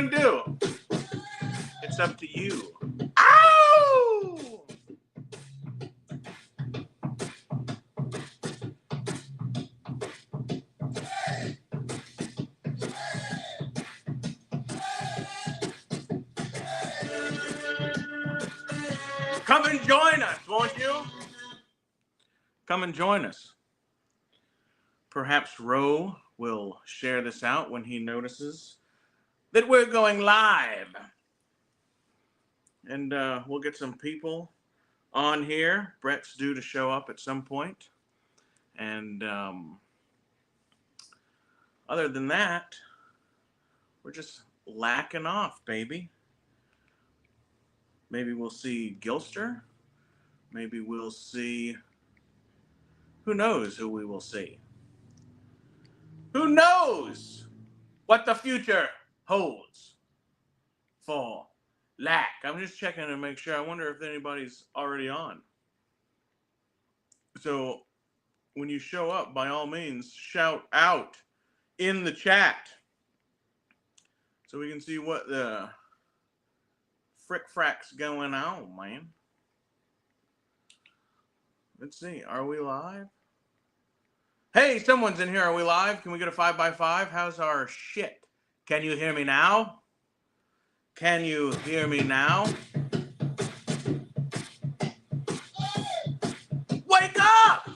gonna do? It's up to you. Ow! Come and join us, won't you? Come and join us. Perhaps Ro will share this out when he notices that we're going live. And we'll get some people on here. Brett's due to show up at some point. And other than that, we're just lacking off, baby. Maybe we'll see Gilster. Maybe we'll see... Who knows who we will see? Who knows what the future holds for Lak? I'm just checking to make sure. I wonder if anybody's already on. So when you show up, by all means, shout out in the chat so we can see what the frick-frack's going on, man. Let's see. Are we live? Hey, someone's in here. Are we live? Can we get a 5x5? How's our shit? Can you hear me now? Can you hear me now? Wake up!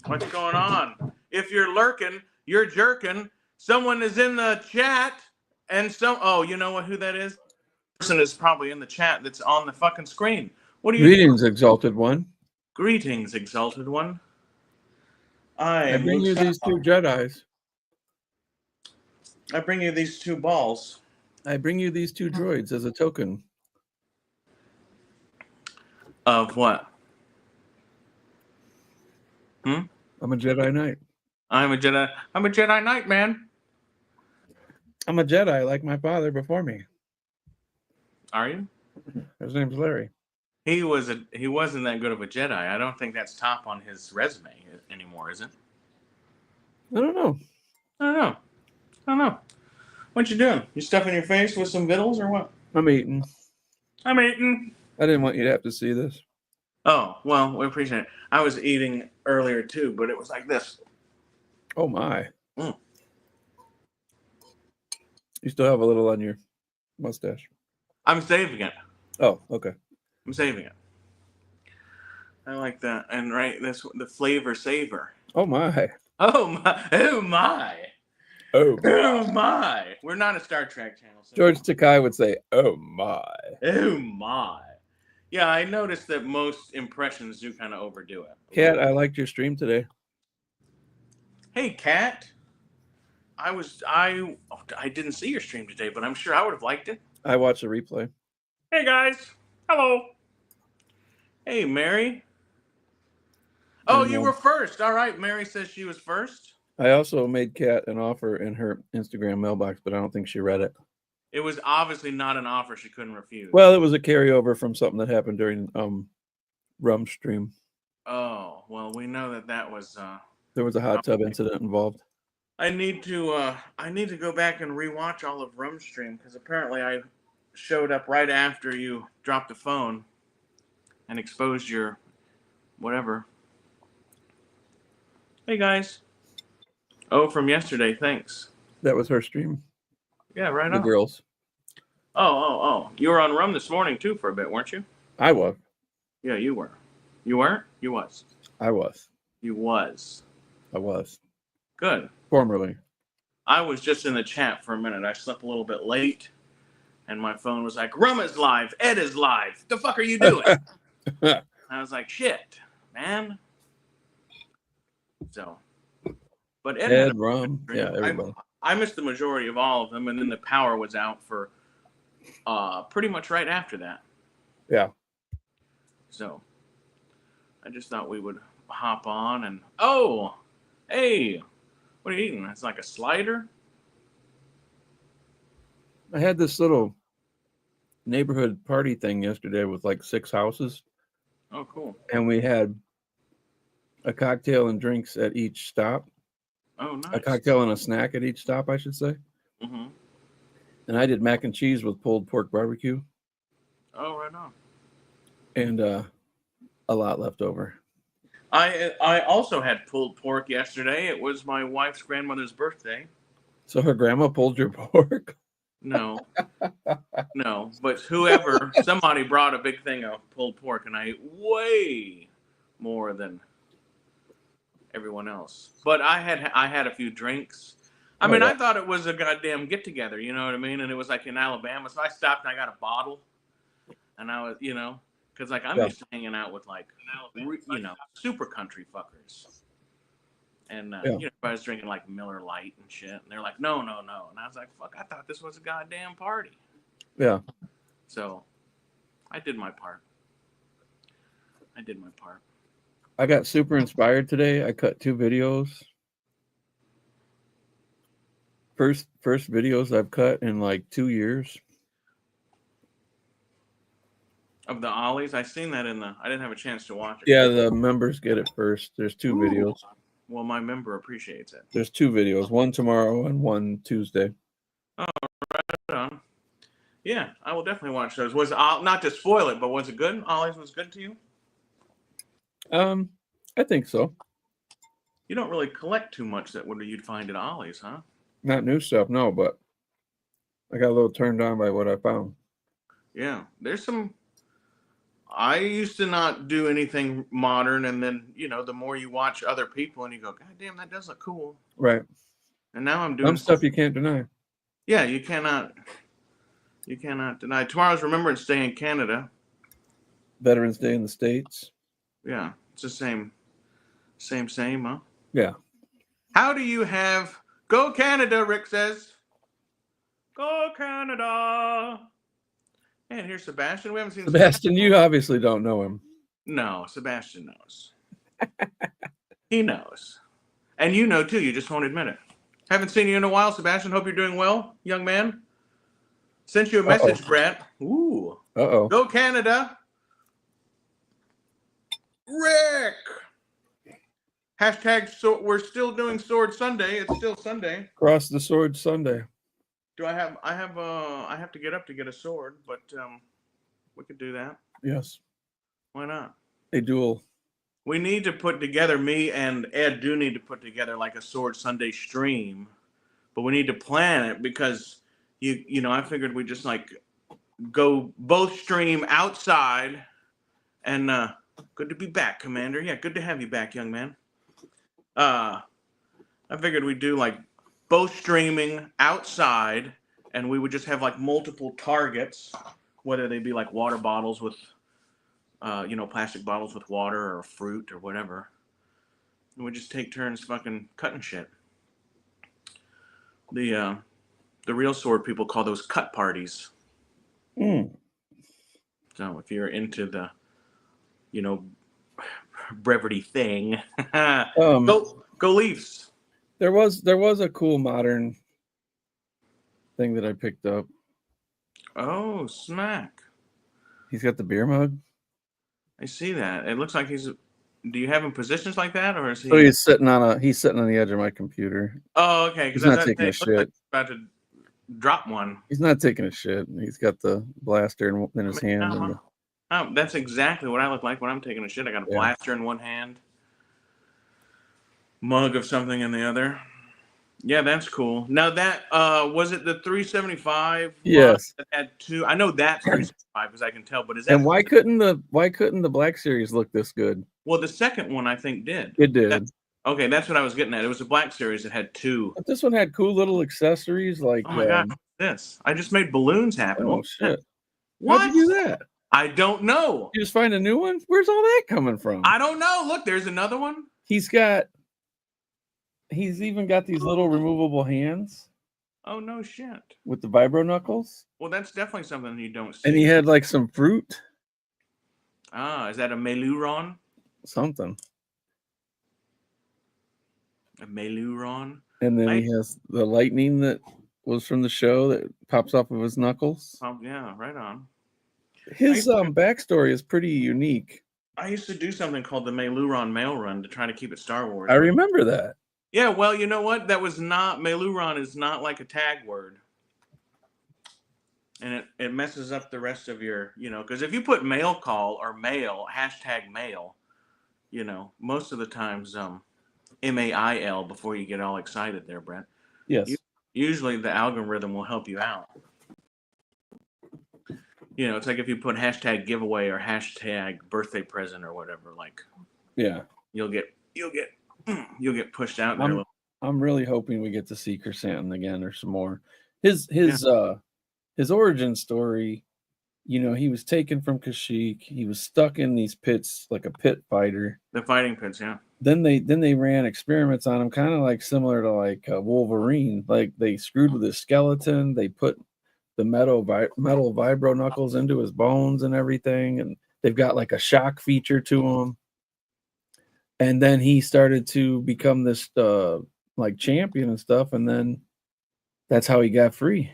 What's going on? If you're lurking, you're jerking. Someone is in the chat, and oh, you know what? Who that is? Person is probably in the chat that's on the fucking screen. What are you? Greetings, Exalted One. Greetings, Exalted One. I bring you these two Jedis. I bring you these two balls. I bring you these two droids as a token. Of what? I'm a Jedi Knight. I'm a Jedi Knight, man. I'm a Jedi like my father before me. Are you? His name's Larry. He wasn't that good of a Jedi. I don't think that's top on his resume anymore, is it? I don't know. I don't know. What you doing? You stuffing your face with some vittles or what? I'm eating. I didn't want you to have to see this. Oh, well, we appreciate it. I was eating earlier too, but it was like this. Oh my. You still have a little on your mustache. I'm saving it. Oh, okay. I'm saving it. I like that. And the flavor savor. Oh my. Oh my. Oh my. Oh my. Oh my. We're not a Star Trek channel. So George Takei would say, oh my. Oh my. Yeah, I noticed that most impressions do kind of overdo it. Kat, I liked your stream today. Hey, Kat. I didn't see your stream today, but I'm sure I would have liked it. I watched the replay. Hey, guys. Hello. Hey, Mary. Oh, you were first. All right. Mary says she was first. I also made Kat an offer in her Instagram mailbox, but I don't think she read it. It was obviously not an offer she couldn't refuse. Well, it was a carryover from something that happened during Rum stream. Oh, well, we know that was there was a hot tub incident involved. I need to go back and rewatch all of Rum stream because apparently I showed up right after you dropped the phone and exposed your whatever. Hey guys. Oh, from yesterday, thanks. That was her stream. Yeah, right on. The girls. Oh. You were on Rum this morning too for a bit, weren't you? I was. Yeah, you were. You weren't? You was. I was. You was. I was. Good. Formerly. I was just in the chat for a minute. I slept a little bit late, and my phone was like, Rum is live. Ed is live. The fuck are you doing? I was like, shit, man. So, but Ed Rum. Yeah, everybody. I missed the majority of all of them, and then the power was out for pretty much right after that. Yeah. So, I just thought we would hop on and, oh, hey, what are you eating? It's like a slider? I had this little neighborhood party thing yesterday with like 6 houses. Oh, cool. And we had a cocktail and drinks at each stop. Oh, nice. A cocktail and a snack at each stop, I should say. Mm-hmm. And I did mac and cheese with pulled pork barbecue. Oh, right on. And a lot left over. I also had pulled pork yesterday. It was my wife's grandmother's birthday. So her grandma pulled your pork? No, no, but somebody brought a big thing of pulled pork, and I ate way more than everyone else. But I had a few drinks. I mean, I thought it was a goddamn get together. You know what I mean? And it was like in Alabama, so I stopped and I got a bottle, and I was, because like I'm used to hanging out with like, super country fuckers. And I was drinking like Miller Lite and shit, and they're like, no, no, no, and I was like, fuck, I thought this was a goddamn party. Yeah. So, I did my part. I got super inspired today. I cut 2 videos. First videos I've cut in like 2 years. Of the ollies, I seen that I didn't have a chance to watch it. Yeah, the members get it first. There's 2 videos. Well, my member appreciates it. There's 2 videos, one tomorrow and one Tuesday. Oh, right on. Yeah, I will definitely watch those. Was not to spoil it, but was it good? Ollie's was good to you? I think so. You don't really collect too much that you'd find at Ollie's, huh? Not new stuff, no, but I got a little turned on by what I found. Yeah, there's some. I used to not do anything modern, and then the more you watch other people, and you go, God damn, that does look cool. Right. And now I'm doing some stuff you can't deny. Yeah, you cannot deny. Tomorrow's Remembrance Day in Canada. Veterans Day in the States. Yeah, it's the same, huh? Yeah. How do you have Go Canada, Rick says. Go Canada. And here's Sebastian. We haven't seen Sebastian. You obviously don't know him. No, Sebastian knows. He knows. And you know, too. You just won't admit it. Haven't seen you in a while, Sebastian. Hope you're doing well, young man. Sent you a message, Brett. Ooh. Uh-oh. Go Canada. Rick. Hashtag, so we're still doing Sword Sunday. It's still Sunday. Cross the Sword Sunday. Do I have to get up to get a sword, but we could do that. Yes. Why not? A duel. We need to put together, me and Ed do need to put together like a Sword Sunday stream, but we need to plan it because I figured we just like go both stream outside and good to be back, Commander. Yeah, good to have you back, young man. I figured we'd do like both streaming outside, and we would just have like multiple targets, whether they be like water bottles with, plastic bottles with water or fruit or whatever. And we just take turns fucking cutting shit. The real sword people call those cut parties. Mm. So if you're into the, brevity thing, go Leafs. There was a cool modern thing that I picked up. Oh, smack. He's got the beer mug. I see that. It looks like do you have him positions like that, or is he? Oh, he's sitting on the edge of my computer. Oh, okay. He's not taking a shit. Like about to drop one. He's not taking a shit. He's got the blaster in his hand. That's exactly what I look like when I'm taking a shit. I got a blaster in one hand, mug of something in the other. Yeah, that's cool. Now that was it the 375? Yes. That had 2. I know that's 375 because I can tell. But is that? And why couldn't the Black Series look this good? Well, the second one I think did. It did. Okay, that's what I was getting at. It was a Black Series that had 2. But this one had cool little accessories like. Oh my god! This I just made balloons happen. Oh shit! What? How'd you do that? I don't know. You just find a new one? Where's all that coming from? I don't know. Look, there's another one. He's even got these little removable hands. Oh, no shit. With the vibro knuckles. Well, that's definitely something you don't see. And he had like some fruit. Ah, is that a Meluron? Something. A Meluron? And then he has the lightning that was from the show that pops off of his knuckles. Oh, yeah, right on. His backstory is pretty unique. I used to do something called the Mailuron Mail Run to try to keep it Star Wars. I remember that. Yeah, well, you know what? That was not Mailuron is not like a tag word. And it messes up the rest of your, because if you put mail call or mail, hashtag mail, most of the times MAIL before you get all excited there, Brent. Yes. Usually the algorithm will help you out. It's like if you put hashtag giveaway or hashtag birthday present or whatever, like yeah, you'll get pushed out there. I'm really hoping we get to see Chrysanthemum again or some more. His origin story, he was taken from Kashyyyk. He was stuck in these pits like a pit fighter. The fighting pits, yeah. Then they ran experiments on him, kind of like similar to like Wolverine. Like they screwed with his skeleton. They put the metal vibro knuckles into his bones and everything, and they've got like a shock feature to him. And then he started to become this like champion and stuff, and then that's how he got free.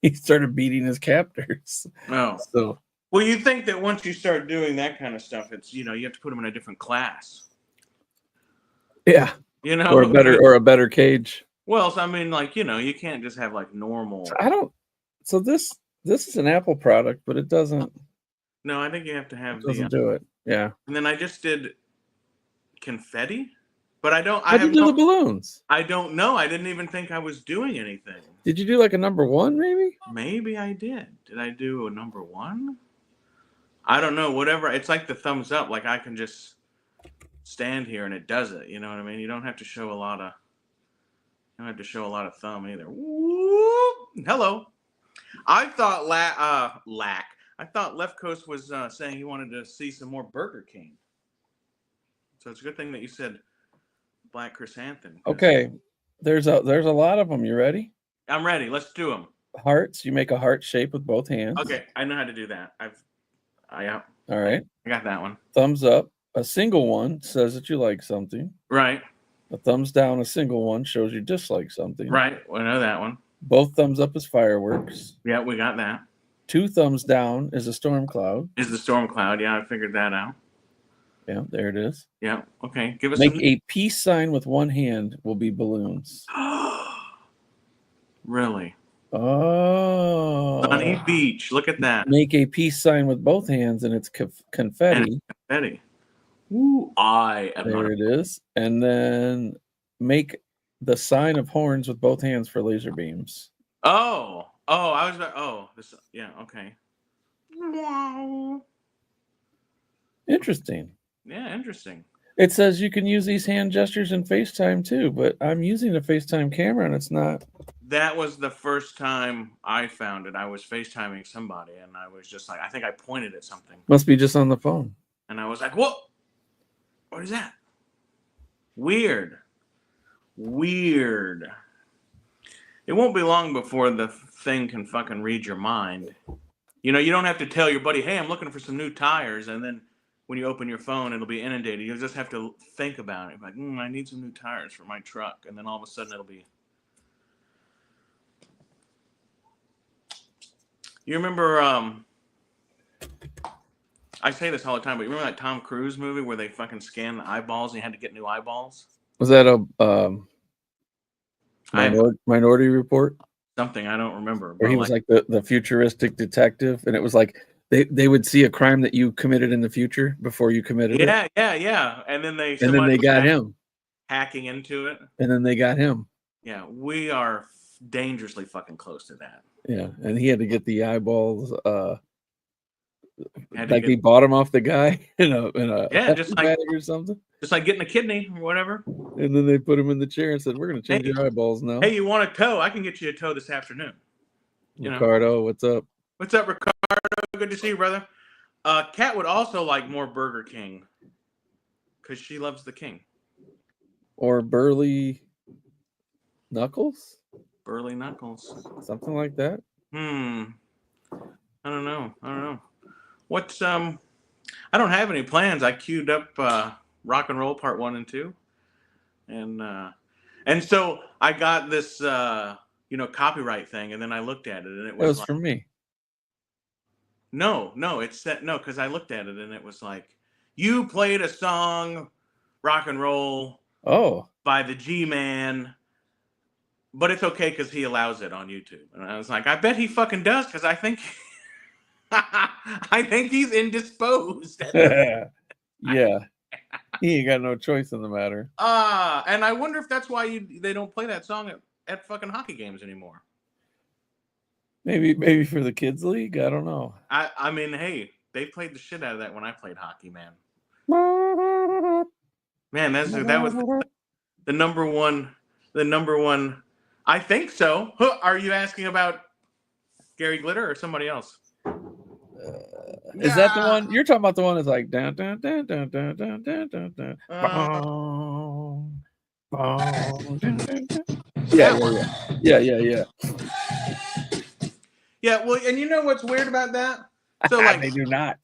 He started beating his captors. Oh, so well, you think that once you start doing that kind of stuff, it's you have to put them in a different class. Yeah, or a better cage. Well, so, I mean, like you can't just have like normal. I don't. So this is an Apple product, but it doesn't. No, I think you have to have. Doesn't do it. Yeah. And then I just did confetti, but I don't. How did you do the balloons? I don't know. I didn't even think I was doing anything. Did you do like a number one? Maybe I did. Did I do a number one? I don't know. Whatever. It's like the thumbs up. Like I can just stand here and it does it. You know what I mean? You don't have to show a lot of. You don't have to show a lot of thumb either. Whoop! Hello. I thought I thought Left Coast was saying he wanted to see some more Burger King. So it's a good thing that you said Black Chrysanthemum. Okay, there's a lot of them. You ready? I'm ready. Let's do them. Hearts. You make a heart shape with both hands. Okay, I know how to do that. All right. I got that one. Thumbs up. A single one says that you like something. Right. A thumbs down, a single one shows you dislike something. Right. I know that one. Both thumbs up is fireworks. Yeah, we got that. 2 thumbs down is a storm cloud. Is the storm cloud? Yeah, I figured that out. Yeah, there it is. Yeah. Okay. Give us a peace sign with one hand will be balloons. Really? Oh. Sunny Beach. Look at that. Make a peace sign with both hands and it's confetti. And confetti. Ooh, there it is. And then make the sign of horns with both hands for laser beams. I was about. This. Yeah. Okay. Interesting. Yeah, interesting. It says you can use these hand gestures in FaceTime too, but I'm using a FaceTime camera and it's not. That was the first time I found it. I was FaceTiming somebody and I was just like, I think I pointed at something. Must be just on the phone. And I was like, what? What is that? Weird. It won't be long before the thing can fucking read your mind. You don't have to tell your buddy, hey, I'm looking for some new tires. And then when you open your phone, it'll be inundated. You'll just have to think about it. Like, I need some new tires for my truck. And then all of a sudden it'll be. You remember, I say this all the time, but you remember that Tom Cruise movie where they fucking scanned the eyeballs and you had to get new eyeballs? Was that a Minority Report? Something I don't remember. Where he was like the futuristic detective, and it was like they would see a crime that you committed in the future before you committed it. Yeah. And then they got him hacking into it. And then they got him. Yeah, we are dangerously fucking close to that. Yeah, and he had to get the eyeballs. He bought him off the guy in a just like or something. Just like getting a kidney or whatever. And then they put him in the chair and said, "We're going to change your eyeballs now." Hey, you want a toe? I can get you a toe this afternoon. Ricardo, what's up? What's up, Ricardo? Good to see you, brother. Kat would also like more Burger King because she loves the king. Or Burly Knuckles? Burly Knuckles. Something like that. I don't know. What's I don't have any plans. I queued up Rock and Roll Part 1 and 2. And so I got this copyright thing, and then I looked at it and it was like, from me. No, it's set. No, because I looked at it and it was like, You played a song, Rock and Roll, Oh, by the G-Man, but it's okay because he allows it on YouTube. And I was like, I bet he fucking does because I think I think he's indisposed. yeah. He ain't got no choice in the matter. And I wonder if that's why they don't play that song at fucking hockey games anymore. Maybe for the kids league. I don't know. I mean, hey, they played the shit out of that when I played hockey, man. Man, that was the number one. The number one. I think so. Are you asking about Gary Glitter or somebody else? Is that the one you're talking about? The one that's like dun dun dun dun dun dun dun dun dun. Bong, bong, dun, dun, dun. Yeah. Yeah, well, and you know what's weird about that? So like they do not.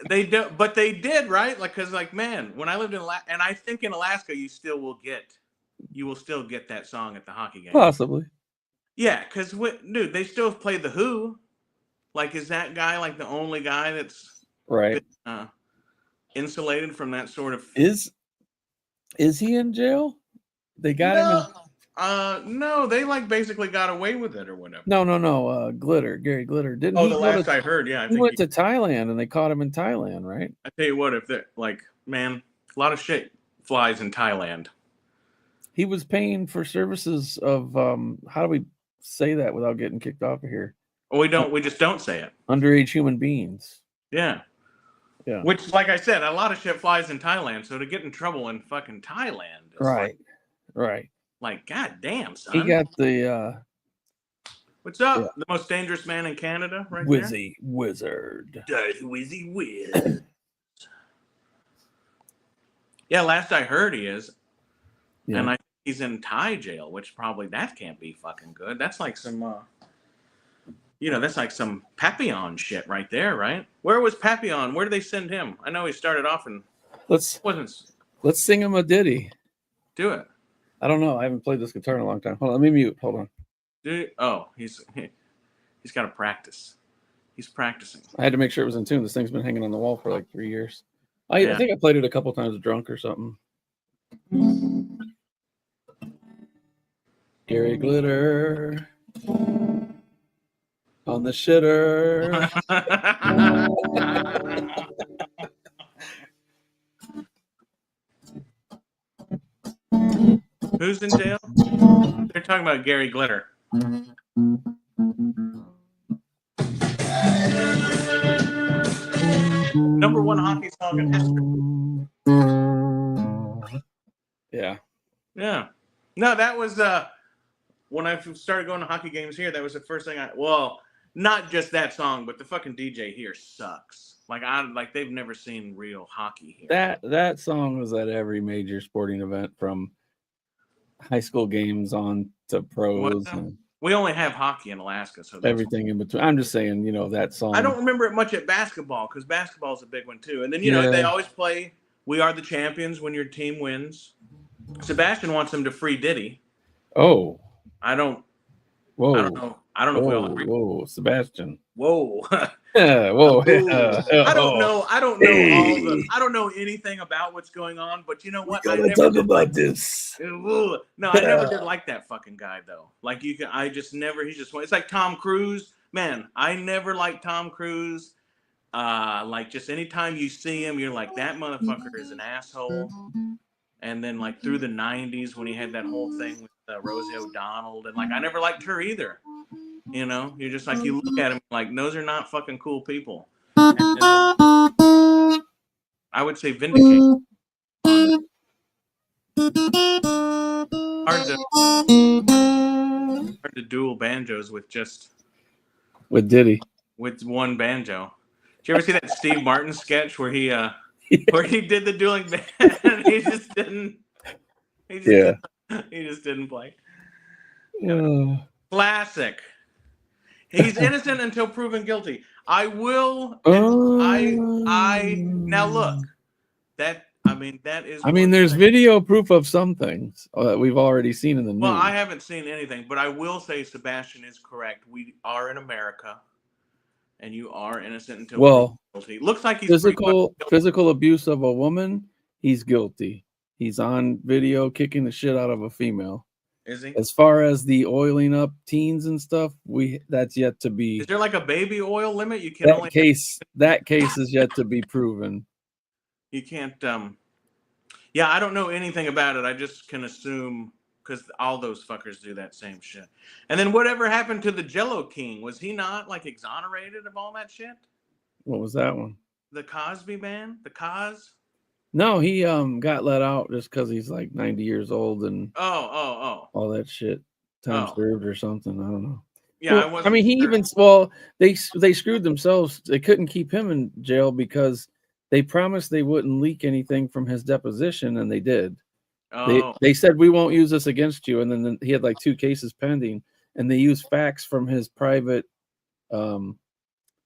they do, but they did, right? Like, cause like, man, when I lived in Alaska, and I think in Alaska, you will still get that song at the hockey game. Possibly. Yeah, cause dude, they still play the Who. Like, is that guy like the only guy that's right insulated from that sort of? Is he in jail? They got him in. No, they like basically got away with it or whatever. No. Glitter, Gary Glitter. Didn't he? The last I heard, yeah, he went to Thailand and they caught him in Thailand, right? I tell you what, if they're like, man, a lot of shit flies in Thailand. He was paying for services of how do we say that without getting kicked off of here? We just don't say it. Underage human beings. Yeah. Which, like I said, a lot of shit flies in Thailand. So to get in trouble in fucking Thailand, is right. Like, goddamn, son. He got the. What's up? Yeah. The most dangerous man in Canada, right Wizzy there? Wizard. Wizzy Wiz. Yeah, last I heard he is. Yeah. And I think he's in Thai jail, which probably that can't be fucking good. That's like some, that's like some Papillon shit right there, right? Where was Papillon? Where did they send him? I know he started off in. Let's sing him a ditty. Do it. I don't know. I haven't played this guitar in a long time. Hold on, let me mute. Hold on. He's got to practice. He's practicing. I had to make sure it was in tune. This thing's been hanging on the wall for like 3 years. I think I played it a couple times drunk or something. Gary Glitter on the shitter. Who's in jail? They're talking about Gary Glitter. Number one hockey song in history. Yeah. No, that was when I started going to hockey games here. That was the first thing not just that song, but the fucking DJ here sucks. Like they've never seen real hockey here. That song was at every major sporting event from high school games on to pros. We only have hockey in Alaska, so everything in between. I'm just saying, that song. I don't remember it much at basketball because basketball is a big one too. And then they always play "We Are the Champions" when your team wins. Sebastian wants them to free Diddy. Oh, I don't. Whoa. I don't know. I don't know if we all agree. Whoa, Sebastian. Whoa. Yeah, whoa. I don't know. I don't know anything about what's going on, but you know what? I never talk about this. No, I never did like that fucking guy though. Like it's like Tom Cruise. Man, I never liked Tom Cruise. Like just anytime you see him, you're like, that motherfucker is an asshole. And then like through the 90s when he had that whole thing with Rosie O'Donnell, and like I never liked her either. You're just like, you look at him like, those are not fucking cool people. And I would say Vindicate. Hard to dual banjos with Diddy. With one banjo. Did you ever see that Steve Martin sketch where he did the dueling band and he just didn't play? Classic. He's innocent until proven guilty. I will. Now look. That is. There's video proof of some things that we've already seen in the news. Well, I haven't seen anything, but I will say Sebastian is correct. We are in America, and you are innocent until Well, guilty. Looks like he's pretty fucking guilty. physical abuse of a woman, he's guilty. He's on video kicking the shit out of a female. Is he? As far as the oiling up teens and stuff, that's yet to be. Is there like a baby oil limit? You can that only case is yet to be proven. You can't. Yeah, I don't know anything about it. I just can assume because all those fuckers do that same shit. And then whatever happened to the Jello King? Was he not like exonerated of all that shit? What was that one? The Cosby man, the Cos. No, he got let out just because he's like 90 years old and all that shit. Time served or something. I don't know. Yeah, well, I mean, he sure. They screwed themselves. They couldn't keep him in jail because they promised they wouldn't leak anything from his deposition, and they did. They said we won't use this against you, and then he had like 2 cases pending, and they used facts from his private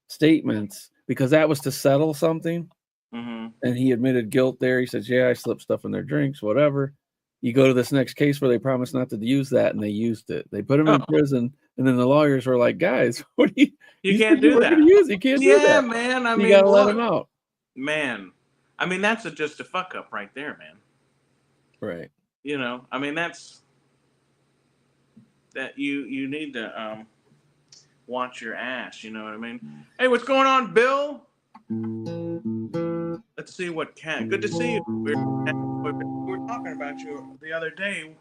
statements because that was to settle something. Mm-hmm. And he admitted guilt there. He says, "Yeah, I slipped stuff in their drinks, whatever." You go to this next case where they promised not to use that, and they used it. They put him in prison, and then the lawyers were like, "Guys, what do you can't do that? You can't do that." Yeah, man. I mean, you gotta let him out. Man, I mean, that's just a fuck up right there, man. Right. You know, I mean, that's that you need to watch your ass. You know what I mean? Hey, what's going on, Bill? Let's see what can. Good to see you. We were talking about you the other day.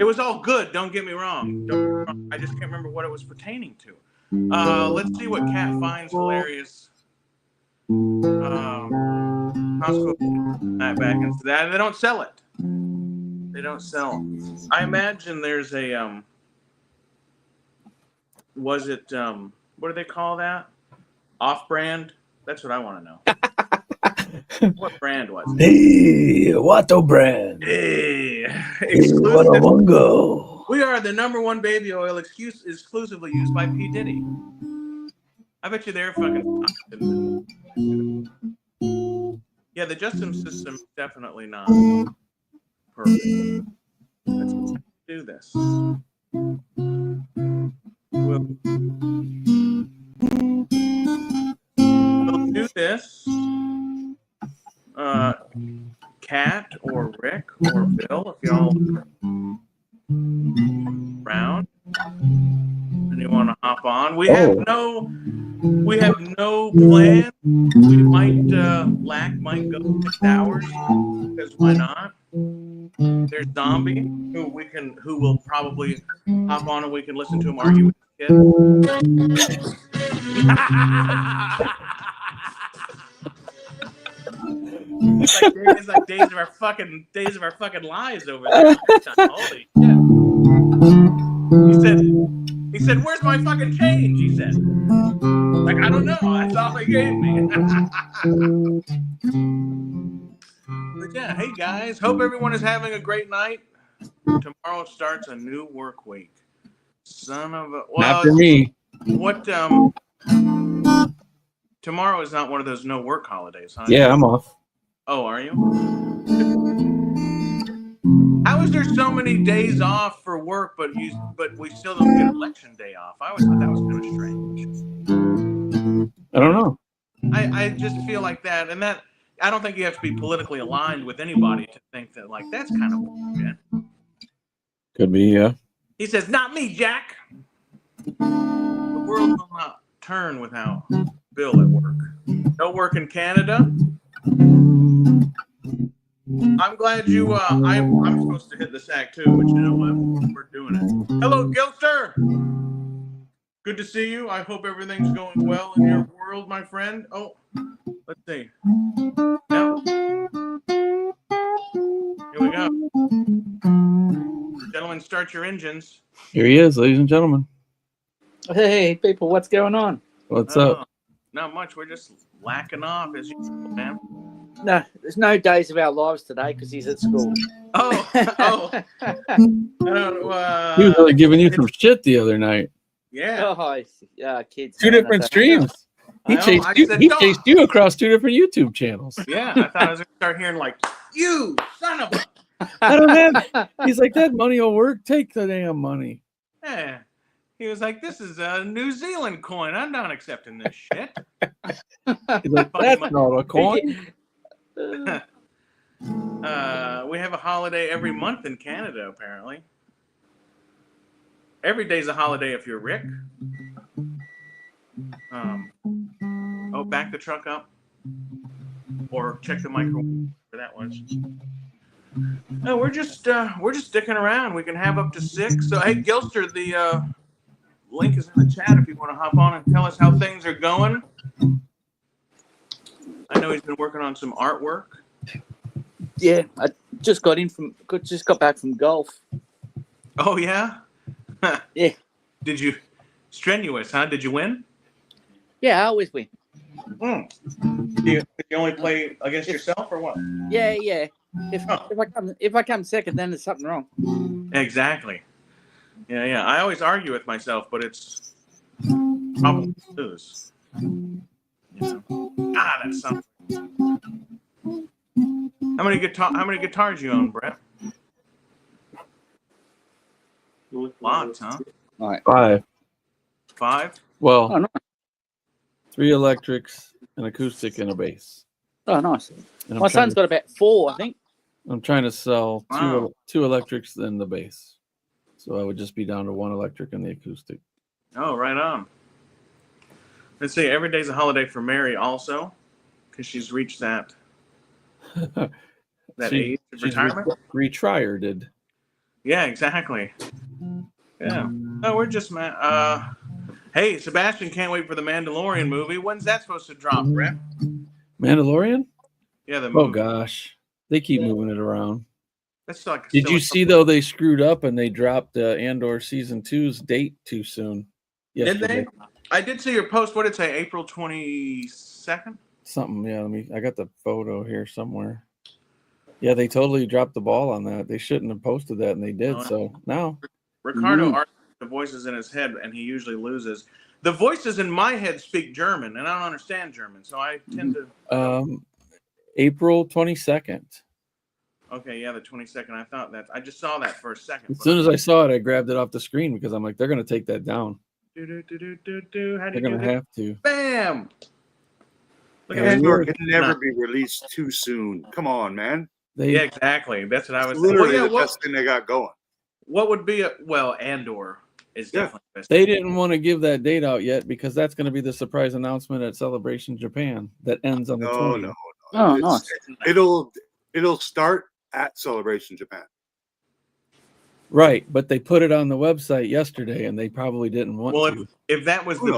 It was all good. Don't get me wrong. I just can't remember what it was pertaining to. Let's see what Cat finds hilarious. Back into that. They don't sell it. They don't sell. I imagine there's a was it what do they call that? Off-brand? That's what I want to know. What brand was it? Hey, Watto brand. Hey, exclusive. We are the #1 baby oil exclusively used by P. Diddy. I bet you they're fucking. Yeah, the justice system is definitely not perfect. Let's do this. We'll do this. Kat or Rick or Bill, if y'all around and you want to hop on, we have no plan. We might Lak might go 6 hours because why not? There's Zombie who will probably hop on and we can listen to him argue with his kid. It's like days of our fucking lives over there. Holy shit. He said, "Where's my fucking change?" He said. Like, I don't know. That's all he gave me. But yeah, hey guys. Hope everyone is having a great night. Tomorrow starts a new work week. Son of a not for me. What tomorrow is not one of those no work holidays, huh? Yeah, I'm off. Oh, are you? How is there so many days off for work, but we still don't get election day off? I always thought that was kind of strange. I don't know. I just feel like that, and that I don't think you have to be politically aligned with anybody to think that like that's kind of bullshit. Could be, yeah. He says, "Not me, Jack." The world will not turn without Bill at work. No work in Canada. I'm glad you. I'm supposed to hit the sack too, but you know what? We're doing it. Hello, Gilster. Good to see you. I hope everything's going well in your world, my friend. Oh, let's see. Yep. Here we go. Gentlemen, start your engines. Here he is, ladies and gentlemen. Hey, people, what's going on? What's up? Not much. We're just lacking off as usual, man. No, there's no days of our lives today because he's at school. Oh. He was really giving you some shit the other night. Yeah. Oh, kids. 2 different streams. He chased you across 2 different YouTube channels. Yeah, I thought I was going to start hearing like, "You son of a." I don't have. He's like, that money will work. Take the damn money. Yeah. He was like, "This is a New Zealand coin. I'm not accepting this shit." He's like, that's not a coin. We have a holiday every month in Canada, apparently. Every day's a holiday if you're Rick. Oh, back the truck up. Or check the microwave, where that was. No, we're just sticking around. We can have up to 6. So, hey, Gilster, the link is in the chat if you want to hop on and tell us how things are going. I know he's been working on some artwork. Yeah, I just got back from golf. Oh yeah. Yeah. Did you strenuous? Huh? Did you win? Yeah, I always win. You only play against yourself or what? Yeah. If I come second, then there's something wrong. Exactly. Yeah. I always argue with myself, but it's probably lose. That's something. How many guitars you own, Brett? Lots, huh? All right. 5. 5? Well, Oh, nice. 3 electrics, an acoustic, and a bass. Oh, nice. And My son's got about 4, I think. I'm trying to sell Wow. two electrics and the bass. So I would just be down to 1 electric and the acoustic. Oh, right on. Let's see. Every day's a holiday for Mary also, because she's reached that age of retirement. Retired. Yeah, exactly. Yeah. No, we're just hey, Sebastian can't wait for the Mandalorian movie. When's that supposed to drop, Brett? Mandalorian? Yeah, the movie. Oh gosh, they keep moving it around. That's like. Did you see though they screwed up and they dropped Andor season 2's date too soon? Did they? I did see your post. What did it say? April 22nd? Something. Yeah. I got the photo here somewhere. Yeah, they totally dropped the ball on that. They shouldn't have posted that, and they did. So now Ricardo argues the voices in his head, and he usually loses. The voices in my head speak German, and I don't understand German, so I tend to. April 22nd. Okay, yeah, the 22nd. I thought that. I just saw that for a second. As soon as I saw it, I grabbed it off the screen because I'm like, they're going to take that down. How do They're you going to have to. Bam! Look, Andor can never be released too soon. Come on, man. Yeah, exactly. That's what I was. Literally the best thing they got going. What would be Andor is definitely the best. They didn't want to give that date out yet because that's going to be the surprise announcement at Celebration Japan that ends on the 20th. No. Oh, nice. It'll start at Celebration Japan. Right, but they put it on the website yesterday, and they probably didn't want to. If that was the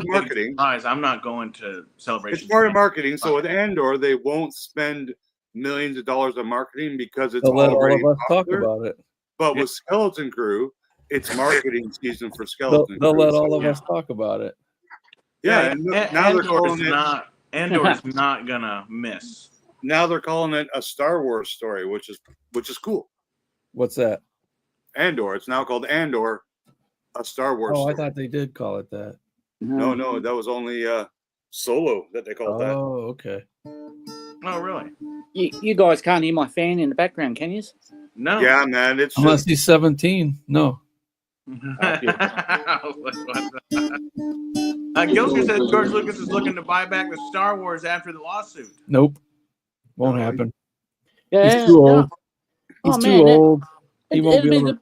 marketing surprise, I'm not going to Celebration. It's part of marketing. So with Andor, they won't spend millions of dollars on marketing because it's let already all of us popular. talk about it. But with Skeleton Crew, it's marketing season for Skeleton they'll Crew. let all of us talk about it. Yeah, and now they're calling it. Andor is not gonna miss. Now they're calling it a Star Wars story, which is cool. What's that? Andor. It's now called Andor, a Star Wars story. I thought they did call it that. No, that was only Solo that they called that. Oh, okay. Oh, really? You guys can't hear my fan in the background, can you? No. Yeah, man. It's unless he's 17. No. Gilster said George Lucas is looking to buy back the Star Wars after the lawsuit. Nope. Won't happen. Yeah, he's too old. He's too old. He won't be able to.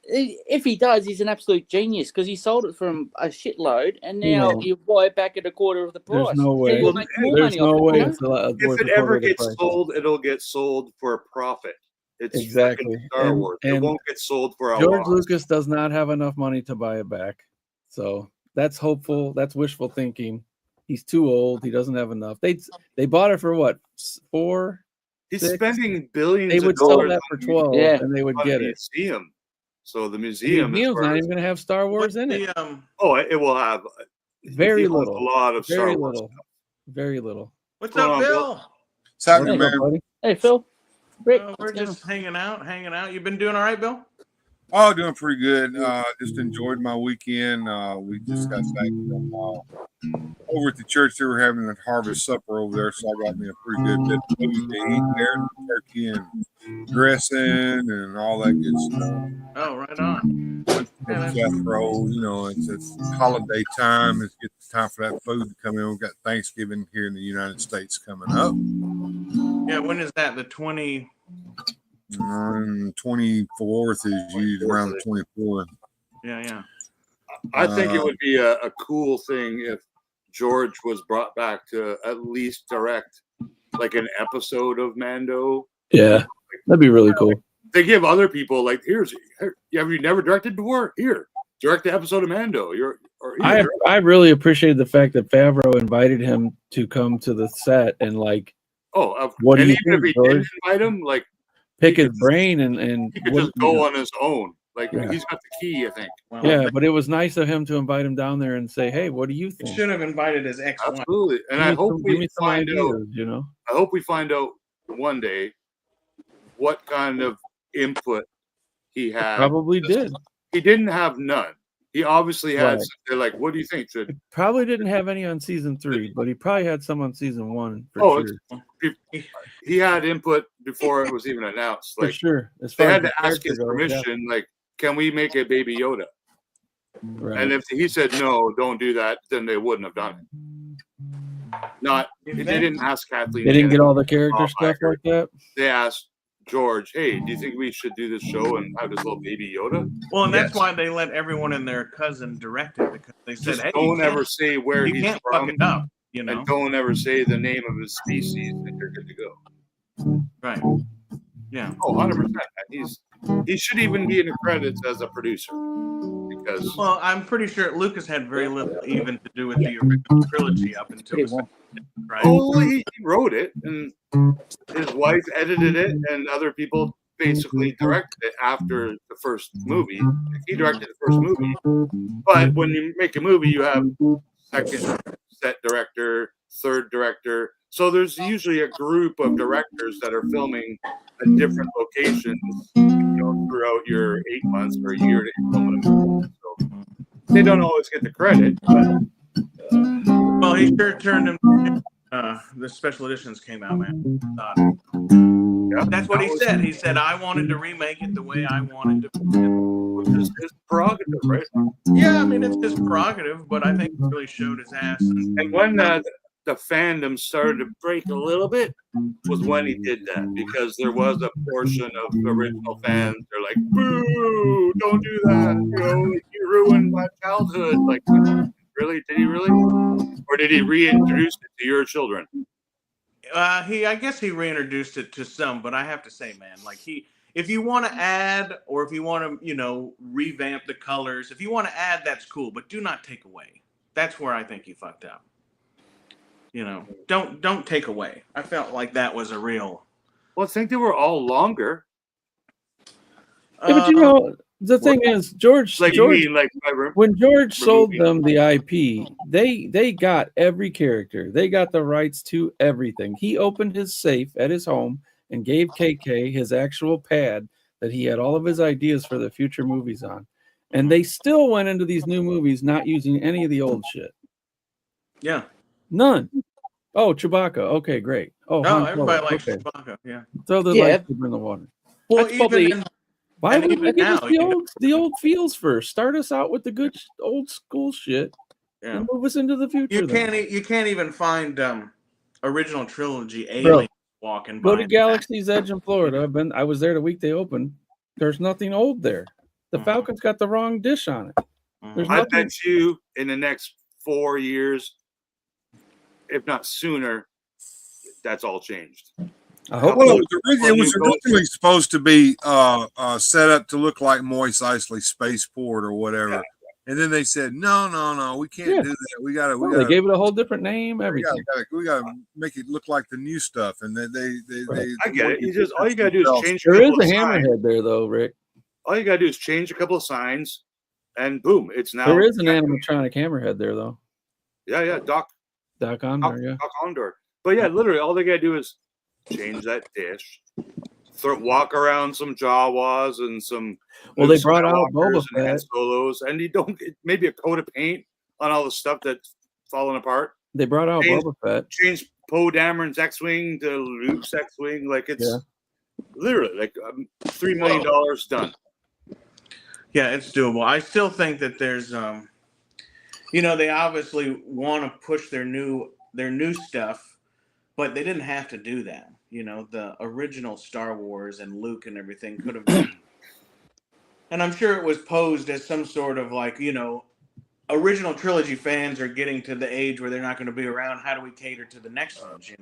If he does, he's an absolute genius because he sold it from a shitload, and now you buy it back at a quarter of the price. There's no way. There's no way. If it ever gets sold, it'll get sold for a profit. It's exactly Star Wars. It won't get sold for a George loss. Lucas does not have enough money to buy it back. So that's hopeful. That's wishful thinking. He's too old. He doesn't have enough. They bought it for what? 4? He's 6? spending billions. They would sell that for 12, and they would get it. Museum. So the museum's not even going to have Star Wars in it. It will have very little. A lot of Star Wars stuff. Very little. What's up, Bill? What's happening, man? Hey, Phil. Rick, we're just hanging out. You been doing all right, Bill? Oh, doing pretty good. Just enjoyed my weekend. We just got back from over at the church. They were having a harvest supper over there, so I got me a pretty good bit of food to eat there, turkey and dressing and all that good stuff. Oh, right on. Yeah, Lak Roll, it's holiday time. It's time for that food to come in. We've got Thanksgiving here in the United States coming up. yeah, when is that? The 20. 24th is usually around the 24th. Yeah. I think it would be a cool thing if George was brought back to at least direct like an episode of Mando. Yeah, that'd be really cool. They give other people like, have you never directed before? Here, direct the episode of Mando. I really appreciated the fact that Favreau invited him to come to the set and like. What do you think, if he didn't invite him, like pick his brain and he could just go on his own. Like he's got the key, I think. Well, yeah, but it was nice of him to invite him down there and say, "Hey, what do you think?" He should have invited his ex-wife. Absolutely, and I hope we find out. I hope we find out one day what kind of input he had. Probably did. He didn't have none. He obviously had. They're like, "What do you think?" He probably didn't have any on season 3, but he probably had some on season 1 for sure. He had input before it was even announced. Like, for sure, they had to ask his permission. Like, can we make a Baby Yoda? Right. And if he said no, don't do that, then they wouldn't have done it. They didn't ask Kathleen. They didn't get all the character stuff like that. They asked George, "Hey, do you think we should do this show and have this little Baby Yoda?" Well, and that's why they let everyone and their cousin direct it, because they said, "Hey, don't ever say where he's can't from, fuck it up, and don't ever say the name of his species, and you're good to go." Right. Yeah. Oh, 100%. He should even be in the credits as a producer. Because I'm pretty sure Lucas had very little even to do with the original trilogy up until this, right? Oh, he wrote it, and his wife edited it, and other people basically directed it after the first movie. He directed the first movie, but when you make a movie, you have second set director, third director. So there's usually a group of directors that are filming at different locations, throughout your 8 months or a year that you're filming a movie. So they don't always get the credit. But, well, he sure turned him. The special editions came out, man. That's what he said. He said, "I wanted to remake it the way I wanted to." Which is his prerogative, right? Yeah, I mean, it's his prerogative, but I think he really showed his ass. And when the fandom started to break a little bit was when he did that, because there was a portion of the original fans. They're like, "Boo! Don't do that! You ruined my childhood." Like, really? Did he really? Or did he reintroduce it to your children? I guess he reintroduced it to some, but I have to say, man, like if you want to add, or if you want to, revamp the colors, if you want to add, that's cool, but do not take away. That's where I think you fucked up. Don't take away. I felt like that was a real. Well, I think they were all longer. Yeah, but the thing is, George, when George sold them the IP, they got every character. They got the rights to everything. He opened his safe at his home and gave KK his actual pad that he had all of his ideas for the future movies on. And they still went into these new movies not using any of the old shit. Yeah. None. Oh, Chewbacca. Okay, great. Oh, everybody likes Chewbacca. Yeah. Throw the lightsaber in the water. Well, that's probably. Why would we give us the old feels first? Start us out with the good old school shit, and move us into the future. You can't even find original trilogy alien walking by. Go to Galaxy's Edge in Florida. I was there the week they opened. There's nothing old there. The Falcon's got the wrong dish on it. I bet you in the next 4 years, if not sooner, that's all changed. I hope it was originally supposed to be set up to look like Mos Eisley Spaceport or whatever, and then they said no, we can't do that. We got to. They gave it a whole different name. Everything. We got to make it look like the new stuff, and they I get it. All you got to do is change. There is a hammerhead there, though, Rick. All you got to do is change a couple of signs, and boom, it's now. There is an animatronic hammerhead there, though. Yeah, Doc Ondor, yeah. Doc Ondor. But yeah, literally, all they got to do is change that dish, walk around some Jawas and some. Well, Luke they brought out Skywalkers Boba and Han Fett. Solos, and you don't maybe a coat of paint on all the stuff that's falling apart. They brought out Change- Boba Fett. Change Poe Dameron's X-wing to Luke's X-wing, like it's literally like $3 million done. Yeah, it's doable. I still think that there's, they obviously want to push their new stuff, but they didn't have to do that. The original Star Wars and Luke and everything could have been. And I'm sure it was posed as some sort of like, original trilogy fans are getting to the age where they're not going to be around. How do we cater to the next ones,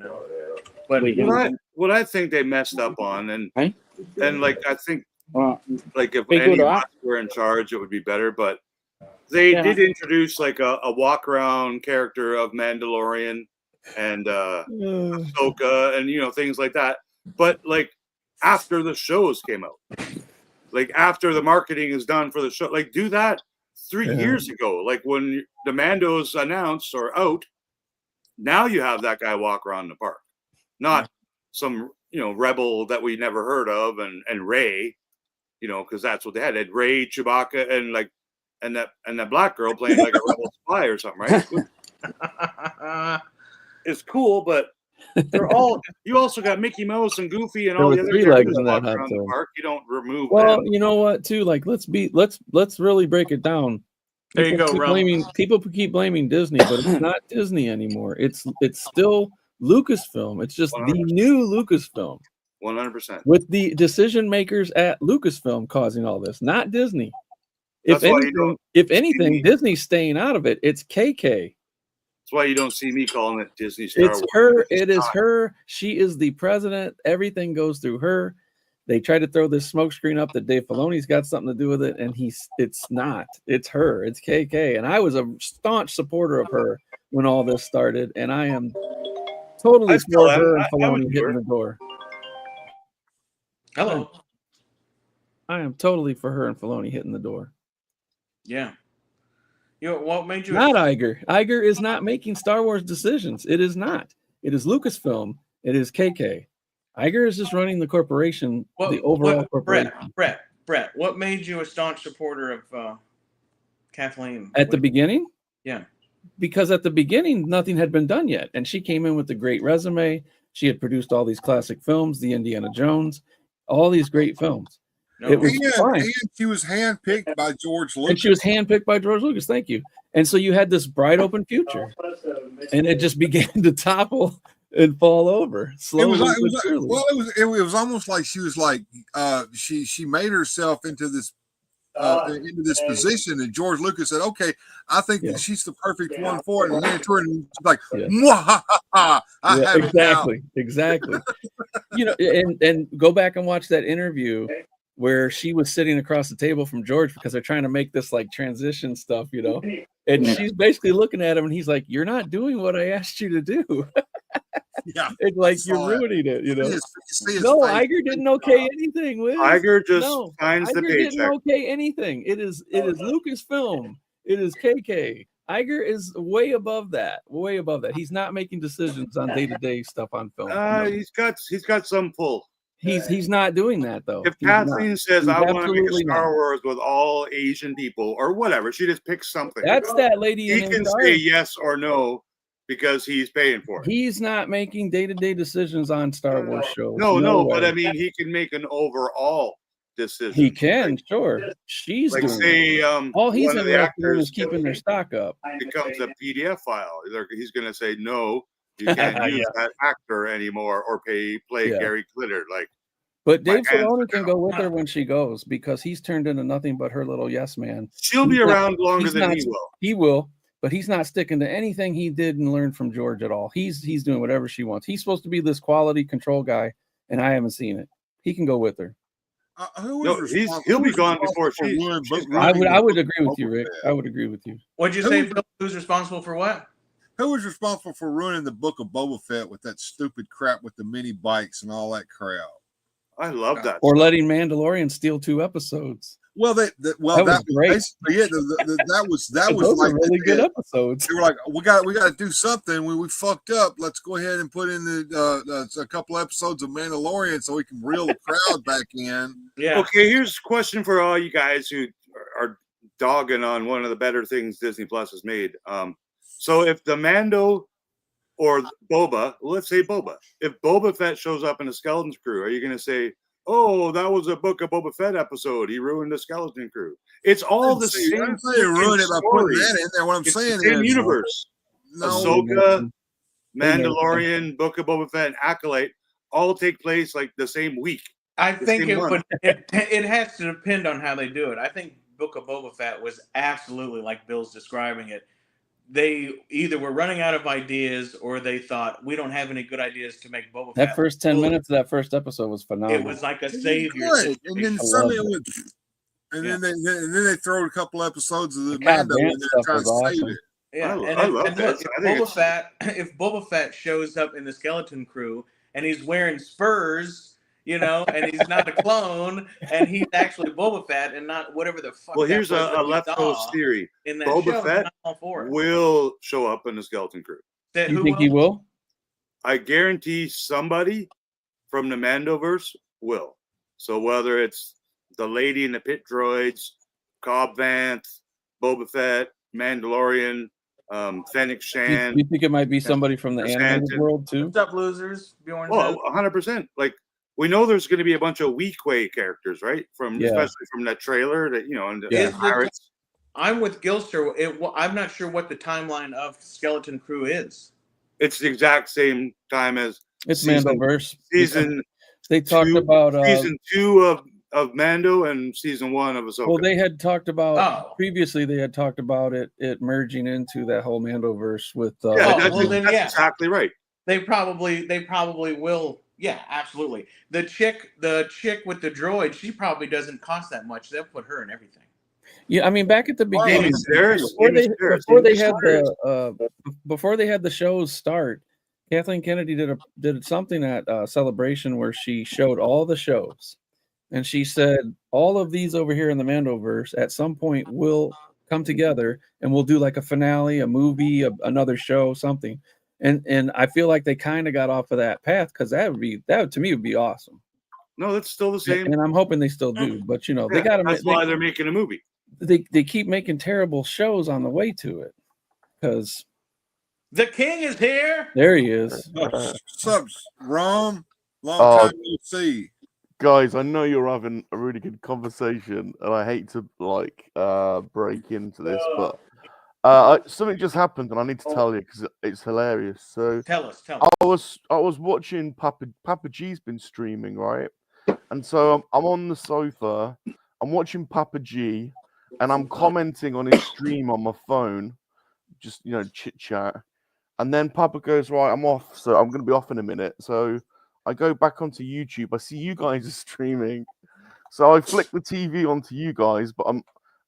But what I think they messed up on, and like I think like if Be any good, of right? us were in charge, it would be better. But they did introduce like a walk around character of Mandalorian and Ahsoka and things like that. But like after the shows came out, like after the marketing is done for the show, like do that 3 years ago. Like when the Mandos announced or out, now you have that guy walk around the park, not some rebel that we never heard of and Ray, because that's what they had. They had Ray, Chewbacca, and like and that black girl playing like a rebel spy or something, right? It's cool, but they're all. You also got Mickey Mouse and Goofy and all the other characters in that walk around the park. You don't remove Well, them. you know what? Too like let's really break it down. There you go, People keep blaming Disney, but it's not Disney anymore. It's still Lucasfilm. It's just 100%. the new Lucasfilm 100%. with the decision makers at Lucasfilm causing all this, not Disney. If anything, Disney's staying out of it. It's KK. That's why you don't see me calling it Disney Star Wars. It's her. It is her. She is the president. Everything goes through her. They try to throw this smokescreen up that Dave Filoni's got something to do with it, and it's not. It's her. It's KK. And I was a staunch supporter of her when all this started, and I am totally for her and Filoni hitting the door. Hello. I am totally for her and Filoni hitting the door. Yeah. What made you not Iger? Iger is not making Star Wars decisions. It is not. It is Lucasfilm. It is KK. Iger is just running the corporation, the overall corporation. Brett, what made you a staunch supporter of Kathleen? At the beginning? Yeah. Because at the beginning, nothing had been done yet. And she came in with a great resume. She had produced all these classic films, the Indiana Jones, all these great films. It was fine. And she was handpicked by George Lucas. And she was handpicked by George Lucas. Thank you. And so you had this bright open future. And it just began to topple and fall over slowly. It was almost like she was like she made herself into this position, and George Lucas said, "Okay, I think that she's the perfect one for it." And then she's like, exactly. And go back and watch that interview where she was sitting across the table from George because they're trying to make this like transition stuff, and she's basically looking at him, and he's like, "You're not doing what I asked you to do." It's like you're ruining it, No, Iger didn't okay anything. Wiz. Iger just signs the paycheck. Didn't okay anything. It is Lucasfilm. It is KK. Iger is way above that. Way above that. He's not making decisions on day-to-day stuff on film. He's got some pull. He's not doing that though. If Kathleen says I want to make a Star Wars with all Asian people or whatever, she just picks something. That's that lady. He can say yes or no because he's paying for it. He's not making day-to-day decisions on Star Wars shows. No, but I mean, he can make an overall decision. He can, sure. She's like doing say, all he's one of the actors is keeping their stock up. Becomes a PDF file. He's going to say no. You can't use that actor anymore or play Gary Glitter. But Dave Filoni can go with her when she goes because he's turned into nothing but her little yes man. She'll be around longer than he will. He will, but he's not sticking to anything he did and learned from George at all. He's doing whatever she wants. He's supposed to be this quality control guy, and I haven't seen it. He can go with her. He'll be gone before she. I would agree with you, Rick. I would agree with you. What'd you say, Phil? Who's responsible for what? Who was responsible for ruining the book of Boba Fett with that stupid crap with the mini bikes and all that crap? I love that. Or letting Mandalorian steal 2 episodes. Well, That was great. basically it. That was Those like are really good episodes. They were like, we got to do something. We fucked up. Let's go ahead and put in a couple episodes of Mandalorian so we can reel the crowd back in. Yeah. Okay, here's a question for all you guys who are dogging on one of the better things Disney Plus has made. So if the Mando or Boba, let's say Boba, if Boba Fett shows up in the Skeleton's crew, are you going to say, "Oh, that was a Book of Boba Fett episode. He ruined the Skeleton crew"? It's all the same. I didn't say you ruined it by putting that in there. What I'm it's saying the same is, universe. no, Ahsoka, Mandalorian, Book of Boba Fett, and Acolyte all take place like the same week. I think it has to depend on how they do it. I think Book of Boba Fett was absolutely like Bill's describing it. They either were running out of ideas or they thought we don't have any good ideas to make Boba Fett. That first 10 minutes of that first episode was phenomenal. It was like a savior. And then suddenly it went, and then they throw a couple episodes of the Mando in there trying to save it. Yeah, I love that. If Boba Fett shows up in the Skeleton Crew and he's wearing spurs, you know, and he's not a clone, and he's actually Boba Fett and not whatever the fuck. Well, here's a left coast theory. Boba Fett will show up in the Skeleton Crew. You think he will? I guarantee somebody from the Mandoverse will. So whether it's the lady in the pit droids, Cobb Vanth, Boba Fett, Mandalorian, Fennec Shan. You think it might be somebody from the animated world too? What's up, losers? Bjorn. Oh, 100%. Like, we know there's going to be a bunch of Weequay characters, right? Especially from that trailer that, you know, and the pirates. I'm with Gilster. I'm not sure what the timeline of Skeleton Crew is. It's the exact same time as it's Mandoverse. They talked about season 2 of Mando and season 1 of Ahsoka. Well, they had talked about previously. They had talked about it merging into that whole Mandoverse with. That's exactly right. They probably will. Yeah, absolutely. The chick with the droid, she probably doesn't cost that much. They'll put her in everything. Yeah, I mean, back at the beginning, before they had the shows start, Kathleen Kennedy did something at Celebration where she showed all the shows, and she said all of these over here in the Mandoverse at some point will come together, and we'll do like a finale, a movie, another show, something. And I feel like they kind of got off of that path because that to me would be awesome. No, that's still the same. And I'm hoping they still do. But you know, they got to. That's why they're making a movie. They keep making terrible shows on the way to it because the king is here. There he is. What's up, Rom? Long time no see. Guys, I know you're having a really good conversation, and I hate to break into this, but. Something just happened, and I need to tell you because it's hilarious. So, tell us. I was watching Papa G's been streaming, right? And so I'm on the sofa, I'm watching Papa G, and I'm commenting on his stream on my phone, just chit chat. And then Papa goes, right, I'm off, so I'm gonna be off in a minute. So I go back onto YouTube. I see you guys are streaming, so I flick the TV onto you guys, but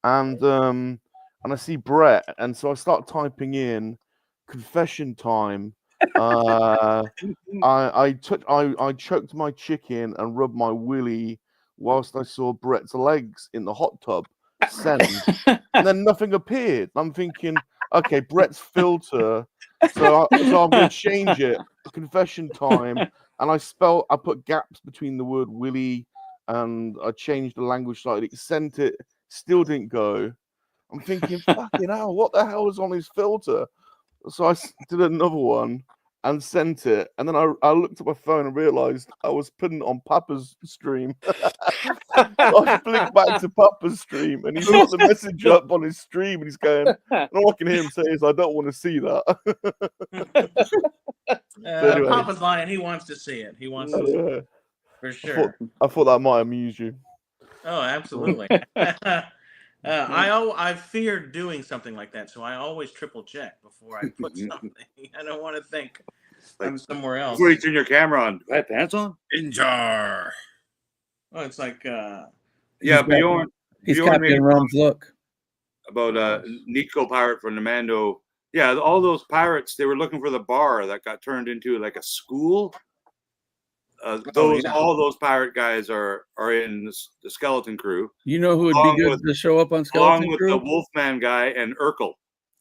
and I see Brett, and so I start typing in confession time. I choked my chicken and rubbed my willy whilst I saw Brett's legs in the hot tub. Send, and then nothing appeared. I'm thinking, okay, Brett's filter. So I'm going to change it. Confession time, and I put gaps between the word willy, and I changed the language slightly. Sent it, still didn't go. I'm thinking, fucking hell, what the hell was on his filter? So I did another one and sent it. And then I looked at my phone and realized I was putting it on Papa's stream. I flicked back to Papa's stream, and he's got the message up on his stream, and he's going, and all I can hear him say is, I don't want to see that. Anyway. Papa's lying. He wants to see it. He wants to see it. For sure. I thought that might amuse you. Oh, absolutely. I fear doing something like that, so I always triple check before I put something. I don't want to think I'm somewhere else. Before you turn your camera on, do I have pants on? In jar. Oh, it's like Bjorn. He's Captain Rum's look about Nico pirate from the Mando. Yeah, all those pirates, they were looking for the bar that got turned into like a school. All those pirate guys are in the Skeleton Crew. You know who would be good to show up on Skeleton Along with Crew? the Wolfman guy and Urkel.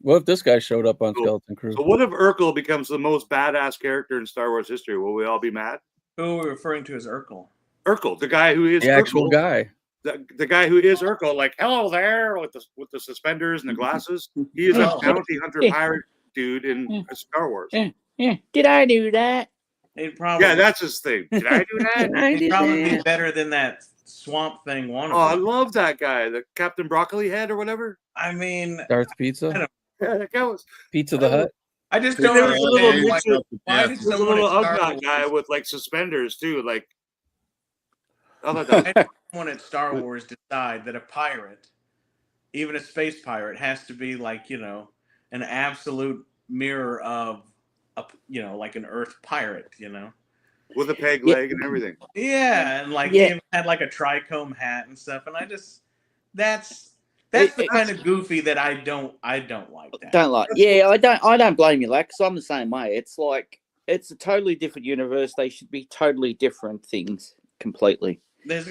What if this guy showed up on Skeleton Crew? So what if Urkel becomes the most badass character in Star Wars history? Will we all be mad? Who are we referring to as Urkel? Urkel, the guy who is the actual Urkel, guy. The guy who is Urkel, like hello there with the suspenders and the glasses. He is a bounty hunter pirate dude in Star Wars. Yeah. Did I do that? That's his thing. Did I do that? He'd probably be better than that Swamp Thing one. Oh, I love that guy, the Captain Broccoli Head or whatever. I mean, Darth Pizza. Yeah, that guy was Pizza the Hut. I just don't there was a little understand. Why did There's a someone little at Star Ugnaught Wars, guy with like suspenders too, like. why did someone at Star Wars decide that a pirate, even a space pirate, has to be like an absolute mirror of like an Earth pirate, with a peg leg and everything. Yeah, and like he had like a trichome hat and stuff, and that's the kind of goofy that I don't like. That don't like. Yeah, I don't blame you, Lak, 'cause I'm the same way. It's like it's a totally different universe. They should be totally different things completely. It is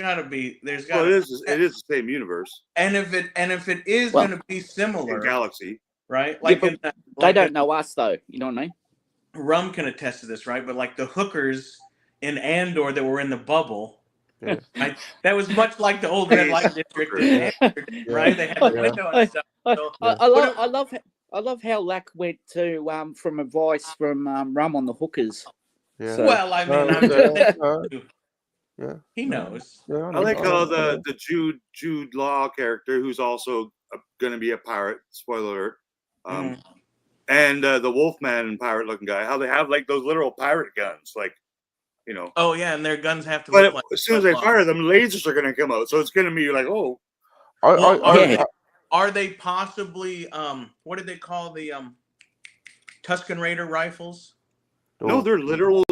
the same universe. And if it is going to be similar, galaxy, right? They don't know us though. You know what I mean? Rum can attest to this, right? But like the hookers in Andor that were in the bubble, right? That was much like the old red light district in Andor, right? They had the window and stuff. I love how Lak went to from advice from Rum on the hookers. Yeah. So, well, I mean, he knows. Yeah, I like how the Jude Law character, who's also going to be a pirate. Spoiler alert. And the Wolfman pirate looking guy, how they have like those literal pirate guns, like Oh yeah, and their guns have to. But as soon as they fire them, lasers are going to come out, so it's going to be like, oh. Are they possibly what did they call the Tusken Raider rifles? No, they're literal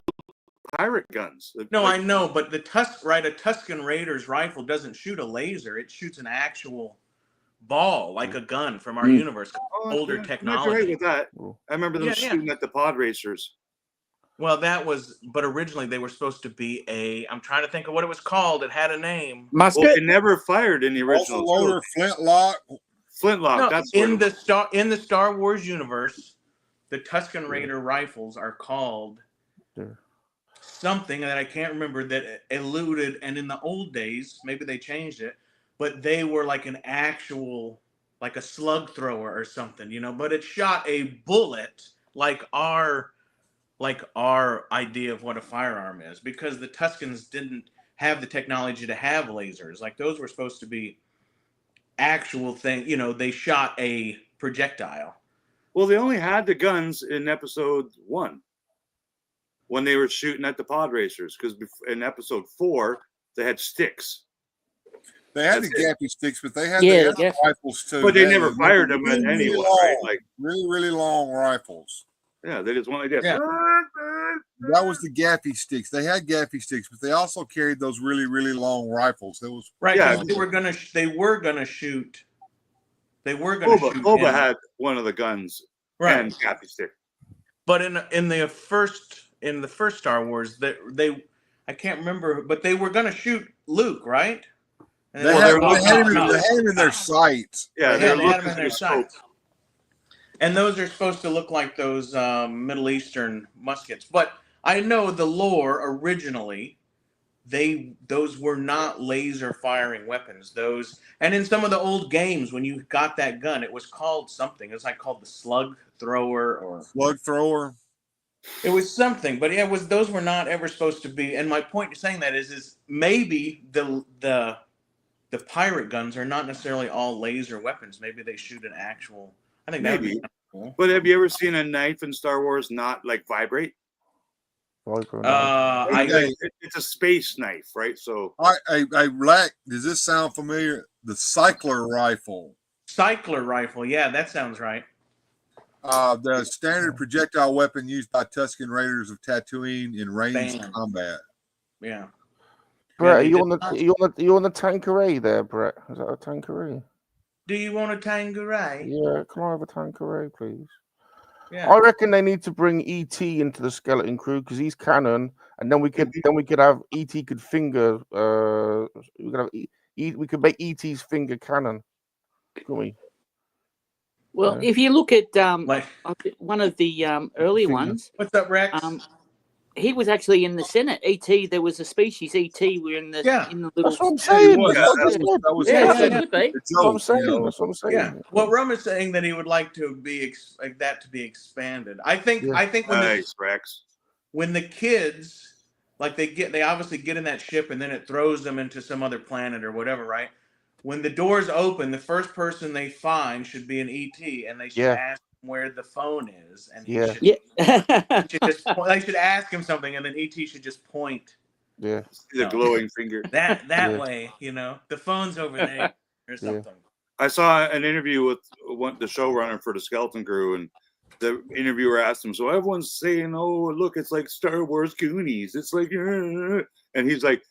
pirate guns. No, I know, but a Tusken Raider's rifle doesn't shoot a laser; it shoots an actual ball, like a gun from our universe. Older technology. I'm right with that. I remember them shooting at the pod racers. Well, but originally they were supposed to be I'm trying to think of what it was called. It had a name. Musket. Well, it never fired in the original. Loader, flintlock. No, that's in the Star Wars universe. The Tusken Raider rifles are called something that I can't remember that eluded. And in the old days, maybe they changed it, but they were like an actual, like a slug thrower or something, But it shot a bullet like our idea of what a firearm is, because the Tuskens didn't have the technology to have lasers. Like those were supposed to be actual thing. They shot a projectile. Well, they only had the guns in episode 1 when they were shooting at the pod racers, because in episode 4 they had sticks. They had the gaffy sticks, but they had the rifles too. But they never fired them at anyone, right? Like really, really long rifles. Yeah, they just went like this. Yeah. That was the gaffy sticks. They had gaffy sticks, but they also carried those really, really long rifles. That was right. Yeah, they were gonna shoot. Boba had one of the guns, right? And gaffy stick. But in the first Star Wars, they I can't remember, but they were gonna shoot Luke, right? And they had him in their sights. Yeah, they had him in their sights. And those are supposed to look like those Middle Eastern muskets. But I know the lore originally, those were not laser firing weapons. And in some of the old games, when you got that gun, it was called something. It was like called the slug thrower or slug thrower. It was something, but those were not ever supposed to be. And my point in saying that is maybe the pirate guns are not necessarily all laser weapons. Maybe they shoot an actual. I think maybe. Cool. But have you ever seen a knife in Star Wars not like vibrate? It's a space knife, right? So, Lak, does this sound familiar? The cycler rifle. Cycler rifle, yeah, that sounds right. The standard projectile weapon used by Tusken Raiders of Tatooine in ranged combat. Yeah. Brett, are you on the Tanqueray there, Brett? Is that a Tanqueray? Do you want a Tanqueray? Yeah, can I have a Tanqueray, please? Yeah. I reckon they need to bring ET into the Skeleton Crew because he's canon, and then we could have ET could finger. We could have we could make ET's finger canon. Can we? Well, Yeah. if you look at Like, one of the earlier Finger. ones, what's up, Rex? he was actually in the Senate. ET, there was a species ET. We're in the Yeah. in the little. That's what I'm He saying. was. That's what I That just was, said. that was Yeah, Yeah, so it could be. the That's what I'm joke, saying. you know. That's what I'm saying. Yeah. Well, Rum is saying that he would like to be like that to be expanded. I think. Yeah. I think when Nice, Rex. when the kids like they obviously get in that ship and then it throws them into some other planet or whatever, right? When the doors open, the first person they find should be an ET, and they should Yeah. ask him where the phone is, and he Yeah. should, Yeah. he should just they should ask him something, and then ET should just point Yeah. The glowing finger. that Yeah. way, the phone's over there or something. I saw an interview with the showrunner for the Skeleton Crew, and the interviewer asked him, "So everyone's saying, oh, look, it's like Star Wars Goonies. It's like," and he's like,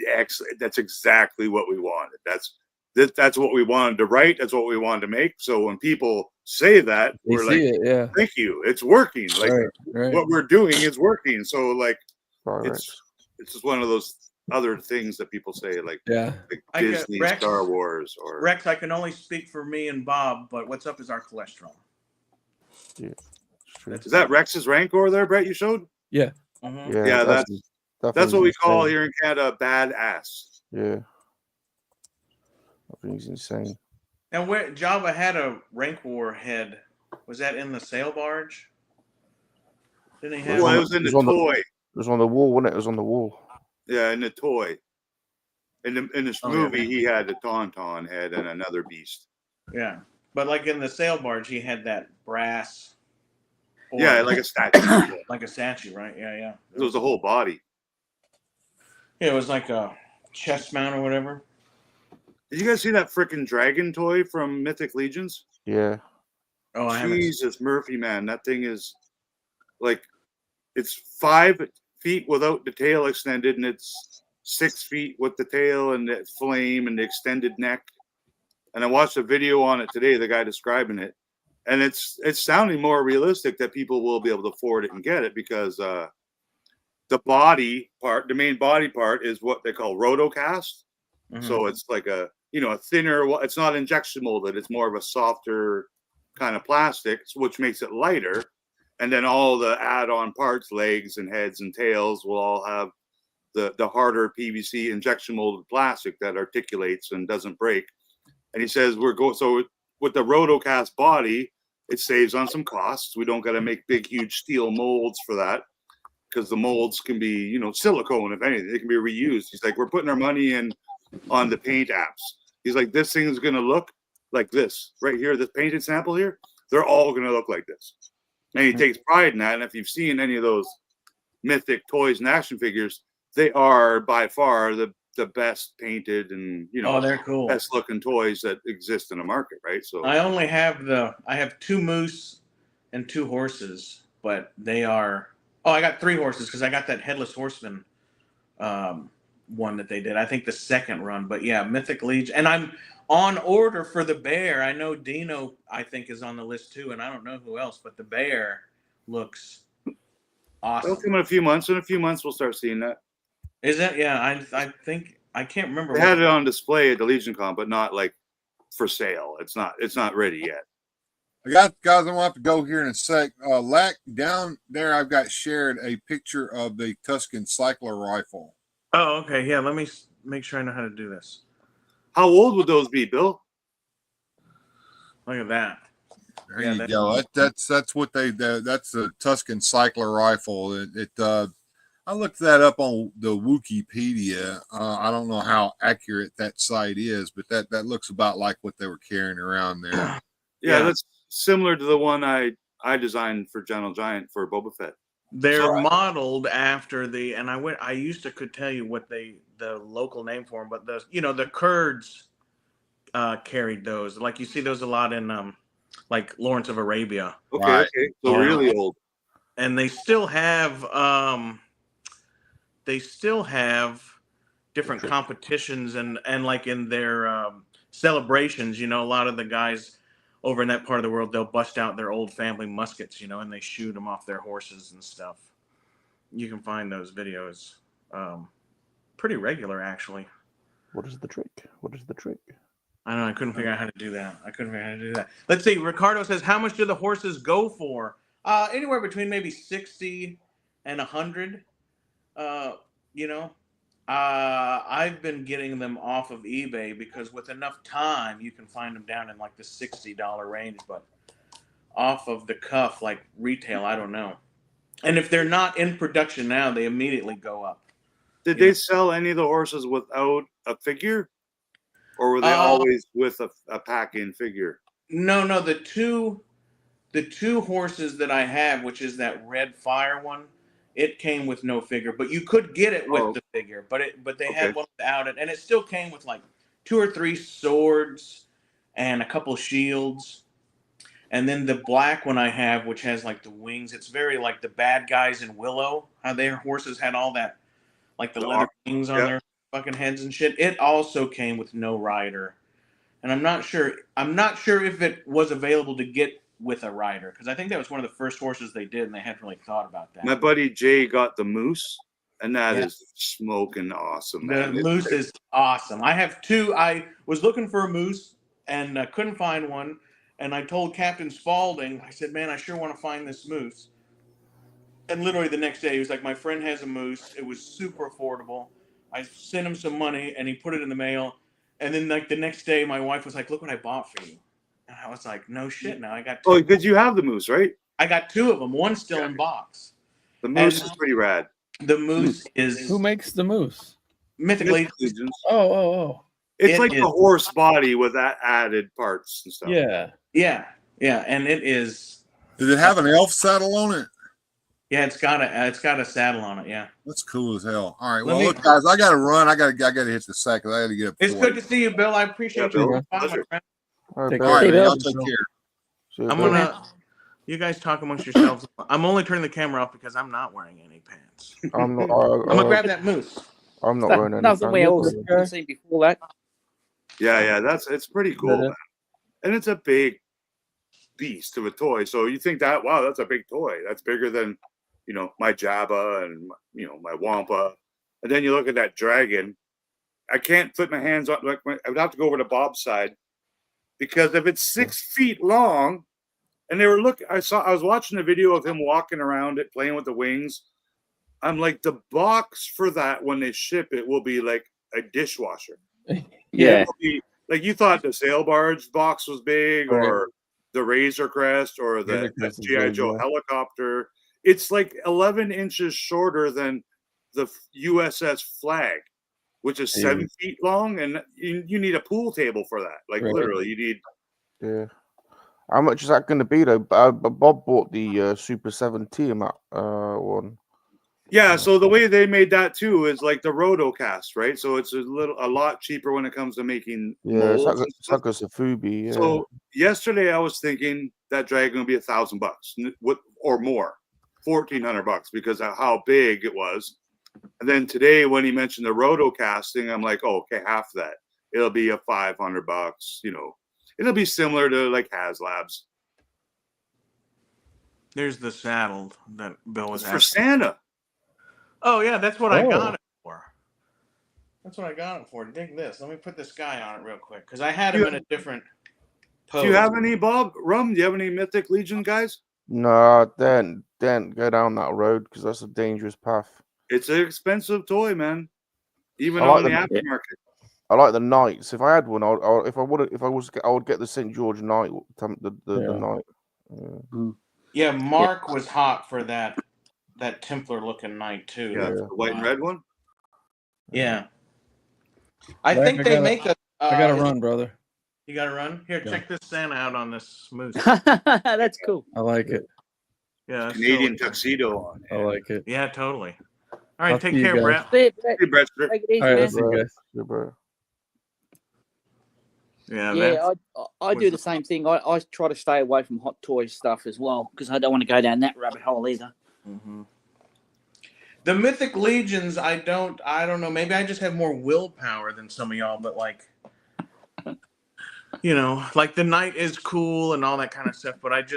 "Excellent. That's exactly what we wanted. That's what we wanted to write. That's what we wanted to make. So when people say that, They we're see like, it, yeah. thank you. It's working. Like Right. what we're doing is working. So like Right, it's just one of those other things that people say, like Yeah. Disney, Rex, Star Wars, or Rex, I can only speak for me and Bob, but what's up is our cholesterol. Yeah. is that Rex's Rancor there, Brett? You showed? Mhm. Yeah, that's what we insane. call here in Canada badass. Yeah. I think he's insane. And where Java had a Rancor head, was that in the sail barge? Didn't he have? Well, it was in the toy. It was on the wall, wasn't it? It was on the wall. Yeah, in the toy. In this movie, he had the Tauntaun head and another beast. Yeah, but like in the sail barge, he had that brass. Yeah, like a statue. Like a statue, right? Yeah. It was the whole body. Yeah, it was like a chest mount or whatever. Did you guys see that freaking dragon toy from Mythic Legions? Yeah. Oh, I haven't. Jesus, Murphy, man, that thing is like, it's 5 feet without the tail extended, and it's 6 feet with the tail and the flame and the extended neck. And I watched a video on it today, the guy describing it, and it's sounding more realistic that people will be able to afford it and get it, because the body part, the main body part, is what they call rotocast. Mhm. So it's like a thinner. It's not injection molded. It's more of a softer kind of plastic, which makes it lighter. And then all the add-on parts, legs and heads and tails, will all have the harder PVC injection molded plastic that articulates and doesn't break. And he says so with the rotocast body, it saves on some costs. We don't got to make big, huge steel molds for that, because the molds can be, silicone, if anything. They can be reused. He's like, we're putting our money in on the paint apps. He's like, this thing is going to look like this right here. This painted sample here, they're all going to look like this. And he takes pride in that. And if you've seen any of those Mythic toys and action figures, they are by far the best painted and, they're cool. best looking toys that exist in the market, right? So I only have I have 2 moose and 2 horses, but they are. Oh, I got 3 horses because I got that headless horseman one that they did. I think the second run, but yeah, Mythic Legion, and I'm on order for the bear. I know Dino, I think, is on the list too, and I don't know who else, but the bear looks awesome. it'll come in a few months. In a few months, we'll start seeing that. Is it? Yeah, I think I can't remember. They had it on display at the Legion Con, but not like for sale. It's not ready yet. Guys, I'm gonna have to go here in a sec. Lak, down there, I've got shared a picture of the Tuscan cycler rifle. Oh, okay. Yeah, let me make sure I know how to do this. How old would those be, Bill? Look at that. There Yeah, you go. That's what that's a Tuscan cycler rifle. I looked that up on the Wikipedia. I don't know how accurate that site is, but that looks about like what they were carrying around there. Yeah, that's similar to the one I designed for Gentle Giant for Boba Fett. They're modeled after and I used to could tell you what the local name for them, but the Kurds carried those. Like you see those a lot in like Lawrence of Arabia. Okay, Right. okay. So really old. And they still have different competitions and like in their celebrations, a lot of the guys over in that part of the world, they'll bust out their old family muskets, and they shoot them off their horses and stuff. You can find those videos pretty regular, actually. What is the trick? What is the trick? I don't know. I couldn't figure out how to do that. Let's see. Ricardo says, how much do the horses go for? Anywhere between maybe 60 and 100. I've been getting them off of eBay because with enough time, you can find them down in like the $60 range. But off of the cuff, like retail, I don't know. And if they're not in production now, they immediately go up. Did they sell any of the horses without a figure? Or were they always with a pack-in figure? No. The two horses that I have, which is that red fire one, it came with no figure, but you could get it with the figure. But they had one without it, and it still came with like 2 or 3 swords and a couple shields. And then the black one I have, which has like the wings, it's very like the bad guys in Willow, how their horses had all that, like the leather wings on their fucking heads and shit. It also came with no rider, and I'm not sure if it was available to get with a rider, because I think that was one of the first horses they did, and they hadn't really thought about that. My buddy Jay got the moose, and that is smoking awesome, man. The moose is awesome. I have 2. I was looking for a moose and couldn't find one, and I told Captain Spaulding, I said, man, I sure want to find this moose. And literally the next day, he was like, my friend has a moose. It was super affordable. I sent him some money, and he put it in the mail. And then like the next day, my wife was like, look what I bought for you. And I was like, no shit, now I got 2. Oh, because you have the moose, right? I got 2 of them. One's still in box. The moose is pretty rad. The moose is... Who makes the moose? Mythic Legions. Oh. It's like the horse body with that added parts and stuff. Yeah. And it is... Does it have an elf saddle on it? Yeah, it's got a saddle on it. Yeah, that's cool as hell. All right, well, look, guys, I got to run. I got to hit the sack. I got to get up. It's good to see you, Bill. I appreciate you. My friend. All right, man, I'll take care. I'm gonna. You guys talk amongst yourselves. I'm only turning the camera off because I'm not wearing any pants. I'm not. I'm gonna grab that moose. I'm not wearing any pants. Nothing else I've seen before that. Yeah, it's pretty cool, man. And it's a big beast of a toy. So you think that, wow, that's a big toy. That's bigger than, my Jabba and, my Wampa. And then you look at that dragon. I can't put my hands on, I would have to go over to Bob's side, because if it's 6 feet long, and they were I was watching a video of him walking around it, playing with the wings. I'm like, the box for that when they ship it will be like a dishwasher. Yeah. Like you thought the sail barge box was big, or the Razor Crest, or the G.I. Joe helicopter. It's like 11 inches shorter than the USS Flag, which is 7 feet long, and you need a pool table for that. Like literally, you need. Yeah. How much is that going to be though? Bob bought the Super 7T one. Yeah, so the way they made that too is like the Rotocast, right? So it's a lot cheaper when it comes to making. Yeah, it's like a Safubi. Yeah. So yesterday I was thinking that dragon would be $1,000 or more, $1,400 because of how big it was. And then today when he mentioned the Rotocasting, I'm like, oh, okay, half that. It'll be $500. It'll be similar to like HasLabs. There's the saddle that Bill was for Santa. Oh yeah, that's what I got it for. That's what I got it for. Dig this. Let me put this guy on it real quick because I had him in a different pose. Do you have any, Bob? Do you have any Mythic Legion guys? No, then go down that road because that's a dangerous path. It's an expensive toy, man. Even on the aftermarket. I like the Knights. If I had one, I would get the St. George Knight. The Knight. Yeah, Mark was hot for that Templar looking knight too. Yeah, the white and red one. Yeah, I think they make a. I gotta run, brother. You gotta run. Here, check this Santa out on this moose. That's cool. I like it. Yeah, Canadian tuxedo on. I like it. Yeah, totally. All right, take care, Brett. Hey, Brett. Take it easy, All right, man. let's see, guys. Yeah, I do the same thing. I try to stay away from hot toy stuff as well because I don't want to go down that rabbit hole either. Mm-hmm. The Mythic Legions, I don't know. Maybe I just have more willpower than some of y'all, but like, you know, like the night is cool and all that kind of stuff, but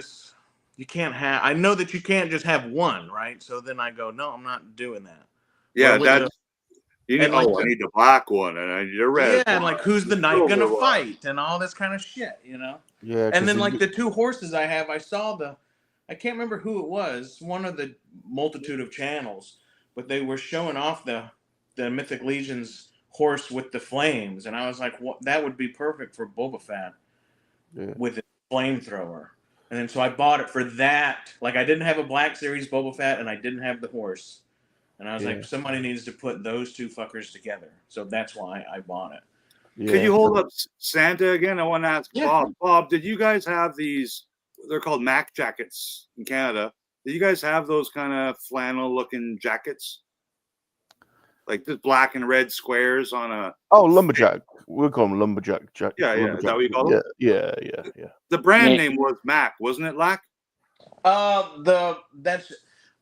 you can't have. I know that you can't just have one, right? So then I go, no, I'm not doing that. Yeah, But with that's you need. and like Oh, I need the black one, and I need a red yeah, one, and like who's and the the knight gonna silver one. fight and all this kind of shit, you know. Yeah, And because then like the two horses I have, I can't remember who it was, one of the multitude of channels, but they were showing off the Mythic Legion's horse with the flames, and I was like, what? That would be perfect for Boba Fett with his flamethrower. And then so I bought it for that. Like I didn't have a Black Series Boba Fett, and I didn't have the horse, and I was like, somebody needs to put those two fuckers together. So that's why I bought it. Could you hold up Santa again? I want to ask Yeah. Bob. Bob, did you guys have these? They're called Mac jackets in Canada. Did you guys have those kind of flannel-looking jackets, like the black and red squares on a? Oh, lumberjack. We'll call them lumberjack. Yeah. Lumberjack. Is that what you call them? Yeah. The brand name was Mac, wasn't it? Lak? That's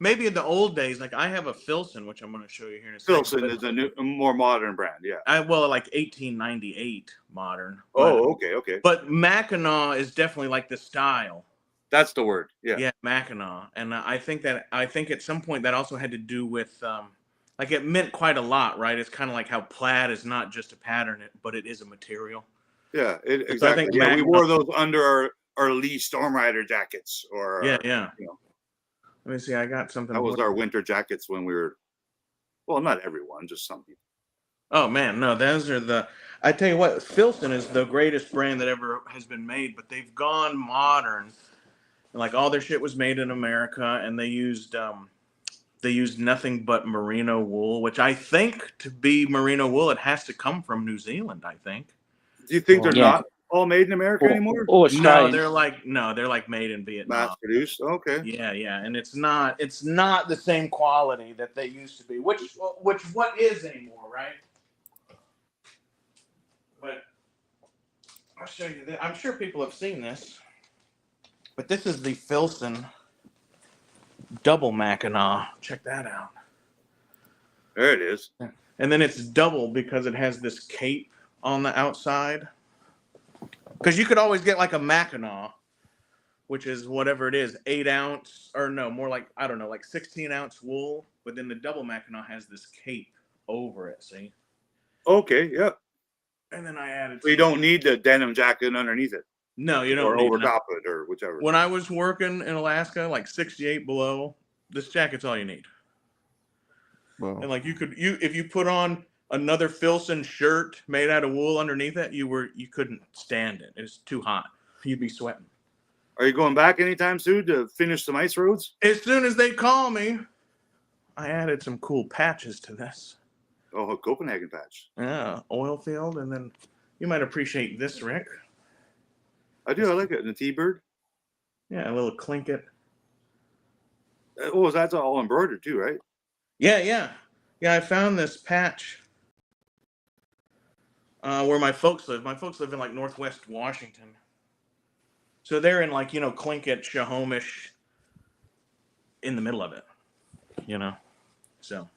maybe in the old days. Like I have a Filson, which I'm going to show you here in a Filson second. is a more modern brand. Yeah. Like 1898 modern. Oh, okay. But Mackinac is definitely like the style. That's the word. Yeah. Yeah, Mackinac, and I think at some point that also had to do with like it meant quite a lot, right? It's kind of like how plaid is not just a pattern, but it is a material. Yeah, exactly. So I think we wore those under our Lee Storm Rider jackets, or yeah. You know, Let me see. I got something. that was our winter jackets when we were. Well, not everyone, just some people. Oh man, no, those are I tell you what, Filson is the greatest brand that ever has been made, but they've gone modern. Like all their shit was made in America, and they used nothing but merino wool, which I think to be merino wool, it has to come from New Zealand. I think. Do you think they're not all made in America anymore? Or No, Australian. they're like made in Vietnam. Mass produced. Okay. Yeah, and it's not the same quality that they used to be, which what is anymore, right? But I'll show you this. I'm sure people have seen this, but this is the Filson double Mackinac. Check that out. There it is. And then it's double because it has this cape on the outside. Because you could always get like a Mackinac, which is whatever it is, 8 ounce, or no, more like, I don't know, like 16-ounce wool. But then the double Mackinac has this cape over it, see? Okay, yeah. And then I added. So you don't need the denim jacket underneath it. No, you don't or need over no. top it, or whichever. When I was working in Alaska, like 68 below, this jacket's all you need. Wow. And like if you put on another Filson shirt made out of wool underneath it, you couldn't stand it. It's too hot. You'd be sweating. Are you going back anytime soon to finish some ice roads? As soon as they call me, I added some cool patches to this. Oh, a Copenhagen patch. Yeah, oil field, and then you might appreciate this, Rick. I do. I like it. And the T-bird. Yeah, a little clinket. Oh, that's all embroidered too, right? Yeah. I found this patch where my folks live. My folks live in like Northwest Washington. So they're in like, Clinket, Shahomish, in the middle of it, So,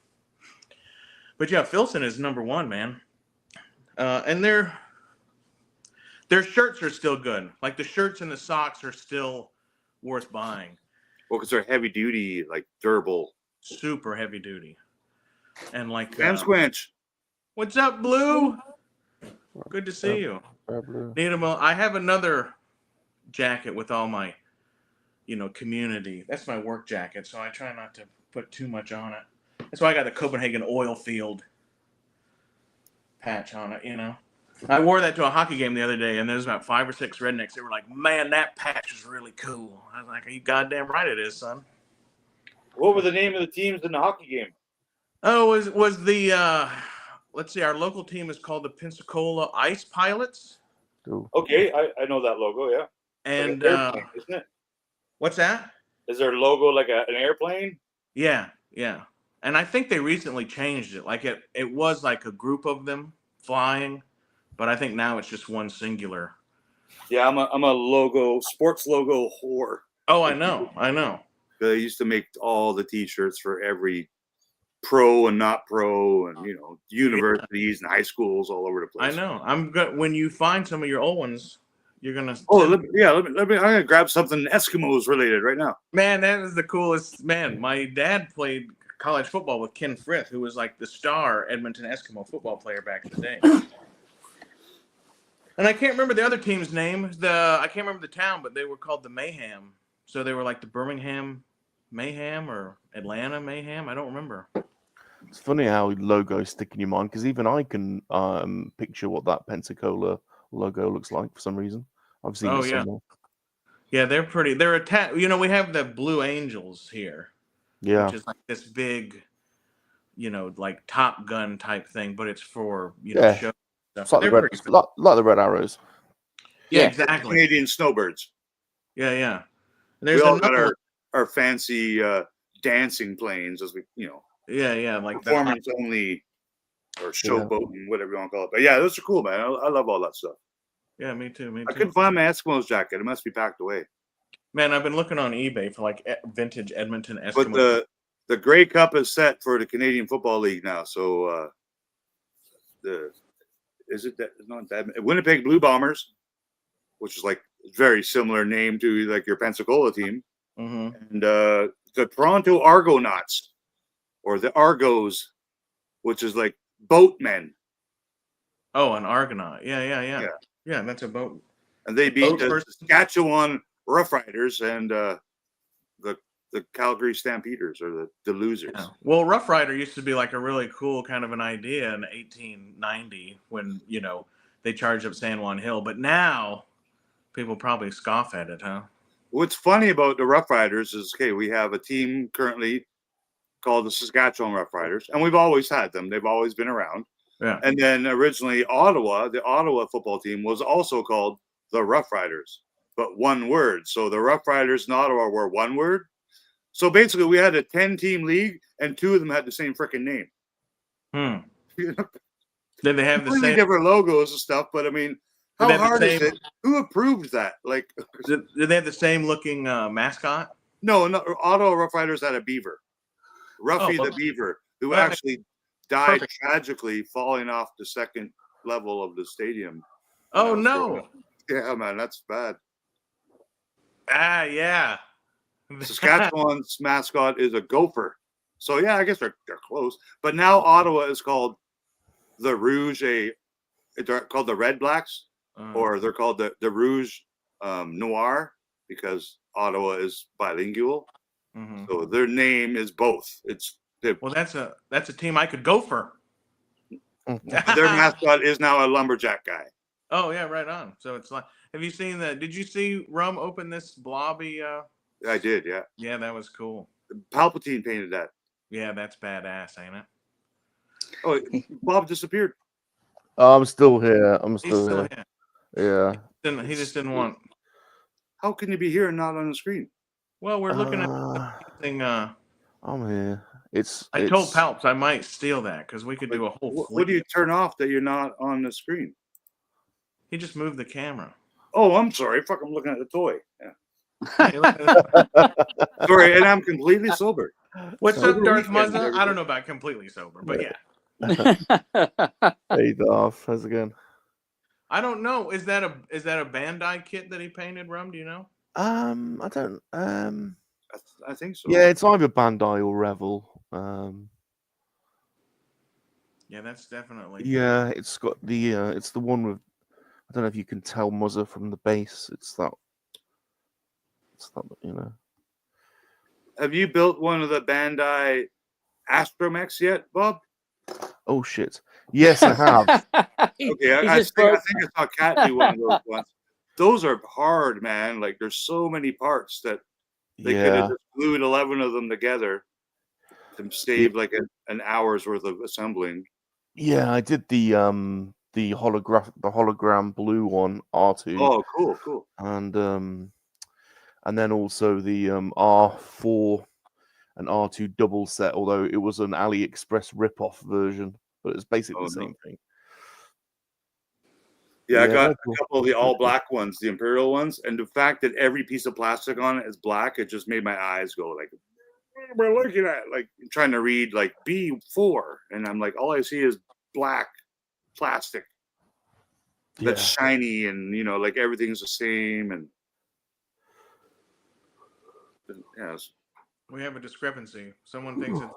but yeah, Filson is number one, man. And their shirts are still good. Like the shirts and the socks are still worth buying. Well, because they're heavy duty, like durable. Super heavy duty. And like Squinch. What's up, Blue? Good to see you. I have another jacket with all my community. That's my work jacket, so I try not to put too much on it. That's why I got the Copenhagen oil field patch on it. I wore that to a hockey game the other day, and there's about 5 or 6 rednecks. They were like, man, that patch is really cool. I was like, are you goddamn right it is, son. What were the name of the teams in the hockey game? Oh, was the let's see, our local team is called the Pensacola Ice Pilots. Okay, I know that logo, yeah. And like an airplane, isn't it? What's that? Is their logo like an airplane? Yeah. And I think they recently changed it. Like it was like a group of them flying, but I think now it's just one singular. Yeah, I'm a sports logo whore. Oh, I know. They used to make all the T-shirts for every pro and not pro, and universities and high schools all over the place. I know. I'm good. When you find some of your old ones, You're gonna. Oh, let me. I'm gonna grab something Eskimos related right now. Man, that is the coolest. Man, my dad played college football with Ken Frith, who was like the star Edmonton Eskimo football player back in the day. And I can't remember the other team's name. I can't remember the town, but they were called the Mayhem. So they were like the Birmingham Mayhem or Atlanta Mayhem. I don't remember. It's funny how logos stick in your mind because even I can picture what that Pensacola logo looks like for some reason. I've seen it Yeah. somewhere. Yeah, they're pretty. They're attached. You know, we have the Blue Angels here. Yeah. Which is like this big, like Top Gun type thing, but it's for, Yeah. show stuff. It's like the Red Arrows. Yeah, Yeah. exactly. Canadian snowbirds. Yeah. And We there's all got another our fancy dancing planes as we, Yeah, like the performance only or showboating, whatever you want to call it. But yeah, those are cool, man. I love all that stuff. Yeah, me too. I couldn't find my Eskimos jacket. It must be packed away. Man, I've been looking on eBay for like vintage Edmonton But Eskimo. the Grey Cup is set for the Canadian Football League now. So not that Winnipeg Blue Bombers, which is like very similar name to like your Pensacola team, and the Toronto Argonauts or the Argos, which is like boatmen. Oh, an Argonaut. Yeah. Yeah, that's a boat. And they beat the Saskatchewan Roughriders and the Calgary Stampeders or the losers. Yeah. Well, Rough Rider used to be like a really cool kind of an idea in 1890 when, they charged up San Juan Hill. But now people probably scoff at it, huh? What's funny about the Rough Riders is, okay, we have a team currently called the Saskatchewan Rough Riders, and we've always had them. They've always been around. Yeah. And then originally the Ottawa football team was also called the Rough Riders, but one word. So the Rough Riders in Ottawa were one word. So basically we had a 10-team league and two of them had the same freaking name. Did they have the same different logos and stuff, but I mean, how hard is it? Who approved that? Like, did they have the same looking mascot? No, Ottawa Rough Riders had a beaver. Ruffy the beaver, who actually died tragically falling off the second level of the stadium. Oh, no. Yeah, man, that's bad. Yeah. Saskatchewan's mascot is a gopher. So, yeah, I guess they're close. But now Ottawa is called the Rouge, they're called the Red Blacks, or they're called the Rouge Noir because Ottawa is bilingual. So their name is both. Well, that's a team I could go for. Their mascot is now a lumberjack guy. Oh yeah, right on. So it's like, have you seen that? Did you see Rum open this blobby? I did, yeah. Yeah, that was cool. Palpatine painted that. Yeah, that's badass, ain't it? Oh, Bob disappeared. Oh, I'm still here. He's still here. Yeah. He just didn't want. How can you be here and not on the screen? Well, we're looking at the thing. I'm here. I told Palps I might steal that because we could do a whole. What do you turn off that you're not on the screen? He just moved the camera. Oh, I'm sorry. Fuck, I'm looking at the toy. Yeah. Sorry, and I'm completely sober. What's up, Darth Muzza? I don't know about completely sober, but yeah. Hey, Darth. How's it going? I don't know. Is that a Bandai kit that he painted, Rum? Do you know? I don't. I think so. Yeah, it's either Bandai or Revel. Yeah, that's definitely. Yeah, it's got the. It's the one with. I don't know if you can tell Muzza from the base. It's that. Have you built one of the Bandai Astromechs yet, Bob? Oh shit! Yes, I have. Okay, I think I saw Kat do one of those once. Those are hard, man. Like there's so many parts that they could have just glued 11 of them together to save like an hour's worth of assembling. Yeah, I did the hologram blue one, R2. Oh, cool. And then also the R4 and R2 double set, although it was an AliExpress rip-off version, but it's basically the same thing. Yeah, I got a couple of the all black ones, the Imperial ones, and the fact that every piece of plastic on it is black, it just made my eyes go like, what am I looking at? Like I'm trying to read like B4, and I'm like, all I see is black plastic. that's shiny and like everything's the same and We have a discrepancy. Someone thinks it's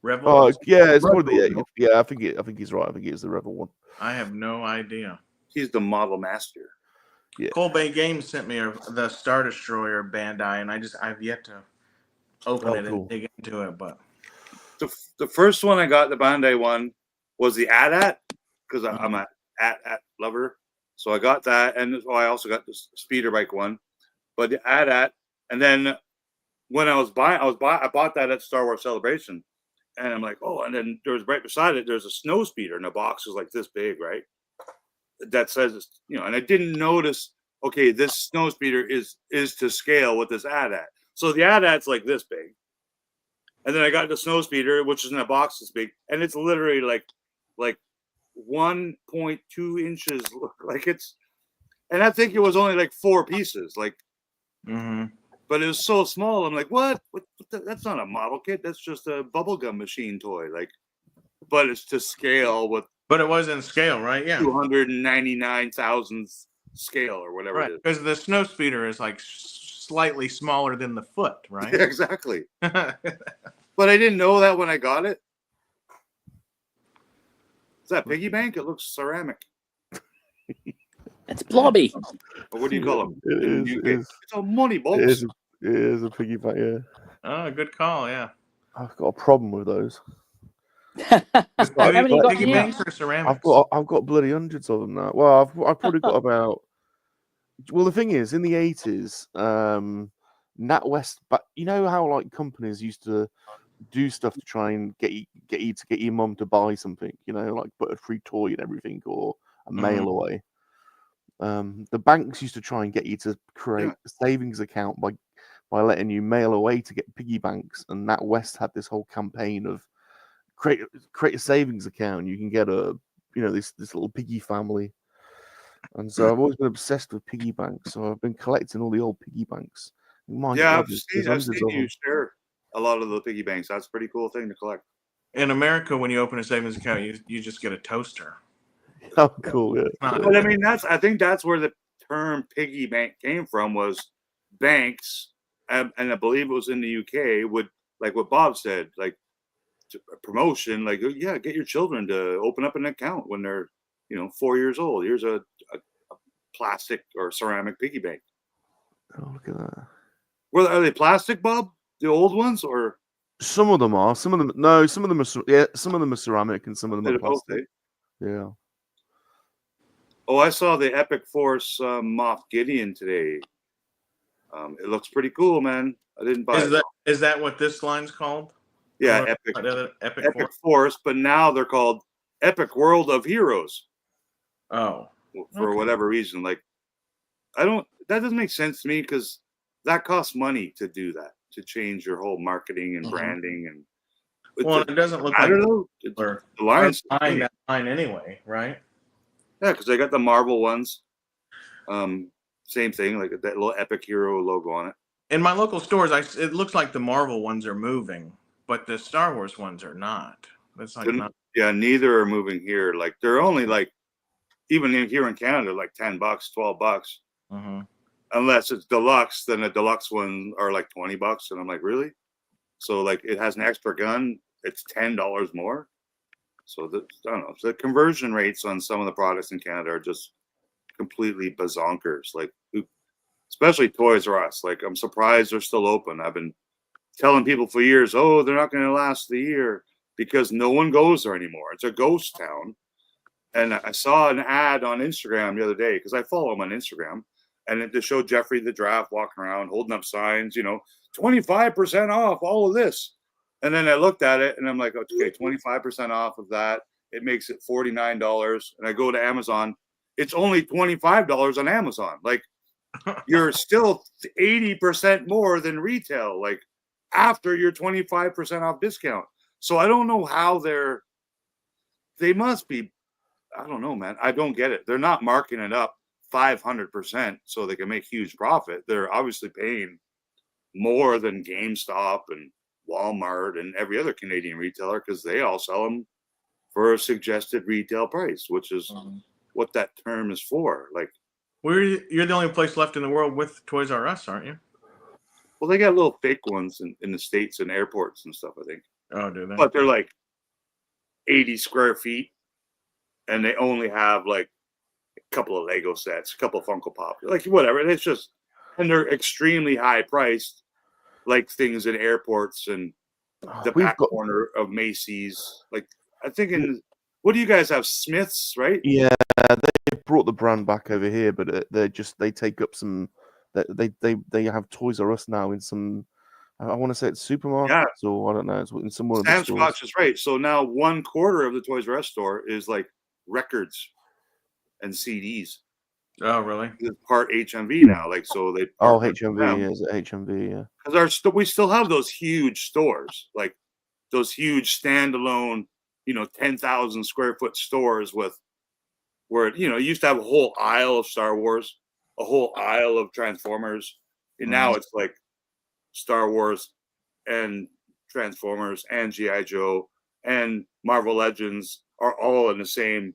Rebel. Oh yeah, it's Rebel, probably yeah. I think he's right. I think it's the Rebel one. I have no idea. he's the model master. Yeah. Cold Bay Games sent me the Star Destroyer Bandai, and I've yet to open it cool. and dig into it. But The first one I got, the Bandai one, was the AT-AT because I'm a AT-AT lover. So I got that, and I also got the speeder bike one, but the AT-AT. And then when I bought that at Star Wars Celebration, and I'm like, oh, and then there's right beside it, there's a snow speeder, and the box is like this big, right? That says, and I didn't notice. Okay, this snow speeder is to scale with this AT-AT. So the AT-AT's like this big, and then I got the snow speeder, which is in a box this big, and it's literally like 1.2 inches. Like it's, and I think it was only like 4 pieces, like. But it was so small. I'm like, what? That's not a model kit. That's just a bubblegum machine toy. Like, but it's to scale with. But it was in scale, right? Yeah. 299,000th scale or whatever Right. it is. Because the snow speeder is like slightly smaller than the foot, right? Yeah, exactly. But I didn't know that when I got it. Is that piggy bank? It looks ceramic. It's blobby. Or what do you call them? It's a money box. It is a piggy bank, yeah. Oh, good call, yeah. I've got a problem with those. How many got piggy you? banks or ceramics? I've got bloody hundreds of them now. Well, I've probably got about. Well, the thing is, in the 80s, NatWest, but you know how like companies used to do stuff to try and get your mum to buy something, like put a free toy and everything, or a mail away. The banks used to try and get you to create a savings account by letting you mail away to get piggy banks, and NatWest had this whole campaign of create a savings account. You can get this little piggy family, and so I've always been obsessed with piggy banks. So I've been collecting all the old piggy banks. I've seen you share a lot of the piggy banks. That's a pretty cool thing to collect. In America, when you open a savings account, you just get a toaster. Oh, cool! Yeah. But I mean, I think that's where the term piggy bank came from. Was banks, and I believe it was in the UK. Would, like what Bob said, like promotion, like get your children to open up an account when they're 4 years old. Here's a plastic or ceramic piggy bank. Oh, look at that. Well, are they plastic, Bob? The old ones, or some of them are. Some of them, no. Some of them are. Yeah, some of them are ceramic, and some of them are plastic. Okay. Yeah. Oh, I saw the Epic Force Moff Gideon today. It looks pretty cool, man. I didn't buy it. Is that what this line's called? Yeah, Epic Force, but now they're called Epic World of Heroes. Oh. For whatever reason. Like, that doesn't make sense to me because that costs money to do that, to change your whole marketing and branding. And it doesn't look I like don't know. The line's buying that line anyway, right? Yeah, because they got the Marvel ones. Same thing, like that little Epic Hero logo on it. In my local stores, it looks like the Marvel ones are moving, but the Star Wars ones are not. That's like not. Yeah, neither are moving here. Like they're only like, even here in Canada, like $10, $12. Unless it's deluxe, then the deluxe ones are like $20, and I'm like, really? So like it has an extra gun, it's $10 more. So I don't know. So the conversion rates on some of the products in Canada are just completely bazonkers. Like, especially Toys R Us. Like, I'm surprised they're still open. I've been telling people for years, oh, they're not going to last the year because no one goes there anymore. It's a ghost town. And I saw an ad on Instagram the other day because I follow him on Instagram, and it just showed Jeffrey the Giraffe walking around holding up signs, 25% off all of this. And then I looked at it and I'm like, okay, 25% off of that. It makes it $49. And I go to Amazon. It's only $25 on Amazon. Like, you're still 80% more than retail, like after your 25% off discount. So I don't know how they must be, I don't know, man. I don't get it. They're not marking it up 500% so they can make huge profit. They're obviously paying more than GameStop and Walmart and every other Canadian retailer because they all sell them for a suggested retail price, which is what that term is for. Like, You're the only place left in the world with Toys R Us, aren't you? well, they got little fake ones in the States and airports and stuff, I think. Oh, do they? But they're like 80 square feet, and they only have like a couple of Lego sets, a couple of Funko Pop, like whatever. And it's just, and they're extremely high priced, like things in airports and the We've back got corner of Macy's. Like, I think what do you guys have? Smiths, right? Yeah, they brought the brand back over here, but they take up some. They have Toys R Us now in some. I want to say it's supermarkets or I don't know. It's in some one of the Sam stores. Scotch is right. So now 1/4 of the Toys R Us store is like records and CDs. Oh, really? It's part HMV now. Like, so they. Oh, HMV, is it HMV? Yeah. Because we still have those huge stores, like those huge standalone, 10,000 square foot stores where you used to have a whole aisle of Star Wars, a whole aisle of Transformers, and now it's like Star Wars and Transformers and G.I. Joe and Marvel Legends are all in the same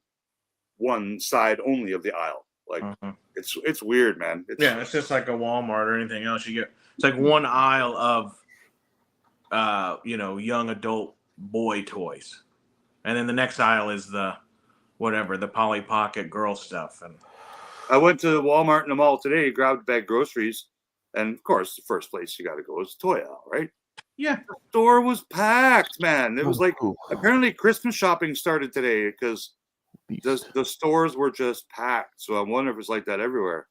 one side only of the aisle. Like, it's weird, man. It's just like a Walmart or anything else. It's like one aisle of young adult boy toys, and then the next aisle is the Polly Pocket girl stuff. And I went to Walmart in the mall today, grabbed a bag of groceries, and of course, the first place you got to go is the toy aisle, right? Yeah, the store was packed, man. It was like cool. Apparently Christmas shopping started today because the stores were just packed. So I wonder if it's like that everywhere.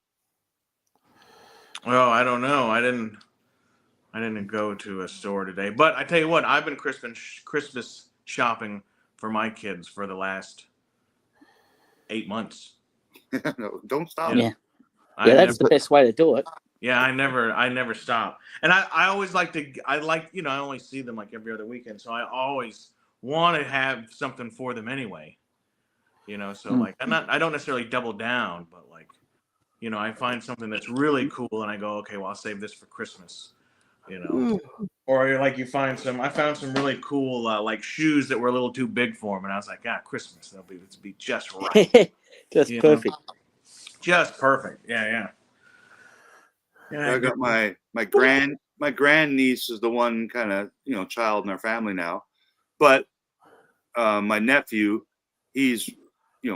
Well, I don't know. I didn't go to a store today, but I tell you what, I've been Christmas shopping for my kids for the last 8 months. No, don't stop. Yeah, that's the best way to do it. Yeah, I never stop, and I always I only see them like every other weekend, so I always want to have something for them anyway. So like I don't necessarily double down, but like, I find something that's really cool and I go, okay, well, I'll save this for Christmas, or like I found some really cool like shoes that were a little too big for them, and I was like, Christmas, it'll be just right, just perfect, just perfect. Yeah. I got my grand niece is the one kind of child in our family now, but my nephew, he's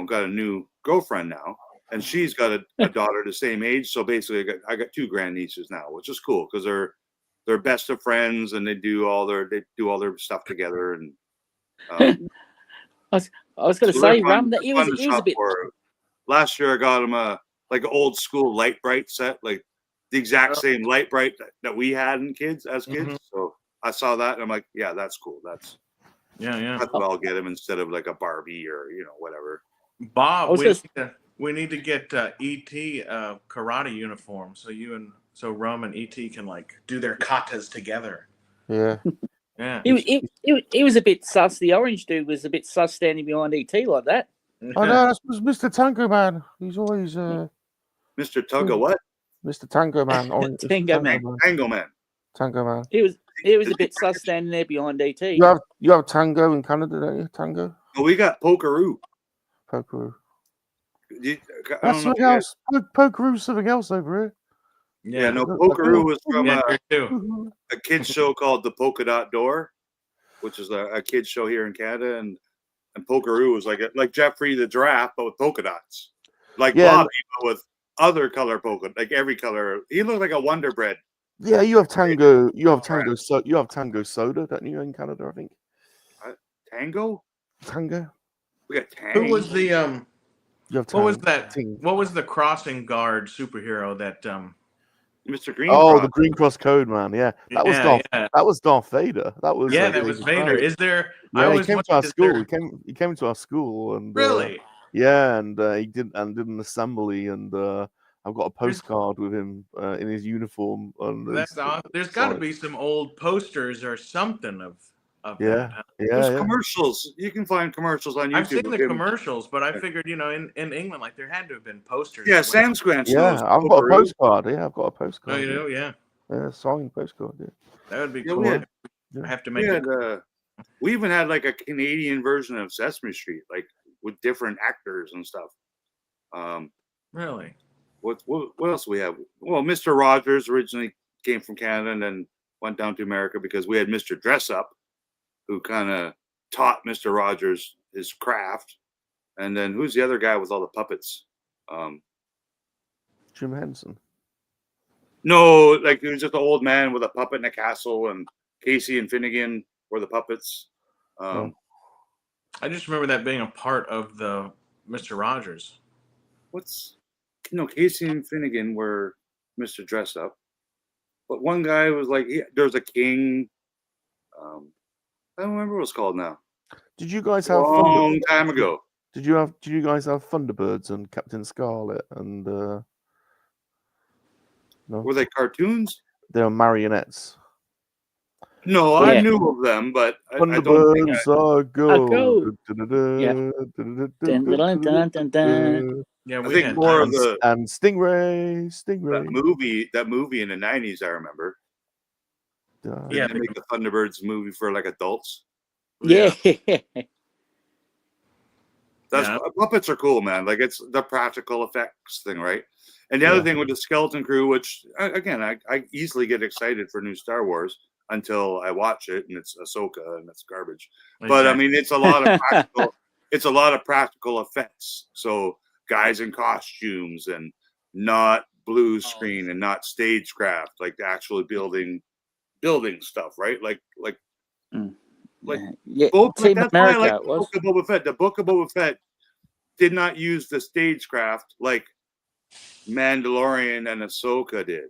got a new girlfriend now, and she's got a daughter the same age. So basically, I got two grandnieces now, which is cool because they're best of friends and they do all their stuff together. And I was going to say, Ram, that he was a bit. Last year, I got him an old school Light Bright set, like the exact same Light Bright that we had as kids. Mm-hmm. So I saw that and I'm like, yeah, that's cool. That's what I'll get him instead of like a Barbie or whatever. Bob, we need to get E.T. karate uniform so Rum and E.T. can like do their katas together. Yeah. Yeah. He was a bit sus. The orange dude was a bit sus standing behind E.T. like that. Oh no, that's Mr. Tango Man. He's always Mr. Tugga what? Mr. Tango Man. Tango Man. Tango Man. He was a bit sus standing there behind E.T. You have Tango in Canada, don't you? Tango. Oh, we got Pokeroo. That's something else. Pokeroo's something else over here. Yeah, no, Pokeroo was from a kids show called The Polka Dot Door, which is a kids show here in Canada, and Pokeroo was like Jeffrey the Giraffe, but with polka dots, like Bobby, but with other color polka, like every color. He looked like a Wonder Bread. Yeah, you have Tango. You have Tango. You have Tango soda, don't you, in Canada? I think. Tango. We got Tango. Who was the What was that? What was the crossing guard superhero that Mr. Green? Oh, the Green Cross Code Man. Yeah, that was Darth. Yeah. That was Darth Vader. That was that was Vader. Is there? Yeah, he came to our school. He came to our school and really. And he did an assembly, and I've got a postcard with him in his uniform. That's awesome. There's got to be some old posters or something of that. There's commercials. You can find commercials on YouTube. I've seen the commercials, but I figured, in England, like there had to have been posters. Yeah, Sam Squanch. Yeah, I've got a postcard. Yeah, I've got a postcard. Oh, you do? Yeah. Yeah, signed postcard. Yeah. That would be cool. I have to make it. We even had like a Canadian version of Sesame Street, like with different actors and stuff. Really? What else do we have? Well, Mr. Rogers originally came from Canada and then went down to America because we had Mr. Dress Up, who kind of taught Mr. Rogers his craft. And then who's the other guy with all the puppets? Jim Henson. No, like he was just an old man with a puppet in a castle, and Casey and Finnegan were the puppets. Oh. I just remember that being a part of the Mr. Rogers. Casey and Finnegan were Mr. Dress Up, but one guy was like, there was a king. I don't remember what it's called now. Did you guys have long time ago? Did you guys have Thunderbirds and Captain Scarlet and no? Were they cartoons? They were marionettes. No, Yeah. I knew of them, but I don't think Thunderbirds are go. go. Yeah, I we think had more that. of the And Stingray. that movie in the 90s. I remember. Yeah, Didn't they make the Thunderbirds movie for like adults? Yeah. Puppets are cool, man. Like it's the practical effects thing, right? And the other thing with the Skeleton Crew, which again, I easily get excited for new Star Wars until I watch it and it's Ahsoka and it's garbage. Exactly. But I mean, it's a lot of practical. It's a lot of practical effects. So guys in costumes and not blue screen and not stagecraft, like actually building stuff, right? Like yeah. Book, Team that's why I America like it the was. Book of Boba Fett. The Book of Boba Fett did not use the stagecraft like Mandalorian and Ahsoka did.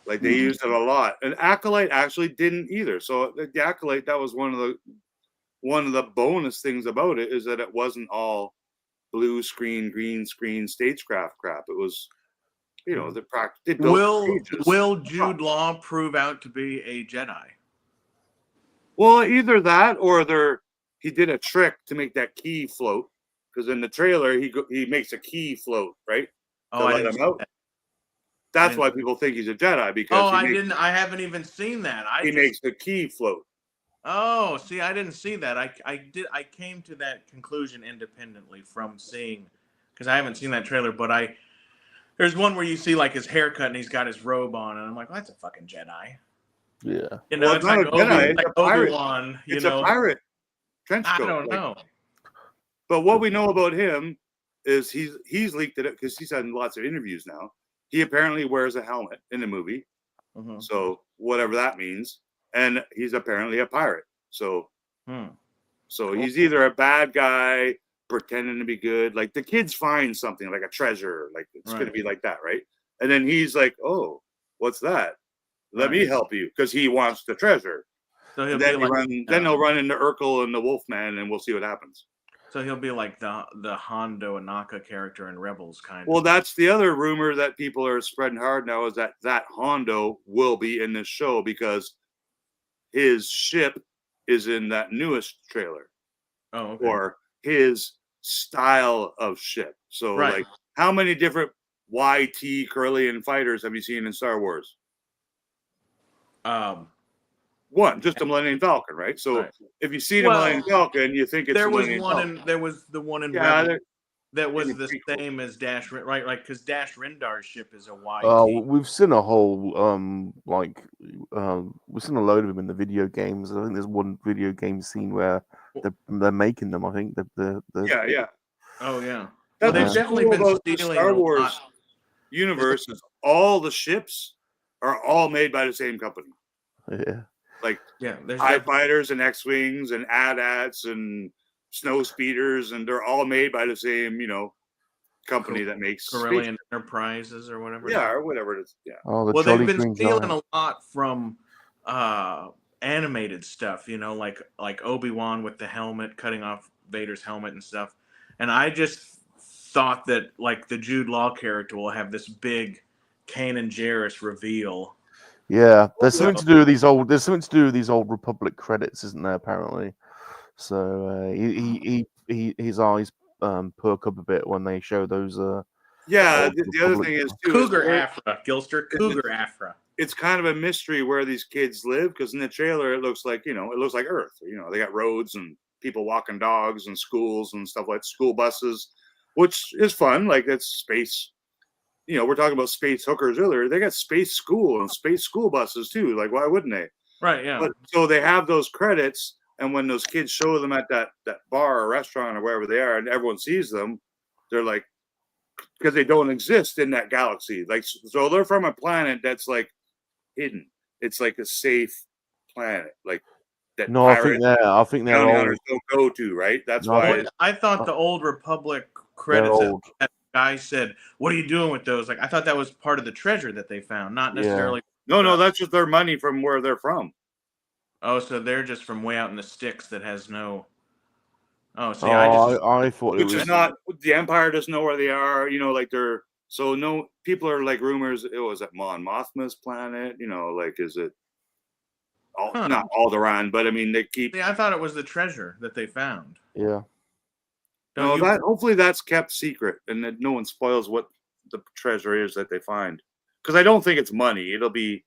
Like they used it a lot. And Acolyte actually didn't either. So the Acolyte, that was one of the bonus things about it, is that it wasn't all blue screen, green screen, stagecraft crap. It was, the practice. They built stages. Will Jude Law prove out to be a Jedi? Well, either that or he did a trick to make that key float, because in the trailer he makes a key float, right? To let him out. That's why people think he's a Jedi, because I haven't even seen that. He makes the key float. Oh, see, I didn't see that. I came to that conclusion independently from seeing, because I haven't seen that trailer. But there's one where you see like his haircut and he's got his robe on, and I'm like, well, that's a fucking Jedi. Yeah. It's not like a Jedi, it's a pirate. Obi-Wan. It's a pirate trench coat. I don't know. But what we know about him is he's leaked it because he's had lots of interviews now. He apparently wears a helmet in the movie, so whatever that means, and he's apparently a pirate. So, so he's either a bad guy pretending to be good. Like the kids find something like a treasure, like it's going to be like that, right? And then he's like, "Oh, what's that? Let me help you," because he wants the treasure. So then he'll run into Urkel and the Wolfman, and we'll see what happens. So he'll be like the Hondo Anaka character in Rebels, kind of. Well, that's the other rumor that people are spreading hard now, is that Hondo will be in this show because his ship is in that newest trailer. Oh, okay. Or his style of ship. So, like, how many different YT Corellian fighters have you seen in Star Wars? One, just the Millennium Falcon, right? So if you see the Millennium Falcon, you think it's there was the one in Rebels that was the same as Dash, right? Like, because Dash Rendar's ship is a YT. We've seen a whole we've seen a load of them in the video games. I think there's one video game scene where they're making them. I think yeah. Oh yeah. That's they've definitely been about stealing the Star Wars universe. Is all the ships are all made by the same company. Yeah. Like there's TIE fighters and X-wings and AT-ATs and snow speeders, and they're all made by the same, company that makes Corellian Enterprises or whatever. Yeah, or whatever it is. Yeah. Oh, they've been stealing a lot from animated stuff, like Obi-Wan with the helmet, cutting off Vader's helmet and stuff. And I just thought that like the Jude Law character will have this big Kanan Jarrus reveal. Yeah, there's something to do with these old. There's something to do with these old Republic credits, isn't there? Apparently, so his eyes perk up a bit when they show those. The other thing is too, Cougar Afra, Gilster, Cougar Afra. It's kind of a mystery where these kids live, because in the trailer it looks like it looks like Earth. They got roads and people walking dogs and schools and stuff, like school buses. which is fun. Like that's space. You know, we're talking about space hookers earlier. They got space school and space school buses too. Like, why wouldn't they? Right. Yeah. But so they have those credits, and when those kids show them at that bar or restaurant or wherever they are, and everyone sees them, they're like, because they don't exist in that galaxy. Like, so they're from a planet that's like hidden. It's like a safe planet, like that. No, I think they're bounty old. hunters don't go to, right? That's No, why. I thought the old Republic They're credits old. that guy said, "What are you doing with those?" Like I thought that was part of the treasure that they found, not necessarily. No, that's just their money from where they're from. Oh, so they're just from way out in the sticks that has no. Oh, see, I thought it Which was is not the Empire doesn't know where they are. You know, like they're so no people are like rumors. It was at Mon Mothma's planet. You know, like is it? Not Alderaan, but I mean they keep. See, I thought it was the treasure that they found. Yeah. Don't No, hopefully that's kept secret and that no one spoils what the treasure is that they find. Because I don't think it's money. It'll be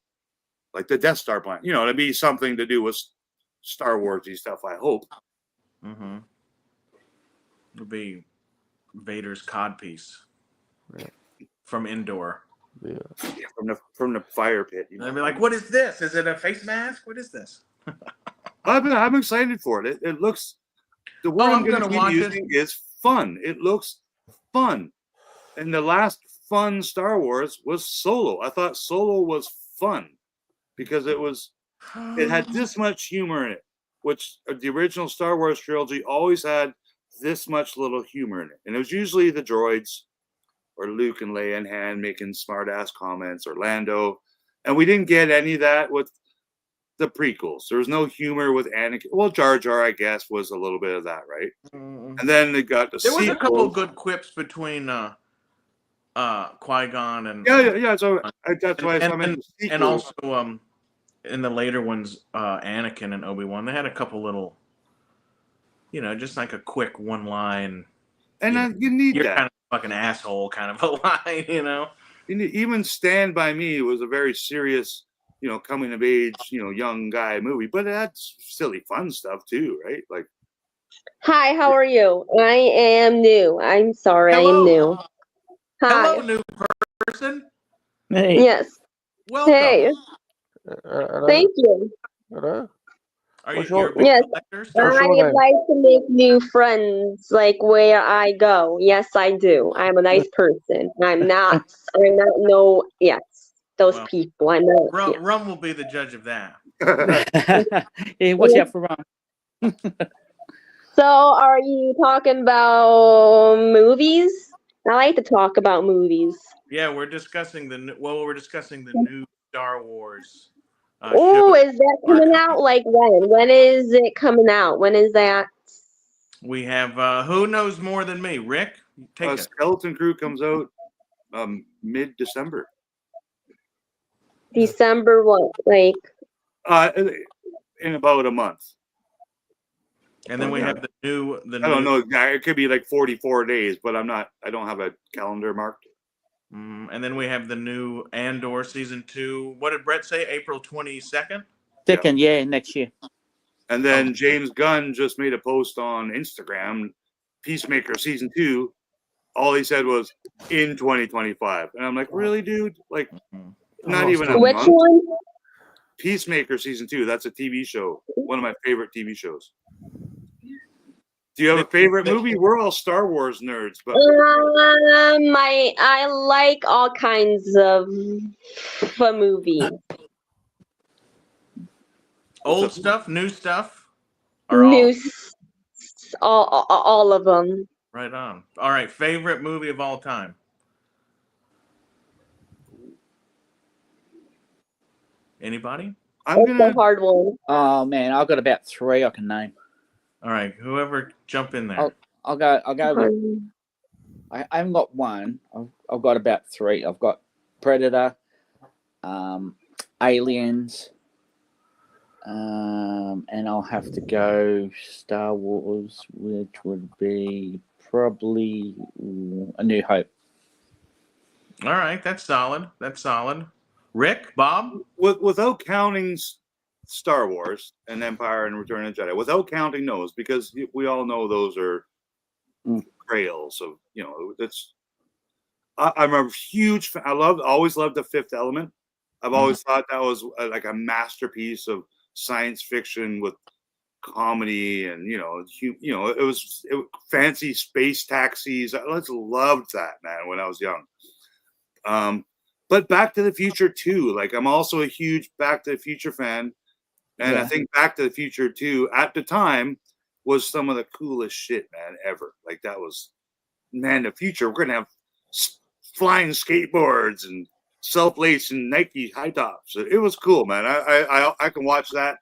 like the Death Star planet. You know, it'll be something to do with Star Wars-y stuff. I hope. Mm-hmm. It'll be Vader's codpiece from Endor. Yeah. From the fire pit. You know? And they'll be like, "What is this? Is it a face mask? What is this?" I'm excited for it. It looks. The word I'm going to keep using is fun. It looks fun. And the last fun Star Wars was Solo. I thought Solo was fun because it had this much humor in it, which the original Star Wars trilogy always had this much little humor in it. And it was usually the droids or Luke and Leia and Han making smart ass comments or Lando. And we didn't get any of that with the prequels. There was no humor with Anakin. Well, Jar Jar, I guess, was a little bit of that, right? Mm-hmm. And then they got the There was sequels. a couple of good quips between Qui-Gon and Yeah. So that's why I meant the sequels. and also in the later ones, Anakin and Obi-Wan, they had a couple little, just like a quick one line. And you need you're that. kind of a fucking asshole kind of a line, Even Stand By Me was a very serious, coming of age, young guy movie, but that's silly fun stuff too, right? Like, hi, how are you? I am new. I'm sorry, I am new. Hi. Hello, new person. Hey. Yes. Welcome. Hey. Thank you. Hello. Are What's you your- a big Yes. collector? What's I your name? like to make new friends, like where I go. Yes, I do. I'm a nice person. I'm not yes, those Well, people. I know. Yeah. Rum will be the judge of that. Yeah, watch out for Ron. So, are you talking about movies? I like to talk about movies. Yeah, we're discussing the new Star Wars. Oh, show. is that coming out? Like when? When is it coming out? When is that? We have who knows more than me? Rick, take it. Skeleton Crew comes out mid-December. December what? Like in about a month. And then we have the new. I don't know. It could be like 44 days, but I don't have a calendar marked. And then we have the new Andor season 2. What did Brett say? April 22nd? Second, yeah, next year. And then James Gunn just made a post on Instagram, Peacemaker season 2. All he said was in 2025, and I'm like, really, dude? Like, not even a which month. one? Peacemaker season 2. That's a TV show. One of my favorite TV shows. Do you have a favorite movie? We're all Star Wars nerds, but I like all kinds of movies. Old stuff, new stuff, all of them. Right on. All right, favorite movie of all time. Anybody? That's a hard one. Oh man, I've got about 3 I can name. All right, whoever jump in there. I'll go with, I haven't got one. I've got about 3. I've got Predator, Aliens, and I'll have to go Star Wars, which would be probably A New Hope. All right, that's solid. Rick, Bob? without counting Star Wars and Empire and Return of the Jedi, without counting those, because we all know those are portrayals of, you know, that's. I'm a huge fan. Always loved The Fifth Element. I've always thought that was like a masterpiece of science fiction with comedy, and it was fancy space taxis. I just loved that, man, when I was young. But Back to the Future 2, like I'm also a huge Back to the Future fan, and I think Back to the Future 2 at the time was some of the coolest shit, man, ever. Like that was, man, the future. We're gonna have flying skateboards and self-lacing Nike high tops. It was cool, man. I can watch that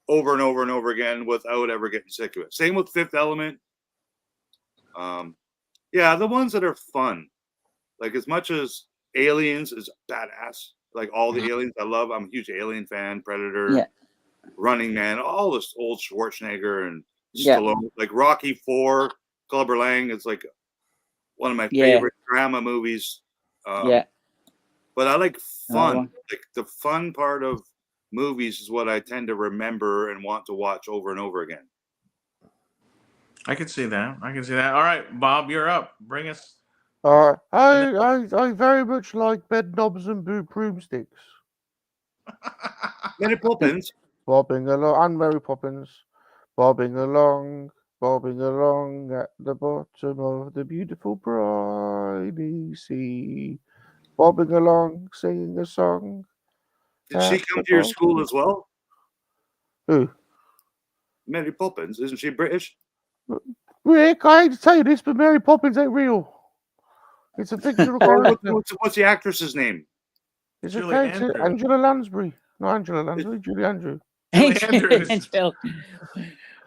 over and over and over again without ever getting sick of it. Same with Fifth Element. Yeah, the ones that are fun. Like as much as Aliens is badass. Like all the Aliens I love. I'm a huge Alien fan. Predator, Running Man, all this old Schwarzenegger and Stallone. Like Rocky IV, Clubber Lang is like one of my favorite drama movies. But I like fun. Like the fun part of movies is what I tend to remember and want to watch over and over again. I can see that. All right, Bob, you're up. Bring us. I very much like bed knobs and broomsticks. Mary Poppins. Bobbing along, and Mary Poppins. Bobbing along at the bottom of the beautiful briny sea. Bobbing along, singing a song. Did she come to your school as well? Who? Mary Poppins. Isn't she British? Rick, I hate to tell you this, but Mary Poppins ain't real. It's a fictional character. What's the actress's name? It's a character, Angela Lansbury. Not Angela Lansbury, Julie Andrews. Angela.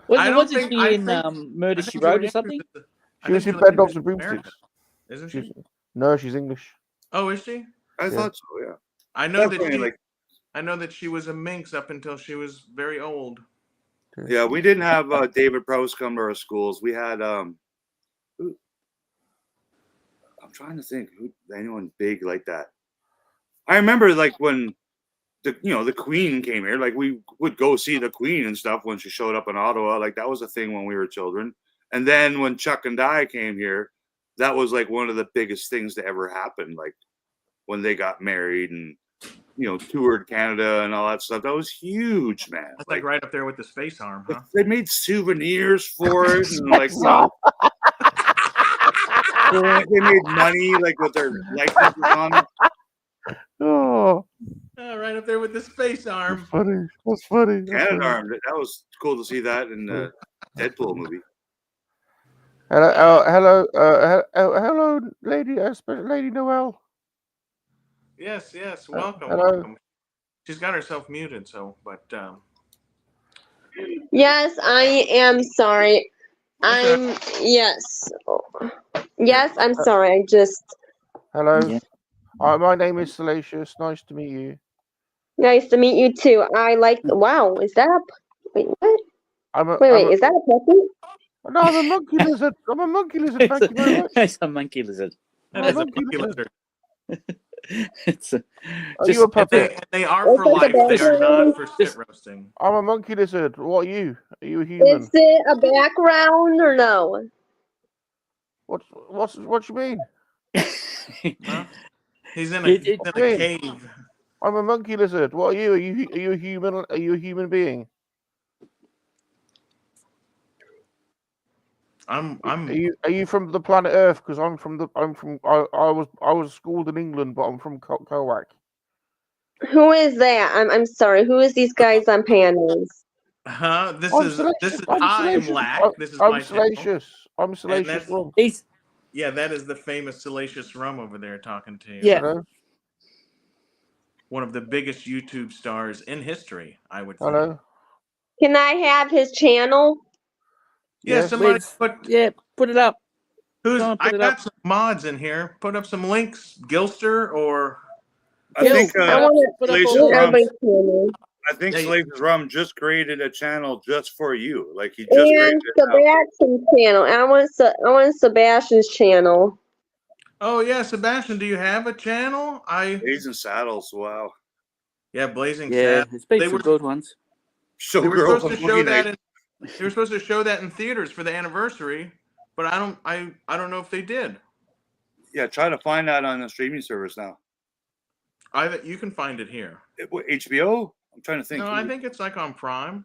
Wasn't she in Murder, She Wrote or something? She was in Bed Knobs and Broomsticks. Isn't she? No, she's English. Oh, is she? I thought so, yeah. I know that she was a minx up until she was very old. Yeah, we didn't have David Prowse come to our schools. We had I'm trying to think who anyone big like that. I remember like when the Queen came here, like we would go see the Queen and stuff when she showed up in Ottawa. Like that was a thing when we were children. And then when Chuck and Di came here, that was like one of the biggest things to ever happen. Like when they got married and toured Canada and all that stuff. That was huge, man. That's like right up there with the space arm, huh? They made souvenirs for it, and like they made money like with their likeness on it. Oh, right up there with the space arm. That's funny. Canada arm. That was cool to see that in the Deadpool movie. Hello, Lady Noelle. Yes, welcome. Hello. Welcome. She's got herself muted, Yes, I am sorry. Yes, I'm sorry. I just. Hello. Yeah. My name is Salacious. Nice to meet you. Nice to meet you too. I like. Wow, is that a? Wait, what? Is that a puppy? No, I'm a monkey lizard. I'm a monkey lizard. Thank you very much. It's a monkey lizard. That is a monkey lizard. Are you a puppet? They are for life. They are not for sit roasting. I'm a monkey lizard. What are you? Are you a human? Is it a background or no? What you mean? Huh? He's in a cave. I'm a monkey lizard. What are you? Are you a human? Are you a human being? Are you from the planet Earth? Because I was schooled in England, but I'm from Kowak. Who is that? I'm sorry. Who is these guys on panels? This is I'm Lak. This is my Salacious. I'm Salacious Rum. Yeah, that is the famous Salacious Rum over there talking to you. Yeah. Hello? One of the biggest YouTube stars in history, I would say. Hello. Can I have his channel? Yeah, Yes, somebody put it up. I got some mods in here. Put up some links, Gilster or I think Salacious Rum just created a channel just for you. Like he just created Sebastian's channel. I want Sebastian's channel. Oh yeah, Sebastian, do you have a channel? Blazing Saddles, wow. Yeah, Blazing Saddles. It's been some good ones. They were supposed to show that in theaters for the anniversary, but I don't know if they did. Yeah, try to find that on the streaming service now. You can find it here. HBO? I'm trying to think. No, I think it's like on Prime.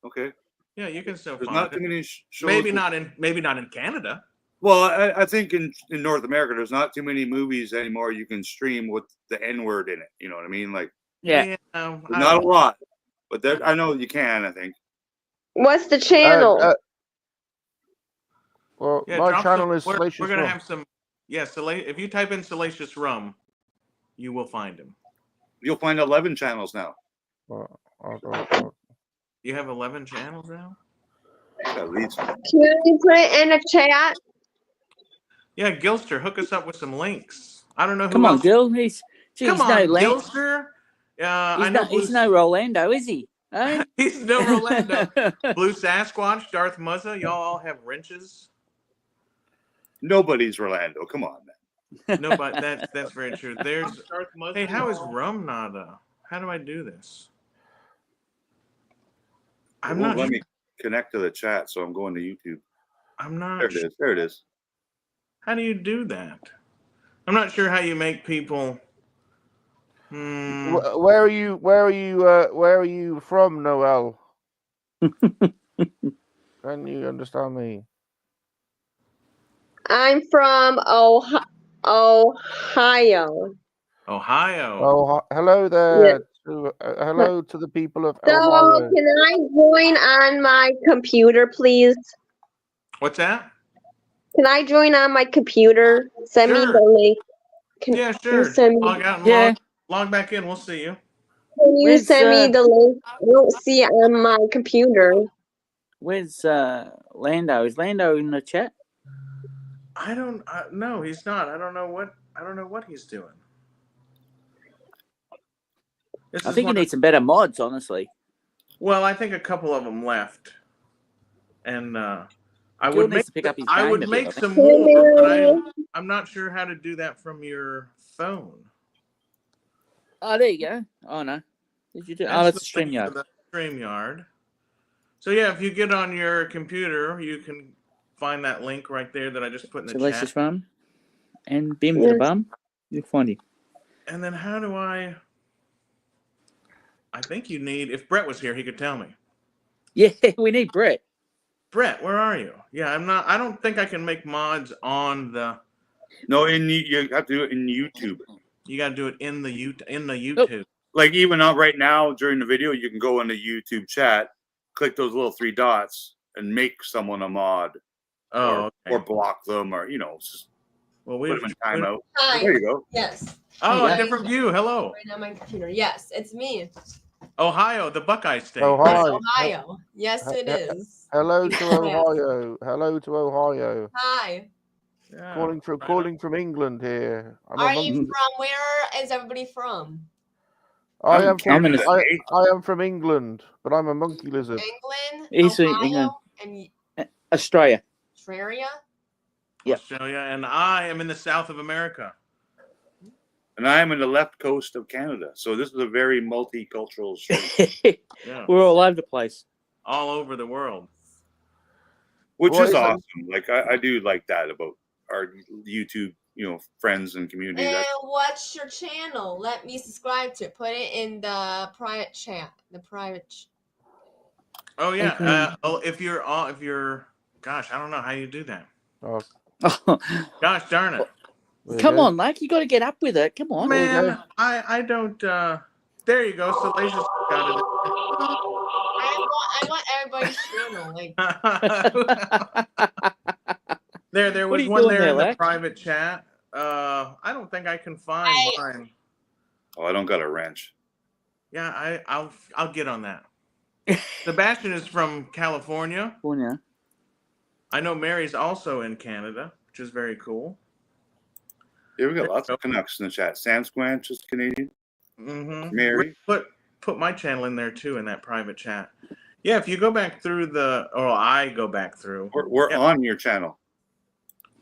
Okay. Yeah, you can still There's find not it. too many shows. Maybe not in Canada. Well, I think in North America, there's not too many movies anymore you can stream with the N word in it. You know what I mean? Like, Yeah. not a lot, but I know you can. I think. What's the channel? Well, Yeah, my drop channel some, is we're Salacious gonna Rum. have some. Yeah, if you type in Salacious Rum, you will find him. You'll find 11 channels now. You have 11 channels now? At least. Can you put it in a chat? Yeah, Gilster, hook us up with some links. I don't know who Come on, else. Gil. He's Come no on, Lan- Gilster. I know he's no Rolando, is he? Eh? he's no Rolando. Blue Sasquatch, Darth Muzza. Y'all all have wrenches. Nobody's Rolando. Come on, man. No, but that's very true. There's hey, how is Rum not how do I do this? It won't let me connect to the chat, so I'm going to YouTube. I'm not. There it is. There it is. How do you do that? I'm not sure how you make people. Where are you from, Noel? Can you understand me? I'm from Ohio. Ohio. Oh, hello there. Yes. Hello to the people of So, Ohio. can I join on my computer, please? What's that? Can I join on my computer? Send me the link. Yeah, sure. Log out and log back in. We'll see you. Can you send me the link? I don't see it on my computer. Where's Lando? Is Lando in the chat? I don't. No, he's not. I don't know what he's doing. I think you need some better mods, honestly. Well, I think a couple of them left, and I Gil would needs to pick up his I game would a bit, make I think. some more, but I'm not sure how to do that from your phone. Oh, there you go. Oh no, did you do? That's Oh, that's the a link StreamYard. for the StreamYard. So yeah, if you get on your computer, you can find that link right there that I just put in the Salacious chat. Rum and Bim for the Bum. You'll find him. And then how do I think you need. If Brett was here, he could tell me. Yeah, we need Brett. Brett, where are you? Yeah, I'm not. I don't think I can make mods on the. No, you have to do it in YouTube. You got to do it in the YouTube. Like even right now during the video, you can go in the YouTube chat, click those little 3 dots, and make someone a mod. Oh, or block them, or just put them in timeout. Hi. There you go. Yes. Oh, a different view. Hello. Right on my computer. Yes, it's me. Ohio, the Buckeye State. Oh, Yes, hi. Ohio. Yes, it is. Hello to Ohio. Hello to Ohio. Hi. Yeah, Calling from England here. Are you from? Where is everybody from? I am from England, but I'm a monkey lizard. England, He's from Ohio, England. and Australia. Australia. Yep. Australia, and I am in the south of America. And I am in the left coast of Canada. So this is a very multicultural show. Yeah. We're all over the place. All over the world. Which is awesome. Like I do like that about our YouTube, friends and community. And what's your channel? Let me subscribe to it. Put it in the private chat. Oh yeah. If you're, gosh, I don't know how you do that. Oh. Gosh darn it. Come on, Lak, you got to get up with it. Come on, man. I don't. There you go. Salacious got it. I want everybody's channel. There was one there in the private chat. I don't think I can find mine. Oh, I don't got a wrench. Yeah, I'll get on that. Sebastian is from California. I know Mary's also in Canada, which is very cool. Yeah, we got lots of Canucks in the chat. Sam Squanch is Canadian. Mm-hmm. Mary. Put my channel in there too in that private chat. Yeah, if you go back through I go back through. We're on your channel.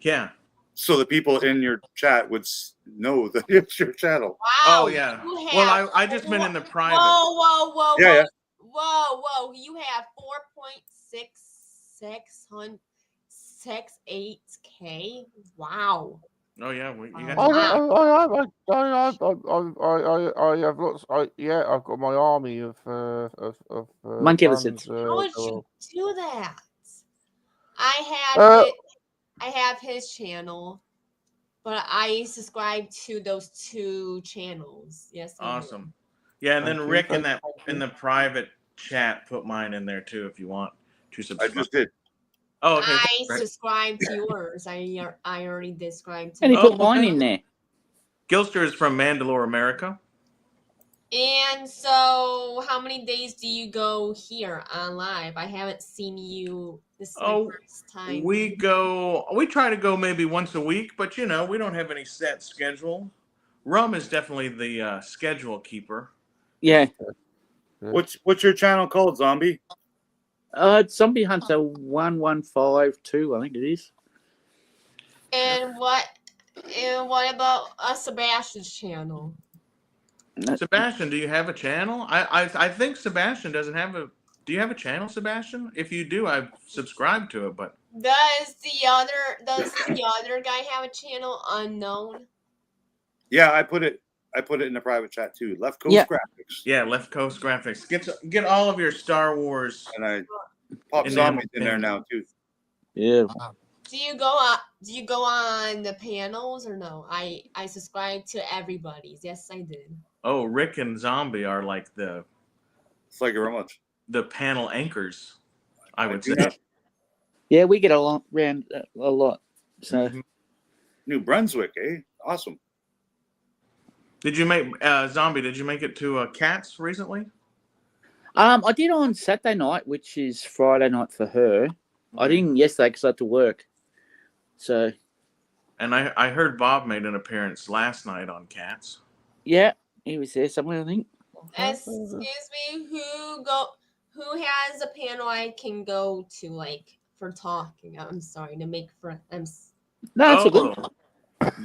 Yeah. So the people in your chat would know that it's your channel. Wow. Oh yeah. Well, I just meant in the private. Whoa. Yeah. Whoa. You have 8K. Wow. Oh yeah, you I, got have lots. I've got my army of Monkey fans. lizards. How would you do that? I have his channel, but I subscribe to those 2 channels. Yes. I do. awesome. Yeah, and then Thank you, Rick in thank the private chat put mine in there too if you want to I subscribe. just did. Oh, okay. I Right. subscribe to yours. I already subscribed to And he yours. put mine in there. Gilster is from Mandalore, America. And so, how many days do you go here on live? I haven't seen you. This is my first time. We try to go maybe once a week, but we don't have any set schedule. Rum is definitely the schedule keeper. Yeah. What's your channel called, Zombie? It's Zombie Hunter 1152, I think it is. And what about Sebastian's channel? Sebastian, do you have a channel? I think Sebastian doesn't have a. Do you have a channel, Sebastian? If you do, I've subscribed to it. But Does the other guy have a channel? Unknown. Yeah, I put it in the private chat too. Left Coast Yeah. Graphics. yeah, Left Coast Graphics. Get all of your Star Wars. And I pop In zombies there. in there now too. Yeah. Do you go on the panels or no? I subscribe to everybody's. Yes, I did. Oh, Rick and Zombie are like the Thank you very much. panel anchors, I would do say. that. Yeah, we get around a lot. So New Brunswick, eh? Awesome. Did you make Zombie? Did you make it to Cats recently? I did on Saturday night, which is Friday night for her. I didn't yesterday because I had to work. So. And I heard Bob made an appearance last night on Cats. Yeah, he was there somewhere, I think. Excuse me, who has a panel I can go to, like, for talking? I'm sorry, to make friends. No, it's all good.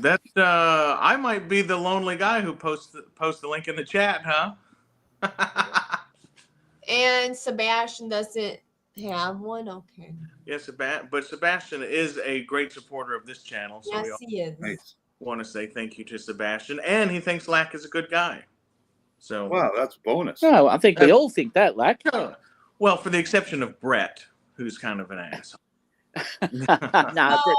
That I might be the lonely guy who posts the link in the chat, huh? And Sebastian doesn't have one? Okay. Yes, but Sebastian is a great supporter of this channel, so Yes, he is. Nice. want to say thank you to Sebastian, and he thinks Lak is a good guy. So Wow, that's a bonus. No, I think we all think that, Lak. well, for the exception of Brett, who's kind of an asshole. No, So,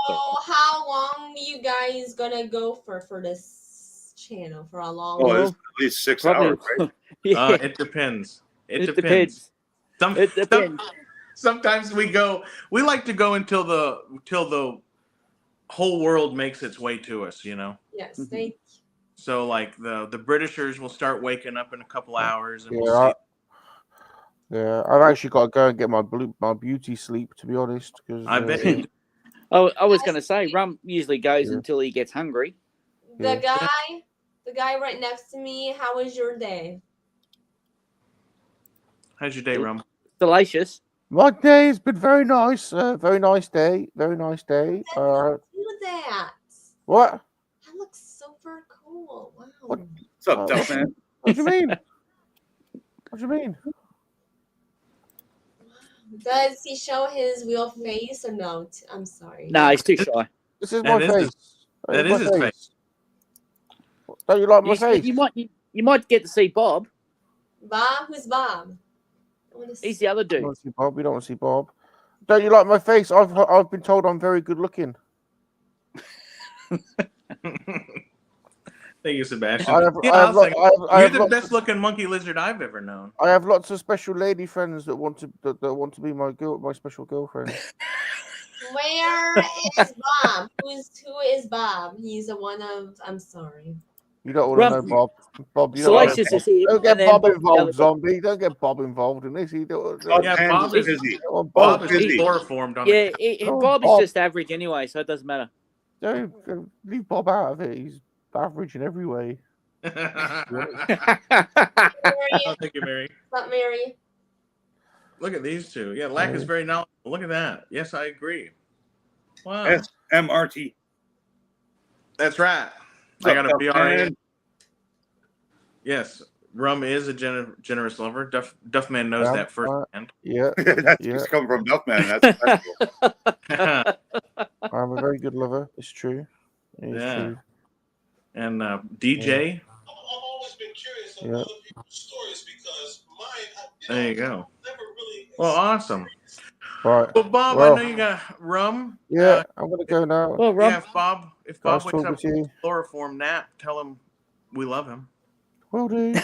how long you guys gonna go for this channel? For a long Oh, time? it's at least 6 Probably. hours, right? Yeah, It depends. it depends. It depends. Sometimes we like to go until the whole world makes its way to us, Yes, Mhm. thank you. So like the Britishers will start waking up in a couple hours, and Yeah, we'll see. I've actually got to go and get my beauty sleep, to be honest. Because I bet you do. I was going to say, Rum usually goes Yeah. until he gets hungry. The Yeah. guy right next to me. How was your day? How's your day, Rum? Delicious. my day has been very nice. Very nice day. Very nice day. Do that. What? That looks super cool. Wow. What? What's up, Duff Man? What do you mean? What do you mean? Does he show his real face or no? I'm sorry. No, he's too shy. This is That my is face. his- That is his face. Don't you like my face? You might get to see Bob. Bob? Who's Bob? I wanna He's see- the other We dude. don't see Bob. We don't want to see Bob. Don't you like my face? I've been told I'm very good looking. Thank you, Sebastian. I have, Yeah, I have, I'll lo- say, I you're have the lots best looking monkey lizard I've ever known. I have lots of special lady friends that want to be my special girlfriend. Where is Bob? Who is Bob? He's the one of. I'm sorry. You don't want to know Rum- Bob. Bob, you don't, Salacious is here. don't get and then Bob Bob's the other involved, zombie. Don't get Bob involved in this. You don't, Yeah, Hands Bob is- busy. don't want Bob Bob. is busy. chloroformed on Yeah, the Oh, Bob is Bob. just average anyway, so it doesn't matter. Don't leave Bob out of it. He's average in every way. Mary, Oh, thank you, Mary. what's up, Mary? Look at these two. Yeah, Lak is very knowledgeable. Look at that. Yes, I agree. Wow. SMRT. That's right. What's I up, got a Duff BRN. Man? Yes, Rum is a generous lover. Duffman knows Yeah, that firsthand. Yeah. That's Yeah. just coming from Duff Man. That's cool. very good lover. It's true. It's Yeah. true. And DJ. Yeah. There you go. Well, awesome. Right. Well, Bob, I Well, know you got rum. yeah, I'm gonna go now. Well, Rob, Yeah, if Nice Bob wakes talking up to you. chloroform nap, tell him we love him. Will do.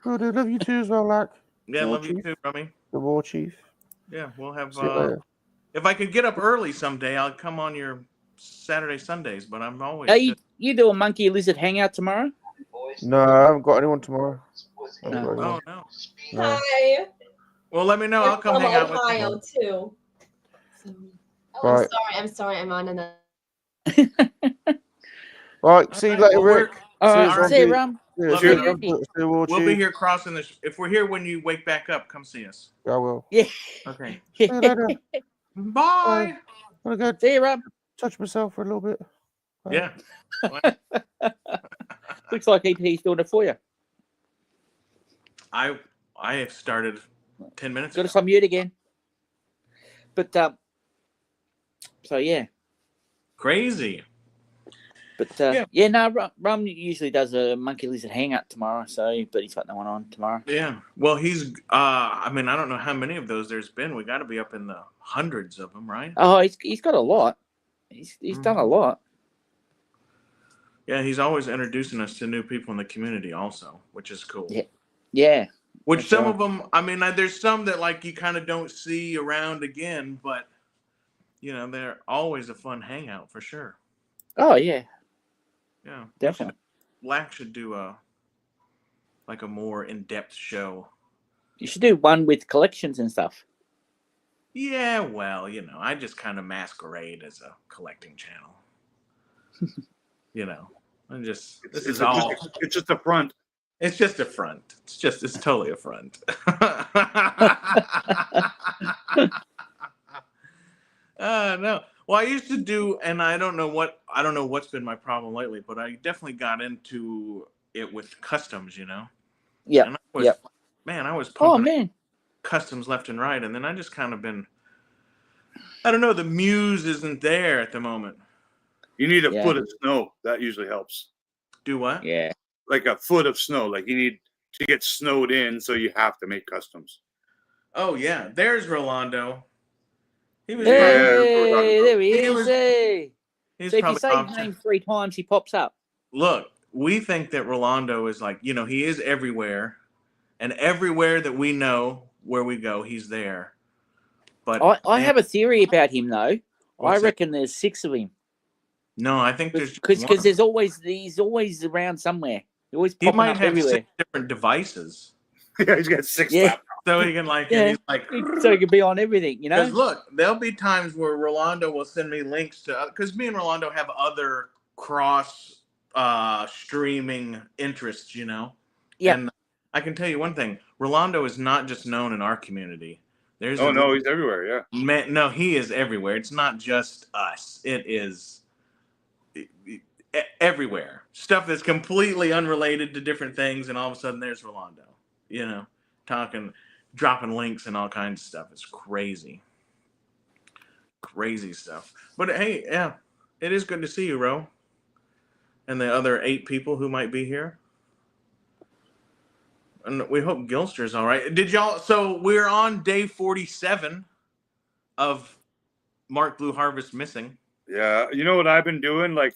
Will do. Love you too as well, Lak. Yeah, War love you Chief. too, Rummy. The War Chief. Yeah, we'll have. See you later. If I could get up early someday, I'll come on your Saturday Sundays. But I'm always. are you do a monkey lizard hangout tomorrow? No, I haven't got anyone tomorrow. I haven't No. got anyone. Oh no. No. Hi. Well, let me know. We're I'll come from hang out with you. Ohio too. So, Right. I'm sorry. I'm on another. Right. See you later, Well, Rick. All See you, right, see you, Zombie. Rum. Yeah, Love see you, you, Rum. see you, War We'll be Chief. here crossing this. If we're here when you wake back up, come see us. I will. Yeah. Okay. See you later. Bye. I'm gonna go See you, Rum. touch myself for a little bit. Yeah. Looks like EP's doing it for you. I have started 10 minutes Got ago. us on mute again. But so yeah. Crazy. But yeah, no, Rum usually does a monkey lizard hangout tomorrow. So, but he's got no one on tomorrow. Yeah. Well, he's. I mean, I don't know how many of those there's been. We got to be up in the hundreds of them, right? Oh, he's got a lot. He's done a lot. Yeah, he's always introducing us to new people in the community, also, which is cool. Yeah. Yeah. Which That's some right. of them, I mean, there's some that like you kind of don't see around again, but you know, they're always a fun hangout for sure. Oh yeah. Yeah, Definitely. Lak should do a more in-depth show. You should do one with collections and stuff. Yeah, well, you know, I just kind of masquerade as a collecting channel. You know, I'm just It's just a front. It's just a front. It's totally a front. No. Well, I used to do, and I don't know what's been my problem lately, but I definitely got into it with customs, you know. Yeah. And I was Oh pumping man. customs left and right, and then I just kind of been, I don't know, the muse isn't there at the moment. You need a Yeah. foot of snow. That usually helps. Do what? Yeah. Like a foot of snow. Like you need to get snowed in, so you have to make customs. Oh yeah, there's Rolando. He was Hey, there he He is. was- Hey. he's So if you probably say off his to- name 3 times, he pops up. Look, we think that Rolando is like, you know, he is everywhere, and everywhere that we know where we go, he's there. But I have a theory about him though. What's I that? reckon there's 6 of him no, I think there's because one. he's always around somewhere. He's always He popping might up have everywhere. 6 different devices, Yeah, he's got 6 Yeah. laptops. so he can like, Yeah. he's like, So he could be on everything, you know. because look, there'll be times where Rolando will send me links to, because me and Rolando have other cross streaming interests, you know. Yeah. And I can tell you one thing: Rolando is not just known in our community. There's Oh no, he's everywhere. Yeah. Man, no, he is everywhere. It's not just us. It is everywhere. Stuff that's completely unrelated to different things, and all of a sudden there's Rolando. You know, dropping links and all kinds of stuff. It's crazy, crazy stuff. But hey, yeah, it is good to see you, Ro, and the other 8 people who might be here. And we hope Gilster's all right. Did y'all? So we're on day 47 of Mark Blue Harvest missing. Yeah. You know what I've been doing? Like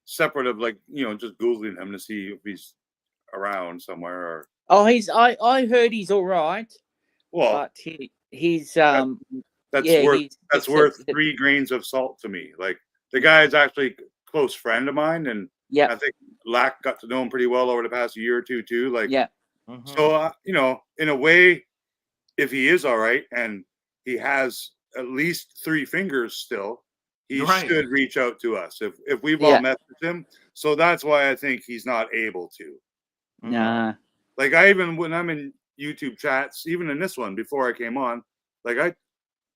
separate of like, you know, just Googling him to see if he's around somewhere or Oh, I heard he's all right, well but he's that's yeah, that's worth 3 grains of salt to me. Like the guy is actually a close friend of mine, and yeah, I think Lak got to know him pretty well over the past year or two too. Like yeah. so you know, in a way, if he is all right and he has at least 3 fingers still, he Right. should reach out to us if we've all messaged him. So that's why I think he's not able to. Nah. Like when I'm in YouTube chats, even in this one before I came on, like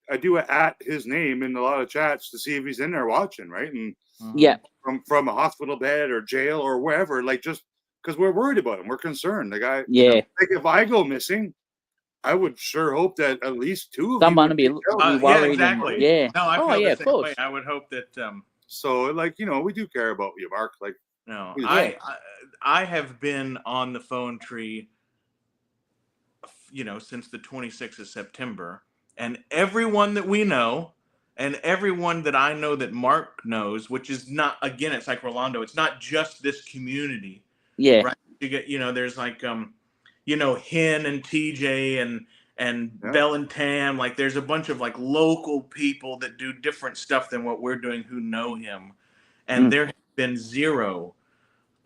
I do at his name in a lot of chats to see if he's in there watching, right? And Yeah. from a hospital bed or jail or wherever, like just because we're worried about him, we're concerned. The guy, Yeah. like if I go missing, I would sure hope that at least 2 of Someone you will be would reach out. worried. Yeah, exactly. Yeah. No, I Oh, feel yeah, the of same course. way. I would hope that So, like, we do care about you, Mark. Like, No, Yeah. I have been on the phone tree, since the 26th of September, and everyone that we know, and everyone that I know that Mark knows, which is not, again, it's like Rolando. It's not just this community, Yeah. right? You get, there's like, Hen and TJ and Yeah. Bell and Tam. Like, there's a bunch of like local people that do different stuff than what we're doing who know him, and there has been zero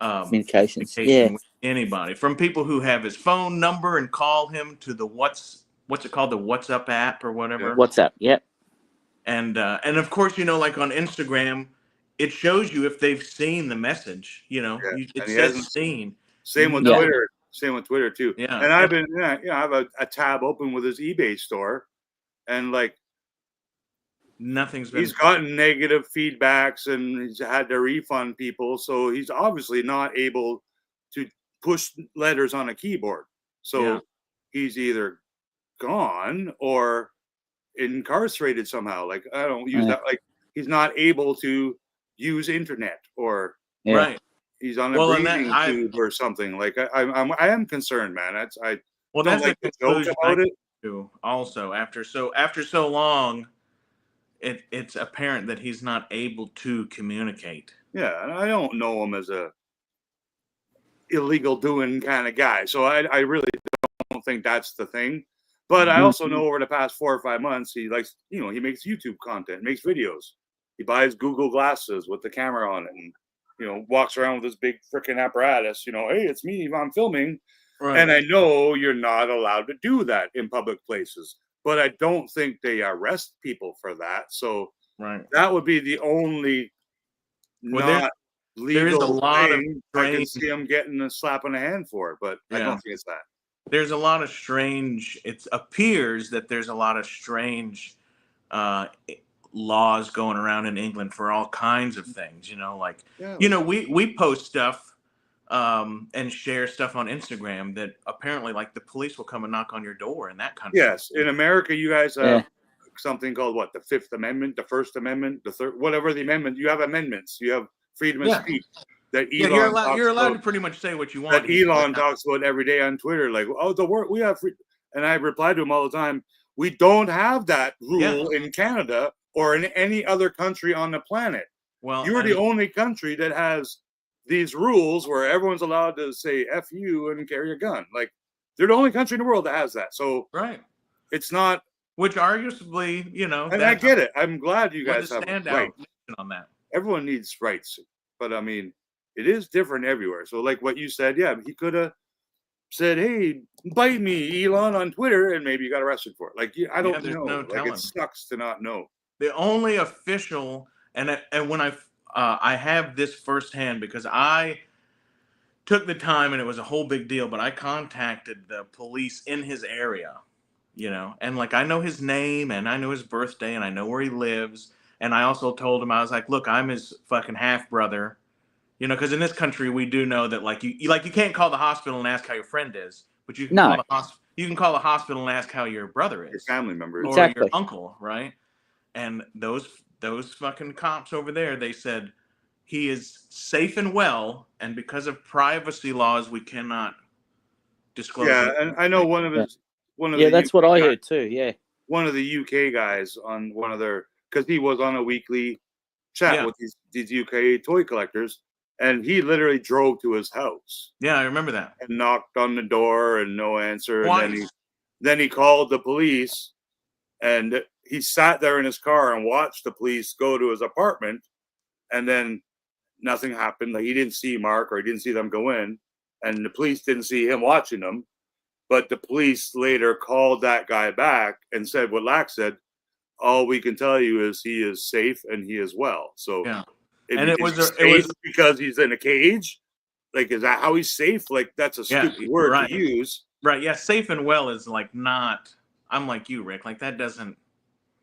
Communications. communication Yeah. with anybody, from people who have his phone number and call him, to the what's it called, the WhatsApp app or whatever. WhatsApp. Yep. And of course, like on Instagram, it shows you if they've seen the message. It And he says hasn't seen. Same with Yeah. Twitter. Same with Twitter too. Yeah. And I've been, I have a tab open with his eBay store, and like, Nothing's been. he's gotten negative feedbacks and he's had to refund people. So he's obviously not able to push letters on a keyboard. So Yeah. he's either gone or incarcerated somehow. Like, I don't use that. Like, he's not able to use internet, or Yeah. Right. he's on a Well, and breathing tube or something. Like, I am concerned, man. I Well, don't that's like the to joke conclusion about it. too. Also, after so long, it's apparent that he's not able to communicate. Yeah, and I don't know him as a illegal doing kind of guy, so I really don't think that's the thing. But I also know over the past 4 or 5 months, he likes, he makes YouTube content, makes videos. He buys Google glasses with the camera on it, and walks around with this big freaking apparatus. Hey, it's me, I'm filming. Right. And I know you're not allowed to do that in public places, but I don't think they arrest people for that. So Right. that would be the only Well, not there is a legal lot of thing I can strange. see him getting a slap on the hand for, but I Yeah. don't think it's that. There's a lot of strange. It appears that there's a lot of strange laws going around in England for all kinds of things. We post stuff and share stuff on Instagram that apparently, like, the police will come and knock on your door in that country. Yes, in America, you guys have something called what? The Fifth Amendment, the First Amendment, the third, whatever the amendment. You have amendments. You have freedom of speech. That Elon you're allowed talks to pretty much say what you about, want. that Elon talks about every day on Twitter. Like, the world, we have free, and I reply to him all the time. We don't have that rule in Canada or in any other country on the planet. Well, you're the only country that has these rules where everyone's allowed to say F you and carry a gun. Like, they're the only country in the world that has that. So right, it's not. Which arguably, and I get it. I'm glad you guys have rights on that. Everyone needs rights, but I mean, it is different everywhere. So, like what you said, yeah, he could have said, "Hey, bite me, Elon," on Twitter, and maybe you got arrested for it. Like, I don't know. No like, it sucks to not know. The only official, and when I have this firsthand because I took the time and it was a whole big deal, but I contacted the police in his area, and like, I know his name and I know his birthday and I know where he lives. And I also told him, I was like, look, I'm his fucking half brother, because in this country we do know that, like, you can't call the hospital and ask how your friend is, but you can call the hospital and ask how your brother is, your family member, or your uncle, right? And those fucking cops over there, they said he is safe and well, and because of privacy laws, we cannot disclose. Yeah, and I know one of the that's UK what I guys, heard too. Yeah, one of the UK guys on one of their, because he was on a weekly chat with these UK toy collectors, and he literally drove to his house. Yeah, I remember that. And knocked on the door and no answer. Twice. And then he called the police, and he sat there in his car and watched the police go to his apartment, and then nothing happened. Like, he didn't see Mark, or he didn't see them go in, and the police didn't see him watching them. But the police later called that guy back and said what Lak said. All we can tell you is he is safe and he is well. So, it was because he's in a cage. Like, is that how he's safe? Like, that's a stupid word to use. Right. Yeah. Safe and well is like not. I'm like you, Rick. Like, that doesn't.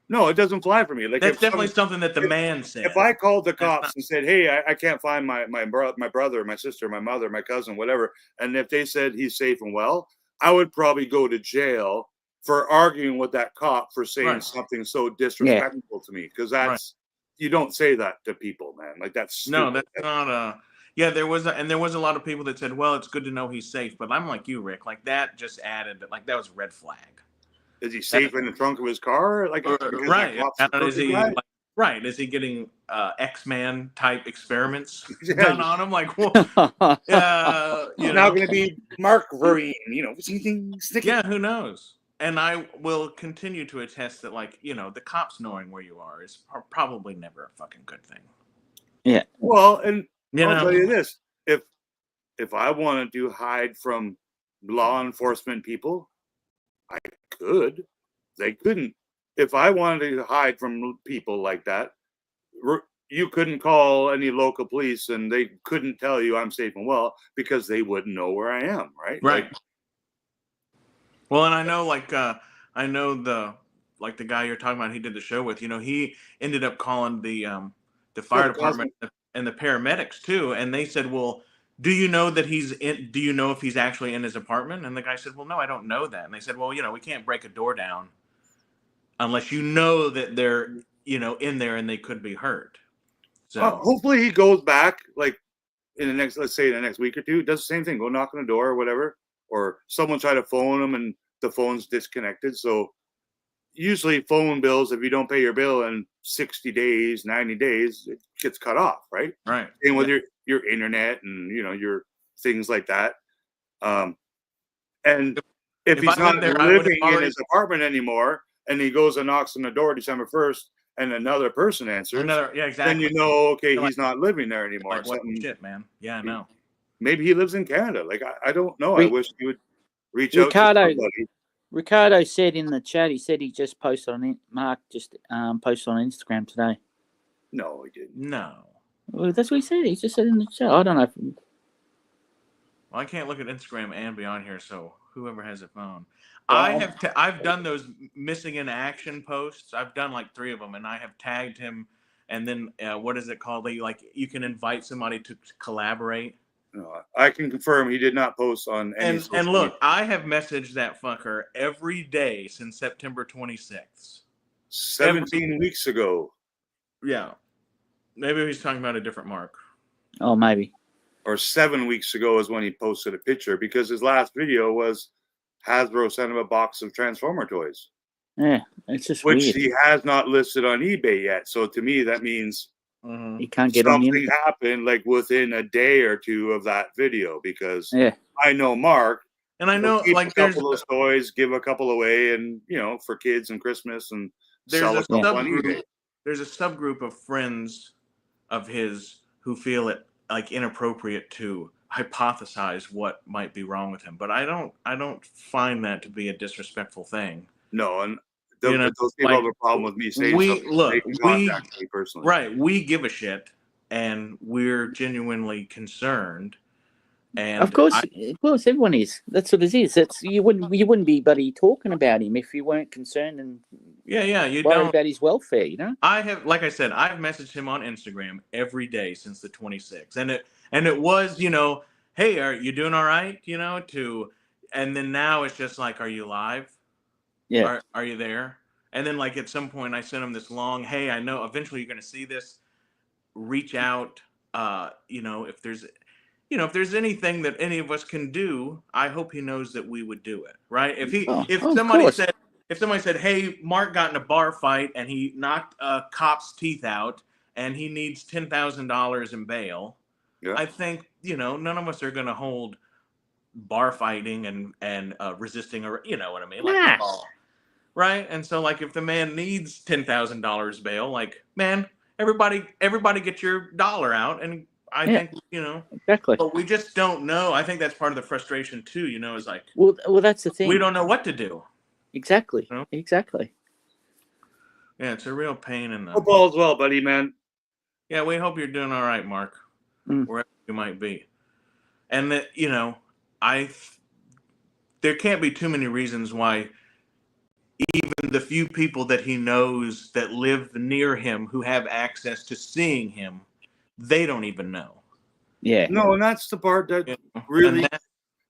No, it doesn't fly for me. Like, that's definitely something that the man said. If I called the cops and said, "Hey, I can't find my brother, my sister, my mother, my cousin, whatever," and if they said he's safe and well, I would probably go to jail for arguing with that cop for saying something so disrespectful to me, because that's you don't say that to people, man. Like that's stupid. No, that's not a. Yeah, there was a lot of people that said, "Well, it's good to know he's safe." But I'm like you, Rick. Like that just added, like that was a red flag. Is he safe in the trunk of his car? Like Right? Is he guy? right? Is he getting X-Man type experiments Yeah. done on him? Like, well, He's now going to be Mark Vereen. You know, sneaking. Yeah, who knows? And I will continue to attest that, like, the cops knowing where you are is probably never a fucking good thing. Yeah. Well, and I'll know? tell you this: if I wanted to hide from law enforcement people, I could. They couldn't. If I wanted to hide from people like that, you couldn't call any local police, and they couldn't tell you I'm safe and well because they wouldn't know where I am. Right. Right. Like, well, and I know, the guy you're talking about, he did the show with. He ended up calling the fire department and the paramedics too, and they said, "Well, do you know that he's in? Do you know if he's actually in his apartment?" And the guy said, "Well, no, I don't know that." And they said, "Well, we can't break a door down unless you know that they're in there and they could be hurt." So hopefully he goes back like in the next, let's say in the next week or two, does the same thing, go knock on the door or whatever, or someone try to phone him and the phone's disconnected. So usually phone bills, if you don't pay your bill in 60 days, 90 days, it gets cut off, right? Right. And with your internet and your things like that. And if he's not living in his apartment anymore and he goes and knocks on the door December 1st and another person answers, exactly. then okay, he's not living there anymore. Like, what shit, man? Yeah, I know. Maybe he lives in Canada. Like, I don't know. I wish he would reach out to somebody. Ricardo said in the chat, he said he just posted on it. Mark just posted on Instagram today. No, he didn't. No. Well, that's what he said. He just said in the chat. I don't know. Well, I can't look at Instagram and be on here, so whoever has a phone. I've done those missing in action posts. I've done like 3 of them, and I have tagged him. And then what is it called? You can invite somebody to collaborate. No, I can confirm he did not post on any. And look, I have messaged that fucker every day since September 26th. 17 weeks ago. Yeah. Maybe he's talking about a different Mark. Oh, maybe. Or 7 weeks ago is when he posted a picture, because his last video was Hasbro sent him a box of Transformer toys. Yeah, it's just which weird. He has not listed on eBay yet. So to me, that means he can't get on something happened like within a day or two of that video, because I know Mark, and I know keep a couple of those toys, give a couple away, and for kids and Christmas, and sell a couple on eBay. There's a subgroup of friends of his who feel it like inappropriate to hypothesize what might be wrong with him, but I don't find that to be a disrespectful thing. No, and those people have a problem with me saying something. They can contact me personally. Right, we give a shit, and we're genuinely concerned. And of course, everyone is. That's what it is. You wouldn't be buddy talking about him if you weren't concerned and you worried don't about his welfare. I have, like I said, I've messaged him on Instagram every day since the 26th, and it was hey, are you doing all right? And then now it's just like, are you live? Yeah. Are you there? And then like at some point I sent him this long, hey, I know eventually you're going to see this. Reach out. If there's anything that any of us can do, I hope he knows that we would do it. Right? If somebody said, hey, Mark got in a bar fight and he knocked a cop's teeth out and he needs $10,000 in bail, I think none of us are going to hold bar fighting and resisting, or what I mean, like right? And so like if the man needs $10,000 bail, like, man, everybody get your dollar out, and I think exactly. But we just don't know. I think that's part of the frustration too. Is like, well, that's the thing. We don't know what to do. Exactly. Exactly. Yeah, it's a real pain in the. Hope all's well, buddy, man. Yeah, we hope you're doing all right, Mark, wherever you might be, and that there can't be too many reasons why even the few people that he knows that live near him who have access to seeing him, they don't even know. Yeah. No, and that's the part that really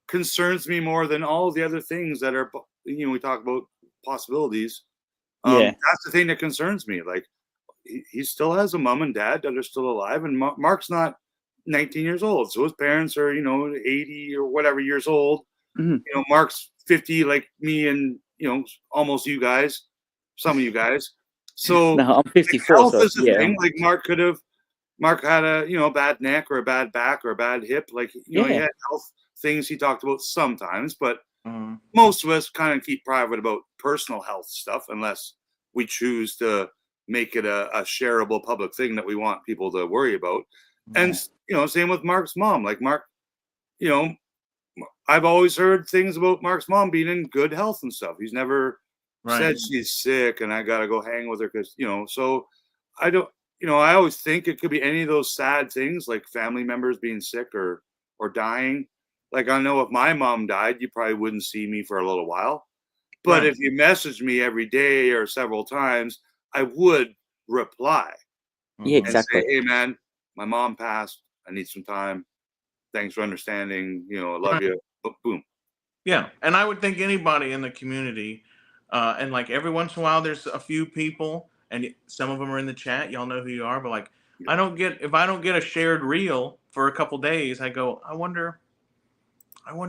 concerns me more than all the other things that are, we talk about possibilities. That's the thing that concerns me. Like, he still has a mom and dad that are still alive, and Mark's not 19 years old, so his parents are 80 or whatever years old. Mark's 50, like me, and almost you guys, some of you guys. So No, I'm 54. health So is a yeah, thing. Like Mark had a bad neck or a bad back or a bad hip. Like he had health things he talked about sometimes, but most of us kind of keep private about personal health stuff unless we choose to make it a shareable public thing that we want people to worry about. And same with Mark's mom. Like Mark, I've always heard things about Mark's mom being in good health and stuff. He's never said she's sick and I gotta go hang with her because so I don't. I always think it could be any of those sad things like family members being sick or dying. Like I know if my mom died, you probably wouldn't see me for a little while. But if you message me every day or several times, I would reply. Yeah, exactly. And say, hey man, my mom passed. I need some time. Thanks for understanding. I love you. Boom. Yeah, and I would think anybody in the community, and like every once in a while, there's a few people, and some of them are in the chat. Y'all know who you are, but like, if I don't get a shared reel for a couple days, I go, I wonder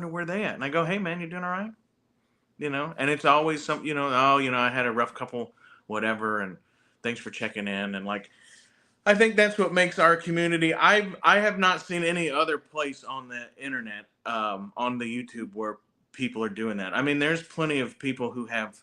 where they at, and I go, hey man, you doing all right? And it's always some, I had a rough couple, whatever, and thanks for checking in, and like, I think that's what makes our community. I have not seen any other place on the internet, on the YouTube where people are doing that. I mean, there's plenty of people who have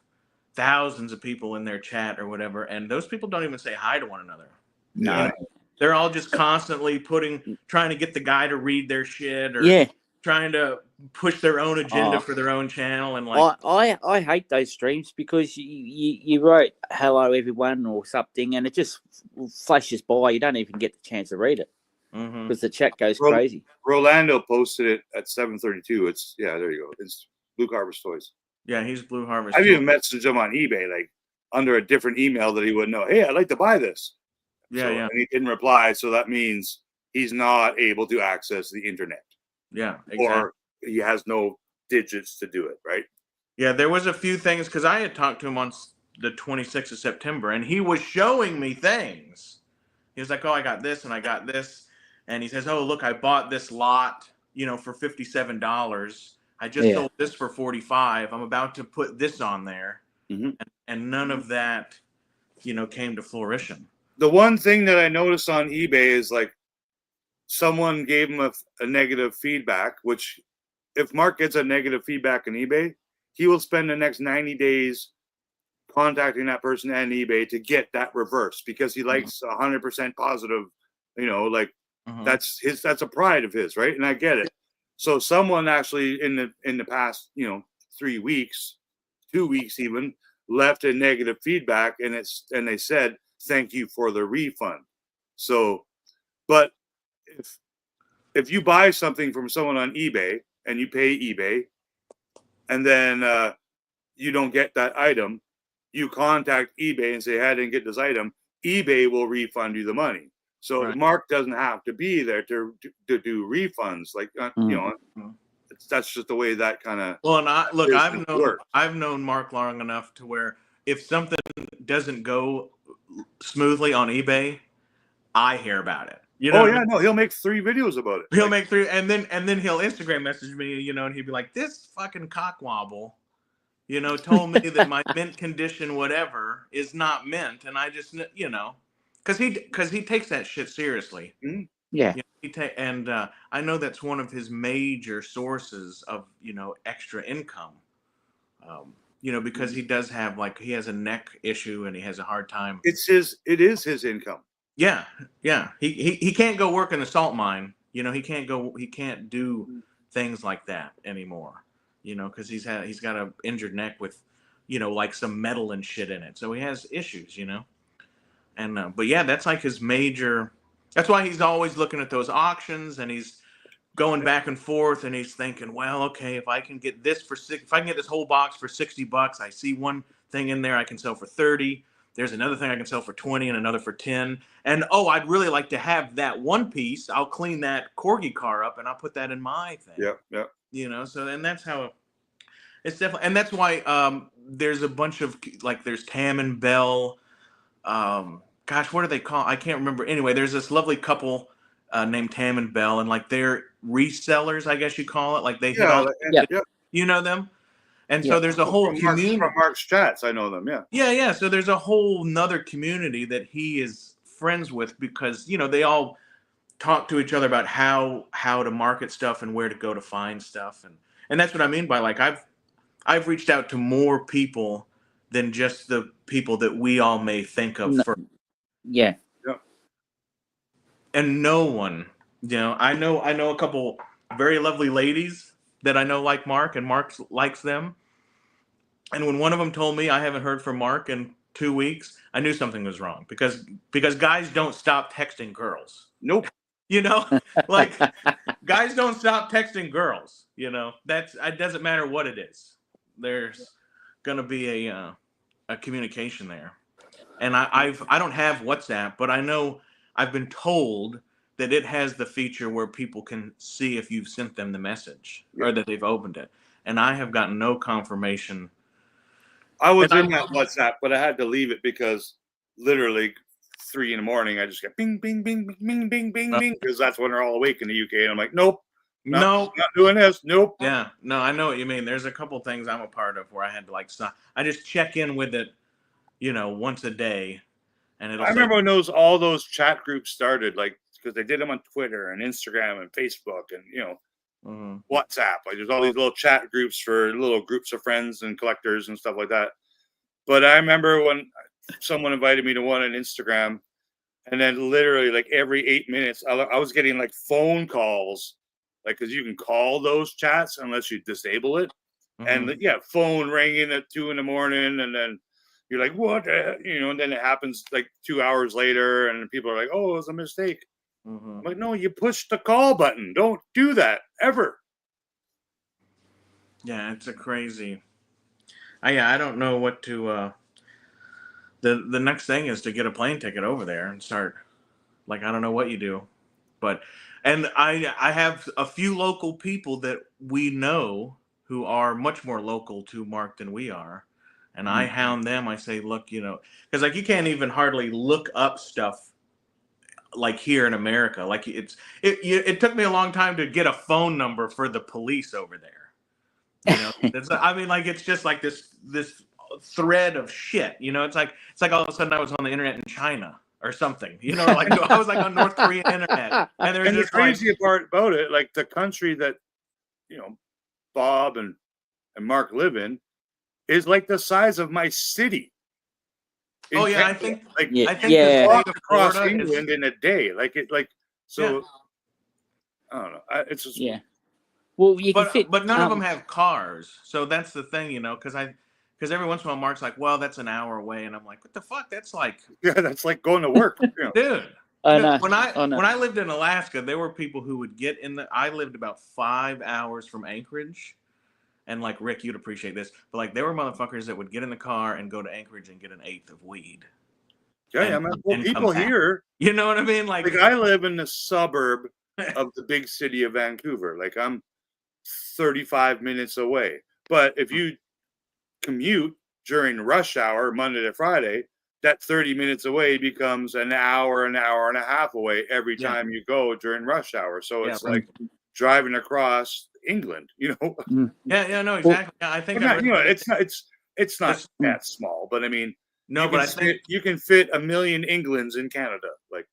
thousands of people in their chat or whatever, and those people don't even say hi to one another. No. They're all just constantly trying to get the guy to read their shit or trying to push their own agenda for their own channel. And like, I hate those streams because you wrote hello everyone or something and it just flashes by. You don't even get the chance to read it because the chat goes crazy. Rolando posted it at 7:32. There you go. It's Blue Harvest Toys. Yeah, he's Blue Harvest. I've even messaged him on eBay, like under a different email that he wouldn't know. Hey, I'd like to buy this. And he didn't reply, so that means he's not able to access the internet. Yeah, exactly. Or he has no digits to do it, right? Yeah, there was a few things because I had talked to him on the 26th of September, and he was showing me things. He was like, "Oh, I got this and I got this," and he says, "Oh, look, I bought this lot, for $57. I just sold this for $45. I'm about to put this on there," and none of that, came to fruition. The one thing that I noticed on eBay is like someone gave him a negative feedback, which if Mark gets a negative feedback on eBay, he will spend the next 90 days contacting that person and eBay to get that reversed because he likes 100% positive, that's a pride of his, right? And I get it. So someone actually in the past, 3 weeks, 2 weeks even, left a negative feedback and they said, thank you for the refund. So, but if you buy something from someone on eBay and you pay eBay and then you don't get that item, you contact eBay and say, hey, I didn't get this item. eBay will refund you the money. So Mark doesn't have to be there to do refunds. Like, that's just the way that kind of. Well, and I've known Mark long enough to where if something doesn't go smoothly on eBay, I hear about it. He'll make 3 videos about it. He'll make 3, and then he'll Instagram message me, and he'd be like, "This fucking cockwobble, told me that my mint condition whatever is not mint," and I just, because he takes that shit seriously. Yeah. I know that's one of his major sources of extra income. Because he does have he has a neck issue and he has a hard time. It is his income. Yeah. He can't go work in the salt mine. He can't do things like that anymore. Because he's got an injured neck with, like some metal and shit in it. So he has issues, And but yeah, that's like his major. That's why he's always looking at those auctions and he's going back and forth and he's thinking, well, okay, if I can get this if I can get this whole box for $60, I see one thing in there I can sell for 30. There's another thing I can sell for 20 and another for 10. And I'd really like to have that one piece. I'll clean that corgi car up and I'll put that in my thing. Yeah. So then that's how it's definitely, and that's why there's a bunch of there's Tam and Bell, gosh, what do they call? I can't remember. Anyway, there's this lovely couple named Tam and Bell, and like they're resellers, I guess you call it. Like they hit all. Yeah. You know them, and Yeah. so there's a whole community from Mark's chats. I know them. Yeah. Yeah. So there's a whole nother community that he is friends with because they all talk to each other about how to market stuff and where to go to find stuff, and that's what I mean by like I've reached out to more people than just the people that we all may think of first. Yeah. And no one, I know a couple very lovely ladies that I know like Mark, and Mark likes them. And when one of them told me I haven't heard from Mark in 2 weeks, I knew something was wrong because guys don't stop texting girls. Nope. Like guys don't stop texting girls. It doesn't matter what it is. There's gonna be a communication there. And I don't have WhatsApp, but I know I've been told that it has the feature where people can see if you've sent them the message or that they've opened it. And I have gotten no confirmation. I was in that WhatsApp, but I had to leave it because literally 3 a.m, I just get bing, bing, bing, bing, bing, bing, bing, bing, because that's when they're all awake in the UK. And I'm like, nope, not doing this. Nope. Yeah, no, I know what you mean. There's a couple things I'm a part of where I had to like stop. I just check in with it, once a day, and I remember when all those chat groups started, like because they did them on Twitter and Instagram and Facebook and WhatsApp. Like there's all these little chat groups for little groups of friends and collectors and stuff like that. But I remember when someone invited me to one on Instagram, and then literally like every 8 minutes, I was getting like phone calls, like because you can call those chats unless you disable it, and phone ringing at 2 a.m, and then you're like, what? And then it happens like 2 hours later, and people are like, oh, it was a mistake. I'm like, no, you pushed the call button. Don't do that ever. Yeah, it's a crazy. I don't know what to. The next thing is to get a plane ticket over there and start. Like I don't know what you do, and I have a few local people that we know who are much more local to Mark than we are, and I hound them. I say, look, because like you can't even hardly look up stuff. Like here in America, like it took me a long time to get a phone number for the police over there. It's just like this thread of shit. It's like all of a sudden I was on the internet in China or something. Like I was like on North Korean internet, and the crazy part about it, like the country that Bob and Mark live in, is like the size of my city. I think walk across England in a day, I don't know. It's just Well, you can fit, but none of them have cars, so that's the thing, because every once in a while Mark's like, well, that's an hour away, and I'm like, what the fuck? That's like that's like going to work, dude. When I lived in Alaska, there were people who would get I lived about 5 hours from Anchorage. And like Rick, you'd appreciate this, but like there were motherfuckers that would get in the car and go to Anchorage and get an eighth of weed. Yeah, people here, you know what I mean? Like I live in the suburb of the big city of Vancouver. Like I'm 35 minutes away. But if you commute during rush hour, Monday to Friday, that 30 minutes away becomes an hour and a half away every time you go during rush hour. So it's like driving across England, Yeah, no, exactly. I think it's not that small, but I mean, no, but I think you can fit 1 million Englands in Canada, like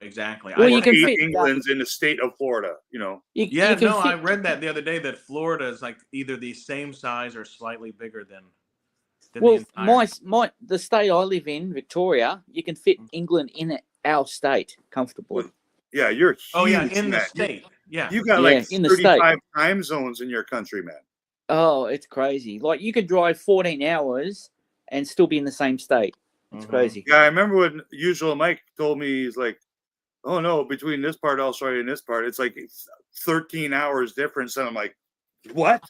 exactly. Well, you can fit Englands in the state of Florida, I read that the other day that Florida is like either the same size or slightly bigger than the state I live in, Victoria, you can fit England in our state comfortably. Yeah, you're huge. Oh yeah, in the state. Yeah, you got like 35 time zones in your country, man. Oh, it's crazy. Like you could drive 14 hours and still be in the same state. It's crazy. Yeah, I remember when Usual Mike told me, he's like, oh no, between this part of Australia and this part, it's like 13 hours difference. And I'm like, what?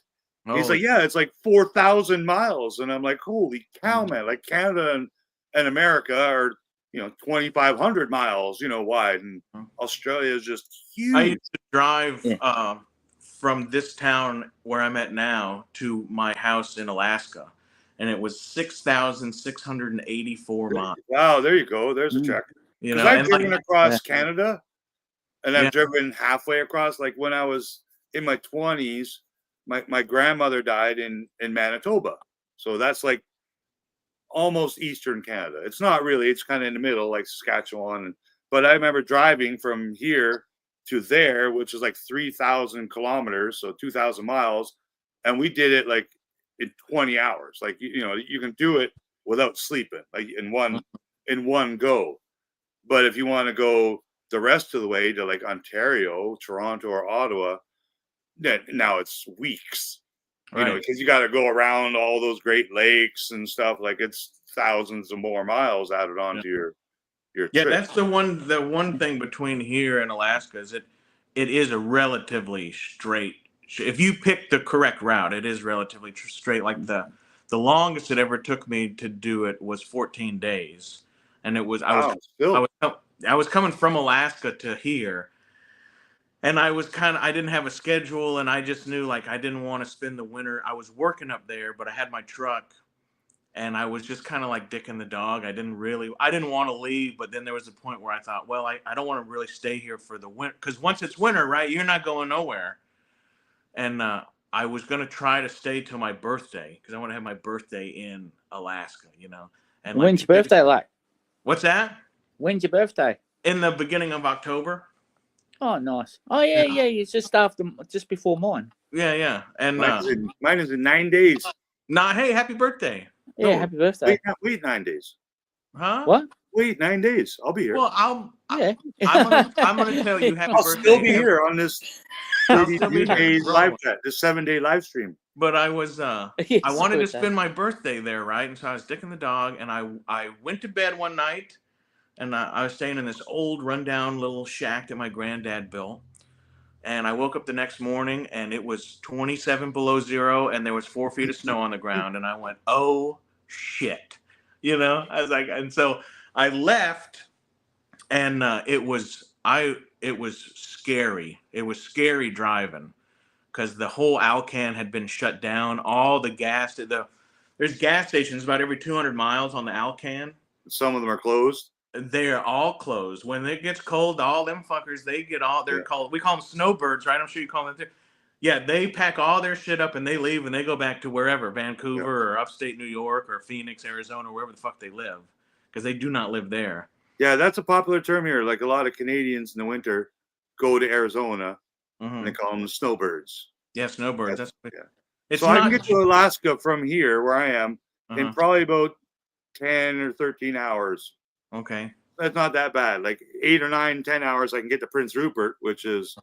He's like, yeah, it's like 4,000 miles. And I'm like, holy cow, man. Like Canada and America are 2,500 miles, wide, and Australia is just huge. I used to drive from this town where I'm at now to my house in Alaska, and it was 6,684 miles. Wow, there you go. There's a check. You Because know, I've and driven like, across Canada, and I've Yeah. driven halfway across. Like when I was in my 20s, my grandmother died in Manitoba, so that's like almost Eastern Canada. It's not really. It's kind of in the middle, like Saskatchewan. But I remember driving from here to there, which is like 3,000 kilometers, so 2,000 miles, and we did it like in 20 hours. Like you know, you can do it without sleeping, like in one go. But if you want to go the rest of the way to like Ontario, Toronto, or Ottawa, then now it's weeks. You know, right. because you got to go around all those Great Lakes and stuff. Like it's thousands of more miles added onto your Yeah, trip. that's the one thing between here and Alaska is it is a relatively straight. If you pick the correct route, it is relatively straight. Like the longest it ever took me to do it was 14 days, and it was Wow, still. I was coming from Alaska to here, and I didn't have a schedule, and I just knew like I didn't want to spend the winter. I was working up there, but I had my truck, and I was just kind of like dicking the dog. I didn't want to leave, but then there was a point where I thought, well, I don't want to really stay here for the winter, because once it's winter, right, you're not going nowhere. And I was going to try to stay till my birthday, because I want to have my birthday in Alaska, you know. And when's your birthday, like? What's that? When's your birthday? In the beginning of October. Oh, nice. Oh, yeah. It's just before mine. Yeah. And mine is in 9 days. Hey, happy birthday. Yeah, No, happy birthday. Wait 9 days. Huh? What? Wait 9 days. I'll be here. Well, Yeah. I'm gonna tell you happy I'll birthday. still be here on this I'll still be 32 here. days live chat, this 7-day live stream. But I was Yes, I wanted to birthday. spend my birthday there, right? And so I was dicking the dog, and I went to bed one night, and I was staying in this old rundown little shack that my granddad built. And I woke up the next morning, and it was 27 below zero, and there was 4 feet of snow on the ground, and I went, oh shit, you know. I was like, and so I left, and it was scary. It was scary driving, because the whole Alcan had been shut down. All the gas, there's gas stations about every 200 miles on the Alcan. Some of them are closed. They're all closed. When it gets cold, all them fuckers, they're called, we call them snowbirds, right? I'm sure you call them too. Yeah, they pack all their shit up and they leave and they go back to wherever, Vancouver or upstate New York or Phoenix, Arizona, wherever the fuck they live, because they do not live there. Yeah, that's a popular term here. Like a lot of Canadians in the winter go to Arizona and they call them the snowbirds. Yeah, snowbirds. It's so I can get to Alaska from here, where I am, in probably about 10 or 13 hours. Okay. That's not that bad. Like 8 or 9, 10 hours, I can get to Prince Rupert, which is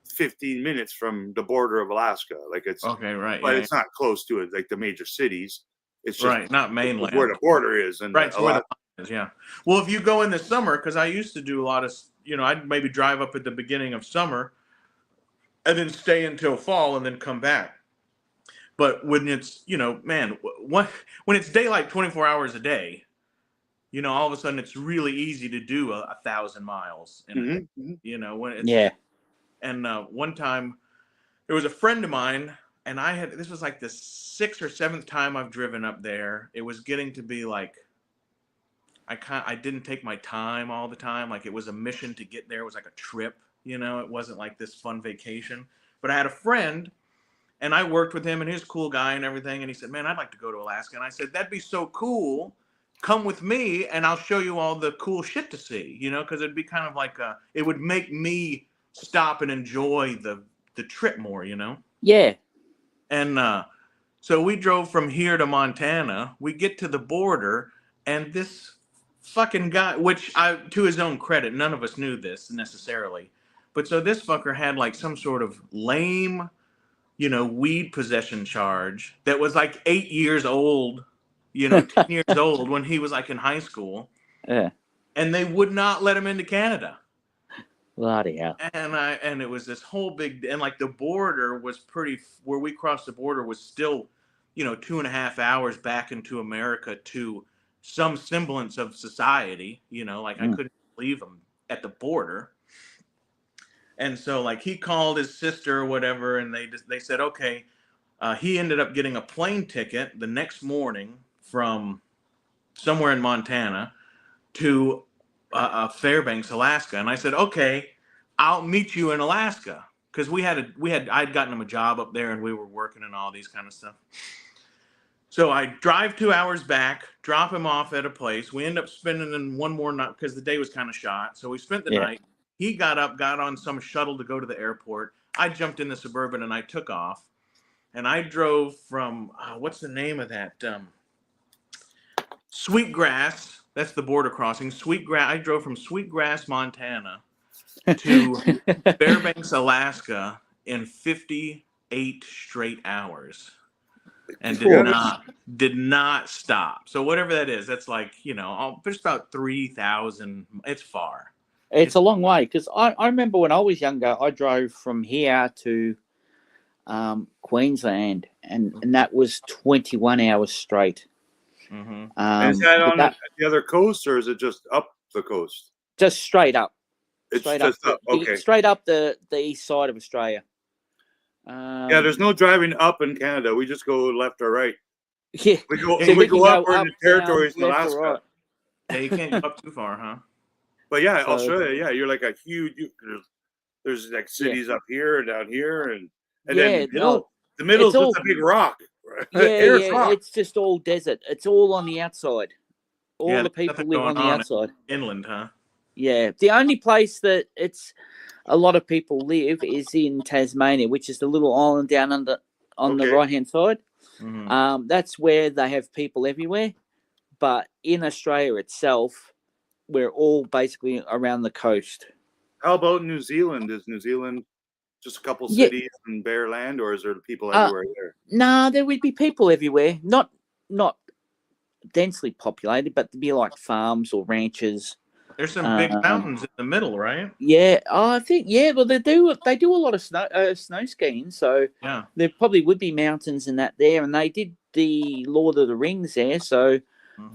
15 minutes from the border of Alaska. Like it's okay, right? But it's not close to it, like the major cities. It's just right, not mainland, where the border is, and right, where the is. Yeah. Well, if you go in the summer, because I used to do a lot of, I'd maybe drive up at the beginning of summer, and then stay until fall, and then come back. But when it's, man, when it's daylight 24 hours a day, all of a sudden it's really easy to do 1,000 miles in a day, when it's, and one time there was a friend of mine, and this was like the 6th or 7th time I've driven up there. It was getting to be like, I didn't take my time all the time. Like it was a mission to get there. It was like a trip, it wasn't like this fun vacation. But I had a friend, and I worked with him, and he was a cool guy and everything. And he said, man, I'd like to go to Alaska. And I said, that'd be so cool. Come with me, and I'll show you all the cool shit to see, because it'd be kind of like it would make me stop and enjoy the trip more, Yeah. And so we drove from here to Montana. We get to the border, and this fucking guy, which to his own credit, none of us knew this necessarily, but so this fucker had like some sort of lame, weed possession charge that was like 8 years old, 10 years old when he was like in high school. Yeah. And they would not let him into Canada. Bloody hell. And it was this whole big, and like the border was where we crossed the border was still, 2.5 hours back into America to some semblance of society, I couldn't leave him at the border. And so like he called his sister or whatever, and they said, okay, he ended up getting a plane ticket the next morning from somewhere in Montana to Fairbanks, Alaska. And I said, okay, I'll meet you in Alaska. Because I'd gotten him a job up there and we were working and all these kind of stuff. So I drive 2 hours back, drop him off at a place. We end up spending in one more night because the day was kind of shot. So we spent the night. He got up, got on some shuttle to go to the airport. I jumped in the Suburban and I took off. And I drove from, what's the name of that? Sweetgrass. That's the border crossing. Sweetgrass. I drove from Sweetgrass, Montana to Fairbanks, Alaska in 58 straight hours. And did not stop. So whatever that is, that's like, just about 3,000. It's far. It's a long way because I remember when I was younger, I drove from here to Queensland, and that was 21 hours straight. Mm-hmm. And is that on the other coast, or is it just up the coast? Just straight up. It's straight just up. Okay. Straight up the east side of Australia. Yeah, there's no driving up in Canada. We just go left or right. Yeah, we go up. We're in the territories in Alaska. Right. Yeah, you can't go up too far, huh? But yeah, Australia. Yeah, you're like a huge. There's like cities up here and down here, and then the middle's just a big rock. Yeah, rock. It's just all desert. It's all on the outside. All the people live on the outside. Inland, huh? Yeah, the only place that a lot of people live is in Tasmania, which is the little island down on the right-hand side. Mm-hmm. That's where they have people everywhere. But in Australia itself, we're all basically around the coast. How about New Zealand? Is New Zealand just a couple cities and bare land, or is there people everywhere there? No, there would be people everywhere. Not densely populated, but there'd be like farms or ranches. There's some big mountains in the middle, right? Yeah, I think well they do a lot of snow skiing, so there probably would be mountains in that there, and they did the Lord of the Rings there, so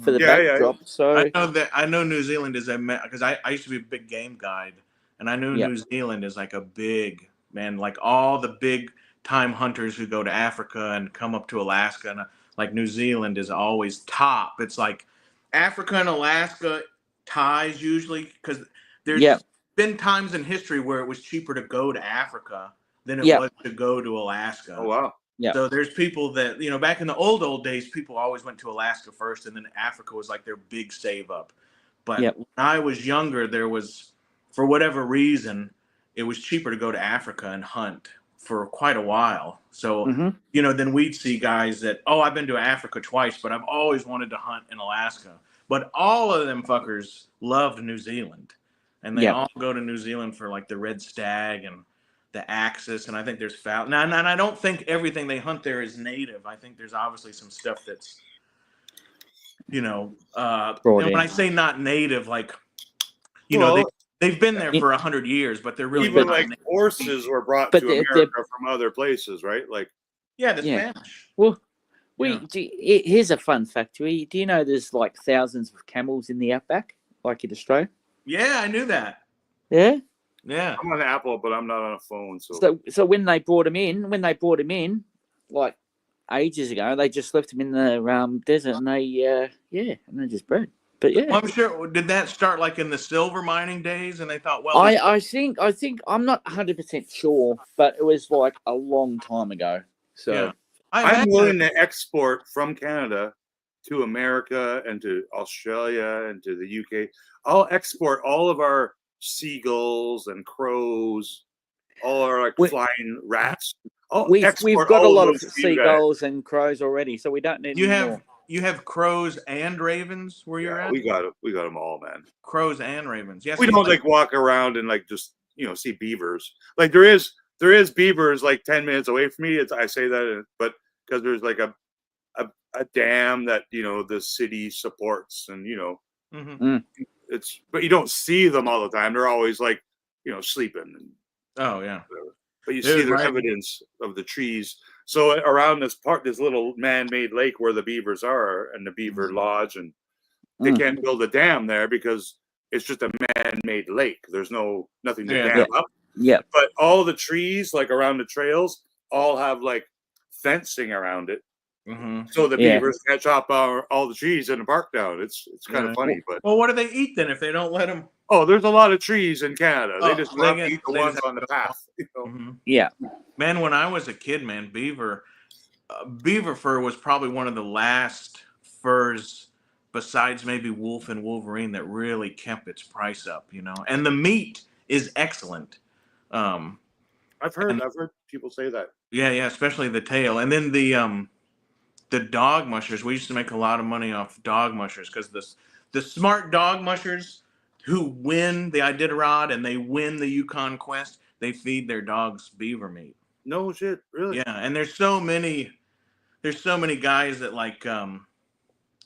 for the backdrop. Yeah. So I know New Zealand is because I used to be a big game guide, and I knew New Zealand is like a big man, like all the big time hunters who go to Africa and come up to Alaska, and like New Zealand is always top. It's like Africa and Alaska ties usually, because there's been times in history where it was cheaper to go to Africa than it was to go to Alaska. Oh wow. Yeah. So there's people that, back in the old days, people always went to Alaska first, and then Africa was like their big save up. But when I was younger, there was, for whatever reason, it was cheaper to go to Africa and hunt for quite a while. So, then we'd see guys that, I've been to Africa twice, but I've always wanted to hunt in Alaska. But all of them fuckers loved New Zealand. And they all go to New Zealand for like the red stag and the axis. And I think there's fowl. Now, and I don't think everything they hunt there is native. I think there's obviously some stuff that's, when I say not native, like, they've been there for 100 years, but they're really even like horses were brought to America from other places, right? Like, the Spanish. Well, here's a fun fact. Do you know there's like thousands of camels in the outback, like in Australia? Yeah, I knew that. Yeah? Yeah. I'm on Apple, but I'm not on a phone. So when they brought him in, like ages ago, they just left him in the desert, and they just bred. But well, I'm sure. Did that start like in the silver mining days, and they thought, well, I think I'm not 100% sure, but it was like a long time ago. So I'm willing to export from Canada to America and to Australia and to the UK. I'll export all of our seagulls and crows, all our flying rats. We've got a lot of seagulls and crows already, so we don't need more. You have crows and ravens where you're at? We got them all, man. Crows and ravens. Yes. We don't like walk around and like just see beavers. Like there is beavers like 10 minutes away from me. I say that, but because there's like a dam that the city supports, and it's, but you don't see them all the time. They're always like sleeping. And whatever. But you see the evidence of the trees. So around this little man-made lake where the beavers are, and the beaver lodge, and they can't build a dam there because it's just a man-made lake. There's nothing to dam up. Yeah. But all the trees like around the trails all have like fencing around it. Mm-hmm. So the beavers can't chop all the trees in the park down. It's kind of funny, but well, what do they eat then if they don't let them? Oh, there's a lot of trees in Canada. They just they have to eat the ones on the path. You know? Mm-hmm. Yeah, man. When I was a kid, man, beaver fur was probably one of the last furs, besides maybe wolf and wolverine, that really kept its price up. You know, and the meat is excellent. I've heard people say that. Yeah, especially the tail, and then the dog mushers. We used to make a lot of money off dog mushers because the smart dog mushers who win the Iditarod and they win the Yukon Quest, they feed their dogs beaver meat. No shit, really? Yeah, and there's so many guys that like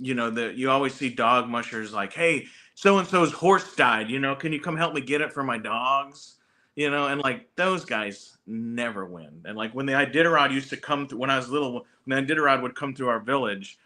you know, that you always see dog mushers like, hey, so and so's horse died, you know, can you come help me get it for my dogs? You know, and like those guys never win. And like when the Iditarod used to come when I was little, when the Iditarod would come through our village,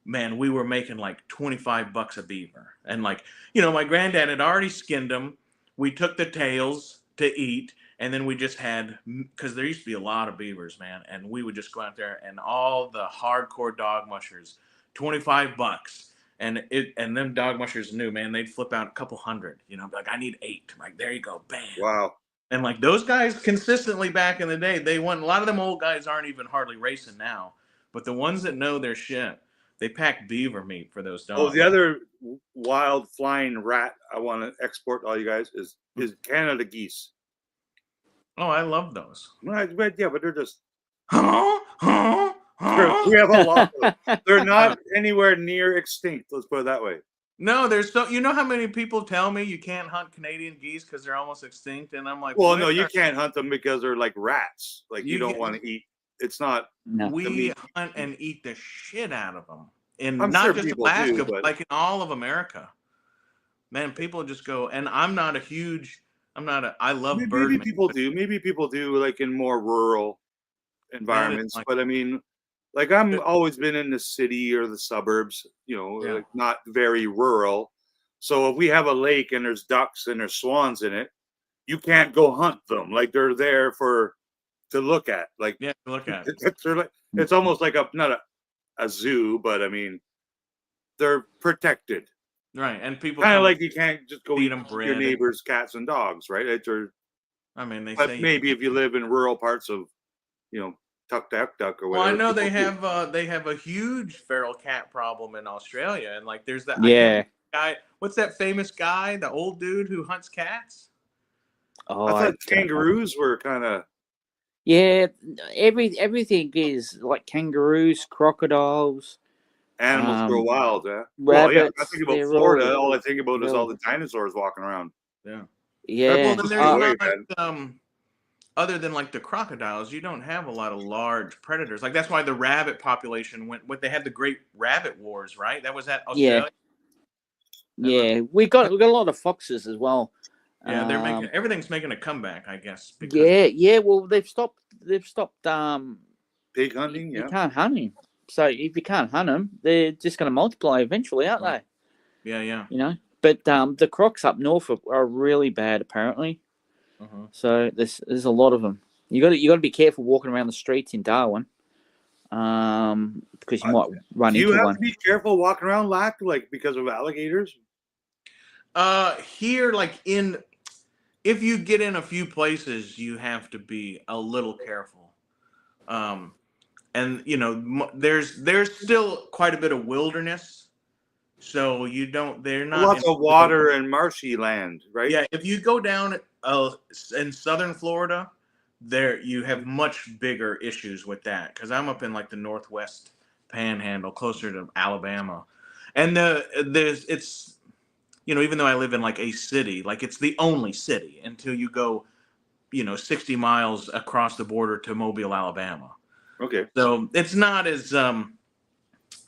man, we were making like $25 a beaver. And like, you know, my granddad had already skinned them. We took the tails to eat, and then we just had, because there used to be a lot of beavers, man, and we would just go out there and all the hardcore dog mushers, $25. And them dog mushers knew, man, they'd flip out a couple hundred, you know, like I need 8. Like, there you go, bam. Wow. And like those guys consistently back in the day, they won. A lot of them old guys aren't even hardly racing now, but the ones that know their shit, they pack beaver meat for those dogs. Oh, the other wild flying rat I want to export to all you guys is Canada geese. Oh, I love those. Yeah, but they're just. We have a lot of them. They're not anywhere near extinct. Let's put it that way. No, there's so, you know how many people tell me you can't hunt Canadian geese because they're almost extinct, and I'm like, well, no, you can't hunt them because they're like rats. Like you don't want to eat. It's not. No. We hunt and eat the shit out of them, and I'm not sure just people Alaska, do, but like in all of America. Man, people just go, and I love bird. Maybe people do. Maybe people do, like in more rural environments. Like, but I mean, like I'm always been in the city or the suburbs, you know, like not very rural. So if we have a lake and there's ducks and there's swans in it, you can't go hunt them. Like they're there to look at. Like to look at. It's almost like not a zoo, but I mean, they're protected. Right, and people kind of like you can't just go eat them bread your neighbor's cats and dogs, right? I mean, they but say maybe if you live in rural parts of, you know, Duck or whatever. Well, I know they have a huge feral cat problem in Australia, and like there's that guy. What's that famous guy, the old dude who hunts cats? Oh, I thought kangaroos were kind of. Yeah, everything is like kangaroos, crocodiles. Animals grow wild, yeah. Rabbits, well, yeah. I think about Florida. All I think about is all the dinosaurs walking around. Yeah. Yeah. Well, then there's not other than like the crocodiles, you don't have a lot of large predators. Like that's why the rabbit population went. They had the Great Rabbit Wars, right? That was at Australia. Yeah, we got a lot of foxes as well. Yeah, they're making everything's making a comeback, I guess. Yeah. Well, they've stopped. Pig hunting. You can't hunt them. So if you can't hunt them, they're just going to multiply eventually, aren't they? Yeah. You know, but the crocs up north are really bad apparently. So there's a lot of them. You got to be careful walking around the streets in Darwin, because you might run into one. You have to be careful walking around, Lak, like because of alligators. Here, like if you get in a few places, you have to be a little careful. And you know, there's still quite a bit of wilderness, so they're not lots of water and marshy land, right? Yeah, if you go down in southern Florida, there you have much bigger issues with that, because I'm up in like the northwest panhandle, closer to Alabama, and it's, you know, even though I live in like a city, like it's the only city until you go, you know, 60 miles across the border to Mobile, Alabama. Okay. So it's not as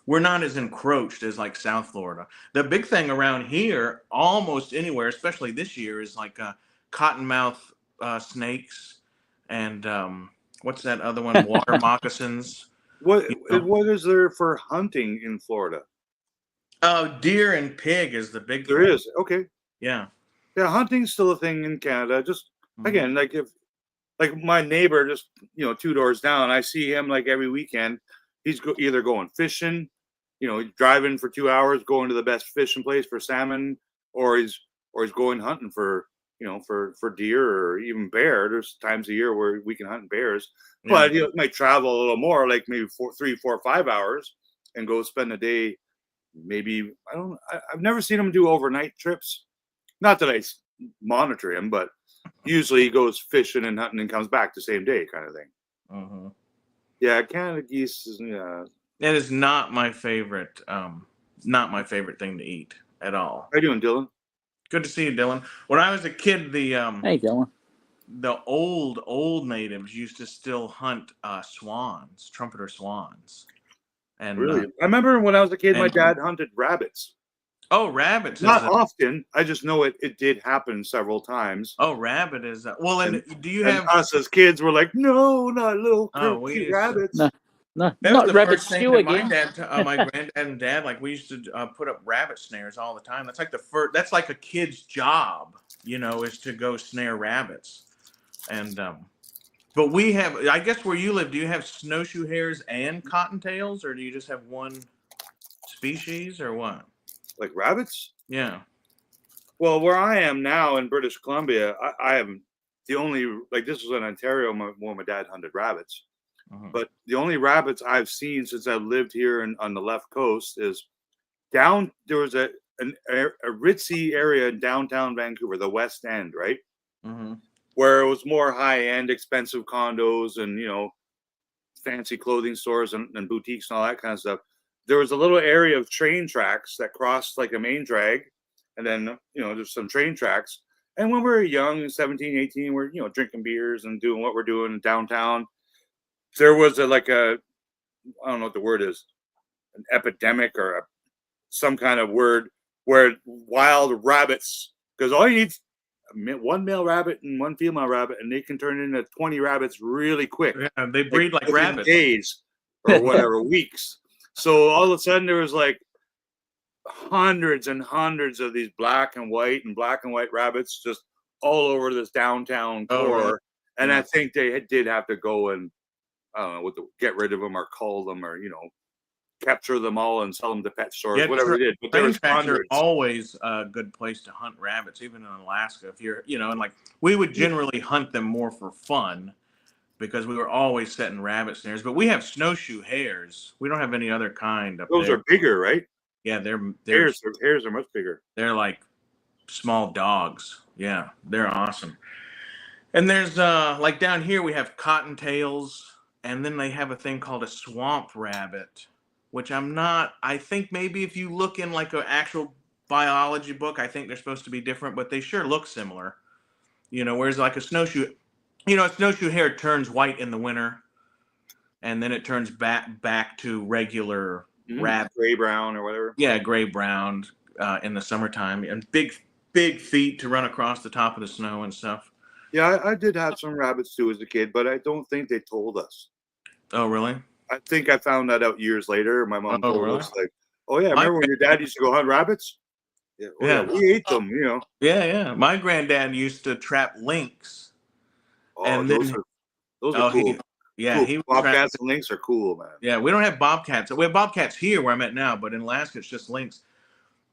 we're not as encroached as like South Florida. The big thing around here, almost anywhere, especially this year, is like cottonmouth snakes and what's that other one? Water moccasins. What is there for hunting in Florida? Deer and pig is the big. There is. Okay. Yeah. Yeah, hunting's still a thing in Canada. Just again, like if like my neighbor just 2 doors down. I see him like every weekend. He's either going fishing, driving for 2 hours, going to the best fishing place for salmon, or he's going hunting for for deer or even bear. There's times a year where we can hunt bears, but he might travel a little more, like maybe 3, 4, 5 hours, and go spend a day. Maybe I've never seen him do overnight trips. Not that I monitor him, but usually he goes fishing and hunting and comes back the same day, kind of thing. Uh-huh. Yeah, Canada geese is. It is not my favorite. Not my favorite thing to eat at all. How you doing, Dylan? Good to see you, Dylan. When I was a kid, Hey, Dylan. The old natives used to still hunt swans, trumpeter swans. And really, I remember when I was a kid, my dad hunted rabbits. Oh, rabbits! Not often. I just know it did happen several times. Oh, rabbit is well. And do you and have us as kids? Were like, no, not little cute rabbits. No, that not was the rabbit first thing stew that again. my granddad and dad, like, we used to put up rabbit snares all the time. That's like that's like a kid's job, is to go snare rabbits. And but we have, I guess where you live, do you have snowshoe hares and cottontails, or do you just have one species, or what? Like rabbits? Yeah. Well, where I am now in British Columbia, I am the only, like, this was in Ontario where my dad hunted rabbits. But the only rabbits I've seen since I've lived here on the left coast is there was a ritzy area in downtown Vancouver, the West End, right? Mm-hmm. Where it was more high-end, expensive condos and, fancy clothing stores and boutiques and all that kind of stuff. There was a little area of train tracks that crossed like a main drag. And then, there's some train tracks. And when we were young, 17, 18, we're, drinking beers and doing what we're doing in downtown. There was I don't know what the word is, an epidemic or some kind of word where wild rabbits, because all you need is one male rabbit and one female rabbit, and they can turn into 20 rabbits really quick. Yeah, they breed like rabbits. Days or whatever, weeks. So all of a sudden there was like hundreds and hundreds of these black and white rabbits just all over this downtown core. Really? And I think they did have to go and get rid of them or cull them or capture them all and sell them to pet stores, whatever they did. But there was hundreds. Are always a good place to hunt rabbits, even in Alaska. If you're, and like we would generally hunt them more for fun because we were always setting rabbit snares. But we have snowshoe hares. We don't have any other kind up there. Those are bigger, right? Yeah, they're hares are much bigger. They're like small dogs. Yeah, they're awesome. And there's like down here we have cottontails. And then they have a thing called a swamp rabbit, which I think maybe if you look in like an actual biology book, I think they're supposed to be different, but they sure look similar. Whereas like a snowshoe, a snowshoe hare turns white in the winter, and then it turns back to regular rabbit. Gray brown or whatever. Yeah, gray brown in the summertime, and big feet to run across the top of the snow and stuff. Yeah, I did have some rabbits too as a kid, but I don't think they told us. Oh, really? I think I found that out years later. My mom told us, like, oh, yeah, remember when your dad used to go hunt rabbits? Yeah, yeah, we ate them, Yeah. My granddad used to trap lynx. Oh, and those are cool. He bobcats and lynx are cool, man. Yeah, we don't have bobcats. We have bobcats here where I'm at now, but in Alaska, it's just lynx.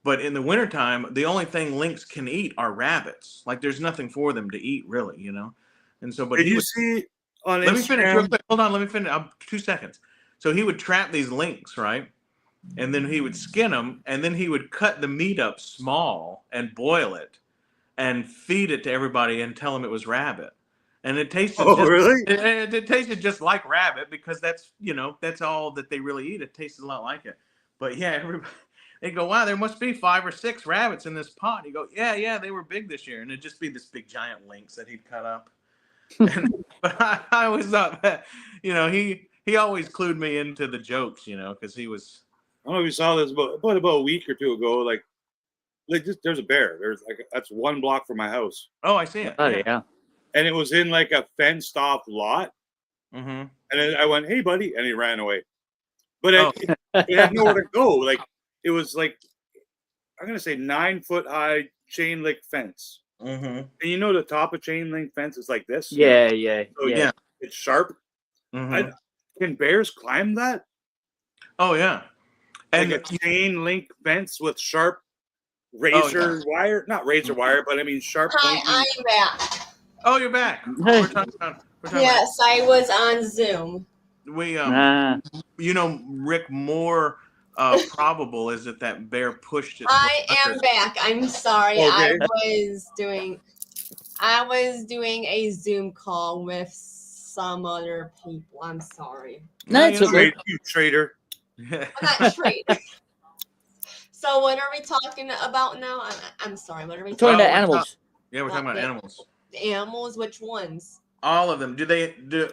But in the wintertime, the only thing lynx can eat are rabbits. Like, there's nothing for them to eat, really, And so, but did you see on Instagram? Let me finish real quick. Hold on, let me finish. 2 seconds. So he would trap these lynx, right? And then he would skin them, and then he would cut the meat up small and boil it and feed it to everybody and tell them it was rabbit. And it tasted really? It tasted just like rabbit because that's all that they really eat. It tasted a lot like it. But yeah, everybody they go, wow, there must be 5 or 6 rabbits in this pot. You go, yeah, they were big this year. And it'd just be this big giant lynx that he'd cut up. But I always thought that, he always clued me into the jokes, because he was. I don't know if you saw this, but about a week or two ago, like there's a bear. That's 1 block from my house. Oh, I see it. Oh, yeah. And it was in like a fenced off lot. Mm-hmm. And then I went, hey, buddy. And he ran away. But it had nowhere to go. Like, it was like, I'm going to say 9-foot high chain link fence. And you know the top of chain link fence is like this. Yeah, So it's sharp. Can bears climb that? Oh yeah, and like a chain link fence with sharp razor wire, not razor wire, but I mean sharp. Hi, I'm back. Oh, you're back. We're talking yes, I was on Zoom. We you know, Rick, more probable is that bear pushed it. I am back. I'm sorry. Okay. I was doing a Zoom call with some other people. I'm sorry. No, it's okay. You traitor. I'm not traitor. So what are we talking about now? I'm sorry. What are we talking about? Animals. We're talking about animals. The animals. Which ones? All of them.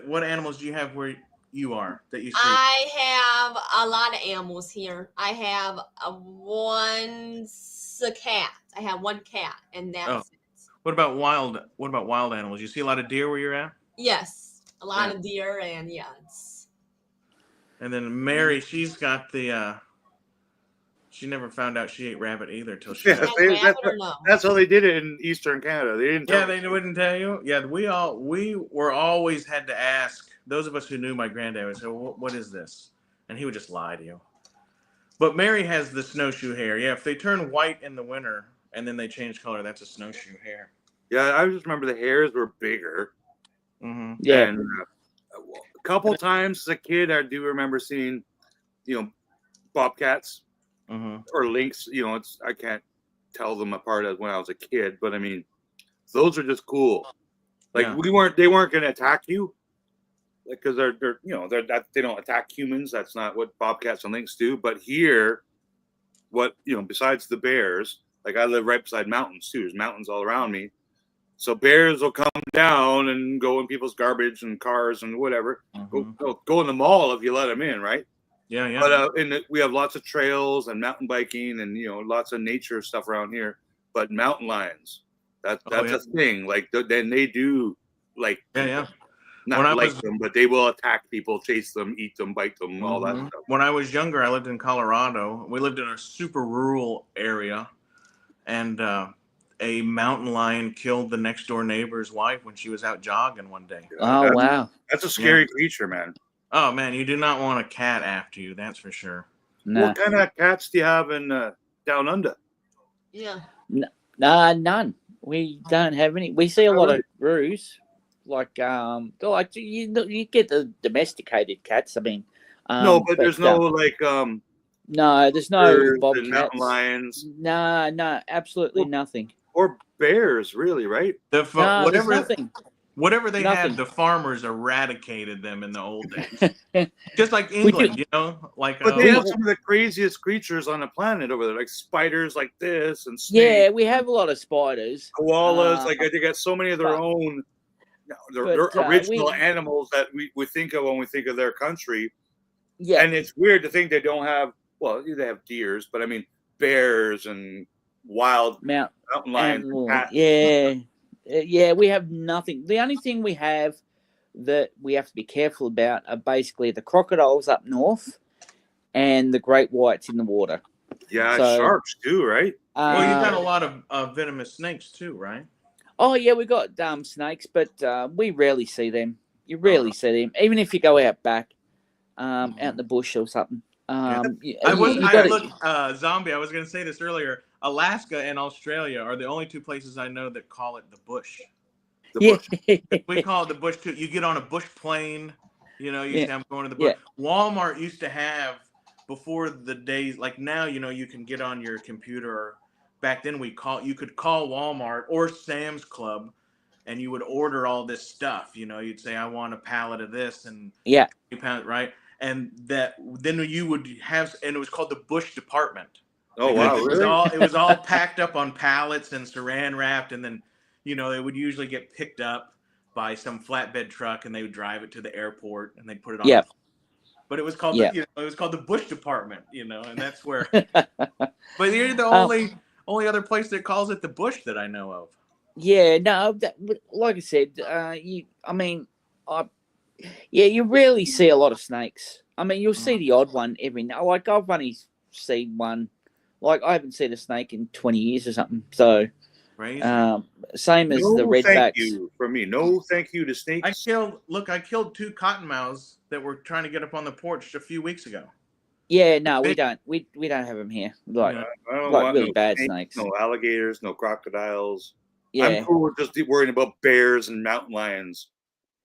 What animals do you have where you are that you see? I have a lot of animals here. I have one cat. I have one cat, and that's it. What about wild animals? You see a lot of deer where you're at? Yes, a lot of deer, and And then Mary, she's got the. She never found out she ate rabbit either till she. That's how they did it in Eastern Canada. They didn't. They wouldn't tell you. Yeah, we were always had to ask. Those of us who knew my granddad would say, "What is this?" And he would just lie to you. But Mary has the snowshoe hare. Yeah, if they turn white in the winter and then they change color, that's a snowshoe hare. Yeah, I just remember the hares were bigger. Yeah. And a couple times as a kid, I do remember seeing, bobcats or lynx. I can't tell them apart as when I was a kid, but I mean, those are just cool. Like they weren't going to attack you, because they don't attack humans. That's not what bobcats and lynx do. But here, besides the bears, like I live right beside mountains too. There's mountains all around me. So bears will come down and go in people's garbage and cars and whatever. Go in the mall if you let them in, right? Yeah. But we have lots of trails and mountain biking and lots of nature stuff around here. But mountain lions, that's a thing. Like then they do like not like them, but they will attack people, chase them, eat them, bite them, all that stuff. When I was younger, I lived in Colorado. We lived in a super rural area, and a mountain lion killed the next door neighbor's wife when she was out jogging one day. Wow. That's a scary creature, man. Oh, man, you do not want a cat after you, that's for sure. No. What kind of cats do you have in down under? Yeah. None. We don't have any. We see a lot of roos. Like you get the domesticated cats. I mean, no, but there's no no, there's no bobcats, mountain lions. No, absolutely nothing. Or bears, really, right? Whatever they had, the farmers eradicated them in the old days. Just like England, But they have some of the craziest creatures on the planet over there, like spiders like this and snakes. Yeah, we have a lot of spiders. Koalas, they got so many of their own. They're original animals that we think of when we think of their country. Yeah. And it's weird to think they don't have, they have deers, but I mean, bears and wild mountain lions. Yeah, we have nothing. The only thing we have that we have to be careful about are basically the crocodiles up north and the great whites in the water. Yeah, sharks too, right? Well, you've got a lot of venomous snakes too, right? Oh, yeah, we got snakes, but we rarely see them. You rarely see them, even if you go out back, out in the bush or something. Zombie, I was going to say this earlier. Alaska and Australia are the only two places I know that call it the bush. We call it the bush too. You get on a bush plane, you say I'm going to the bush. Yeah. Walmart used to have, before the days, like now, you can get on your computer. Or back then you could call Walmart or Sam's Club and you would order all this stuff. You'd say, I want a pallet of this and right? And then you would have, and it was called the bush department. Oh, wow. It was all packed up on pallets and saran wrapped. And then, they would usually get picked up by some flatbed truck and they would drive it to the airport and they'd put it on. Yeah. But it was called, it was called the bush department, and that's where, but you're the only other place that calls it the bush that I know of. Yeah, no, like I said, you rarely see a lot of snakes. I mean, you'll see the odd one every now. Like I've only seen one. Like I haven't seen a snake in 20 years or something. So, Crazy. Same as the redbacks. Thank you for me. No, thank you to snakes. I killed 2 cottonmouths that were trying to get up on the porch a few weeks ago. Yeah, no, we don't. We don't have them here. Like, I don't like want really no bad snakes. no alligators, no crocodiles. Yeah. I'm cool with just worrying about bears and mountain lions.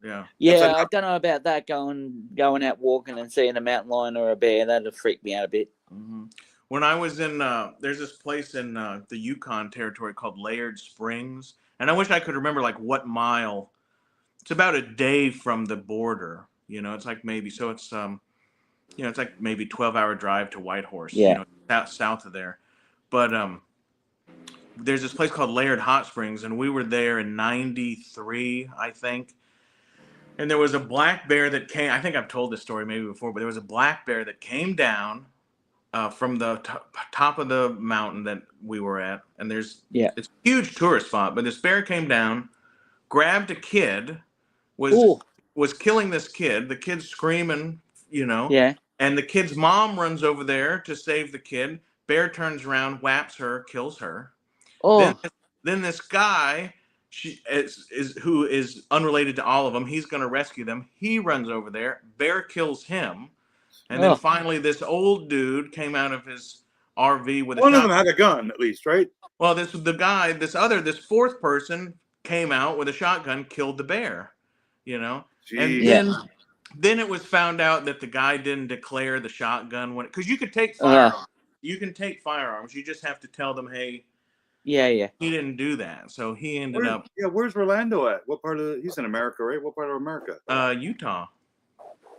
Yeah. Yeah, I don't know about that. Going out walking and seeing a mountain lion or a bear, that'd freak me out a bit. Mm-hmm. When I was in, there's this place in the Yukon territory called Laird Springs, and I wish I could remember like what mile. It's about a day from the border. You know, it's like maybe so. It's it's like maybe 12-hour drive to Whitehorse. Yeah. You know, south of there, but there's this place called Laird Hot Springs, and we were there in '93, I think. And there was a black bear that came. I think I've told this story maybe before, but there was a black bear that came down from the top of the mountain that we were at, and it's a huge tourist spot. But this bear came down, grabbed a kid, was killing this kid. The kid's screaming, Yeah. And the kid's mom runs over there to save the kid. Bear turns around, whaps her, kills her. Oh. Then this guy, who is unrelated to all of them. He's going to rescue them. He runs over there. Bear kills him. And then finally, this old dude came out of his RV with one of them had a gun, at least, right? Well, this fourth person came out with a shotgun, killed the bear, and then it was found out that the guy didn't declare the shotgun because you could take firearms. You can take firearms. You just have to tell them, hey. Yeah. He didn't do that, so he ended up. Yeah, where's Rolando at? What part of? He's in America, right? What part of America? Utah.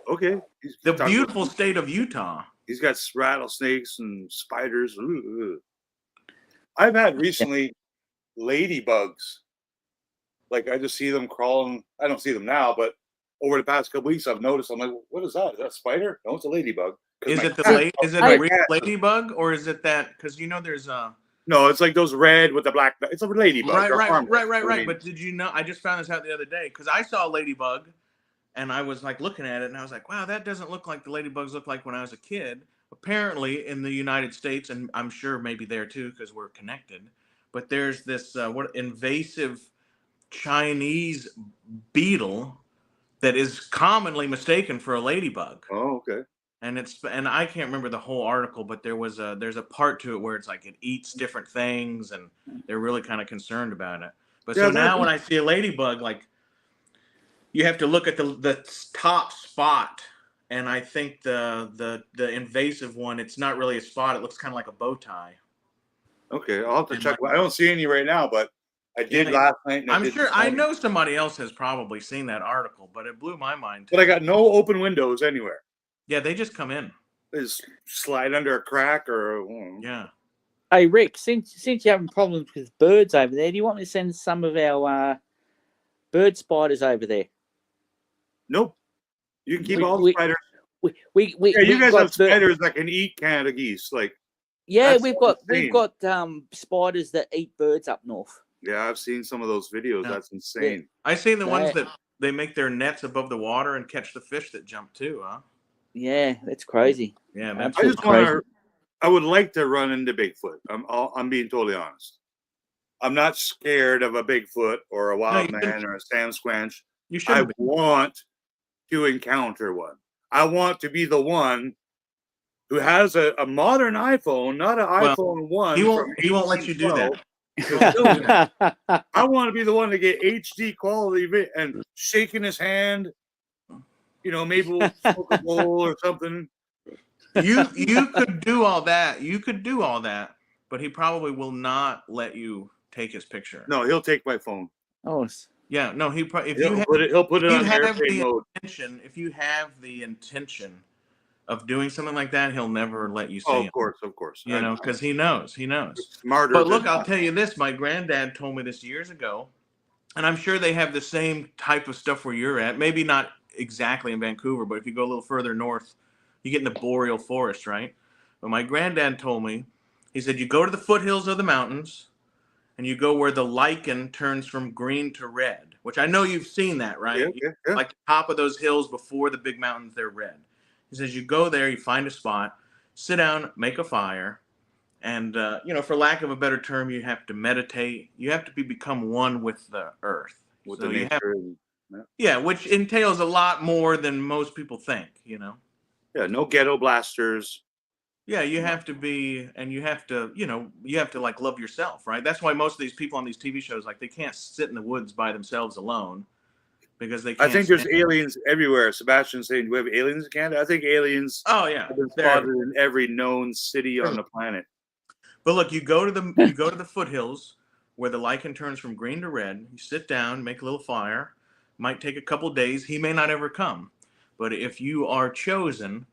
Okay. The beautiful state of Utah. He's got rattlesnakes and spiders. Ooh. I've had recently ladybugs. Like I just see them crawling. I don't see them now, but over the past couple weeks, I've noticed. I'm like, what is that? Is that a spider? No, it's a ladybug. Is it a real ladybug, or is it that? Because there's a. No, it's like those red with the black. It's a ladybug. Right. But did you know? I just found this out the other day because I saw a ladybug, and I was like looking at it, and I was like, "Wow, that doesn't look like the ladybugs looked like when I was a kid." Apparently, in the United States, and I'm sure maybe there too because we're connected. But there's this invasive Chinese beetle that is commonly mistaken for a ladybug. Oh, okay. And I can't remember the whole article, but there's a part to it where it's like it eats different things, and they're really kind of concerned about it. But so now when I see a ladybug, like you have to look at the top spot, and I think the invasive one, it's not really a spot; it looks kind of like a bow tie. Okay, I'll have to check. I don't see any right now, but I did last night. And I'm sure I know somebody else has probably seen that article, but it blew my mind. But I got no open windows anywhere. Yeah, they just come in. They just slide under a crack or. Yeah. Hey Rick, since you're having problems with birds over there, do you want me to send some of our bird spiders over there? Nope. You can keep all the spiders. You guys have spiders that can eat Canada geese, like. Yeah, we've got spiders that eat birds up north. Yeah, I've seen some of those videos. Yeah. That's insane. Yeah. I've seen the ones that they make their nets above the water and catch the fish that jump too, huh? Yeah, that's crazy. Yeah, man. I just want I would like to run into Bigfoot. I'm being totally honest. I'm not scared of a Bigfoot or a wild man or a Sam Squanch. I want to encounter one. I want to be the one who has a modern iPhone, not an iPhone 1. He won't let you do that. I want to be the one to get HD quality and shaking his hand. Maybe we'll smoke a bowl or something. You could do all that. You could do all that, but he probably will not let you take his picture. No, he'll take my phone. Oh, yeah. No, he'll put it on airplane mode. If you have the intention of doing something like that, he'll never let you see him. Of course. Because he knows. Smarter. But look, I'll tell you this. My granddad told me this years ago, and I'm sure they have the same type of stuff where you're at. Maybe not exactly in Vancouver, but if you go a little further north, you get in the boreal forest, right? But my granddad told me, he said, you go to the foothills of the mountains, and you go where the lichen turns from green to red, which I know you've seen that, right? Yeah. Like the top of those hills before the big mountains, they're red. He says, you go there, you find a spot, sit down, make a fire, And for lack of a better term, you have to meditate. You have to become one with the earth. With so the nature. which entails a lot more than most people think. Yeah, no ghetto blasters. Yeah, you have to be, and you have to, like love yourself, right? That's why most of these people on these TV shows, like, they can't sit in the woods by themselves alone because they can't. I think there's aliens everywhere. Sebastian's saying, do we have aliens in Canada? I think aliens. Oh yeah, have been spotted in every known city on the planet. But look, you go to the foothills where the lichen turns from green to red. You sit down, make a little fire. Might take a couple days. He may not ever come, but if you are chosen,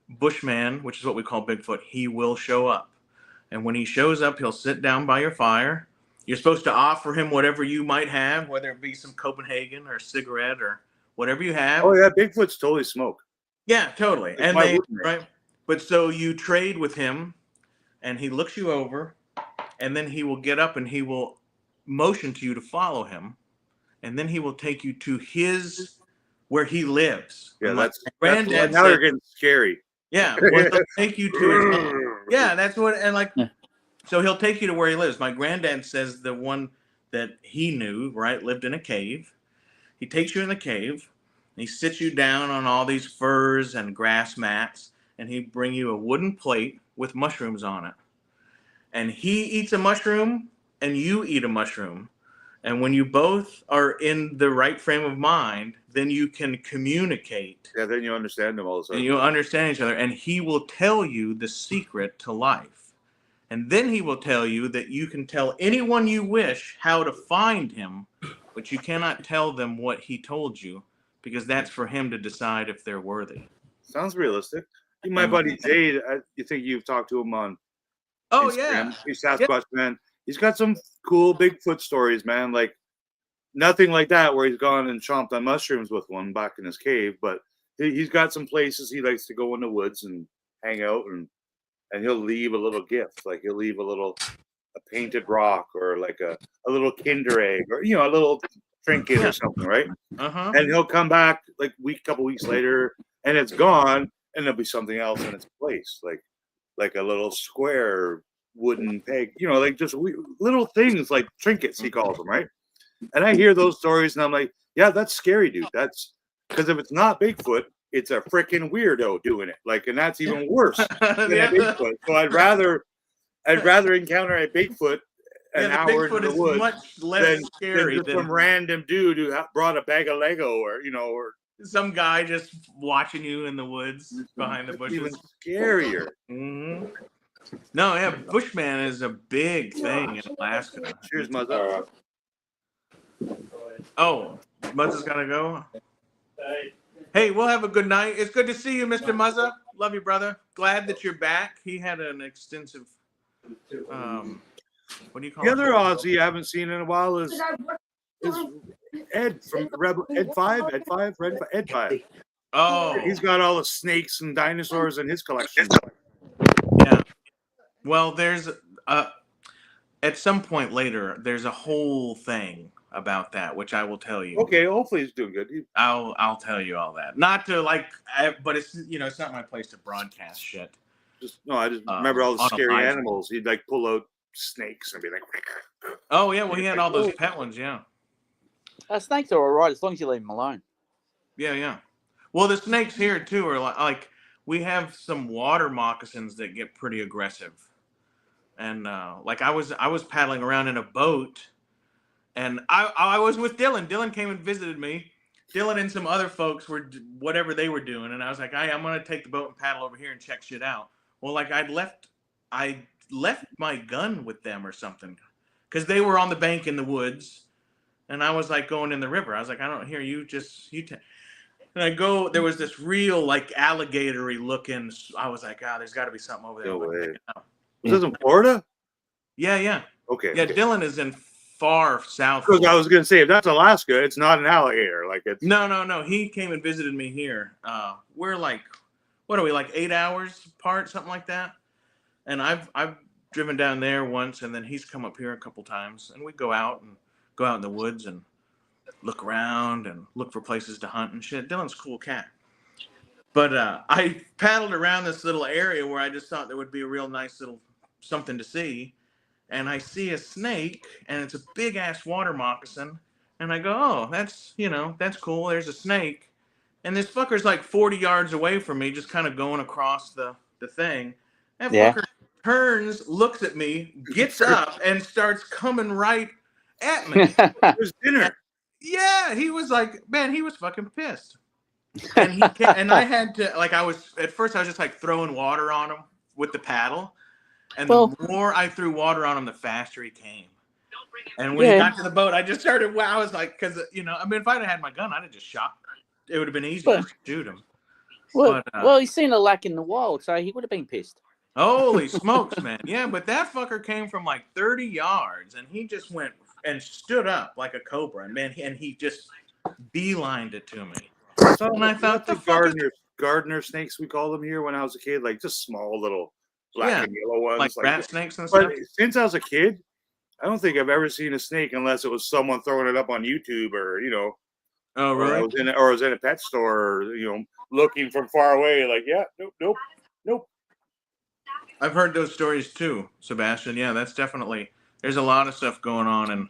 Bushman, which is what we call Bigfoot, he will show up. And when he shows up, he'll sit down by your fire. You're supposed to offer him whatever you might have, whether it be some Copenhagen or a cigarette or whatever you have. Oh yeah, Bigfoot's totally smoke. Yeah, totally. And right. But so you trade with him, and he looks you over, and then he will get up and he will motion to you to follow him, and then he will take you to where he lives. Yeah, that's granddad. Now they're getting scary. Yeah, well, he'll take you to his. Yeah, that's what, and like, so he'll take you to where he lives. My granddad says the one that he knew, right, lived in a cave. He takes you in the cave, and he sits you down on all these furs and grass mats, and he bring you a wooden plate with mushrooms on it. And he eats a mushroom, and you eat a mushroom. And when you both are in the right frame of mind, then you can communicate. Yeah, then you understand them all of a sudden. And you understand each other. And he will tell you the secret to life. And then he will tell you that you can tell anyone you wish how to find him, but you cannot tell them what he told you, because that's for him to decide if they're worthy. Sounds realistic. My buddy Jade, you think you've talked to him on Instagram? Yeah. He's Sasquatch, man. He's got some cool Bigfoot stories, man. Like nothing like that where he's gone and chomped on mushrooms with one back in his cave, but he's got some places he likes to go in the woods and hang out, and he'll leave a little gift. Like he'll leave a painted rock or like a little Kinder egg or a little trinket or something, right? And he'll come back like couple weeks later and it's gone, and there'll be something else in its place, like a little square wooden peg, like just little things like trinkets, he calls them, right? And I hear those stories and I'm like, yeah, that's scary, dude. That's because if it's not Bigfoot, it's a freaking weirdo doing it. Like, and that's even worse than a Bigfoot. So I'd rather encounter a Bigfoot an hour in the woods much less scary than some random dude who brought a bag of Lego or some guy just watching you in the woods behind the bushes. Even scarier. Mm-hmm. No, yeah, Bushman is a big thing in Alaska. Cheers, Muzza. Oh, Muzza's gotta go. Hey, we'll have a good night. It's good to see you, Mr. Muzza. Love you, brother. Glad that you're back. He had an extensive. What do you call it? The other Aussie I haven't seen in a while is Ed from Rebel Ed 5. Oh, he's got all the snakes and dinosaurs in his collection. Yeah. Well, there's at some point later, there's a whole thing about that, which I will tell you. Okay, hopefully he's doing good. I'll tell you all that. Not to but it's it's not my place to broadcast shit. I just remember all the scary animals. He'd like pull out snakes and be like. Oh yeah, well he had all those pet ones, yeah. Snakes are all right as long as you leave them alone. Yeah. Well, the snakes here too are like we have some water moccasins that get pretty aggressive, and like I was paddling around in a boat, and I was with Dylan. Dylan came and visited me. Dylan and some other folks were whatever they were doing, and I was like, I'm gonna take the boat and paddle over here and check shit out. Well, like I left my gun with them or something, because they were on the bank in the woods, and I was like going in the river. I was like, I don't hear you. And I go, there was this real like alligatory looking. I was like, there's got to be something over there. No way. Was this in Florida? Yeah. Okay. Yeah, Dylan is in far south. Because I was going to say, if that's Alaska, it's not an alligator. Like it's No. He came and visited me here. We're like, what are we, like 8 hours apart, something like that? And I've driven down there once, and then he's come up here a couple times, and we go out in the woods and look around and look for places to hunt and shit. Dylan's a cool cat. But I paddled around this little area where I just thought there would be a real nice little something to see, and I see a snake, and it's a big ass water moccasin, and I go, oh, that's cool. There's a snake, and this fucker's like 40 yards away from me, just kind of going across the thing. That fucker turns, looks at me, gets up, and starts coming right at me. It was dinner. Yeah, he was like, man, he was fucking pissed. And I had to, like, at first I was just like throwing water on him with the paddle. And the more I threw water on him, the faster he came. And when he got to the boat, I just started, I was like, because, I mean, if I'd have had my gun, I'd have just shot. It would have been easy to shoot him. Well, he's seen a lack in the wild, so he would have been pissed. Holy smokes, man. Yeah, but that fucker came from like 30 yards, and he just went and stood up like a cobra. And he just beelined it to me. And I thought the gardener snakes, we called them here when I was a kid, like just small little black and yellow ones. Like rat snakes and stuff. But since I was a kid, I don't think I've ever seen a snake unless it was someone throwing it up on YouTube or, Oh, really? Or I was in a pet store, or, looking from far away, like, yeah, nope. I've heard those stories too, Sebastian. Yeah, that's definitely, there's a lot of stuff going on in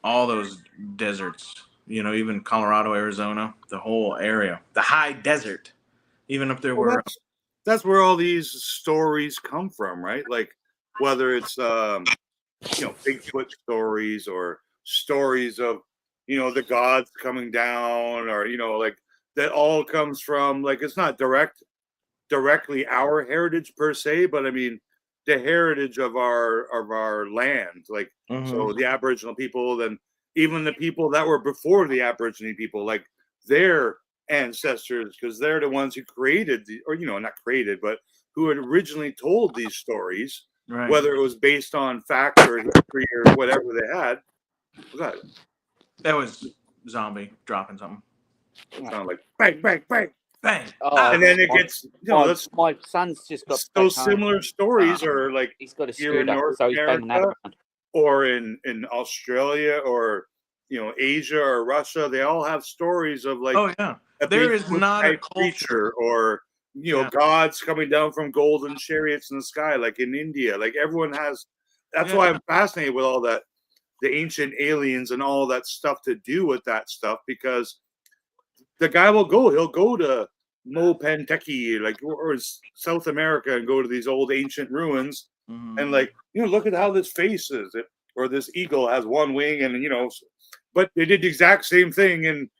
all those deserts, even Colorado, Arizona, the whole area, the high desert, even up there where. That's where all these stories come from, right? Like whether it's, Bigfoot stories or stories of, the gods coming down or, like that all comes from, like, it's not directly our heritage per se, but I mean the heritage of our land, like so the Aboriginal people, then even the people that were before the Aboriginal people, like their ancestors, because they're the ones who created not created, but who had originally told these stories, right? Whether it was based on fact or history or whatever they had. That was zombie dropping something. It sounded like bang, bang, bang. Bang. And then it gets, my son's just got those similar stories are like he's got a here in North America or in Australia or Asia or Russia. They all have stories of like, there is not a creature or gods coming down from golden chariots in the sky, like in India. Like everyone has. That's why I'm fascinated with all that, the ancient aliens and all that stuff to do with that stuff, because the guy he'll go to Mopanteki, like, or South America, and go to these old ancient ruins, and like, look at how this face is, or this eagle has one wing, and but they did the exact same thing in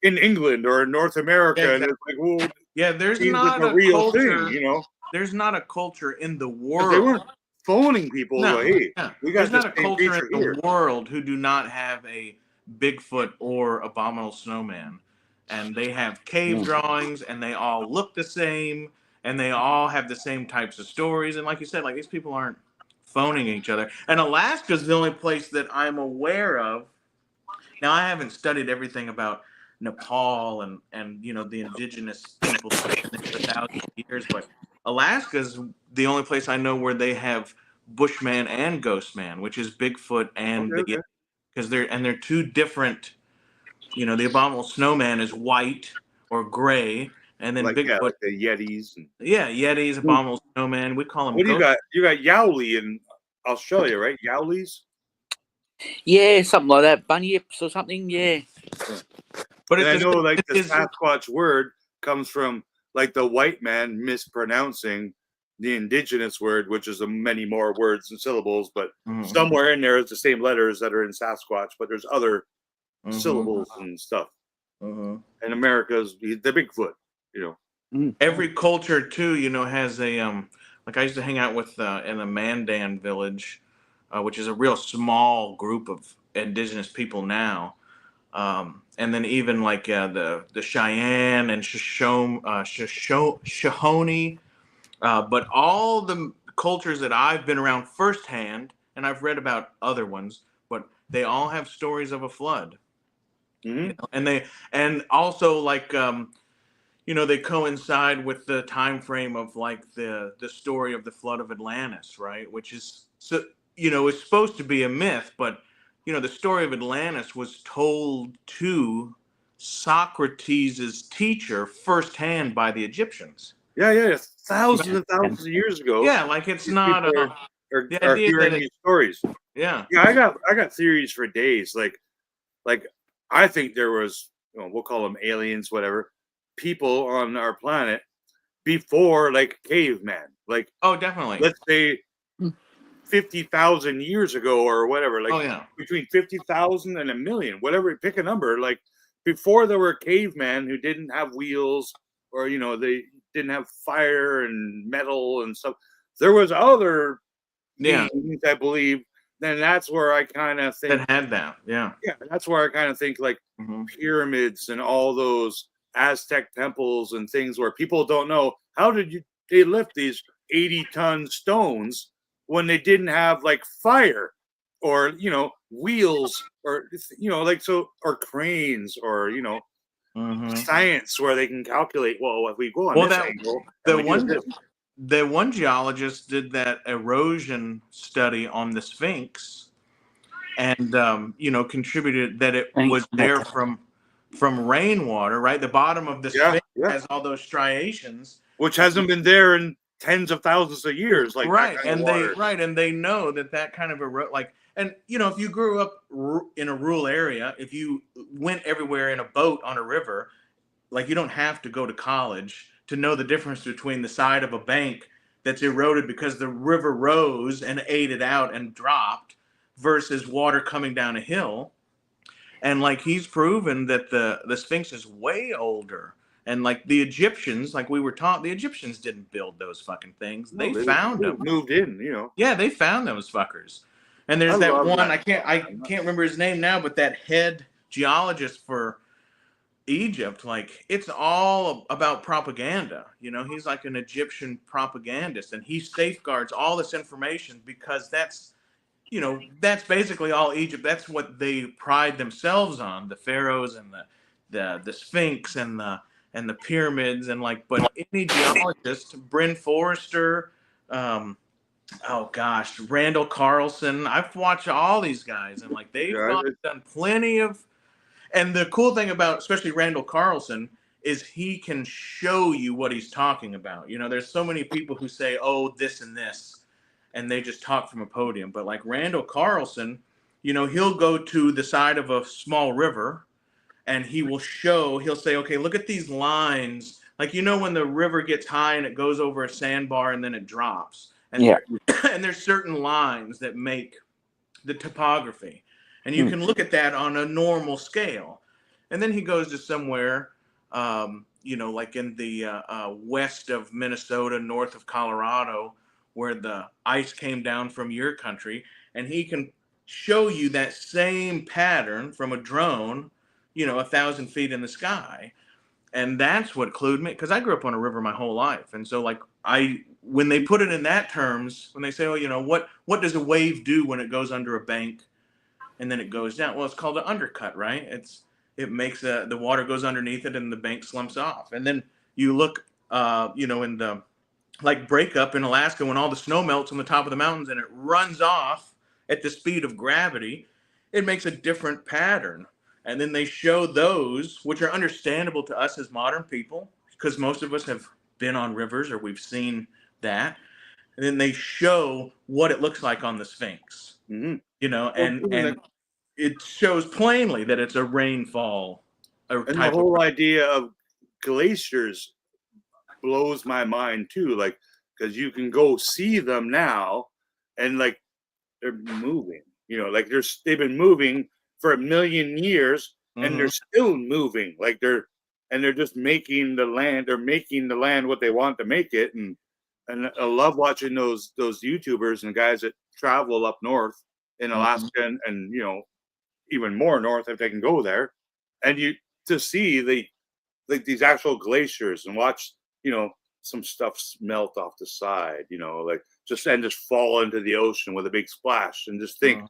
England or in North America, and it's like, well, there's not like a real culture, thing, There's not a culture in the world. They weren't phoning people. No, hey, we got there's not a culture in the world who do not have a Bigfoot or abominable snowman. And they have cave drawings, and they all look the same, and they all have the same types of stories. And like you said, like, these people aren't phoning each other. And Alaska's the only place that I'm aware of. Now, I haven't studied everything about Nepal and the indigenous people for thousands of years, but Alaska's the only place I know where they have Bushman and Ghostman, which is Bigfoot and because they're two different. The abominable snowman is white or gray, and then Bigfoot, like the Yetis. Yetis, abominable snowman. We call them. What do you got? You got Yowley in Australia, right? Yowleys. Yeah, something like that. Bunyips or something. Yeah. But I know, like, the Sasquatch word comes from like the white man mispronouncing the indigenous word, which is many more words and syllables, but somewhere in there is the same letters that are in Sasquatch, but there's other syllables and stuff. And America's the Bigfoot, Every culture too, has a like, I used to hang out with in the Mandan village, which is a real small group of indigenous people now. And then even like the Cheyenne and Shoshone, but all the cultures that I've been around firsthand, and I've read about other ones, but they all have stories of a flood. And also like they coincide with the time frame of like the story of the flood of Atlantis, right? Which is it's supposed to be a myth, but the story of Atlantis was told to Socrates' teacher firsthand by the Egyptians. Yeah. thousands and thousands of years ago. Yeah, like it's not are the idea hearing that these stories. Yeah, I got theories for days. Like I think there was, we'll call them aliens, whatever, people on our planet before like caveman. Like, oh, definitely. let's say 50,000 years ago or whatever. Like, between 50,000 and a million, whatever. Pick a number. Like before there were cavemen who didn't have wheels, or they didn't have fire and metal and stuff. There was other beings, I believe. Then that's where I kind of think that had that. Yeah, that's where I kind of think like pyramids and all those Aztec temples and things where people don't know how they lift these 80-ton stones when they didn't have like fire or wheels or like or cranes or science where they can calculate, well, if we go on this angle, the one geologist did that erosion study on the Sphinx, and contributed that it was there from rainwater, right? The bottom of the Sphinx has all those striations, which hasn't been there in tens of thousands of years, like right. And they know that kind of and if you grew up in a rural area, if you went everywhere in a boat on a river, like you don't have to go to college to know the difference between the side of a bank that's eroded because the river rose and ate it out and dropped versus water coming down a hill. And like he's proven that the Sphinx is way older. And like the Egyptians, like we were taught, the Egyptians didn't build those fucking things. They found them. Moved in, Yeah, they found those fuckers. And there's that one, I can't remember his name now, but that head geologist for Egypt, like it's all about propaganda. He's like an Egyptian propagandist, and he safeguards all this information because that's basically all Egypt. That's what they pride themselves on: the pharaohs and the Sphinx and the pyramids and but any geologist, Bryn Forrester, Randall Carlson. I've watched all these guys, and they've done plenty of. And the cool thing about especially Randall Carlson is he can show you what he's talking about. There's so many people who say, oh, this and this, and they just talk from a podium. But like Randall Carlson, he'll go to the side of a small river and he'll say, okay, look at these lines. Like, when the river gets high and it goes over a sandbar and then it drops. And and there's certain lines that make the topography. And you can look at that on a normal scale. And then he goes to somewhere, like in the west of Minnesota, north of Colorado, where the ice came down from your country. And he can show you that same pattern from a drone, 1,000 feet in the sky. And that's what clued me, because I grew up on a river my whole life. And so when they put it in that terms, when they say, oh, what does a wave do when it goes under a bank? And then it goes down. Well, it's called an undercut, right? It makes the water goes underneath it and the bank slumps off. And then you look, in the breakup in Alaska when all the snow melts on the top of the mountains and it runs off at the speed of gravity, it makes a different pattern. And then they show those, which are understandable to us as modern people, because most of us have been on rivers or we've seen that. And then they show what it looks like on the Sphinx. Mm-hmm. And it shows plainly that it's a rainfall. And the whole idea of glaciers blows my mind too. Like, because you can go see them now, and they're moving. They've been moving for 1 million years, and they're still moving. They're just making the land. They're making the land what they want to make it. And I love watching those YouTubers and guys that travel up north in Alaska and even more north if they can go there, and to see these actual glaciers and watch some stuff melt off the side, just fall into the ocean with a big splash, and just think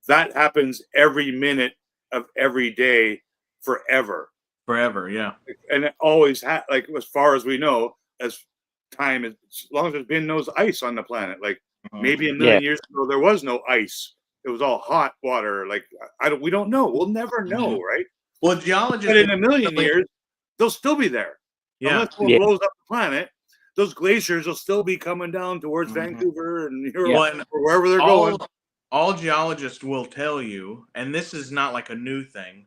that happens every minute of every day forever, yeah. And it always as far as we know, as long as there's been no ice on the planet, maybe 1 million years ago there was no ice. It was all hot water. We don't know. We'll never know, right? Well, geologists. But in 1 million years, they'll still be there. Yeah. Unless it blows up the planet, those glaciers will still be coming down towards Vancouver and Europe, or wherever they're going. All geologists will tell you, and this is not like a new thing,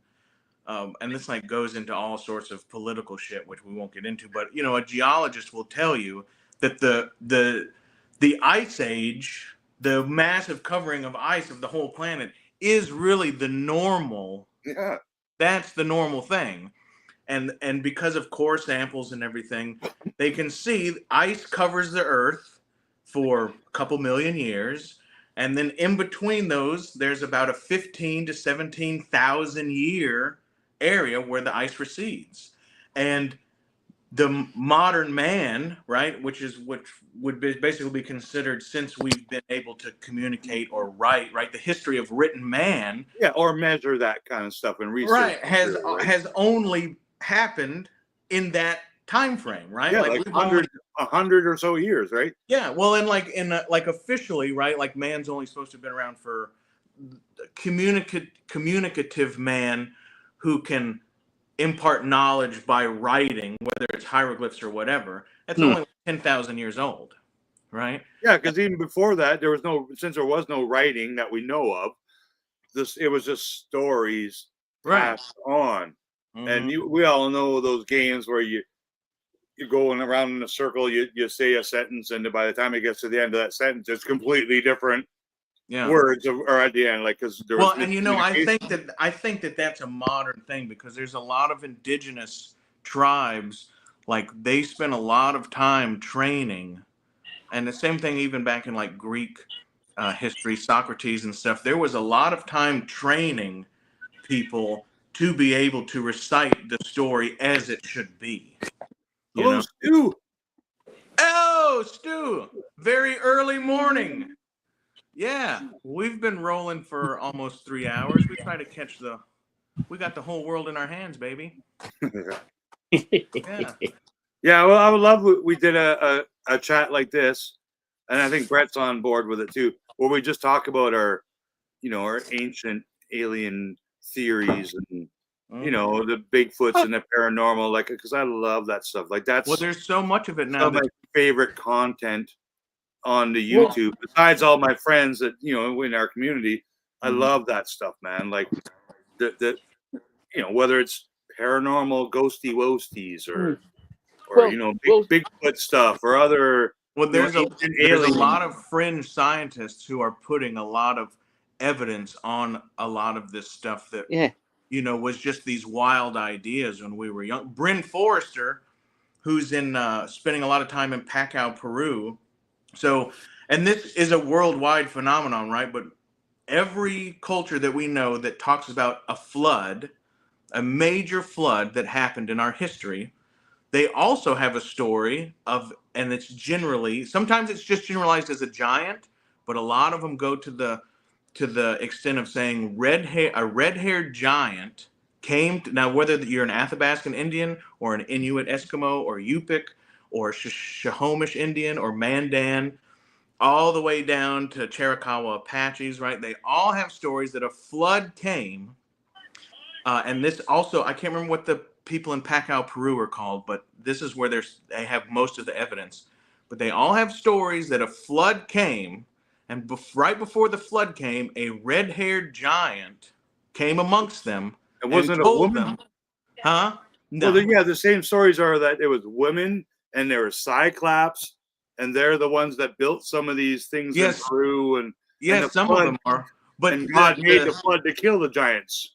and this like goes into all sorts of political shit, which we won't get into. But a geologist will tell you that the ice age, the massive covering of ice of the whole planet, is really the normal. Yeah, that's the normal thing. And because of core samples and everything, they can see ice covers the Earth for a couple million years, and then in between those, there's about a 15 to 17,000 year area where the ice recedes, and the modern man, right, which would basically be considered, since we've been able to communicate or write, right, the history of written man, or measure that kind of stuff and research, right, has only happened in that time frame, right? Yeah, like 100 or so years, right? Yeah, well, and like officially, right? Like man's only supposed to have been around for communicative man who can impart knowledge by writing, whether it's hieroglyphs or whatever. That's only like 10,000 years old, right? Yeah, because even before that, there was no writing that we know of. It was just stories passed on. And we all know those games where you're going around in a circle, you say a sentence, and by the time it gets to the end of that sentence, it's completely different words are at the end. Like, because there was I think that that's a modern thing, because there's a lot of indigenous tribes, like they spend a lot of time training, and the same thing even back in like Greek history, Socrates and stuff. There was a lot of time training people to be able to recite the story as it should be. Hello, Stu. Oh, Stu. Very early morning. Yeah, we've been rolling for almost 3 hours. We try to catch we got the whole world in our hands, baby. Yeah, well, I would love we did a chat like this, and I think Brett's on board with it too, where we just talk about our ancient alien theories and the Bigfoots and the paranormal, like, because I love that stuff. Like, that's there's so much of it now. Some of my favorite content on the YouTube, besides all my friends that in our community. I love that stuff, man. Like the whether it's paranormal ghosty woasties or Bigfoot stuff or other. Well, there's a lot of fringe scientists who are putting a lot of evidence on a lot of this stuff that was just these wild ideas when we were young. Bryn Forrester, who's spending a lot of time in Pacau, Peru. So, and this is a worldwide phenomenon, right? But every culture that we know that talks about a flood, a major flood that happened in our history, they also have a story of, and sometimes it's just generalized as a giant, but a lot of them go to the extent of saying a red-haired giant came to, now whether you're an Athabascan Indian or an Inuit Eskimo or Yupik or Snohomish Indian or Mandan, all the way down to Chiricahua Apaches, right? They all have stories that a flood came. And this also, I can't remember what the people in Pacau, Peru are called, but this is where they have most of the evidence. But they all have stories that a flood came, and right before the flood came, a red-haired giant came amongst them. It wasn't a woman? Them, huh? No. Well, the same stories are that it was women and there were cyclops, and they're the ones that built some of these things in Peru. And some of them are. But God made the flood to kill the giants.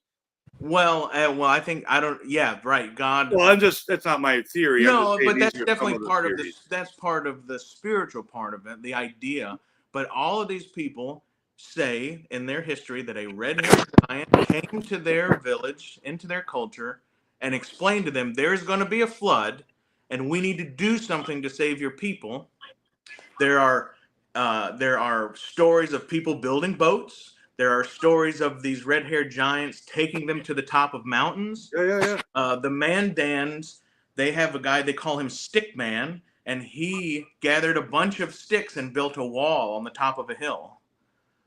Well, I think I don't. Yeah, right. God. Well, that's not my theory. No, but that's definitely part of this. That's part of the spiritual part of it, the idea. But all of these people say in their history that a red-haired giant came to their village, into their culture, and explained to them there's going to be a flood, and we need to do something to save your people. There are stories of people building boats. There are stories of these red-haired giants taking them to the top of mountains. The Mandans, they have a guy, they call him Stick Man, and he gathered a bunch of sticks and built a wall on the top of a hill,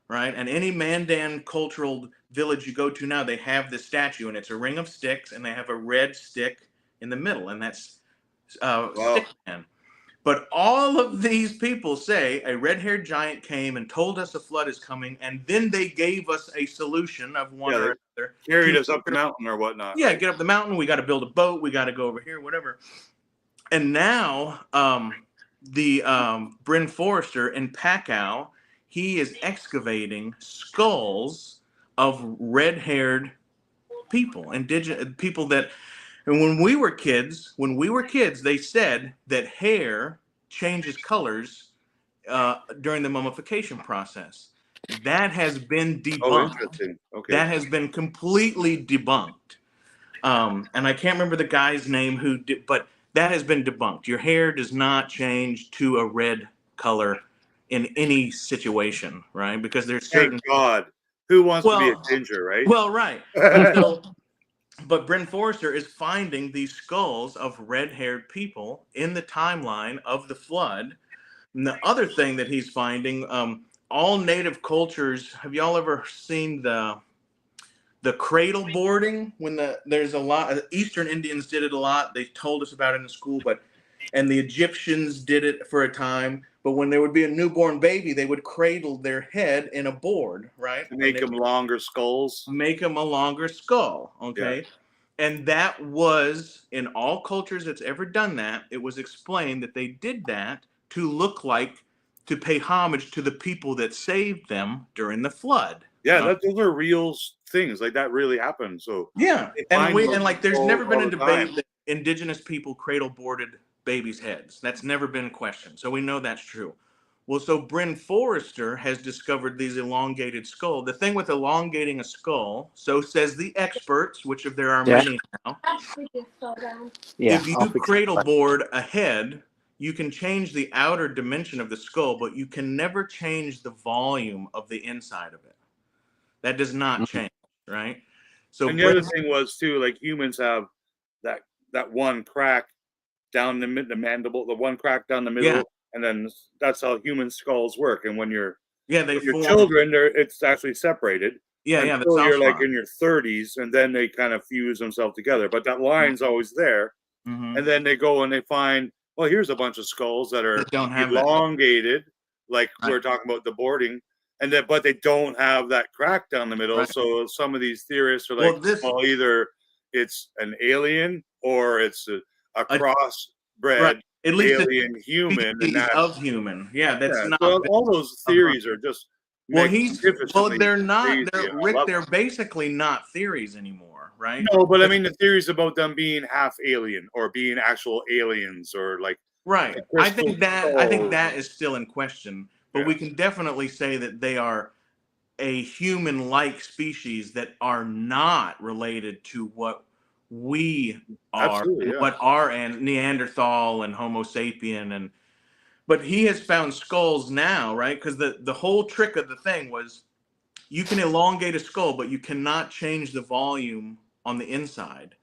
right? And any Mandan cultural village you go to now, they have this statue, and it's a ring of sticks, and they have a red stick in the middle, and that's Stick Man. But all of these people say a red-haired giant came and told us a flood is coming, and then they gave us a solution of one or another. Carried us up the mountain or whatnot. Yeah, right? Get up the mountain. We got to build a boat. We got to go over here, whatever. And now Bryn Forrester in Pacow, he is excavating skulls of red-haired people, indigenous people that. And when we were kids, they said that hair changes colors during the mummification process. That has been debunked. Oh, interesting. Okay. That has been completely debunked. And I can't remember the guy's name who did, but that has been debunked. Your hair does not change to a red color in any situation, right? Because there's certain. Thank God. Who wants to be a ginger, right? Well, right. But Bryn Forrester is finding these skulls of red-haired people in the timeline of the flood. And the other thing that he's finding, all native cultures. Have y'all ever seen the cradle boarding? When there's a lot. Eastern Indians did it a lot. They told us about it in school, and the Egyptians did it for a time. But when there would be a newborn baby, they would cradle their head in a board, right? To make them longer skulls. Make them a longer skull, okay? Yeah. And that was, in all cultures that's ever done that, it was explained that they did that to pay homage to the people that saved them during the flood. Yeah, those are real things. Like, that really happened. So yeah, and like there's never been a debate that indigenous people cradle boarded babies' heads. That's never been questioned. So we know that's true. Well, so Bryn Forrester has discovered these elongated skull. The thing with elongating a skull, so says the experts, which there are many now. If you cradle board a head, you can change the outer dimension of the skull, but you can never change the volume of the inside of it. That does not change, right? So, and the other thing was too, like, humans have that one crack down the mandible, the one crack down the middle, and then that's how human skulls work. And when you're children, it's actually separated. Until you're like in your 30s, and then they kind of fuse themselves together. But that line's always there, and then they go and they find, well, here's a bunch of skulls that are elongated, like we're talking about the boarding. But they don't have that crack down the middle. Right. So some of these theorists are like, well, either it's an alien or it's a crossbred at least alien human. Of human. Yeah, that's not. Well, all those theories are just. They're not. Rick, they're basically not theories anymore, right? No, but I mean the theories about them being half alien or being actual aliens or like. Right. I think that is still in question. But we can definitely say that they are a human-like species that are not related to what we are, what are Neanderthal and Homo sapien. But he has found skulls now, right? Because the whole trick of the thing was you can elongate a skull, but you cannot change the volume on the inside.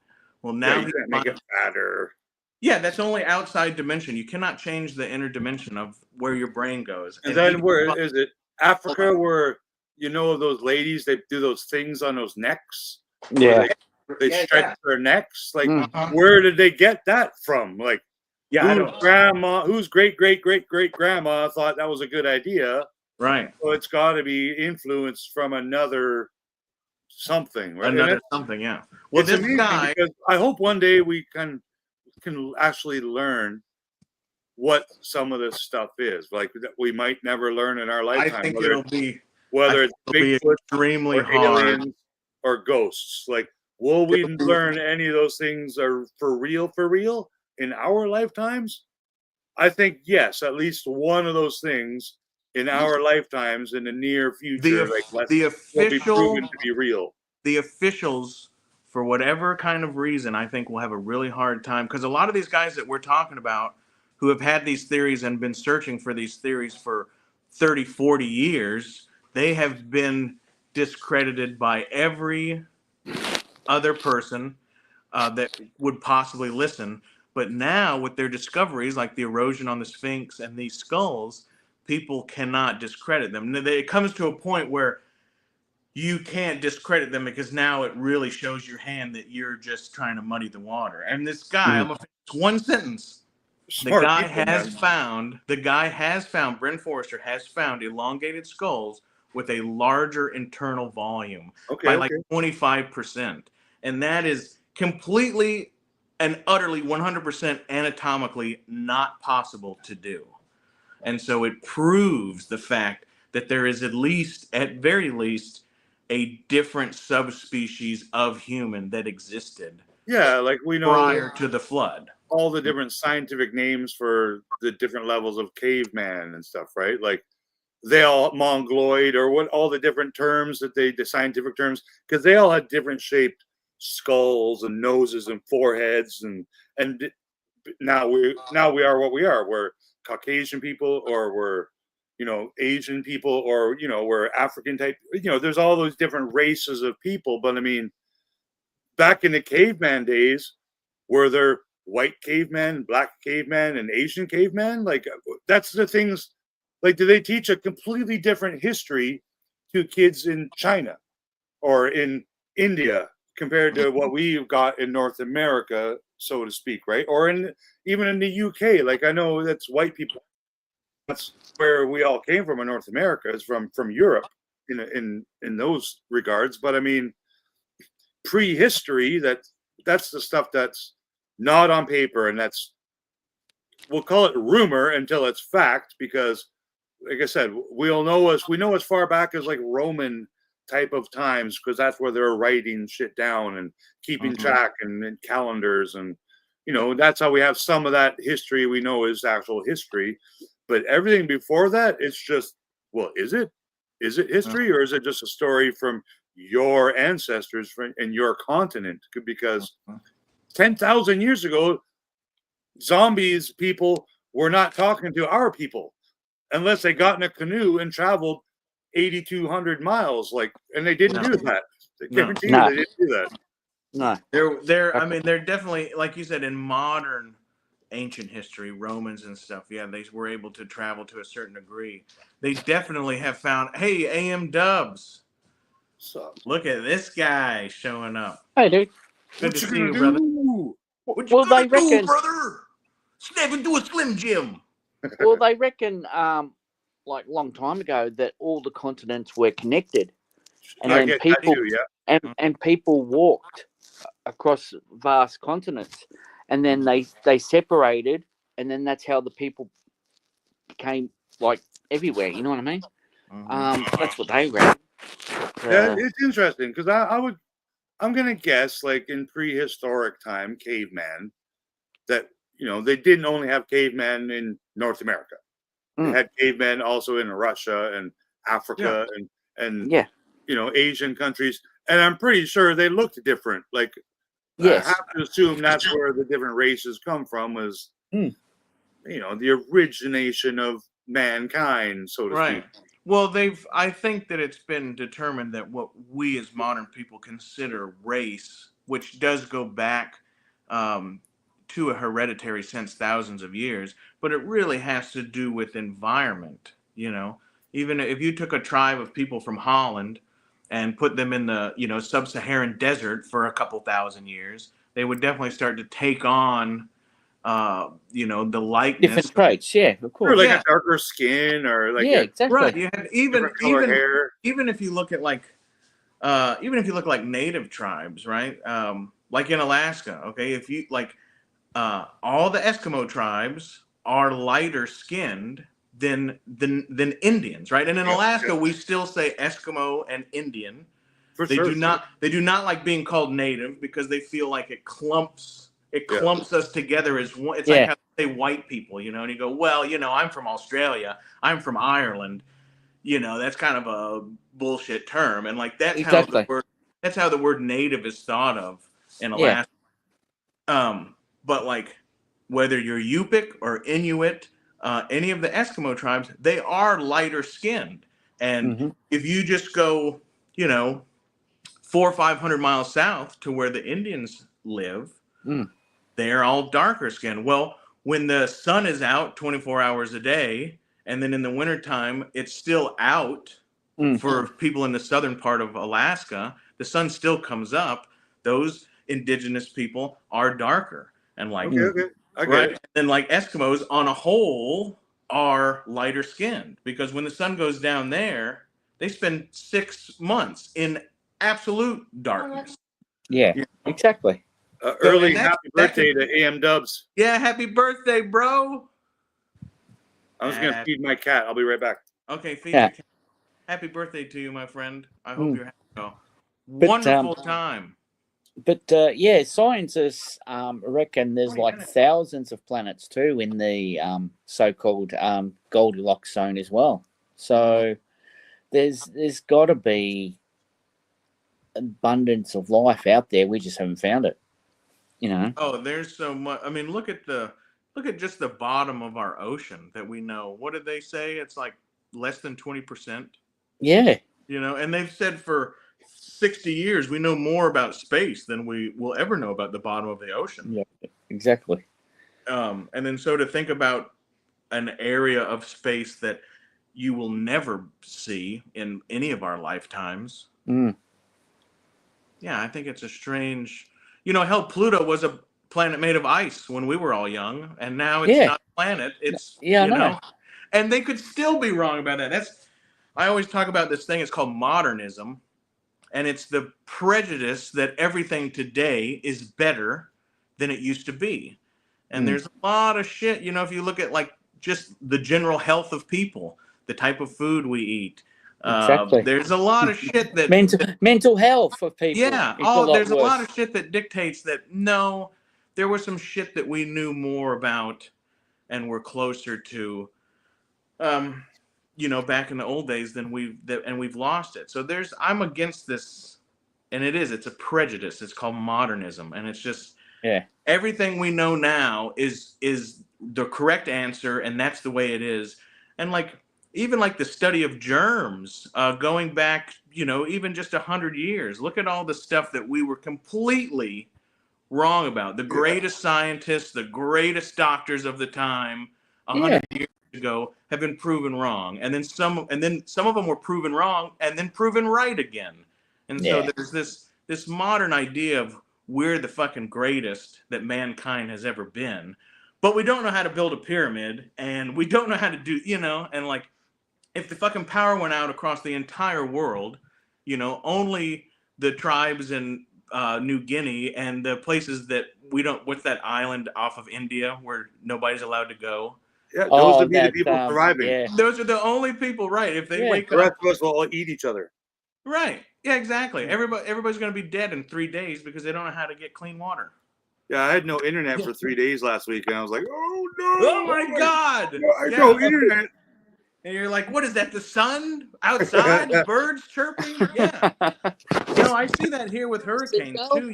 Well, now you can make it fatter. Yeah, that's only outside dimension. You cannot change the inner dimension of where your brain goes. And then where is it? Africa, where those ladies, they do those things on those necks. Yeah, they stretch their necks. Like, where did they get that from? Like, whose great great great great grandma thought that was a good idea? Right. So it's got to be influenced from another something, right? Another something, yeah. Well, this guy. Because I hope one day we can actually learn what some of this stuff is, like that we might never learn in our lifetime. I think it'll be Bigfoot, extremely hard, aliens, or ghosts. Like, will we learn any of those things are for real in our lifetimes? I think yes, at least one of those things in our lifetimes in the near future, will be proven to be real. The officials, for whatever kind of reason, I think will have a really hard time, because a lot of these guys that we're talking about who have had these theories and been searching for these theories for 30, 40 years, they have been discredited by every other person that would possibly listen. But now with their discoveries, like the erosion on the Sphinx and these skulls, people cannot discredit them. It comes to a point where you can't discredit them, because now it really shows your hand that you're just trying to muddy the water. And this guy, I'm gonna finish one sentence. The guy has found, Brent Forrester has found elongated skulls with a larger internal volume by like 25%. And that is completely and utterly 100% anatomically not possible to do. And so it proves the fact that there is at very least, a different subspecies of human that existed. Yeah, like we know prior to the flood. All the different scientific names for the different levels of caveman and stuff, right? Like they all mongoloid or what all the different terms that the scientific terms, because they all had different shaped skulls and noses and foreheads and now we are what we are. We're Caucasian people, or we're Asian people, or we're African type. There's all those different races of people. But I mean, back in the caveman days, were there white cavemen, black cavemen, and Asian cavemen? Like that's the things. Like, do they teach a completely different history to kids in China or in India compared to what we've got in North America, so to speak, right? Or even in the UK? Like, I know that's white people. That's where we all came from in North America, is from Europe in those regards. But I mean, prehistory, that's the stuff that's not on paper, and we'll call it rumor until it's fact, because like I said, we know as far back as like Roman type of times, because that's where they're writing shit down and keeping track and calendars, and that's how we have some of that history we know is actual history. But everything before that, it's just, well, is it history, or is it just a story from your ancestors in your continent? Because 10,000 years ago, zombies people were not talking to our people unless they got in a canoe and traveled 8,200 miles, and they didn't do that. I guarantee you they didn't do that. No. I mean, they're definitely, like you said, in modern ancient history, Romans and stuff, yeah, they were able to travel to a certain degree. They definitely have found, hey, AM Dubs, look at this guy showing up. Hey, dude. Good to see you, brother. What you Well, they gonna do, reckon, brother? Step into a Slim Jim. Well, they reckon, like a long time ago, that all the continents were connected, and then people and people walked across vast continents, and then they separated, and then that's how the people became like everywhere. You know what I mean? That's what they reckon. Yeah, it's interesting, because I'm gonna guess, like in prehistoric time, caveman, that they didn't only have cavemen in North America. They had cavemen also in Russia and Africa and Asian countries, and I'm pretty sure they looked different. Like, yes. I have to assume that's where the different races come from, was the origination of mankind, so to speak. Well, I think that it's been determined that what we as modern people consider race, which does go back to a hereditary sense thousands of years, but it really has to do with environment. Even if you took a tribe of people from Holland and put them in the sub-Saharan desert for a couple thousand years, they would definitely start to take on the likeness, different traits, of course, or like a darker skin, or like exactly, right. You had even hair. Even if you look at native tribes, right? Like in Alaska, okay, if you all the Eskimo tribes are lighter skinned than Indians, right? And in Alaska, we still say Eskimo and Indian. They do not like being called native, because they feel like it clumps us together as one. It's like how they say white people, and you go, well, I'm from Australia, I'm from Ireland, that's kind of a bullshit term, and like that's how the word native is thought of in Alaska. But like, whether you're Yupik or Inuit, any of the Eskimo tribes, they are lighter skinned, and if you just go 400 or 500 miles south to where the Indians live, they're all darker skinned. Well, when the sun is out 24 hours a day, and then in the wintertime, it's still out for people in the southern part of Alaska, the sun still comes up. Those indigenous people are darker. And like, Right? And then like Eskimos on a whole are lighter skinned because when the sun goes down there, they spend 6 months in absolute darkness. Yeah, exactly. Early happy birthday to AM Dubs. Yeah, happy birthday, bro. I was going to feed my cat. I'll be right back. Okay, feed your cat. Happy birthday to you, my friend. I hope you're having a wonderful time. But yeah, scientists reckon there's like thousands of planets too in the so-called Goldilocks zone as well. So there's got to be abundance of life out there. We just haven't found it. You know. Oh, there's so much. I mean, look at just the bottom of our ocean that we know. What did they say? It's like less than 20%. Yeah. You know, and they've said for 60 years we know more about space than we will ever know about the bottom of the ocean. Yeah, exactly. And then so to think about an area of space that you will never see in any of our lifetimes. Yeah, I think it's a strange, hell, Pluto was a planet made of ice when we were all young, and now it's not a planet. It's, and they could still be wrong about that. I always talk about this thing. It's called modernism, and it's the prejudice that everything today is better than it used to be. And there's a lot of shit, if you look at like just the general health of people, the type of food we eat. Exactly. There's a lot of shit that mental health of people. Yeah. There's a lot of shit that dictates that no, there was some shit that we knew more about and were closer to, back in the old days than we've lost it. So I'm against this, and it's a prejudice. It's called modernism, and it's just everything we know now is the correct answer, and that's the way it is. And like even like the study of germs, going back, even just 100 years. Look at all the stuff that we were completely wrong about. The greatest scientists, the greatest doctors of the time, 100 years ago, have been proven wrong, and then some of them were proven wrong, and then proven right again. And so there's this modern idea of we're the fucking greatest that mankind has ever been, but we don't know how to build a pyramid, and we don't know how to do, and like if the fucking power went out across the entire world, only the tribes in New Guinea and the places that we don't. What's that island off of India where nobody's allowed to go? Yeah, those would be the people surviving. Yeah. Those are the only people, right? If they wake up, the rest of us will all eat each other. Right. Yeah, exactly. Everybody's going to be dead in 3 days because they don't know how to get clean water. Yeah, I had no internet for 3 days last week, and I was like, "Oh no! Oh my god! I no internet." And you're like, "What is that? The sun outside? Birds chirping?" Yeah. I see that here with hurricanes too.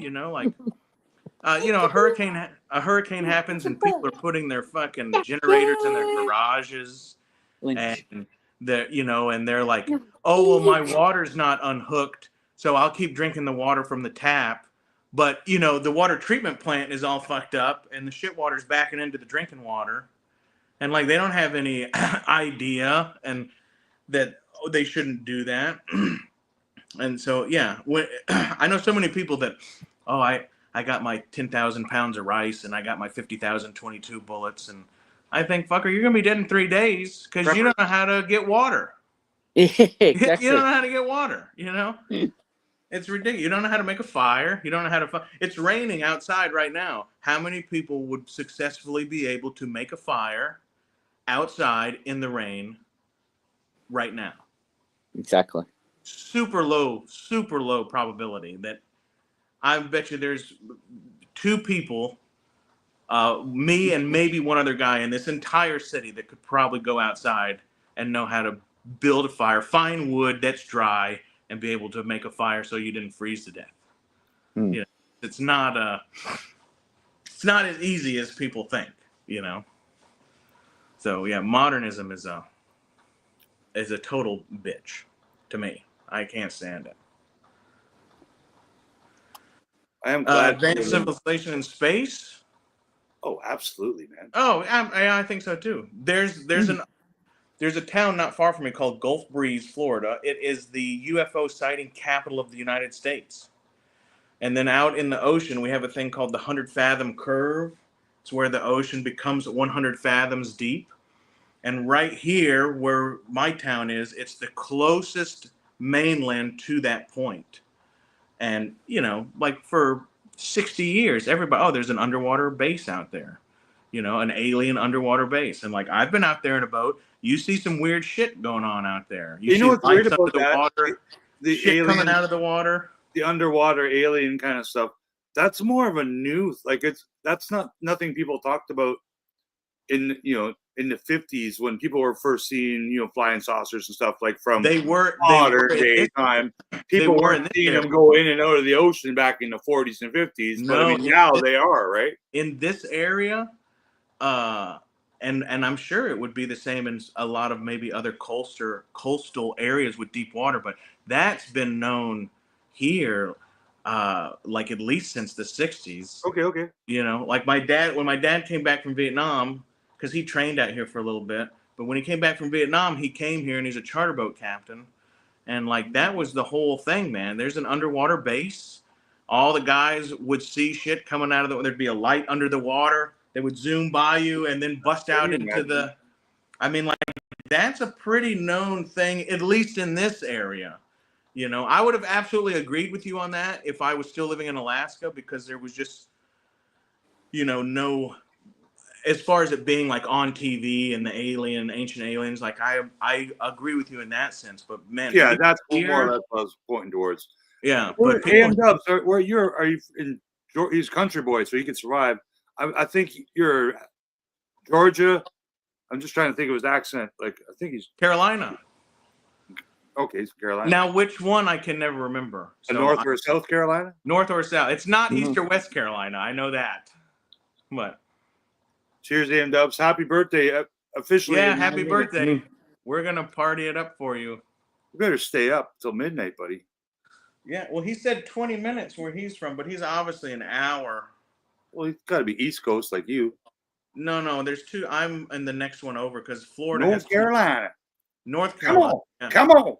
A hurricane happens, and people are putting their fucking generators in their garages, and they're like, "Oh well, my water's not unhooked, so I'll keep drinking the water from the tap." But, the water treatment plant is all fucked up and the shit water's backing into the drinking water. And, like, they don't have any idea and that they shouldn't do that. And so, yeah, I know so many people that, I got my 10,000 pounds of rice and I got my 50,000 22 bullets. And I think, fucker, you're going to be dead in 3 days because you don't know how to get water. Exactly. You don't know how to get water, It's ridiculous. You don't know how to make a fire. You don't know how to. It's raining outside right now. How many people would successfully be able to make a fire outside in the rain right now? Exactly. Super low probability that I bet you there's 2 people, me and maybe one other guy in this entire city that could probably go outside and know how to build a fire, find wood that's dry, and be able to make a fire so you didn't freeze to death. It's not as easy as people think, So yeah, modernism is a total bitch to me. I can't stand it. I am glad. Advanced civilization in space. Oh, absolutely, man. Oh, I think so too. There's a town not far from me called Gulf Breeze, Florida. It is the UFO sighting capital of the United States. And then out in the ocean, we have a thing called the 100 Fathom Curve. It's where the ocean becomes 100 fathoms deep. And right here, where my town is, it's the closest mainland to that point. And, you know, like for 60 years, everybody, oh, there's an underwater base out there, you know, an alien underwater base. And like, I've been out there in a boat. You see some weird shit going on out there. You see know what's weird about the that? water, the shit alien, coming out of the water. The underwater alien kind of stuff. That's more of a new, like that's not nothing people talked about in, you know, in the 50s when people were first seeing, you know, flying saucers and stuff, like from modern day time. People weren't seeing them go in and out of the ocean back in the 40s and 50s. No, but I mean, now they are, right? In this area, and I'm sure it would be the same in a lot of maybe other coastal areas with deep water, but that's been known here, like at least since the 60s. Okay. You know, like when my dad came back from Vietnam, because he trained out here for a little bit, but when he came back from Vietnam, he came here and he's a charter boat captain. And like, that was the whole thing, man. There's an underwater base. All the guys would see shit coming out of there'd be a light under the water. They would zoom by you and then bust out into the, I mean, like, that's a pretty known thing, at least in this area. You know, I would have absolutely agreed with you on that if I was still living in Alaska, because there was just, you know, no, as far as it being like on TV and the ancient aliens, like I agree with you in that sense. But man, yeah, that's more or less what I was pointing towards. Yeah, but Dubs, where are you in? He's country boy, so he can survive. I think you're Georgia. I'm just trying to think of his accent. Like, I think he's Carolina. Okay, it's Carolina. Now, which one I can never remember. So North or South Carolina? North or South. It's not East or West Carolina. I know that. What? Cheers, AM Dubs. Happy birthday. Officially. Yeah, happy birthday. We're going to party it up for you. You better stay up till midnight, buddy. Yeah, well, he said 20 minutes where he's from, but he's obviously an hour. Well, he's got to be East Coast like you. No, there's two. I'm in the next one over because Florida North Carolina. North Carolina. Come on.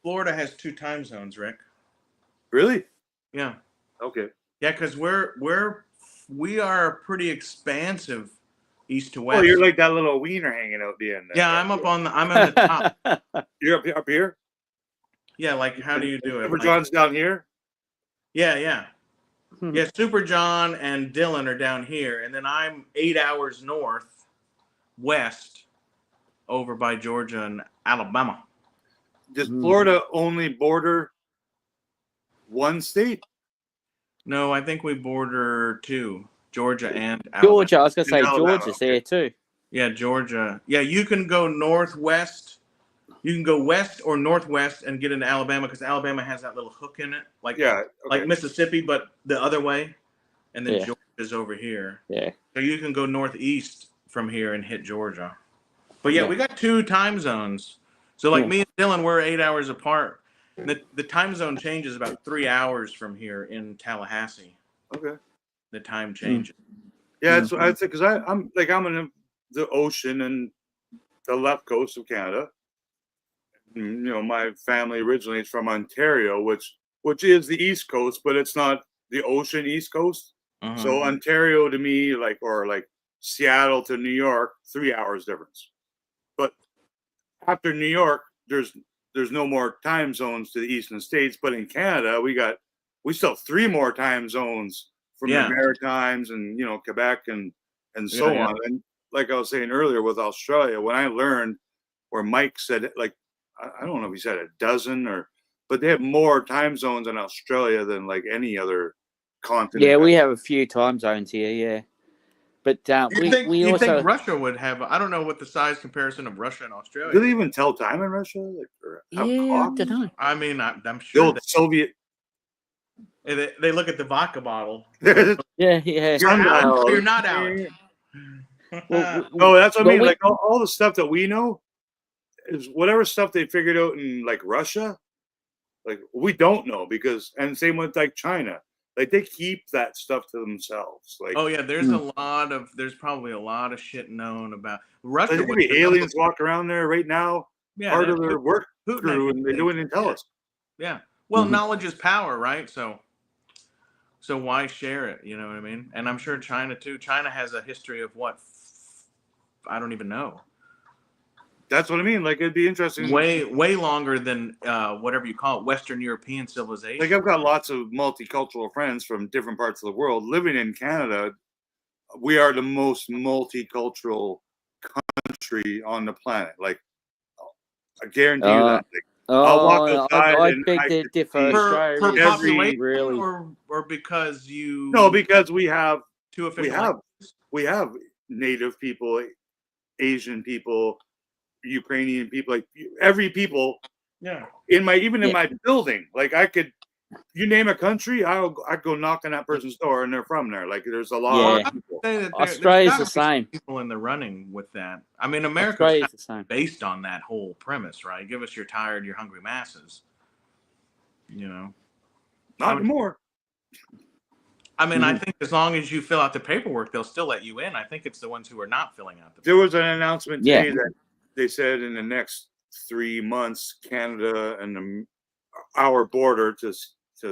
Florida has two time zones, Rick. Really? Yeah. Okay. Yeah, because we are pretty expansive east to west. Oh, you're like that little wiener hanging out the end. Yeah, I'm on the top. You're up here? Yeah, like how do you do it? Super John's down here? Yeah. Yeah, Super John and Dylan are down here, and then I'm 8 hours west over by Georgia and Alabama. Does Florida only border one state? No, I think we border two, Georgia and Alabama. Georgia, I was going to say Georgia's there too. Yeah, Georgia. Yeah, you can go northwest. You can go west or northwest and get into Alabama because Alabama has that little hook in it, like like Mississippi, but the other way. And then Georgia's over here. Yeah. So you can go northeast from here and hit Georgia. But yeah, we got two time zones. So like me and Dylan, we're 8 hours apart. The time zone changes about 3 hours from here in Tallahassee. Okay. The time changes. Yeah, that's what I'd say, because I'm in the ocean and the left coast of Canada. You know, my family originally is from Ontario, which is the East Coast, but it's not the ocean East Coast. So Ontario to me, like Seattle to New York, 3 hours difference. But after New York, there's no more time zones to the eastern states. But in Canada, we still have 3 more time zones from the Maritimes and, you know, Quebec and so on. And like I was saying earlier with Australia, when I learned where Mike said, like, I don't know if he said a dozen but they have more time zones in Australia than like any other continent. Yeah, we have a few time zones here, yeah. But you think Russia would have? I don't know what the size comparison of Russia and Australia. Do they even tell time in Russia? Like, I don't know. I mean, I'm sure the Soviet. They look at the vodka bottle. Yeah. You're not out. No, that's what I mean. Like all the stuff that we know is whatever stuff they figured out in like Russia. Like we don't know and same with like China. Like they keep that stuff to themselves. Like, oh yeah, there's probably a lot of shit known about Russia. There could be aliens walk around there right now. Yeah, part of their work crew, and they don't even tell us. Yeah. Well, knowledge is power, right? So, So why share it? You know what I mean? And I'm sure China too. China has a history of what? I don't even know. That's what I mean. Like, it'd be interesting. Way longer than whatever you call it, Western European civilization. Like, I've got lots of multicultural friends from different parts of the world living in Canada. We are the most multicultural country on the planet. Like, I guarantee you that. Like, I'll walk outside I and beg to differ. For population, really, or because you? No, because we have two official. We have Native people, Asian people, Ukrainian people, like every people. Yeah. In my building, like you name a country, I go knock on that person's door and they're from there. Like, there's a lot of people. Australia's the same. People in the running with that. I mean, America's Australia's the same. Based on that whole premise, right? Give us your tired, your hungry masses. You know, not anymore. I mean, I think as long as you fill out the paperwork, they'll still let you in. I think it's the ones who are not filling out the paperwork. There was an announcement today that they said in the next 3 months, Canada and our border to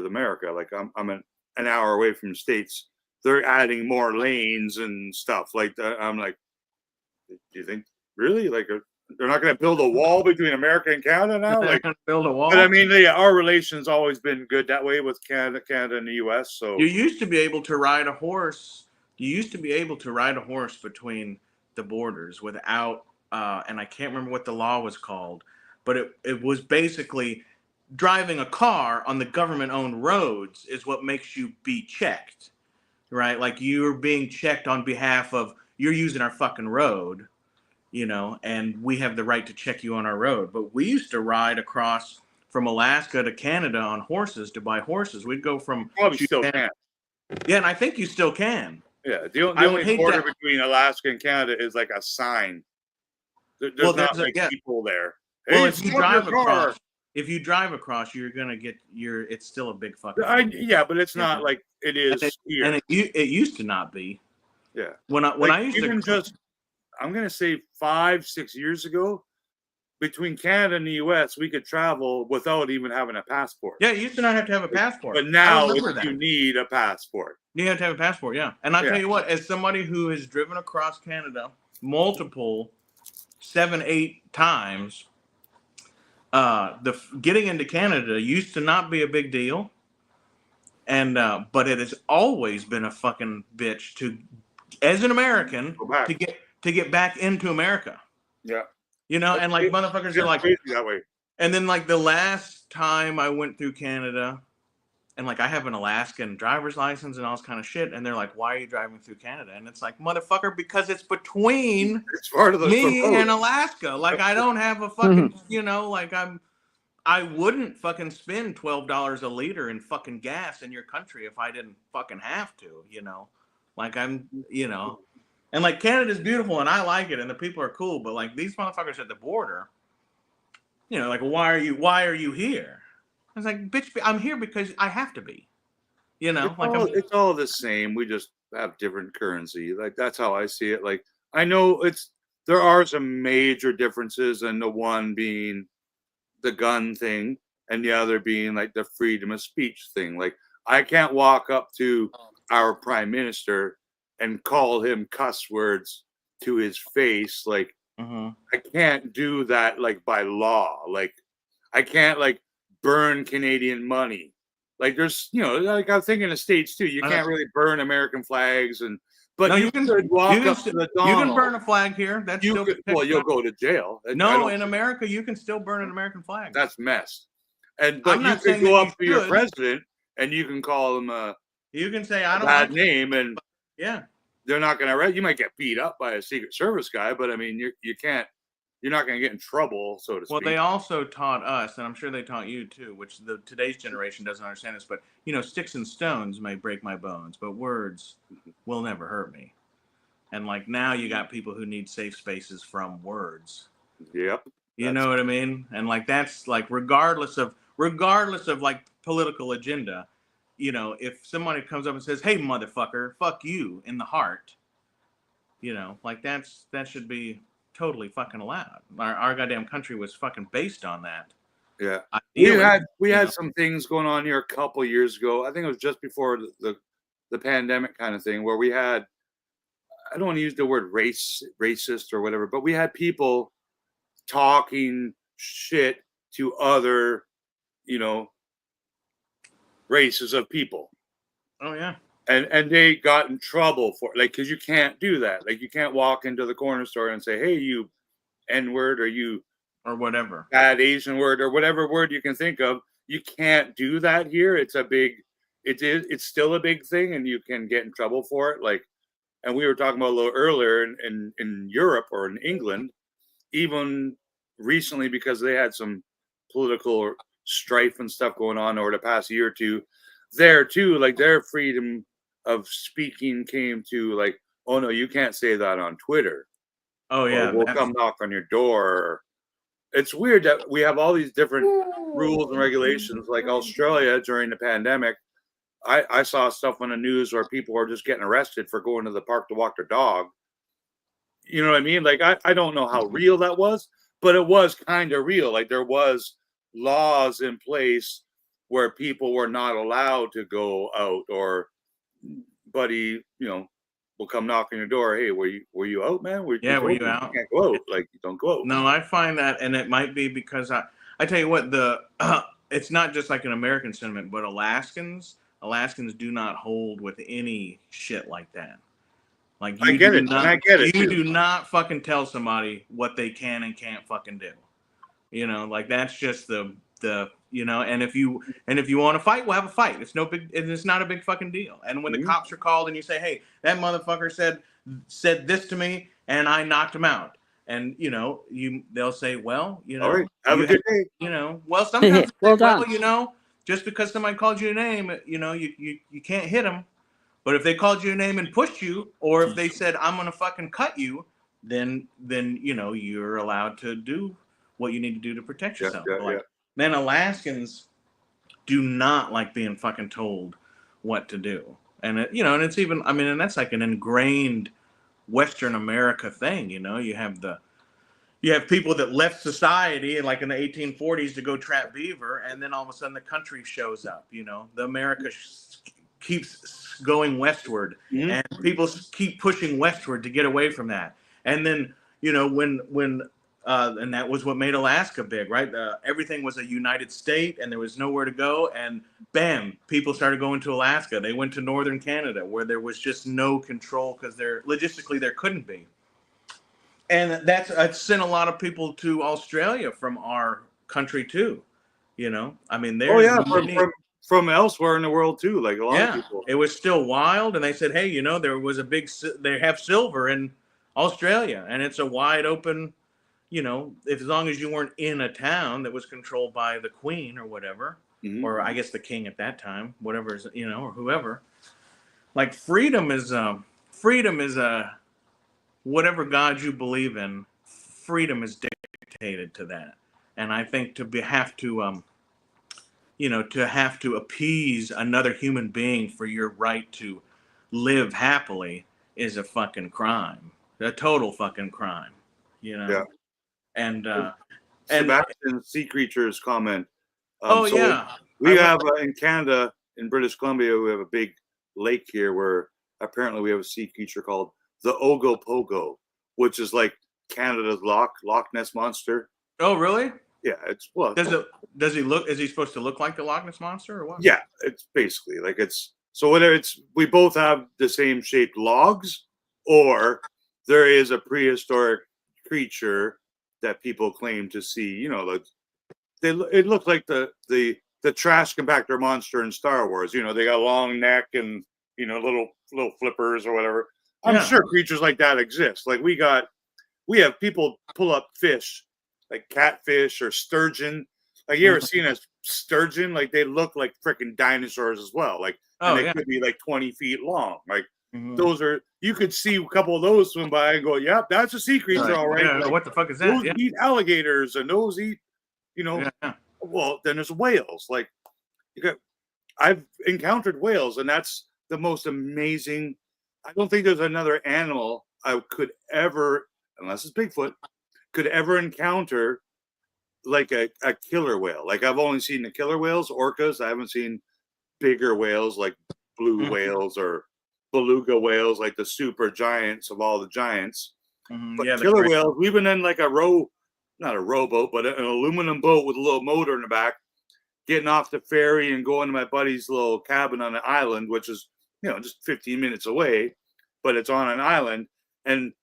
America, like I'm an hour away from the States, they're adding more lanes and stuff like that. I'm like, do you think really? Like, they're not going to build a wall between America and Canada now? Like, build a wall. But I mean, our relations always been good that way with Canada and the U.S. So you used to be able to ride a horse. You used to be able to ride a horse between the borders without, and I can't remember what the law was called, but it was basically driving a car on the government-owned roads is what makes you be checked, right? Like, you're being checked on behalf of, you're using our fucking road, you know, and we have the right to check you on our road. But we used to ride across from Alaska to Canada on horses to buy horses. We'd go from probably still can. Yeah, and I think you still can. Yeah, the only border between Alaska and Canada is like a sign. There's not like people there. Well, if you drive across, you're gonna get it's still a big fucking. Yeah, but it's not like it is here. And it used to not be. Yeah. When I used to I'm gonna say 5-6 years ago, between Canada and the U.S., we could travel without even having a passport. Yeah, you used to not have to have a passport. But now you need a passport. You have to have a passport, yeah. And I'll tell you what, as somebody who has driven across Canada multiple 7-8 times, getting into Canada used to not be a big deal. And but it has always been a fucking bitch as an American to get back into America. Yeah. You know, and like motherfuckers are like that way. And then like the last time I went through Canada, and like I have an Alaskan driver's license and all this kind of shit, and they're like, "Why are you driving through Canada?" And it's like, motherfucker, because it's between me and Alaska. Like, I don't have a fucking, you know, like I wouldn't fucking spend $12 a liter in fucking gas in your country if I didn't fucking have to, you know. Like, you know. And like, Canada's beautiful and I like it and the people are cool, but like these motherfuckers at the border, you know, like, why are you here? I was like, bitch, I'm here because I have to be. You know, it's all the same. We just have different currency. Like, that's how I see it. Like, I know there are some major differences, and the one being the gun thing and the other being like the freedom of speech thing. Like, I can't walk up to our prime minister and call him cuss words to his face. Like, I can't do that, like, by law. Like, I can't, like, burn Canadian money. Like, there's, you know, like, I'm thinking of States too. You can't really burn American flags, but you can walk up to the Donald. You can burn a flag here. That's still well, you'll go to jail. No, in America, you can still burn an American flag. That's mess. But you can go up to your president and you can call him you can say, I don't bad name, and yeah, they're not going to. You might get beat up by a Secret Service guy, but I mean, you can't. You're not going to get in trouble, so to speak. Well, they also taught us, and I'm sure they taught you too, which today's generation doesn't understand this. But you know, sticks and stones may break my bones, but words will never hurt me. And like, now you got people who need safe spaces from words. Yep. You know what I mean? And like, that's like, regardless of like political agenda, you know, if somebody comes up and says, "Hey, motherfucker, fuck you," in the heart, you know, like, that should be totally fucking allowed. Our goddamn country was fucking based on that. Yeah, Ideally, we had some things going on here a couple years ago. I think it was just before the pandemic kind of thing, where we had, I don't want to use the word racist or whatever, but we had people talking shit to other, races of people. Oh yeah. And they got in trouble for it, like, because you can't do that. Like, you can't walk into the corner store and say, "Hey, you N-word," or "you," or whatever, bad Asian word, or whatever word you can think of. You can't do that here. It's still a big thing, and you can get in trouble for it. Like, and we were talking about a little earlier in Europe or in England, even recently, because they had some political strife and stuff going on over the past year or two. There too, like, their freedom of speaking came to, like, oh no, you can't say that on Twitter. Oh yeah, we'll come knock on your door. It's weird that we have all these different rules and regulations. Like Australia during the pandemic, I saw stuff on the news where people were just getting arrested for going to the park to walk their dog. You know what I mean? Like, I don't know how real that was, but it was kind of real. Like, there was laws in place where people were not allowed to go out, or buddy, will come knock on your door. Hey, were you out, man? Were you out? You can't go out. Like, you don't go out. No, I find that, and it might be because I tell you what, it's not just like an American sentiment, but Alaskans do not hold with any shit like that. Like, I get it. You do not fucking tell somebody what they can and can't fucking do. Like, that's just the and if you want to fight, we'll have a fight. It's not a big fucking deal. And when the cops are called and you say, hey, that motherfucker said this to me and I knocked him out. And they'll say, well, all right, have a good day. Well, sometimes just because somebody called you a name, you can't hit them. But if they called you a name and pushed you, or if they said, I'm gonna fucking cut you, then you're allowed to do what you need to do to protect yourself. Man, Alaskans do not like being fucking told what to do. And and it's even, and that's like an ingrained Western America thing. You have people that left society, like in the 1840s, to go trap beaver, and then all of a sudden the country shows up. The America keeps going westward, and people keep pushing westward to get away from that. And then when and that was what made Alaska big, right? Everything was a united state, and there was nowhere to go, and bam, people started going to Alaska. They went to northern Canada, where there was just no control, because logistically there couldn't be. And that's sent a lot of people to Australia from our country too. From elsewhere in the world too, like a lot of people. It was still wild, and they said, hey, there was they have silver in Australia, and it's a wide open, as long as you weren't in a town that was controlled by the Queen or whatever, or I guess the King at that time, whatever is, or whoever. Like, freedom is whatever God you believe in, freedom is dictated to that. And I think to have to appease another human being for your right to live happily is a fucking crime, a total fucking crime, Yeah. And Sebastian's Sea Creatures comment. We have in Canada, in British Columbia, we have a big lake here where apparently we have a sea creature called the Ogopogo, which is like Canada's Loch Ness Monster. Oh, really? Yeah, it's Does he look? Is he supposed to look like the Loch Ness Monster or what? Yeah, it's basically like whether we both have the same shaped logs, or there is a prehistoric creature that people claim to see. It looks like the trash compactor monster in Star Wars. They got a long neck and little flippers or whatever. I'm sure creatures like that exist. Like, we have people pull up fish, like catfish or sturgeon. Like, you ever seen a sturgeon? Like, they look like freaking dinosaurs as well. Like, they could be like 20 feet long. Like, those are, you could see a couple of those swim by and go, yep, that's a sea creature, all right. Yeah, like, what the fuck is that? Those eat alligators, and those eat, well, then there's whales. Like, I've encountered whales, and that's the most amazing. I don't think there's another animal I could ever, unless it's Bigfoot, could ever encounter like a killer whale. Like I've only seen the killer whales, orcas. I haven't seen bigger whales like blue whales or beluga whales, like the super giants of all the giants. But Yeah, killer whales, we've been in like not a rowboat, but an aluminum boat with a little motor in the back, getting off the ferry and going to my buddy's little cabin on the island, which is, just 15 minutes away, but it's on an island. And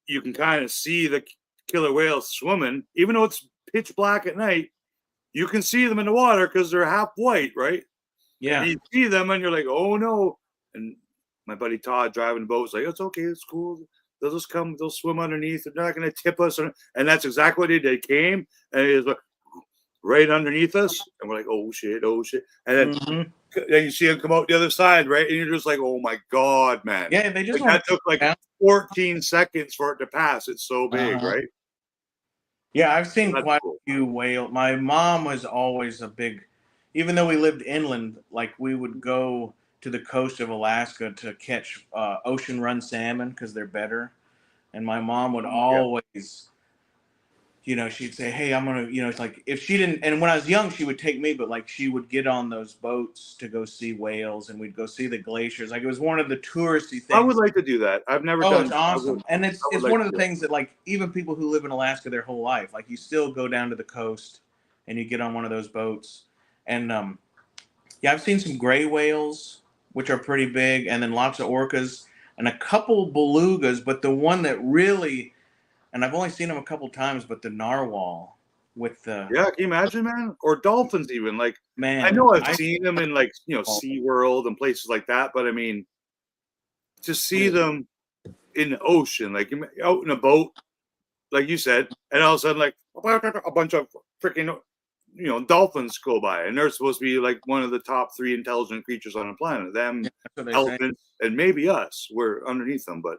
you can kind of see the killer whales swimming, even though it's pitch black at night. You can see them in the water because they're half white, right? Yeah. And you see them and you're like, oh no. And my buddy Todd driving the boat was like, it's okay, it's cool. They'll just come, they'll swim underneath. They're not going to tip us. And that's exactly what they did. They came and it was like right underneath us. And we're like, oh shit. And then, then you see them come out the other side, right? And you're just like, oh my God, man. Yeah, they just that took like 14 seconds for it to pass. It's so big, right? Yeah, I've seen quite a few whales. My mom was always a big, even though we lived inland, like we would go to the coast of Alaska to catch ocean run salmon because they're better. And my mom would always, she'd say, hey, I'm going to, it's like if she didn't, and when I was young, she would take me, but like she would get on those boats to go see whales and we'd go see the glaciers. Like it was one of the touristy things. I would like to do that. I've never done it. Oh, it's awesome. And it's one of the things that like even people who live in Alaska their whole life, like you still go down to the coast and you get on one of those boats. And I've seen some gray whales, which are pretty big, and then lots of orcas and a couple belugas, but the one that really, and I've only seen them a couple times, but the narwhal with the... Yeah, can you imagine, man? Or dolphins even. Like, man, I know I've seen them in like, SeaWorld and places like that, but I mean, to see them in the ocean, like out in a boat, like you said, and all of a sudden, like a bunch of freaking, dolphins go by, and they're supposed to be like one of the top 3 intelligent creatures on the planet. Them, elephants, and maybe us. We're underneath them, but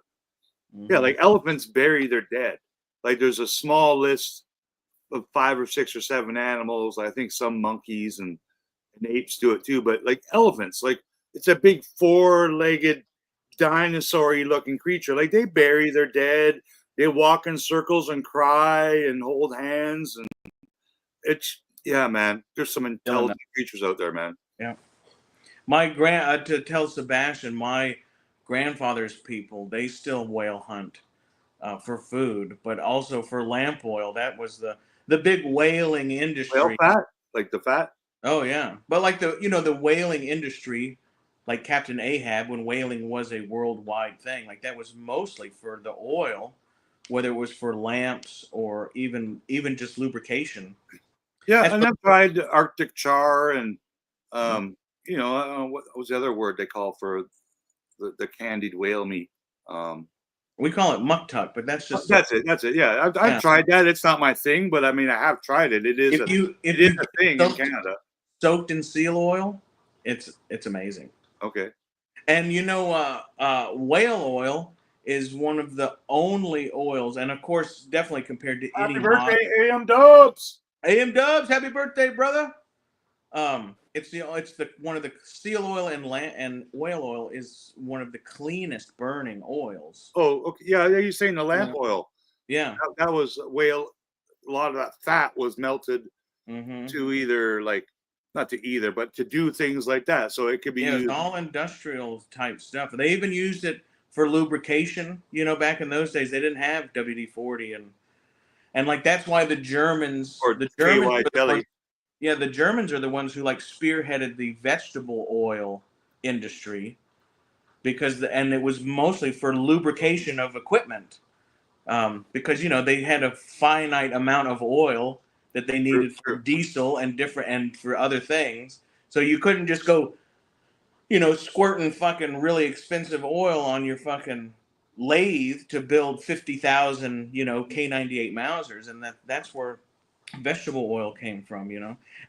yeah, like elephants bury their dead. Like there's a small list of 5 or 6 or 7 animals. I think some monkeys and apes do it too, but like elephants, like it's a big 4-legged dinosaur-y looking creature. Like they bury their dead. They walk in circles and cry and hold hands, and it's man. There's some intelligent creatures out there, man. Yeah. My to tell Sebastian, my grandfather's people, they still whale hunt for food, but also for lamp oil. That was the big whaling industry. Whale fat, like the fat. Oh yeah, but like the whaling industry, like Captain Ahab, when whaling was a worldwide thing, like that was mostly for the oil, whether it was for lamps or even just lubrication. Yeah, and I've tried Arctic char and what was the other word they call for the candied whale meat? We call it muktuk, but that's just that's it. Yeah, I've tried that. It's not my thing, but I mean, I have tried it. It is it is a thing in Canada. Soaked in seal oil, it's amazing. Okay. And whale oil is one of the only oils, and of course, definitely compared to Happy any birthday, AM Dubs. AM Dubs, happy birthday, brother. It's one of the seal oil and whale oil is one of the cleanest burning oils. Oh, okay. Yeah, you're saying the lamp oil. Yeah. That was whale. A lot of that fat was melted to either not to either, but to do things like that. So it could be used. It's all industrial type stuff. They even used it for lubrication. Back in those days, they didn't have WD-40 and like that's why the Germans or the Germans jelly. The Germans are the ones who like spearheaded the vegetable oil industry because and it was mostly for lubrication of equipment because they had a finite amount of oil that they needed for diesel and for other things. So you couldn't just go, squirting fucking really expensive oil on your fucking lathe to build 50,000, K98 Mausers. And that's where vegetable oil came from,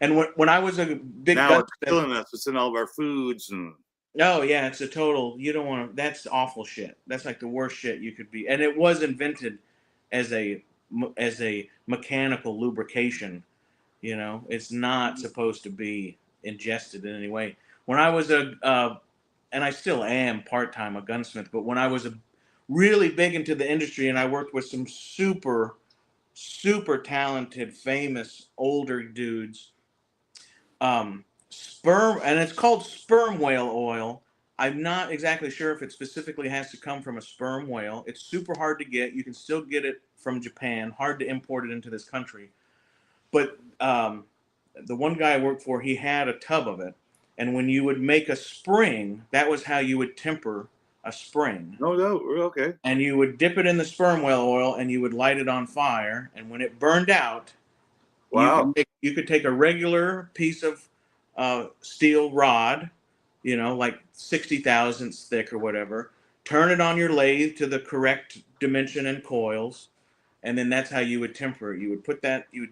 And when I was a big now it's killing us. It's in all of our foods and. Oh yeah, it's a total. You don't want to. That's awful shit. That's like the worst shit you could be. And it was invented as a mechanical lubrication. It's not supposed to be ingested in any way. When I was and I still am part-time a gunsmith, but when I was really big into the industry and I worked with some super super talented, famous older dudes. Sperm, and it's called sperm whale oil. I'm not exactly sure if it specifically has to come from a sperm whale. It's super hard to get. You can still get it from Japan. Hard to import it into this country. But the one guy I worked for, he had a tub of it. And when you would make a spring, that was how you would temper a spring. No, okay. And you would dip it in the sperm whale oil and you would light it on fire. And when it burned out, wow, you could take a regular piece of steel rod, like 60 thousandths thick or whatever, turn it on your lathe to the correct dimension and coils, and then that's how you would temper it. You would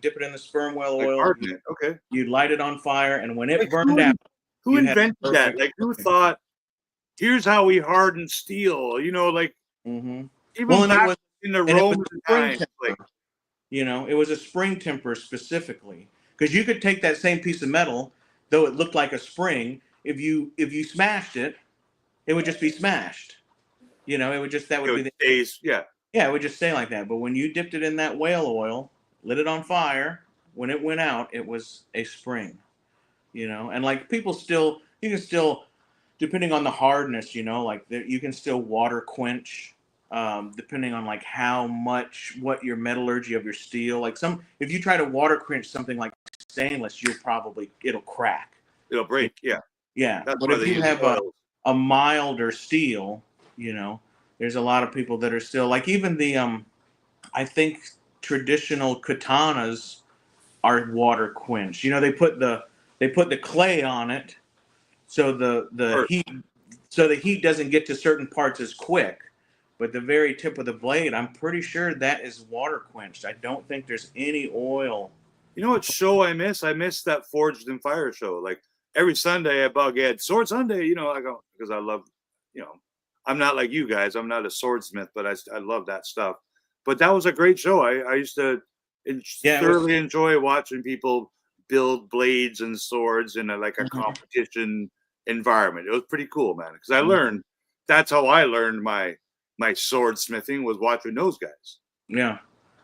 dip it in the sperm whale like oil. harden it. Okay. You'd light it on fire, and when it Like, burned out, who invented that? Like, who thought, here's how we harden steel? Like, mm-hmm. even back in the Roman times, like, it was a spring temper specifically, because you could take that same piece of metal, though it looked like a spring. If you smashed it, it would just be smashed. It would just it would just stay like that. But when you dipped it in that whale oil, lit it on fire, when it went out, it was a spring. And like you can still, depending on the hardness, like you can still water quench, depending on like what your metallurgy of your steel. Like if you try to water quench something like stainless, it'll crack. It'll break. Yeah. Yeah. But if you have a milder steel, there's a lot of people that are still like, even the I think traditional katanas are water quenched. They put the clay on it so the heat doesn't get to certain parts as quick. But the very tip of the blade, I'm pretty sure that is water quenched. I don't think there's any oil. You know what show I miss? I miss that Forged in Fire show. Like every Sunday, I bug Ed, Sword Sunday, I go, because I love, I'm not like you guys. I'm not a swordsmith, but I love that stuff. But that was a great show. I used to thoroughly enjoy watching people build blades and swords in a competition environment. It was pretty cool, man. Because that's how I learned my swordsmithing, was watching those guys. Yeah,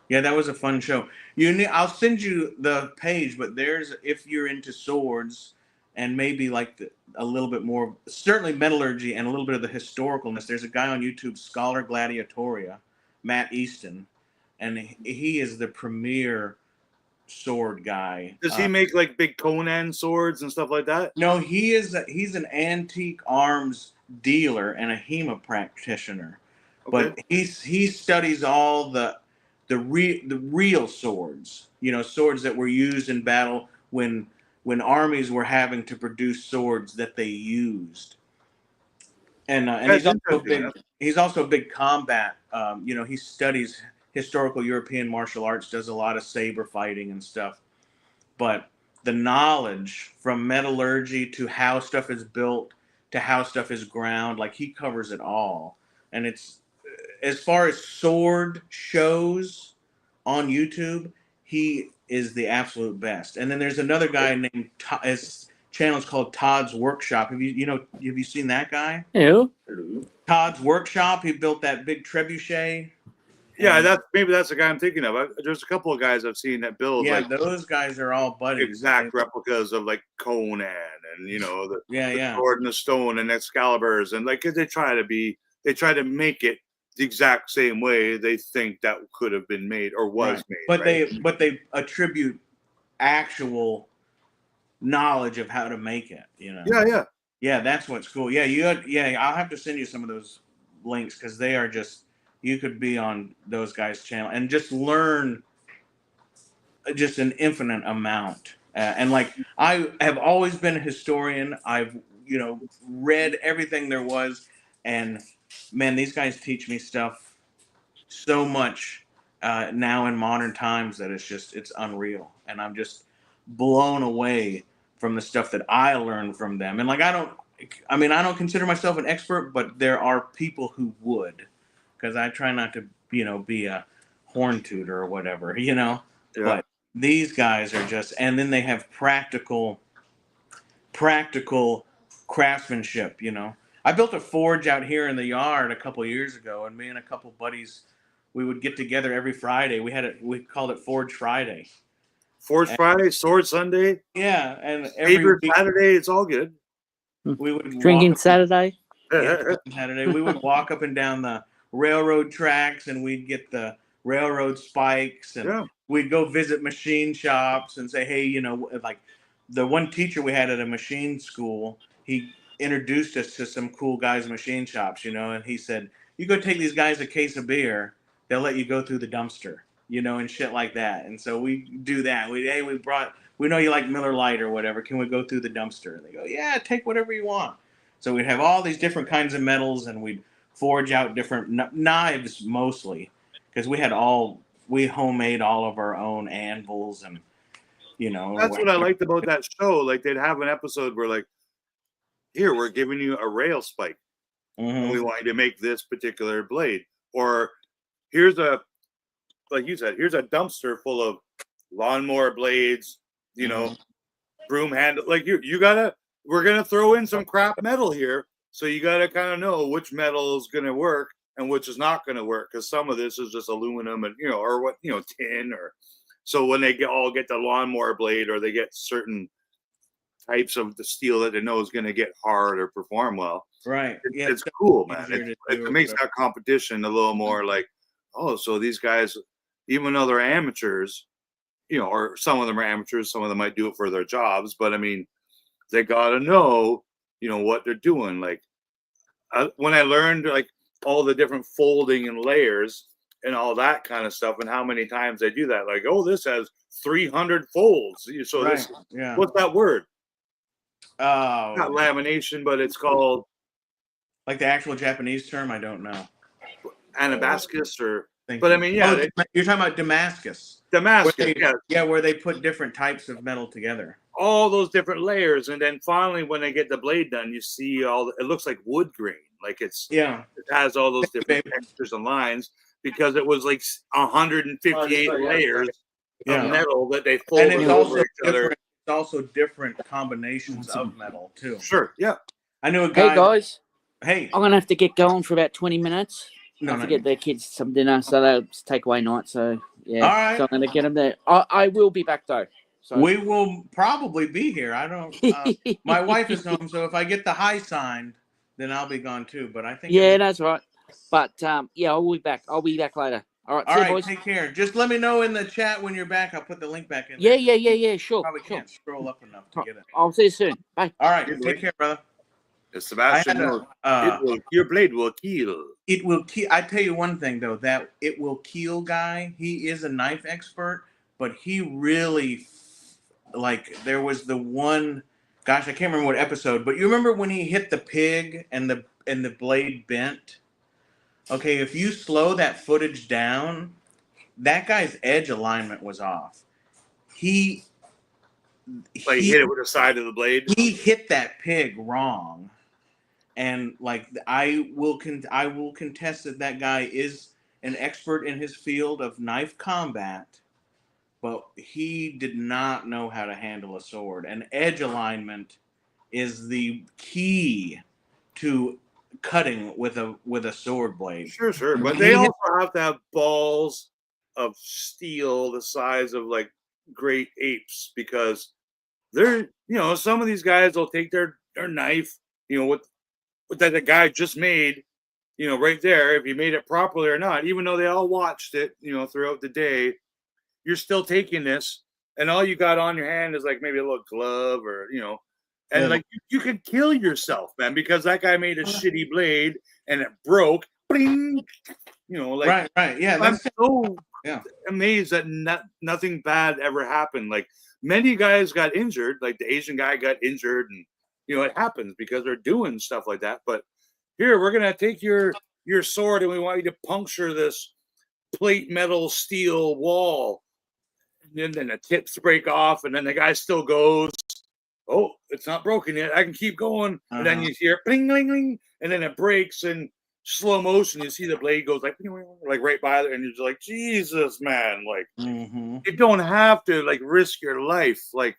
that was a fun show. I'll send you the page, but if you're into swords and maybe like a little bit more, certainly metallurgy and a little bit of the historicalness, there's a guy on YouTube, Scholar Gladiatoria, Matt Easton, and he is the premier sword guy. Does he make like big Conan swords and stuff like that? No, he's an antique arms dealer and a HEMA practitioner. Okay. But he studies all the real swords, swords that were used in battle when armies were having to produce swords that they used. And he's also a big combat. He studies historical European martial arts, does a lot of saber fighting and stuff. But the knowledge from metallurgy to how stuff is built to how stuff is ground, like he covers it all. And it's, as far as sword shows on YouTube, he is the absolute best. And then there's another guy named his channel is called Todd's Workshop. Have you seen that guy? Who? Todd's Workshop. He built that big trebuchet. Yeah, that's the guy I'm thinking of. There's a couple of guys I've seen that build. Yeah, those guys are all buddies. Exact replicas of like Conan and the sword and the stone and Excaliburs, and like they try to make it the exact same way they think that could have been made or was made. But they attribute actual knowledge of how to make it. Yeah, that's what's cool. I'll have to send you some of those links, because they are just, you could be on those guys' channel and just learn just an infinite amount. And like, I have always been a historian. I've read everything there was, and man, these guys teach me stuff so much now in modern times that it's unreal. And I'm just blown away from the stuff that I learned from them. And like, I don't consider myself an expert, but there are people who would, because I try not to, be a horn tooter or whatever, but these guys are just, and then they have practical craftsmanship. I built a forge out here in the yard a couple of years ago, and me and a couple buddies we would get together every Friday. We called it Forge Friday. Forge Friday, Sword Sunday. Yeah, and every Saber week Saturday, it's all good. we would Drinking walk Saturday. Saturday. We would walk up and down the railroad tracks, and we'd get the railroad spikes, and we'd go visit machine shops and say, hey, like the one teacher we had at a machine school, he introduced us to some cool guys' machine shops, and he said, you go take these guys a case of beer, they'll let you go through the dumpster, and shit like that. And so we do that. We know you like Miller Lite or whatever. Can we go through the dumpster? And they go, yeah, take whatever you want. So we'd have all these different kinds of metals, and we'd forge out different knives mostly, because we homemade all of our own anvils, and that's what I liked about that show. Like they'd have an episode where like, here we're giving you a rail spike, and we want you to make this particular blade, or here's like you said, here's a dumpster full of lawnmower blades, broom handle. Like we're gonna throw in some crap metal here, so you gotta kind of know which metal is gonna work and which is not gonna work, because some of this is just aluminum and or what tin, or so when they get the lawnmower blade, or they get certain types of the steel that they know is gonna get hard or perform well. Right. It's cool, man. It makes that competition a little more like, oh, so these guys, even though they're amateurs, or some of them are amateurs, some of them might do it for their jobs, but I mean, they gotta know, what they're doing. Like when I learned like all the different folding and layers and all that kind of stuff, and how many times they do that, like, oh, this has 300 folds. So right. this, what's that word? Not lamination, but it's called like the actual Japanese term. I don't know. Anabascus or. But I mean, yeah, you're talking about Damascus. Damascus, where they put different types of metal together. All those different layers, and then finally, when they get the blade done, you see it looks like wood grain, like it has all those different textures and lines, because it was like 158 layers of metal that they folded over each other. It's also different combinations of metal too. Sure, yeah. I knew a guy. Hey guys, hey, I'm gonna have to get going for about 20 minutes. No, I have to get their kids some dinner, so that's takeaway night. So yeah, all right. So I'm gonna get them there. I will be back though. So. We will probably be here. I don't. My wife is home, so if I get the high signed, then I'll be gone too. But I think. Yeah, that's right. But yeah, I'll be back. I'll be back later. All right. All see right. you, boys. Take care. Just let me know in the chat when you're back. I'll put the link back in. Yeah. Sure. Probably can't scroll up enough to get it. I'll see you soon. Bye. All right. Take care, brother. Sebastian, your blade will kill. It will kill. I tell you one thing though, that it will kill guy. He is a knife expert, but he really, like, there was the one. Gosh, I can't remember what episode, but you remember when he hit the pig and the blade bent? Okay, if you slow that footage down, that guy's edge alignment was off. He hit it with the side of the blade. He hit that pig wrong. And like I will contest that guy is an expert in his field of knife combat, but he did not know how to handle a sword. And edge alignment is the key to cutting with a sword blade. Sure. But they also have to have balls of steel the size of like great apes, because they're some of these guys will take their knife, what that the guy just made, right there, if you made it properly or not, even though they all watched it, throughout the day, you're still taking this, and all you got on your hand is like maybe a little glove or, and like you can kill yourself, man, because that guy made a shitty blade and it broke. Bling! Like, right. Yeah. I'm so amazed that nothing bad ever happened. Like many guys got injured, like the Asian guy got injured, and it happens because they're doing stuff like that. But here, we're going to take your sword and we want you to puncture this plate metal steel wall. And then the tips break off, and then the guy still goes, oh, it's not broken yet. I can keep going. And then you hear bling, bling, bling, and then it breaks in slow motion. You see the blade goes like right by there, and you're just like, Jesus, man. Like, you don't have to like risk your life. Like,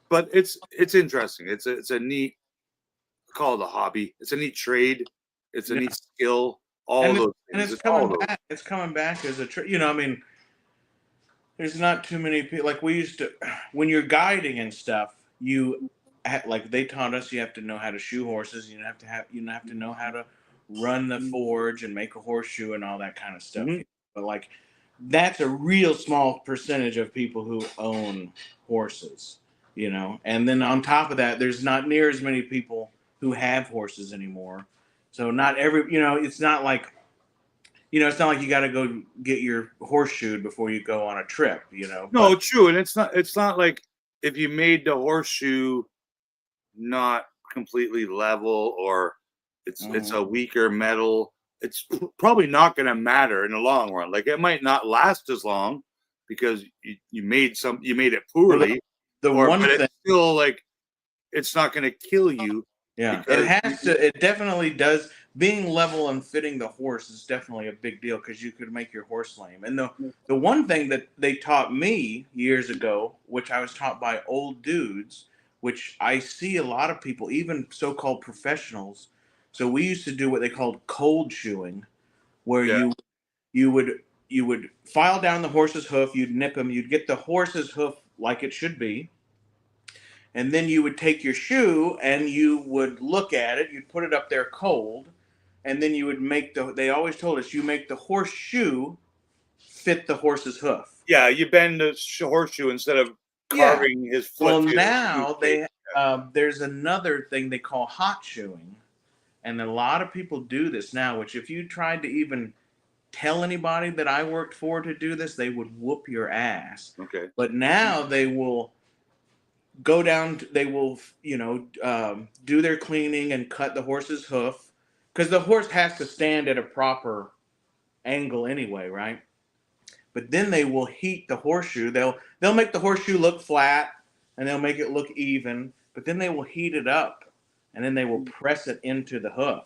but it's interesting. It's a neat, call it a hobby. It's a neat trade. It's a neat skill. all those and things. it's coming back. It's coming back as a I mean, there's not too many people like we used to. When you're guiding and stuff, like they taught us, you have to know how to shoe horses. You have to know how to run the forge and make a horseshoe and all that kind of stuff. Mhm. But like, that's a real small percentage of people who own horses. And then on top of that, there's not near as many people who have horses anymore. So not every, it's not like it's not like you got to go get your horseshoe before you go on a trip, No, true. And it's not like if you made the horseshoe not completely level or it's a weaker metal, it's probably not going to matter in the long run. Like it might not last as long because you made it poorly. But it's still like it's not going to kill you. Yeah, it definitely does. Being level and fitting the horse is definitely a big deal because you could make your horse lame. And the one thing that they taught me years ago, which I was taught by old dudes, which I see a lot of people, even so-called professionals. So we used to do what they called cold shoeing, where you would file down the horse's hoof, you'd nip him, you'd get the horse's hoof like it should be. And then you would take your shoe and you would look at it. You'd put it up there cold. And then you would they always told us, you make the horseshoe fit the horse's hoof. Yeah, you bend the horseshoe instead of carving his foot. Well, now there's another thing they call hot shoeing. And a lot of people do this now, which if you tried to even tell anybody that I worked for to do this, they would whoop your ass. Okay. But now they will go down, they will, do their cleaning and cut the horse's hoof because the horse has to stand at a proper angle anyway, right? But then they will heat the horseshoe. They'll make the horseshoe look flat and they'll make it look even, but then they will heat it up and then they will press it into the hoof.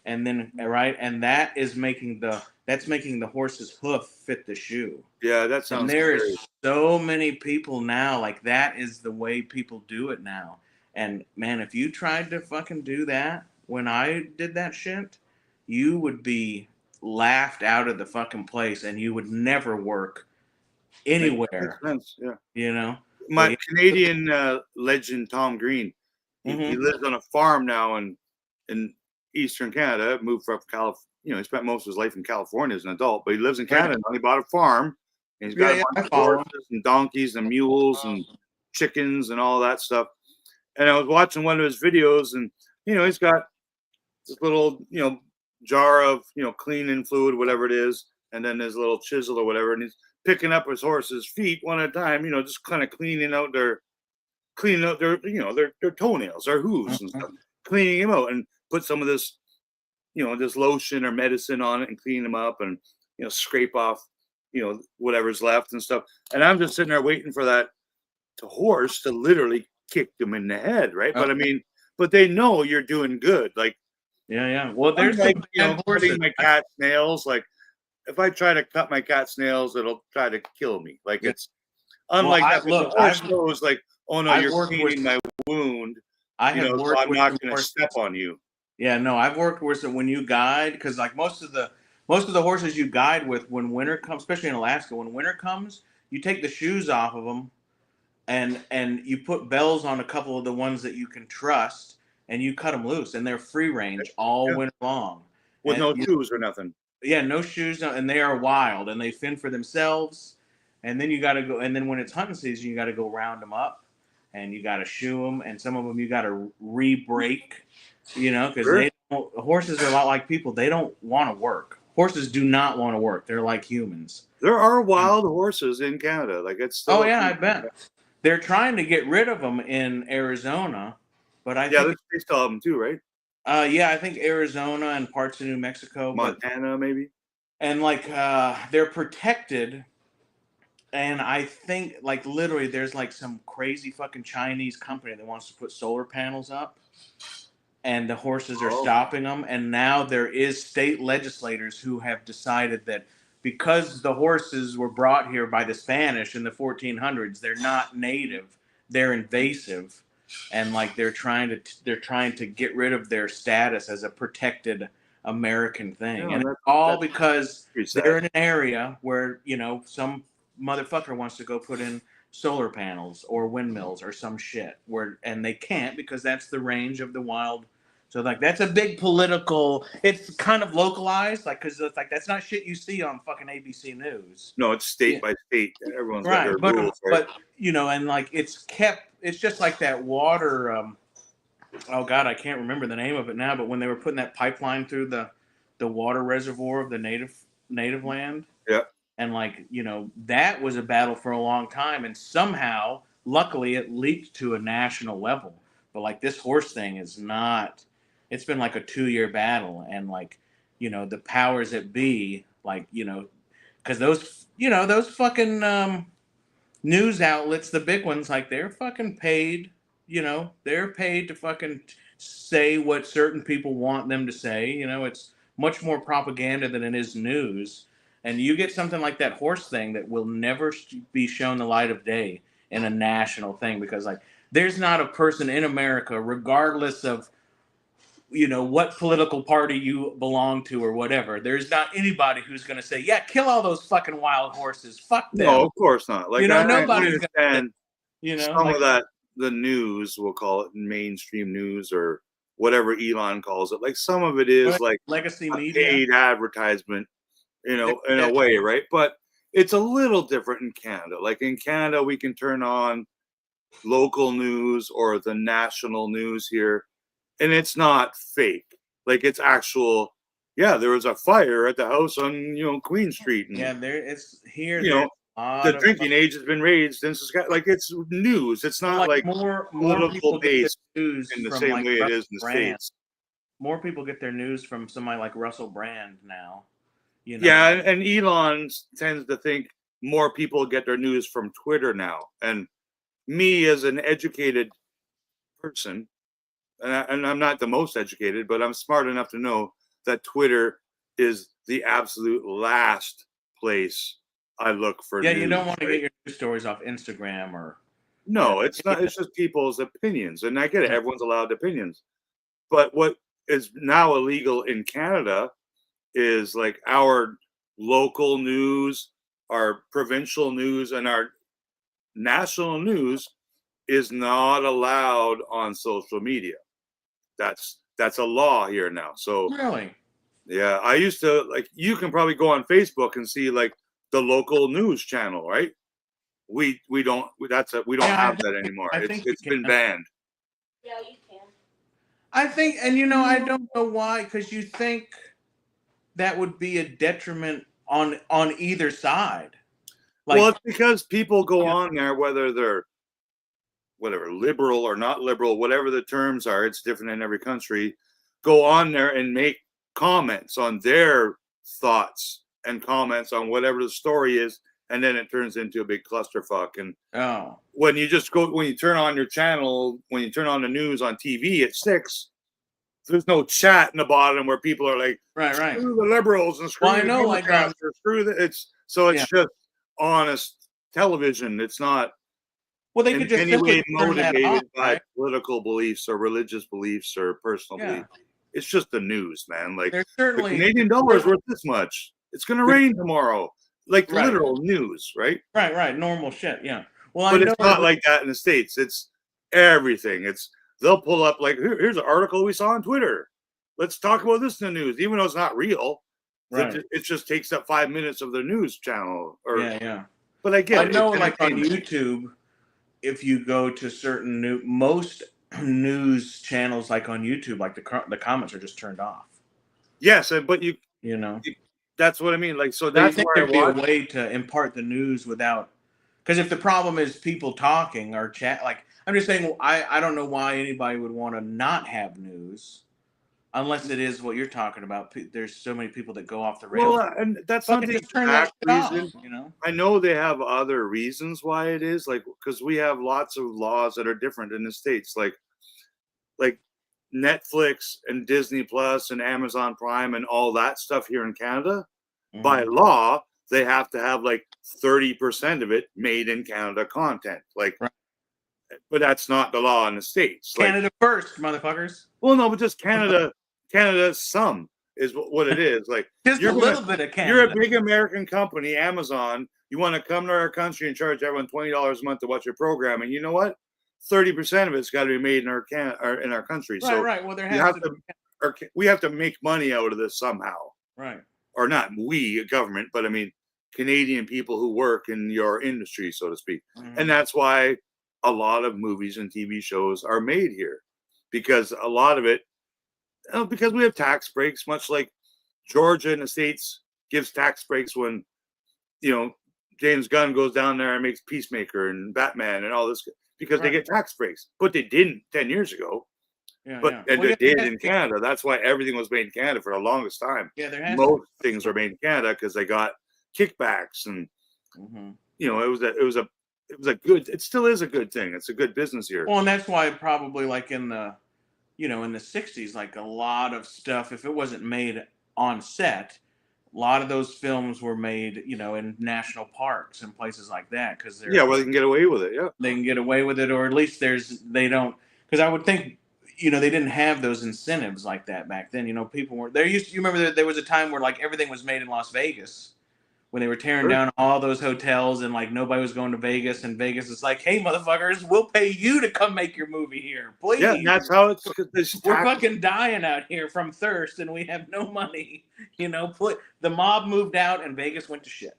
And then, right, and that's making the horse's hoof fit the shoe. Yeah, that sounds. And there's so many people now, like that is the way people do it now. And man, if you tried to fucking do that when I did that shit, you would be laughed out of the fucking place, and you would never work anywhere. Makes sense, yeah. My Canadian legend Tom Green, he lives on a farm now in Eastern Canada. Moved from California. He spent most of his life in California as an adult, but he lives in Canada. And he bought a farm, and he's got a bunch of horses and donkeys and mules and chickens and all that stuff. And I was watching one of his videos, and he's got this little jar of cleaning fluid, whatever it is, and then his little chisel or whatever, and he's picking up his horse's feet one at a time, just kind of cleaning out their their toenails, their hooves and stuff, cleaning them out, and put some of this this lotion or medicine on it and clean them up and scrape off whatever's left and stuff. And I'm just sitting there waiting for that horse to literally kick them in the head, right? But I mean, but they know you're doing good, like. Yeah. Well, there's like cutting my cat's nails. Like if I try to cut my cat's nails, it'll try to kill me. Like it's unlike that. Look, the horse knows like, oh no, you're cleaning my wound. I have so I'm not going to step on you. Yeah, no, I've worked with it when you guide, because like most of the horses you guide with, when winter comes, especially in Alaska, when winter comes, you take the shoes off of them, and you put bells on a couple of the ones that you can trust. And you cut them loose, and they're free range all winter long. With no shoes or nothing. Yeah, no shoes, and they are wild, and they fend for themselves. And then you got to go, and then when it's hunting season, you got to go round them up, and you got to shoe them, and some of them you got to re-break, because horses are a lot like people. They don't want to work. Horses do not want to work. They're like humans. There are wild horses in Canada. Like it's still I bet. They're trying to get rid of them in Arizona. But I think they still have them too, right? I think Arizona and parts of New Mexico, Montana, maybe. And like they're protected, and I think like literally there's like some crazy fucking Chinese company that wants to put solar panels up, and the horses are stopping them. And now there is state legislators who have decided that because the horses were brought here by the Spanish in the 1400s, they're not native, they're invasive. And like they're trying to get rid of their status as a protected American thing, Yeah, and it's all because they're in an area where some motherfucker wants to go put in solar panels or windmills or some shit and they can't because that's the range of the wild. So like that's a big political. It's kind of localized, like because it's like that's not shit you see on fucking ABC News. No, it's state by state. Everyone's got their rules, right? But and like it's kept. It's just like that water. Oh God, I can't remember the name of it now. But when they were putting that pipeline through the water reservoir of the native land. Yeah. And like, that was a battle for a long time. And somehow, luckily, it leaked to a national level. But like this horse thing is not, it's been like a 2-year battle. And like, the powers that be, like, because those fucking news outlets, the big ones, like they're fucking paid, they're paid to fucking say what certain people want them to say. It's much more propaganda than it is news. And you get something like that horse thing that will never be shown the light of day in a national thing because, like, there's not a person in America, regardless of, what political party you belong to or whatever. There's not anybody who's going to say, yeah, kill all those fucking wild horses. Fuck them. No, of course not. Like, nobody's going to some like, of that, the news, we'll call it mainstream news or whatever Elon calls it. Like some of it is like legacy a media, paid advertisement, in a way, right? But it's a little different in Canada. Like in Canada, we can turn on local news or the national news here, and it's not fake. Like it's actual. Yeah, there was a fire at the house on Queen Street, and it's here. The drinking age has been raised since like it's news. It's not like more political based news in the from, same like, way it Russell is in the Brand. States. More people get their news from somebody like Russell Brand now. Yeah, and Elon tends to think more people get their news from Twitter now. And me as an educated person, and I'm not the most educated, but I'm smart enough to know that Twitter is the absolute last place I look for news. Yeah, you don't want to get your news stories off Instagram or... No, it's not. It's just people's opinions. And I get it. Everyone's allowed opinions. But what is now illegal in Canada is like our local news, our provincial news, and our national news is not allowed on social media. That's a law here now. So really, yeah, I used to like. You can probably go on Facebook and see like the local news channel, right? We don't. We don't have that anymore. It's been banned. Yeah, you can. I think, and I don't know why, because you think that would be a detriment on either side. Like, well, it's because people go on there, whether they're liberal or not liberal, whatever the terms are, it's different in every country, go on there and make comments on their thoughts and comments on whatever the story is, and then it turns into a big clusterfuck. And when you turn on your channel, when you turn on the news on TV at 6, there's no chat in the bottom where people are like, right, screw the liberals and screw the Democrats, or screw the, it's just honest television. It's not they could just any way motivated by political beliefs or religious beliefs or personal beliefs. It's just the news, man. Like the Canadian dollar is worth this much. It's going to rain tomorrow. Like literal news, right? Right. Normal shit. Yeah. Well, but it's not like that in the States. It's everything. They'll pull up like, here's an article we saw on Twitter. Let's talk about this in the news, even though it's not real. Right. It just takes up 5 minutes of the news channel. But I know, like on YouTube, if you go to certain most news channels, like on YouTube, like the comments are just turned off. Yes, but that's what I mean. Like, so that's where there'd be a way to impart the news without, because if the problem is people talking or chat, like I'm just saying, I don't know why anybody would want to not have news, unless it is what you're talking about. There's so many people that go off the rails. Well, and that's not the exact reason. I know they have other reasons why it is, like because we have lots of laws that are different in the States, like Netflix and Disney Plus and Amazon Prime and all that stuff here in Canada. Mm-hmm. By law, they have to have like 30% of it made in Canada content. Like, but that's not the law in the States. Canada first, motherfuckers. Well, no, but just Canada. Some. is what it is. Like just a little bit of Canada. You're a big American company, Amazon. You want to come to our country and charge everyone $20 a month to watch your program, and you know what? 30% of it's got to be made in our country. Right, so right. Well, there has we have to make money out of this somehow. Right. Or not we, government, but I mean Canadian people who work in your industry, so to speak. Mm-hmm. And that's why a lot of movies and TV shows are made here, because a lot of it, because we have tax breaks, much like Georgia in the States gives tax breaks when, James Gunn goes down there and makes Peacemaker and Batman and all this, because they get tax breaks, but they didn't 10 years ago. They did in Canada. That's why everything was made in Canada for the longest time. Yeah, most things are made in Canada because they got kickbacks, and it still is a good thing. It's a good business here. Well, and that's why probably like in the, in the 60s, like a lot of stuff, if it wasn't made on set, a lot of those films were made, in national parks and places like that, because where they can get away with it. Yeah, they can get away with it, or at least they don't, because I would think, they didn't have those incentives like that back then. People were there. You remember there was a time where like everything was made in Las Vegas, when they were tearing down all those hotels, and like nobody was going to Vegas, and Vegas is like, hey, motherfuckers, we'll pay you to come make your movie here, please. Yeah, that's how it's. We're fucking dying out here from thirst, and we have no money. The mob moved out, and Vegas went to shit.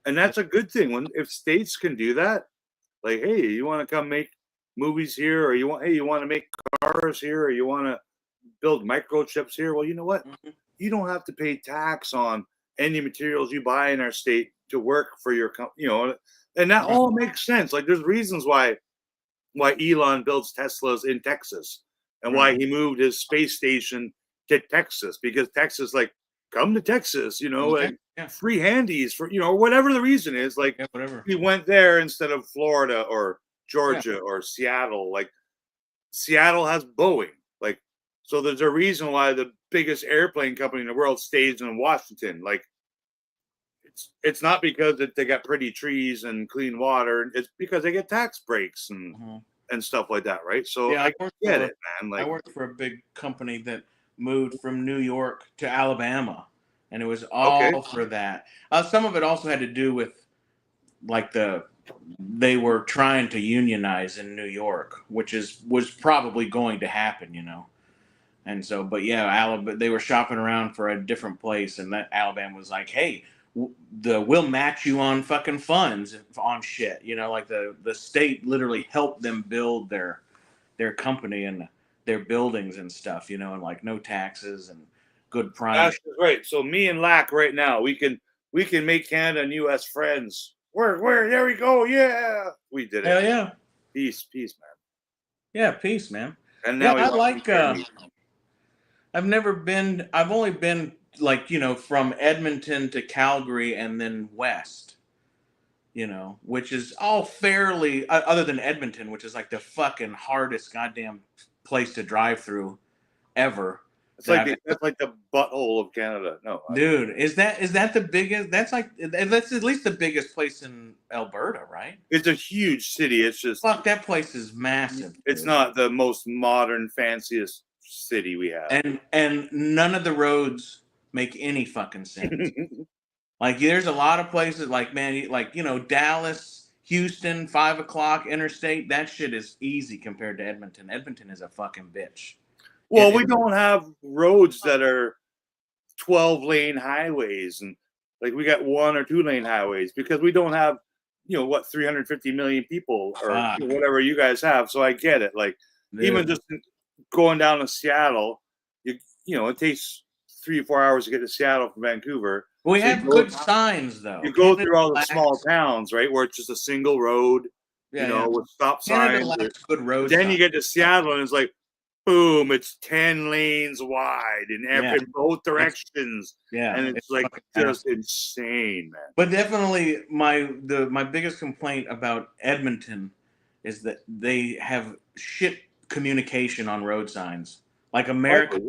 And that's a good thing if states can do that. Like, hey, you want to come make movies here, or you want to make cars here, or you want to build microchips here. Well, you know what? Mm-hmm. You don't have to pay tax on any materials you buy in our state to work for your company, and that all makes sense. Like, there's reasons why Elon builds Teslas in Texas, and why he moved his space station to Texas, because Texas, like, come to Texas, free handies for, whatever the reason is. Like, whatever. He went there instead of Florida or Georgia or Seattle. Like, Seattle has Boeing. Like, so there's a reason why the biggest airplane company in the world stays in Washington. Like, it's not because they got pretty trees and clean water. It's because they get tax breaks and stuff like that, right? So I get it, man. Like, I worked for a big company that moved from New York to Alabama, and it was all for that. Some of it also had to do with like they were trying to unionize in New York, which was probably going to happen, And so, but yeah, Alabama, they were shopping around for a different place, and that Alabama was like, hey, we'll match you on fucking funds on shit. Like the state literally helped them build their company and their buildings and stuff, and like no taxes and good prime. That's great. So me and Lak right now, we can make Canada and US friends. Where there we go. Yeah. We did it. Hell yeah. Peace, man. Yeah, peace, man. And now I like I've only been like, from Edmonton to Calgary and then west, which is all fairly, other than Edmonton, which is like the fucking hardest goddamn place to drive through ever. It's like that's like the butthole of Canada. No, dude, is that the biggest? That's at least the biggest place in Alberta, right? It's a huge city. It's just that place is massive. It's not the most modern, fanciest city we have, and none of the roads make any fucking sense. Like, there's a lot of places like, man, like, Dallas, Houston, 5 o'clock interstate. That shit is easy compared to Edmonton. Edmonton is a fucking bitch. Well, we don't have roads that are 12-lane highways, and like we got 1 or 2-lane highways, because we don't have, 350 million people or whatever you guys have. So I get it. Like, even just going down to Seattle, it takes 3 or 4 hours to get to Seattle from Vancouver. We have good signs, though. You go through all the small towns, right, where it's just a single road, with stop signs. Good roads. Then you get to Seattle, and it's like, boom, it's 10 lanes wide in both directions. Yeah. And it's like just insane, man. But definitely my biggest complaint about Edmonton is that they have shit communication on road signs. Like America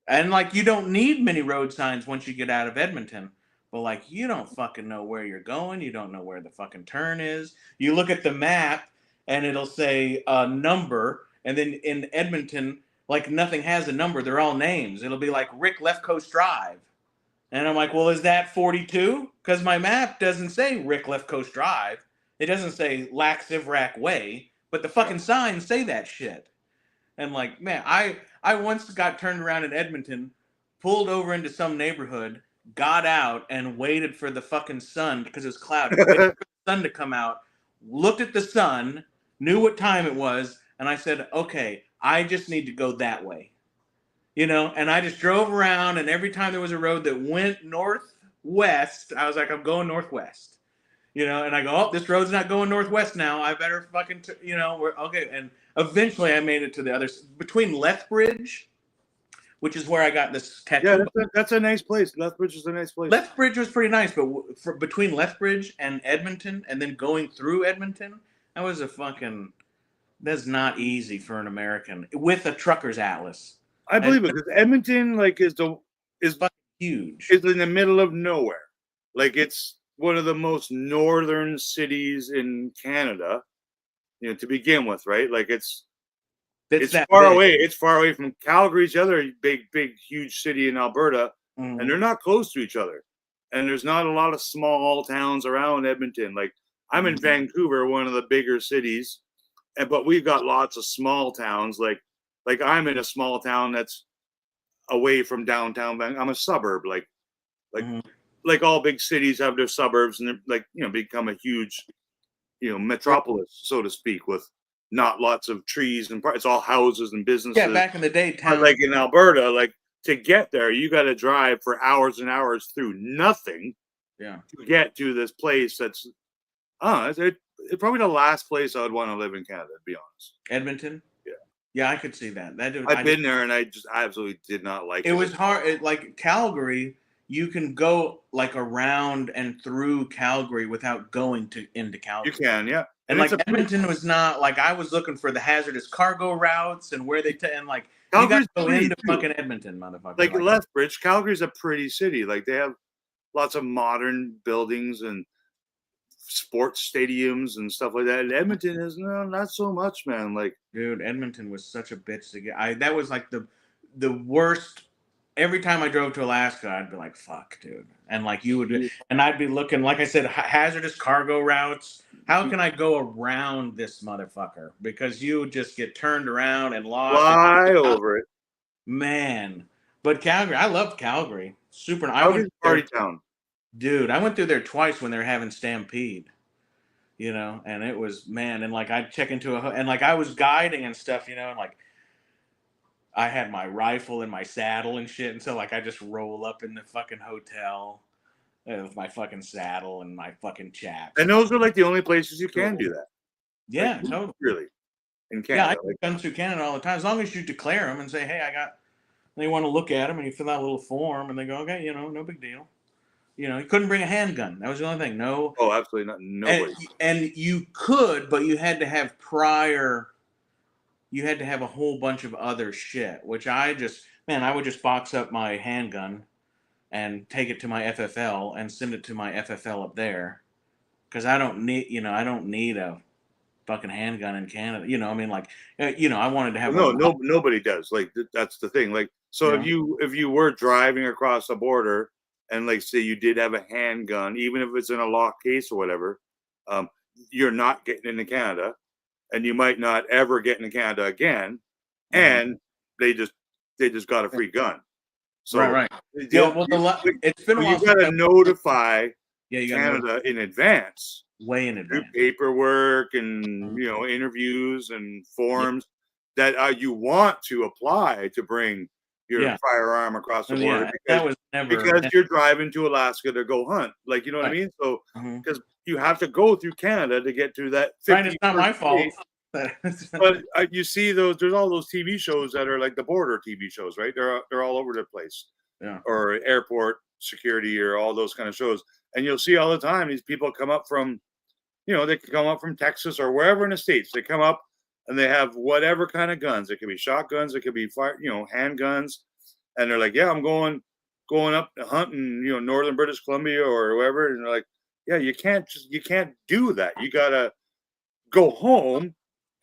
and like, you don't need many road signs once you get out of Edmonton. But like, you don't fucking know where you're going. You don't know where the fucking turn is. You look at the map and it'll say a number. And then in Edmonton, like nothing has a number. They're all names. It'll be like Rick Left Coast Drive. And I'm like, well, is that 42? Because my map doesn't say Rick Left Coast Drive. It doesn't say Lac Sivrac Way, but the fucking signs say that shit. And like, man, I once got turned around in Edmonton, pulled over into some neighborhood, got out, and waited for the fucking sun, because it was cloudy, waited for the sun to come out, looked at the sun, knew what time it was, and I said, okay, I just need to go that way. You know, and I just drove around, and every time there was a road that went northwest, I was like, I'm going northwest. You know, and I go, oh, this road's not going northwest now. I better fucking, we're okay. And eventually I made it to the other, between Lethbridge, which is where I got this tattoo. Yeah, that's a nice place. Lethbridge is a nice place. Lethbridge was pretty nice, but between Lethbridge and Edmonton, and then going through Edmonton, that was that's not easy for an American with a trucker's atlas. I believe it, because Edmonton, like, is huge. It's in the middle of nowhere. Like, it's one of the most northern cities in Canada, to begin with, right? Like, it's far away. It's far away from Calgary's the other big, huge city in Alberta, and they're not close to each other. And there's not a lot of small towns around Edmonton. Like, I'm in Vancouver, one of the bigger cities, but we've got lots of small towns. Like I'm in a small town that's away from downtown. I'm a suburb. Like all big cities have their suburbs, and they're become a huge, metropolis, so to speak, with not lots of trees and it's all houses and businesses. Yeah, back in the day, town. Like in Alberta, like to get there, you got to drive for hours and hours through nothing. Yeah. To get to this place that's, it's probably the last place I would want to live in Canada, to be honest. Edmonton. Yeah. Yeah, I could see that. I've been there, and I just absolutely did not like it. It was hard. Like Calgary, you can go like around and through Calgary without going into Calgary. You can, yeah. And like Edmonton was not like, I was looking for the hazardous cargo routes and where they and like Calgary's you got to go into fucking Edmonton, motherfucker. Like Lethbridge, Calgary's a pretty city. Like they have lots of modern buildings and sports stadiums and stuff like that. And Edmonton is not so much, man. Like, dude, Edmonton was such a bitch to get. That was like the worst. Every time I drove to Alaska, I'd be like, fuck, dude. And like you would, and I'd be looking, like I said, hazardous cargo routes. How can I go around this motherfucker? Because you would just get turned around and lost. Fly over it. Man. But Calgary, I loved Calgary. Super. Calgary's party town. Dude, I went through there twice when they were having Stampede. And it was, man, and like I'd check into and like I was guiding and stuff, and like I had my rifle in my saddle and shit, and so like I just roll up in the fucking hotel with my fucking saddle and my fucking chaps. And those are like the only places you can do that. Yeah, totally. Really, in Canada. Yeah, I come through Canada all the time. As long as you declare them and say, hey, they want to look at them, and you fill out a little form, and they go, okay, no big deal. You couldn't bring a handgun. That was the only thing. No. Oh, absolutely not. Nobody. And you could, but you had to have prior. You had to have a whole bunch of other shit, which I would just box up my handgun and take it to my FFL and send it to my FFL up there. Because I don't need a fucking handgun in Canada. I mean, like, I wanted to have. Nobody does. Like, that's the thing. Like, so if you were driving across the border and like, say you did have a handgun, even if it's in a locked case or whatever, you're not getting into Canada. And you might not ever get into Canada again, and they just got a free gun. So right. Yeah, well, it's been a while. You got to notify Canada in advance, way in advance, through paperwork and interviews and forms that you want to apply to bring your firearm across the border because you're driving to Alaska to go hunt. Like, you know what I mean? So because you have to go through Canada to get to that. Right, it's not my fault. But you see there's all those TV shows that are like the border TV shows, right? They're all over the place. Yeah. Or airport security or all those kind of shows. And you'll see all the time these people come up from, they can come up from Texas or wherever in the States. They come up and they have whatever kind of guns. It could be shotguns, it could be handguns. And they're like, yeah, I'm going up hunting, northern British Columbia or wherever. And they're like, yeah, you can't do that. You gotta go home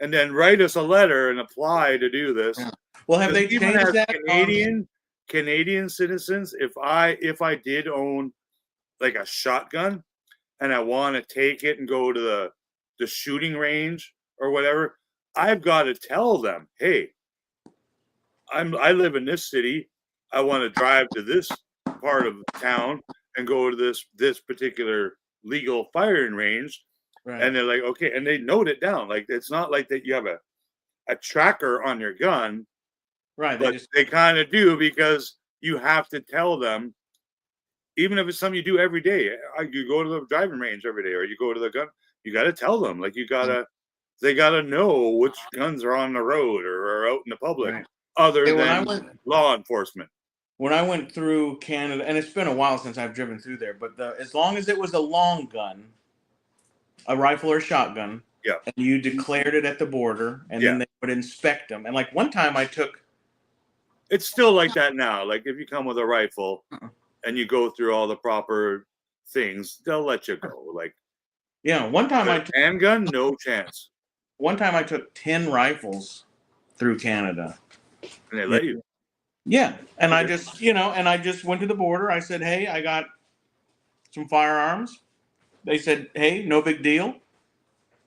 and then write us a letter and apply to do this. Yeah. Well, have they even changed as that? Canadian citizens, if I did own like a shotgun and I want to take it and go to the shooting range or whatever, I've got to tell them, hey, I live in this city. I want to drive to this part of town and go to this particular legal firing range. Right. And they're like, okay, and they note it down. Like it's not like that you have a tracker on your gun. Right. But they kind of do, because you have to tell them, even if it's something you do every day. You go to the driving range every day, or you go to the gun, you got to tell them, like they got to know which guns are on the road or out in the public, right, other than law enforcement. When I went through Canada, and it's been a while since I've driven through there, but as long as it was a long gun, a rifle or shotgun, yeah, and you declared it at the border, and then they would inspect them. And like one time I took... It's still like that now. Like if you come with a rifle and you go through all the proper things, they'll let you go. Like, yeah, one time I took handgun, no chance. One time I took 10 rifles through Canada. And they let you? Yeah. And I just, I just went to the border. I said, hey, I got some firearms. They said, hey, no big deal.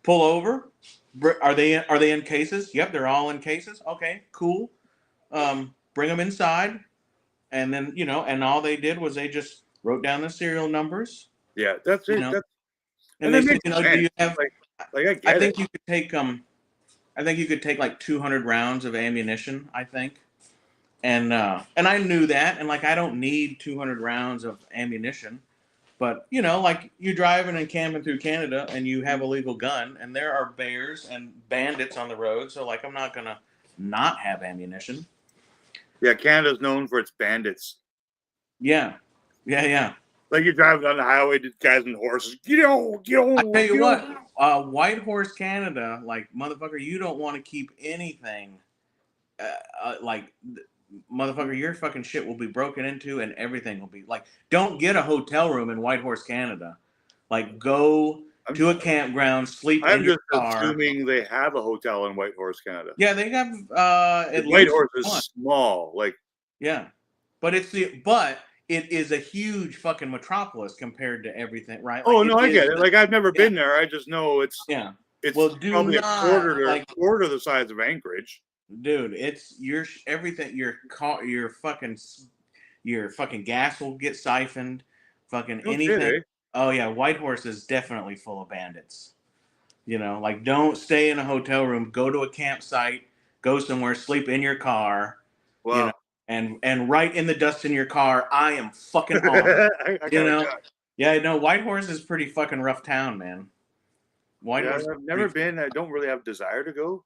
Pull over. Are they in cases? Yep, they're all in cases. Okay, cool. Bring them inside. And then, and all they did was they just wrote down the serial numbers. Yeah, that's it. And they said, do you have... I think you could take I think you could take like 200 rounds of ammunition, I think. And I knew that, and like I don't need 200 rounds of ammunition, but like you're driving and camping through Canada and you have a legal gun, and there are bears and bandits on the road, so like I'm not gonna not have ammunition. Yeah, Canada's known for its bandits. Yeah. Like you're driving down the highway, the guys on horses. Get on. I tell you what, White Horse Canada, like motherfucker, you don't want to keep anything. Like motherfucker, your fucking shit will be broken into, and everything will be like. Don't get a hotel room in White Horse Canada. Like go to a campground, sleep in your car. I'm just assuming they have a hotel in White Horse Canada. Yeah, they have. White Horse is small, like. Yeah, but it is a huge fucking metropolis compared to everything, right? Like, I get it. Like I've never been there. I just know it's It's probably a quarter the size of Anchorage. Dude, it's everything. Your fucking gas will get siphoned. Fucking anything. Shit, eh? Oh yeah, White Horse is definitely full of bandits. Like don't stay in a hotel room. Go to a campsite. Go somewhere. Sleep in your car. Wow. And right in the dust in your car, I am fucking home. Yeah, no, White Horse is pretty fucking rough town, man. White Horse. I've never been. I don't really have a desire to go.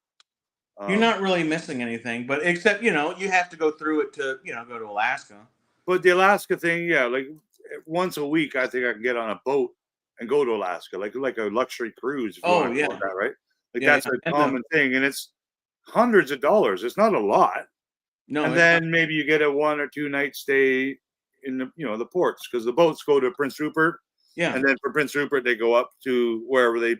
You're not really missing anything, but except you have to go through it to go to Alaska. But the Alaska thing, yeah, like once a week, I think I can get on a boat and go to Alaska, like a luxury cruise. If you want to call it that, right? Like that's a common thing, and it's hundreds of dollars. It's not a lot. No, and then maybe you get a 1 or 2 night stay in the the ports, because the boats go to Prince Rupert. Yeah, and then from Prince Rupert they go up to wherever they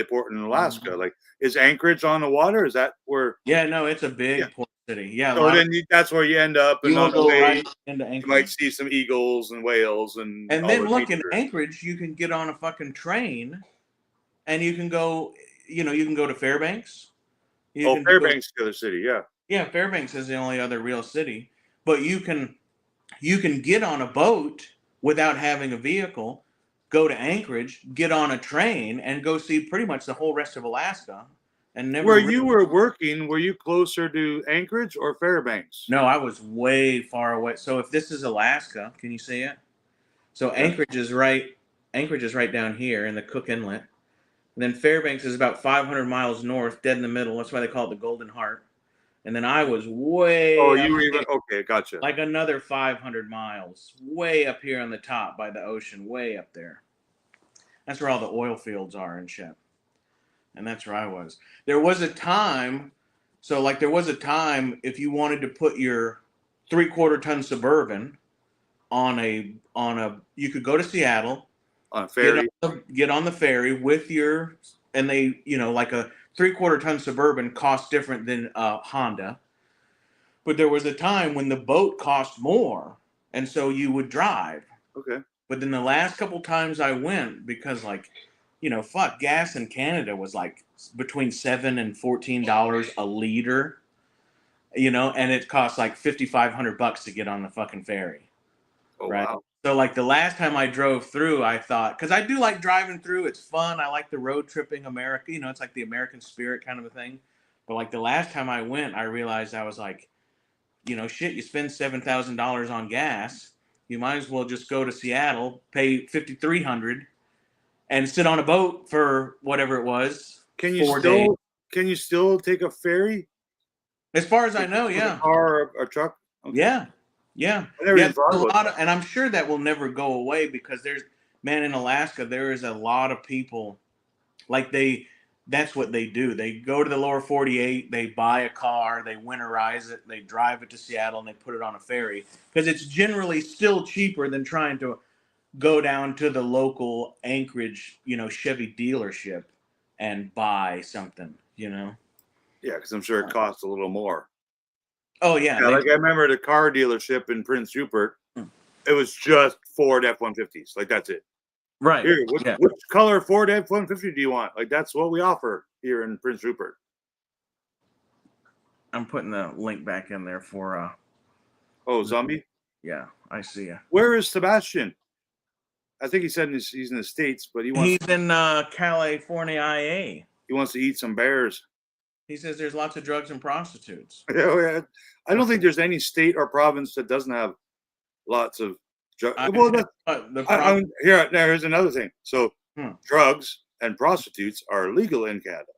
port in Alaska. Like, is Anchorage on the water? Is that where? Yeah, no, it's a big port city. Yeah, so then that's where you end up, and on the way right into Anchorage. You might see some eagles and whales and then look in Anchorage. You can get on a fucking train, and you can go. You can go to Fairbanks. Fairbanks is the other city. Yeah. Yeah, Fairbanks is the only other real city, but you can get on a boat without having a vehicle, go to Anchorage, get on a train, and go see pretty much the whole rest of Alaska. And never. Where you were working, were you closer to Anchorage or Fairbanks? No, I was way far away. So if this is Alaska, can you see it? So Anchorage is right down here in the Cook Inlet. And then Fairbanks is about 500 miles north, dead in the middle. That's why they call it the Golden Heart. And then I was way. Oh, you were even okay. Gotcha. Like another 500 miles, way up here on the top by the ocean, way up there. That's where all the oil fields are and shit. And that's where I was. There was a time if you wanted to put your 3/4 ton Suburban on a, you could go to Seattle on a ferry, get on the ferry with and they like a 3/4 ton Suburban cost different than Honda. But there was a time when the boat cost more, and so you would drive. Okay. But then the last couple times I went, because like, fuck, gas in Canada was like between $7 and $14 a liter, and it costs like $5,500 to get on the fucking ferry. Oh, right? wow. So like the last time I drove through, I thought, because I do like driving through, it's fun. I like the road tripping America, it's like the American spirit kind of a thing. But like the last time I went, I realized I was like, shit, you spend $7,000 on gas, you might as well just go to Seattle, pay $5,300, and sit on a boat for whatever it was. Can you still take a ferry? As far as I know, yeah. A car or a truck? Okay. Yeah. And I'm sure that will never go away, because in Alaska, there is a lot of people, like that's what they do. They go to the lower 48, they buy a car, they winterize it, they drive it to Seattle, and they put it on a ferry, because it's generally still cheaper than trying to go down to the local Anchorage, Chevy dealership and buy something, Yeah, because I'm sure it costs a little more. Oh, yeah. Like I remember the car dealership in Prince Rupert, it was just Ford F-150s. Like, that's it. Right. Here, which color Ford F-150 do you want? Like, that's what we offer here in Prince Rupert. I'm putting the link back in there for Zombie? Yeah, I see you. Where is Sebastian? I think he said he's in the States, but he's in California, IA. He wants to eat some bears. He says there's lots of drugs and prostitutes. Yeah, I don't think there's any state or province that doesn't have lots of drugs. Well, here's another thing. So drugs and prostitutes are legal in Canada.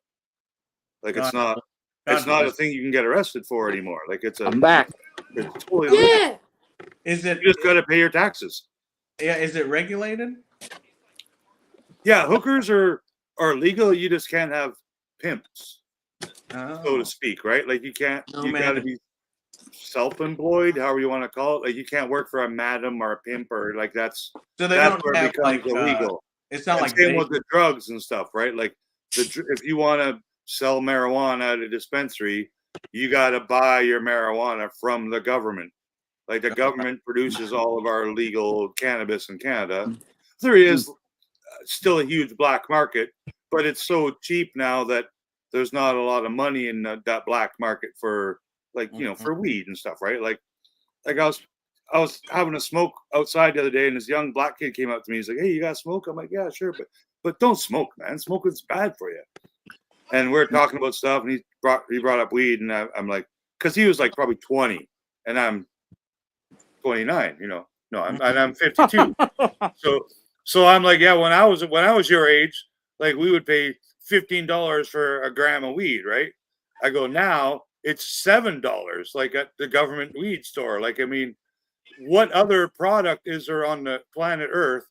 Like, it's not a thing you can get arrested for anymore. Like, I'm back. It's totally legal. Is it? You just got to pay your taxes. Yeah, is it regulated? Yeah, hookers are legal. You just can't have pimps, so to speak, right? Like, you can't. You got to be self-employed, however you want to call it. Like, you can't work for a madam or a pimp, or like that's. So that's where it becomes illegal. It's not like same with the drugs and stuff, right? Like, if you want to sell marijuana at a dispensary, you got to buy your marijuana from the government. Like, the government produces all of our legal cannabis in Canada. There is still a huge black market, but it's so cheap now that there's not a lot of money in that black market for, like, for weed and stuff, right? Like I was having a smoke outside the other day, and this young black kid came up to me. He's like, "Hey, you got smoke?" I'm like, "Yeah, sure, but don't smoke, man. Smoking's bad for you." And we're talking about stuff, and he brought up weed, and I'm like, because he was like probably 20, and I'm 29, I'm 52. So I'm like, yeah, when I was your age, like, we would pay $15 for a gram of weed, right? I go, now it's $7, like at the government weed store. Like, I mean, what other product is there on the planet Earth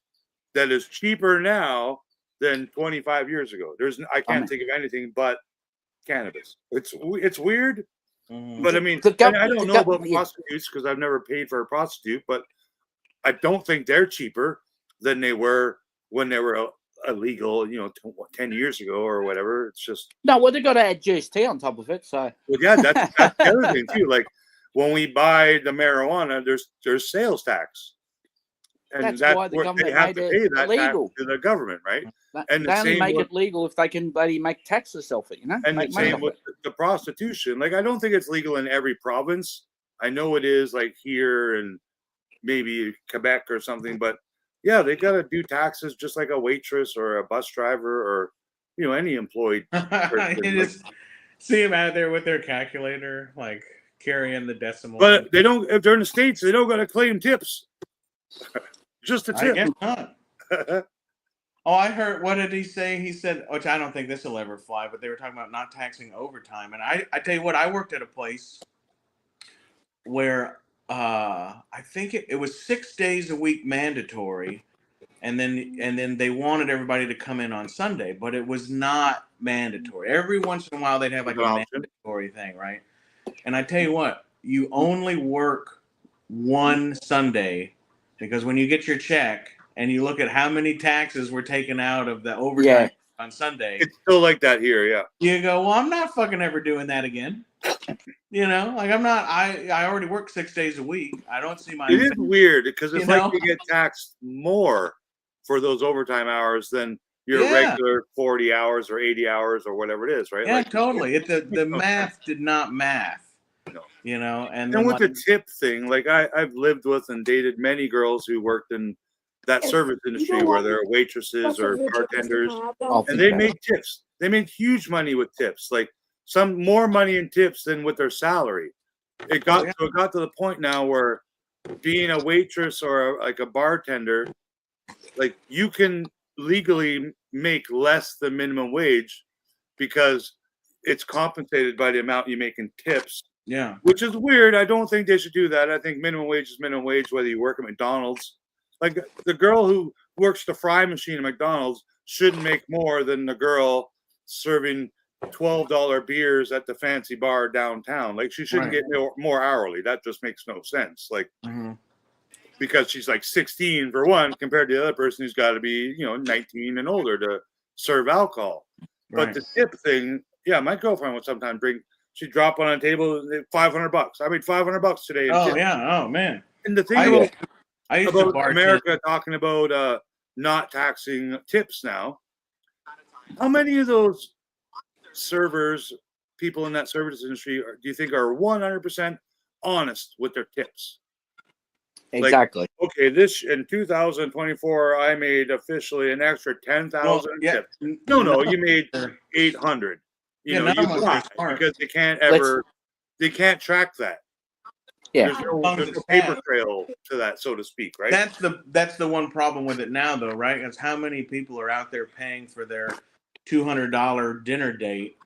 that is cheaper now than 25 years ago? I can't think of anything but cannabis. It's weird. But I mean, I don't know about prostitutes because I've never paid for a prostitute, but I don't think they're cheaper than they were when they were illegal, 10 years ago or whatever. It's just they got to add GST on top of it. So yeah, that's the other thing too. Like, when we buy the marijuana, there's sales tax, and that's why the government they have to pay that illegal tax to the government, right? And they only make it legal if they can make taxes off it, And the same with the prostitution. Like, I don't think it's legal in every province. I know it is, like, here and maybe Quebec or something, but yeah, they got to do taxes just like a waitress or a bus driver or, any employed person. You just see them out there with their calculator, like, carrying the decimal. But they don't, if they're in the States, they don't got to claim tips. Just a tip. I guess not. Oh, I heard, what did he say? He said, which I don't think this will ever fly, but they were talking about not taxing overtime. And I tell you what, I worked at a place where I think it was 6 days a week mandatory, and then they wanted everybody to come in on Sunday, but it was not mandatory. Every once in a while they'd have like a mandatory thing, right? And I tell you what, you only work one Sunday, because when you get your check and you look at how many taxes were taken out of the overtime on Sunday. It's still like that here, yeah. You go, well, I'm not fucking ever doing that again. You know, like I'm not. I already work 6 days a week. I don't see my. It is weird because it's like know? you get taxed more for those overtime hours than your Yeah. regular 40 hours or 80 hours or whatever it is, right? Yeah, like, totally. The math did not math. No. You know, and with like, the tip thing, like I've lived with and dated many girls who worked in that service industry where they're waitresses or bartenders, and they made tips. They made huge money with tips, like some more money in tips than with their salary. It got to the point now where being a waitress or like a bartender, like you can legally make less than minimum wage because it's compensated by the amount you make in tips. Yeah. Which is weird. I don't think they should do that. I think minimum wage is minimum wage whether you work at McDonald's. Like the girl who works the fry machine at McDonald's shouldn't make more than the girl serving $12 beers at the fancy bar downtown. Like she shouldn't get more hourly. That just makes no sense. Like because she's like 16 for one compared to the other person who's got to be, 19 and older to serve alcohol. But the tip thing, yeah, my girlfriend would sometimes she'd drop on a table $500. I made $500 today. Oh yeah. Oh man. And the thing about America talking about not taxing tips now, how many of those servers, people in that service industry, do you think are 100% honest with their tips? Exactly. Like, okay, this in 2024, I made officially an extra 10,000 tips. No, you made 800. You lie because they can't track that. Yeah, there's no paper trail to that, so to speak, right? That's the one problem with it now, though, right? Is how many people are out there paying for their $200 dinner date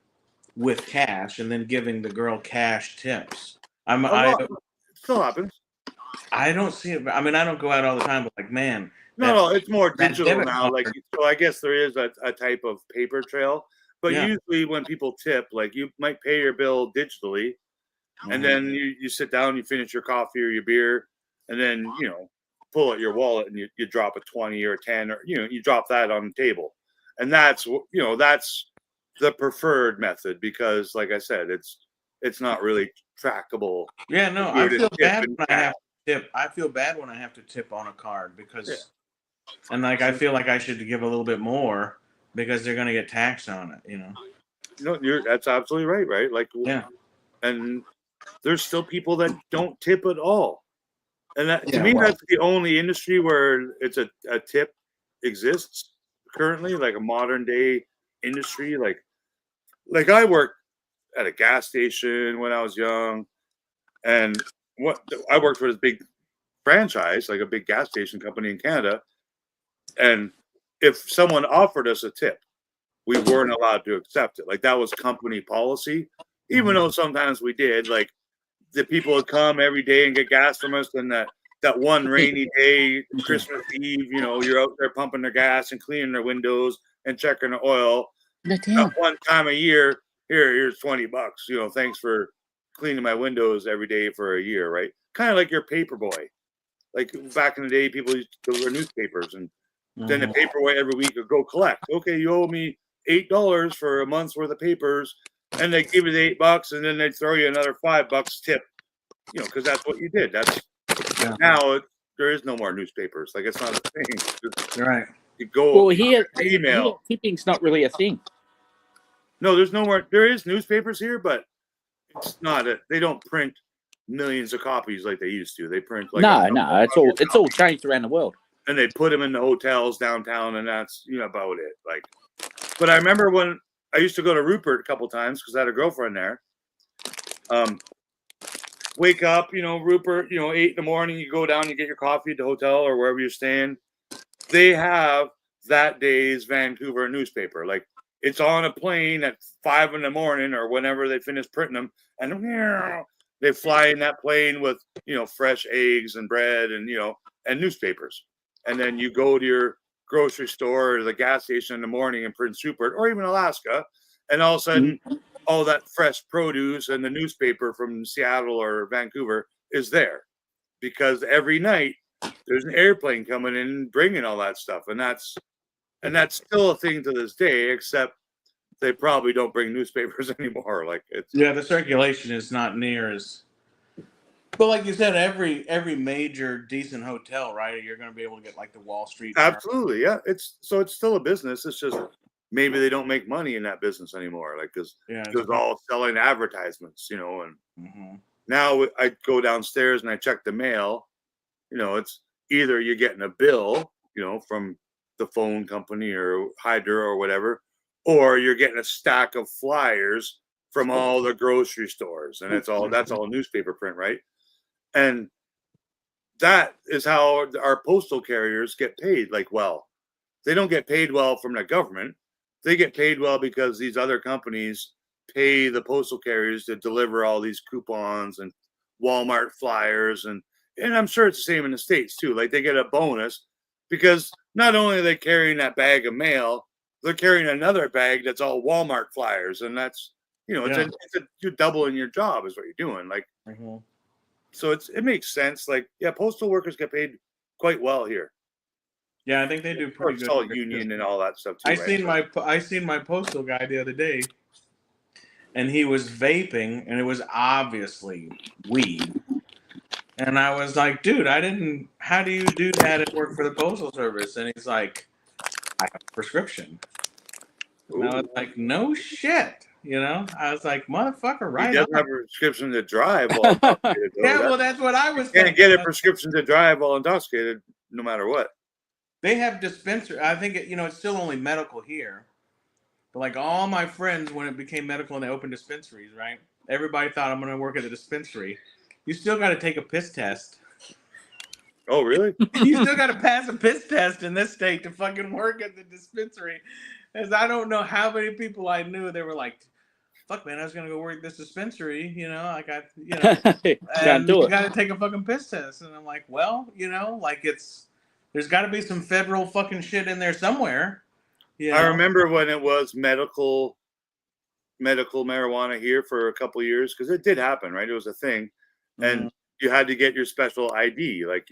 with cash and then giving the girl cash tips. It still happens. I don't see it. I mean, I don't go out all the time, but like, man. No, it's more digital now. Like, so I guess there is a type of paper trail, but usually when people tip, like you might pay your bill digitally, and then you sit down, you finish your coffee or your beer, and then pull out your wallet and you drop a 20 or a 10 or you drop that on the table, and that's the preferred method because, like I said, it's not really trackable. Yeah, no, I feel bad when I have to tip. I feel bad when I have to tip on a card because, and like I feel like I should give a little bit more because they're going to get taxed on it. No, that's absolutely right. Right, like and there's still people that don't tip at all, and that to me that's the only industry where it's a tip exists currently, like a modern day industry. Like I worked at a gas station when I was young, and I worked for this big franchise, like a big gas station company in Canada, and if someone offered us a tip, we weren't allowed to accept it. Like that was company policy, even though sometimes we did. Like the people would come every day and get gas from us, and that one rainy day, Christmas Eve, you're out there pumping their gas and cleaning their windows and checking the oil. At one time a year, here's $20. Thanks for cleaning my windows every day for a year, right? Kind of like your paper boy. Like back in the day, people used to deliver newspapers, and then the paper boy every week would go collect. Okay, you owe me $8 for a month's worth of papers, and they give you the $8, and then they throw you another $5 tip. Because that's what you did. Now there is no more newspapers. Like it's not a thing. You're right. You go here. Email. Tipping's not really a thing. No, there's no more. There is newspapers here, but it's not. They don't print millions of copies like they used to. They print like no. It's all changed around the world. And they put them in the hotels downtown, and that's about it. Like, but I remember when I used to go to Rupert a couple times because I had a girlfriend there. Wake up, Rupert, 8 in the morning, you go down, you get your coffee at the hotel or wherever you're staying. They have that day's Vancouver newspaper. Like it's on a plane at 5 in the morning or whenever they finish printing them, and they fly in that plane with fresh eggs and bread and and newspapers. And then you go to your grocery store or the gas station in the morning in Prince Rupert or even Alaska, and all of a sudden all that fresh produce and the newspaper from Seattle or Vancouver is there because every night there's an airplane coming in and bringing all that stuff. And that's And that's still a thing to this day, except they probably don't bring newspapers anymore. Like the circulation is not near as. But like you said, every major decent hotel, right? You're going to be able to get like the Wall Street Journal. Absolutely, yeah. It's still a business. It's just maybe they don't make money in that business anymore, like because it's all selling advertisements, And now I go downstairs and I check the mail. It's either you're getting a bill, from the phone company or Hydra or whatever, or you're getting a stack of flyers from all the grocery stores, and that's all newspaper print, right? And that is how our postal carriers get paid. Like, well, they don't get paid well from the government. They get paid well because these other companies pay the postal carriers to deliver all these coupons and Walmart flyers. And I'm sure it's the same in the States too. Like they get a bonus because not only are they carrying that bag of mail, they're carrying another bag that's all Walmart flyers. And that's, you're doubling your job is what you're doing. Like, so it makes sense. Like, yeah, postal workers get paid quite well here. Yeah, I think they do pretty good. It's all union and all that stuff too. I seen my postal guy the other day, and he was vaping, and it was obviously weed. And I was like, dude, how do you do that at work for the postal service? And he's like, I have a prescription. And I was like, no shit. I was like, motherfucker, right? He doesn't have a prescription to drive while intoxicated. Well, that's what I was thinking. Can't get a prescription to drive while intoxicated, no matter what. They have dispensary. I think it's still only medical here, but like all my friends, when it became medical and they opened dispensaries, right? Everybody thought I'm going to work at a dispensary. You still got to take a piss test. Oh, really? You still got to pass a piss test in this state to fucking work at the dispensary. As I don't know how many people I knew, they were like, fuck, man, I was going to go work at this dispensary, and you got to take a fucking piss test. And I'm like, well, there's got to be some federal fucking shit in there somewhere. I remember when it was medical marijuana here for a couple of years, because it did happen, right? It was a thing. And you had to get your special ID, like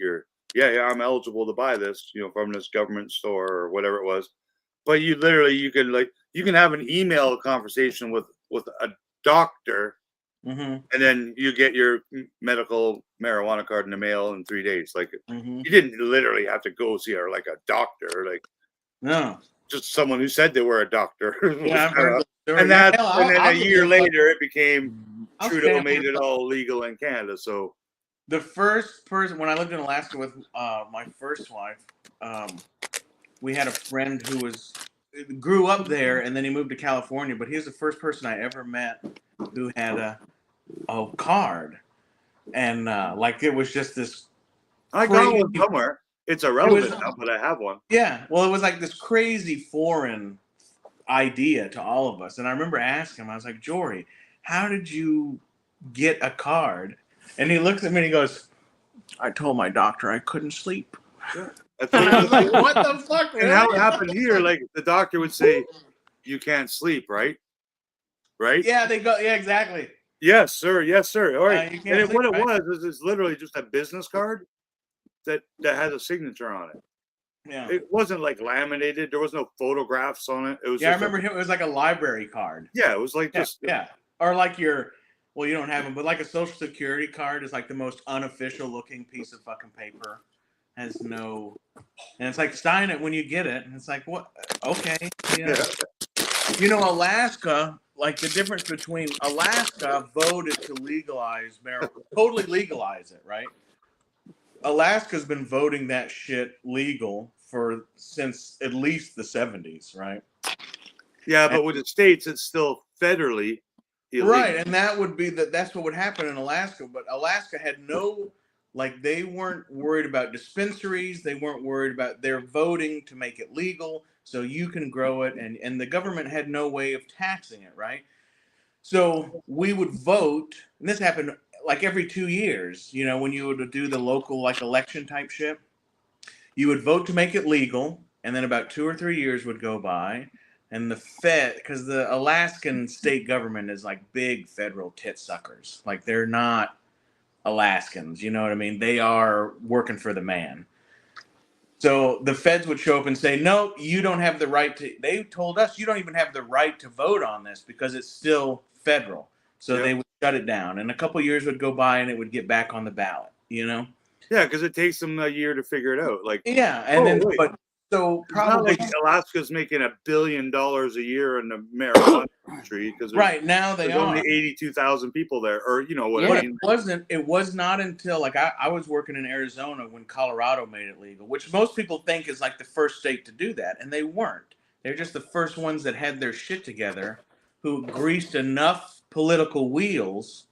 I'm eligible to buy this, from this government store or whatever it was. But you can have an email conversation with a doctor, and then you get your medical marijuana card in the mail in 3 days. Like you didn't literally have to go see a doctor, like no, just someone who said they were a doctor. Yeah, I've heard the and then a year later, it became Trudeau made it all legal in Canada. So the first person when I lived in Alaska with my first wife, we had a friend who grew up there, and then he moved to California. But he was the first person I ever met who had a card, and it was just this. I got one somewhere. It's irrelevant now, but I have one. Yeah, well, it was like this crazy foreign idea to all of us, and I remember asking him. I was like, Jory, how did you get a card? And he looks at me and he goes, I told my doctor I couldn't sleep. Yeah. I was like, what the fuck? And how it happened here, like the doctor would say, you can't sleep, right? Right? Yeah, they go, yeah, exactly. Yes, sir. Yes, sir. All right. And it was is literally just a business card that has a signature on it. Yeah. It wasn't like laminated. There was no photographs on it. It was I remember it was like a library card. Yeah, it was like or like you don't have them, but like a social security card is like the most unofficial looking piece of fucking paper. Has no, and it's like sign it when you get it, and it's like what? Okay, Alaska. Like the difference between Alaska voted to legalize marijuana, totally legalize it, right? Alaska's been voting that shit legal since at least the 70s, right? Yeah, but with the states, it's still federally illegal. Right, and that would be that's what would happen in Alaska. But Alaska had no, they weren't worried about dispensaries. They weren't worried about their voting to make it legal so you can grow it, and the government had no way of taxing it, right? So we would vote, and this happened like every 2 years, when you would do the local election type shit, you would vote to make it legal, and then about 2 or 3 years would go by, and because the Alaskan state government is like big federal tit suckers. Like they're not Alaskans, you know what I mean? They are working for the man. So the feds would show up and say, no, you don't have the right to. They told us you don't even have the right to vote on this because it's still federal. So they would shut it down. And a couple of years would go by and it would get back on the ballot, you know? Yeah, because it takes them a year to figure it out. Like, yeah. And then, wait. but so it's not like Alaska's making $1 billion a year in the marijuana industry because right now there's only 82,000 people there, or you know what I mean. It was not until like I was working in Arizona when Colorado made it legal, which most people think is like the first state to do that, and they weren't. They're just the first ones that had their shit together, who greased enough political wheels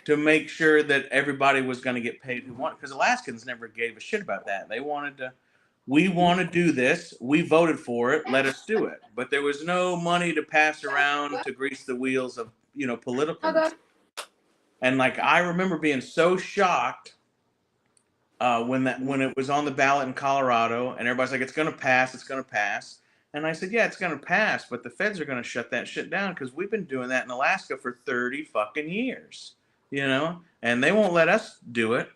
to make sure that everybody was going to get paid who wanted. Because Alaskans never gave a shit about that. They wanted to. We want to do this. We voted for it. Let us do it. But there was no money to pass around to grease the wheels of, you know, political. And like I remember being so shocked when it was on the ballot in Colorado, and everybody's like, "It's going to pass. It's going to pass." And I said, "Yeah, it's going to pass, but the feds are going to shut that shit down because we've been doing that in Alaska for 30 fucking years, you know, and they won't let us do it."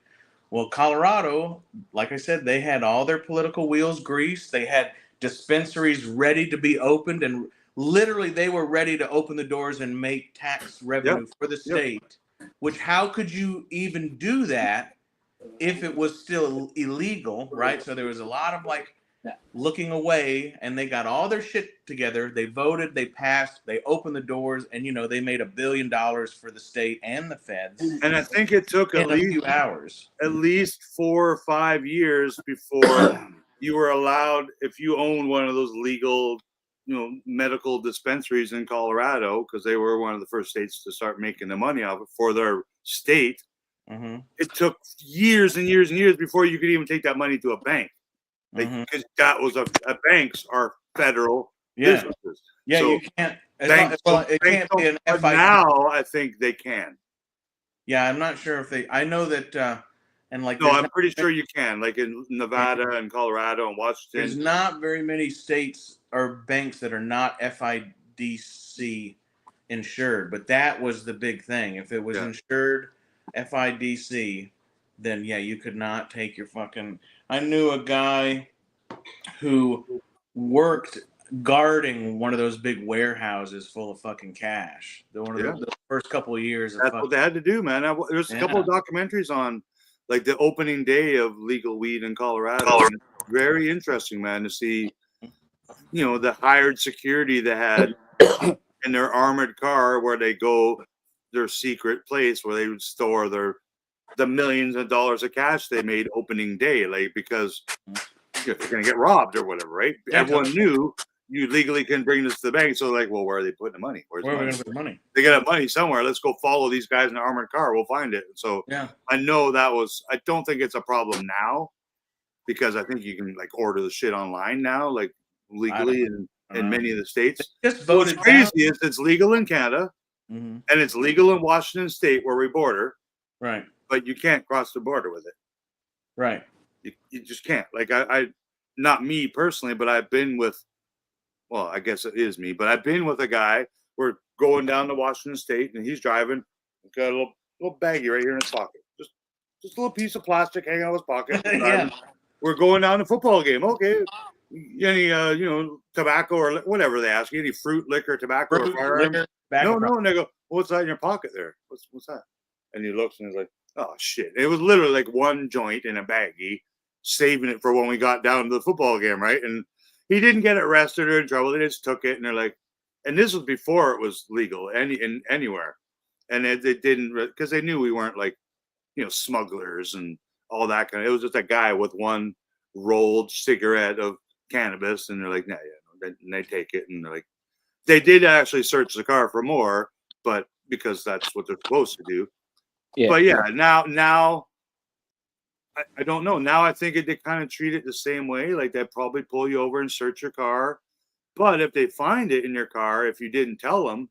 Well, Colorado, like I said, they had all their political wheels greased. They had dispensaries ready to be opened, and literally they were ready to open the doors and make tax revenue for the state. Which, how could you even do that if it was still illegal, right? So there was a lot of like looking away, and they got all their shit together. They voted, they passed, they opened the doors, and you know they made $1 billion for the state and the feds. And I think it took in a few hours, at least 4 or 5 years before you were allowed, if you owned one of those legal, you know, medical dispensaries in Colorado, because they were one of the first states to start making the money off it for their state. Mm-hmm. It took years and years and years before you could even take that money to a bank. Because that was banks are federal businesses. Yeah, so you can't. Banks it can't be an but FID. now I think they can. Yeah, I'm not sure if they. I know that, and like. No, I'm pretty sure you can. Like in Nevada and Colorado and Washington. There's not very many states or banks that are not FIDC insured, but that was the big thing. If it was insured FIDC, then yeah, you could not take your fucking. I knew a guy who worked guarding one of those big warehouses full of fucking cash. One of the first couple of years. That's what they had to do, man. There's a couple of documentaries on like the opening day of legal weed in Colorado. Very interesting, man, to see, you know, the hired security they had in their armored car where they go their secret place where they would store the millions of dollars of cash they made opening day, like because they're gonna get robbed or whatever, right? Everyone knew you legally can bring this to the bank. So like, well, where are they putting the money? Where are we gonna put the money? They got money somewhere. Let's go follow these guys in an armored car. We'll find it. So I know that was. I don't think it's a problem now because I think you can like order the shit online now, like legally in many of the states. What's crazy is it's legal in Canada and it's legal in Washington State where we border. Right. But you can't cross the border with it. Right. You just can't. Like I not me personally, but I've been with. Well, I guess it is me, but I've been with a guy. We're going down to Washington State, and he's driving. He's got a little baggie right here in his pocket, just a little piece of plastic hanging out of his pocket. We're going down to football game. Okay, any tobacco or whatever they ask you, any fruit, liquor, tobacco, or firearms? No. And they go, what's that in your pocket there? What's that? And he looks and he's like, oh shit! It was literally like one joint in a baggie, saving it for when we got down to the football game, right? And he didn't get arrested or in trouble. They just took it, and they're like, and this was before it was legal anywhere, and they didn't because they knew we weren't like, smugglers and all that kind of. It was just a guy with one rolled cigarette of cannabis, and they're like, nah, and they take it, and they're like, they did actually search the car for more, but because that's what they're supposed to do. Yeah. But yeah, now. I don't know. Now I think they kind of treat it the same way. Like they'd probably pull you over and search your car. But if they find it in your car, if you didn't tell them,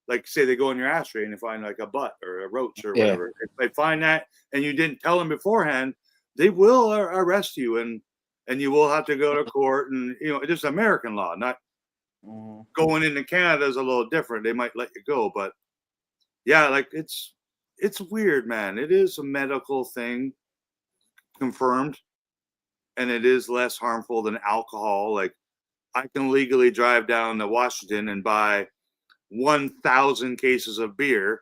like say they go in your ashtray and they find like a butt or a roach or whatever, if they find that and you didn't tell them beforehand, they will arrest you and you will have to go to court. And it's American law, not going into Canada is a little different. They might let you go, but yeah, like it's weird, man. It is a medical thing. Confirmed. and it is less harmful than alcohol. Like I can legally drive down to Washington and buy 1,000 cases of beer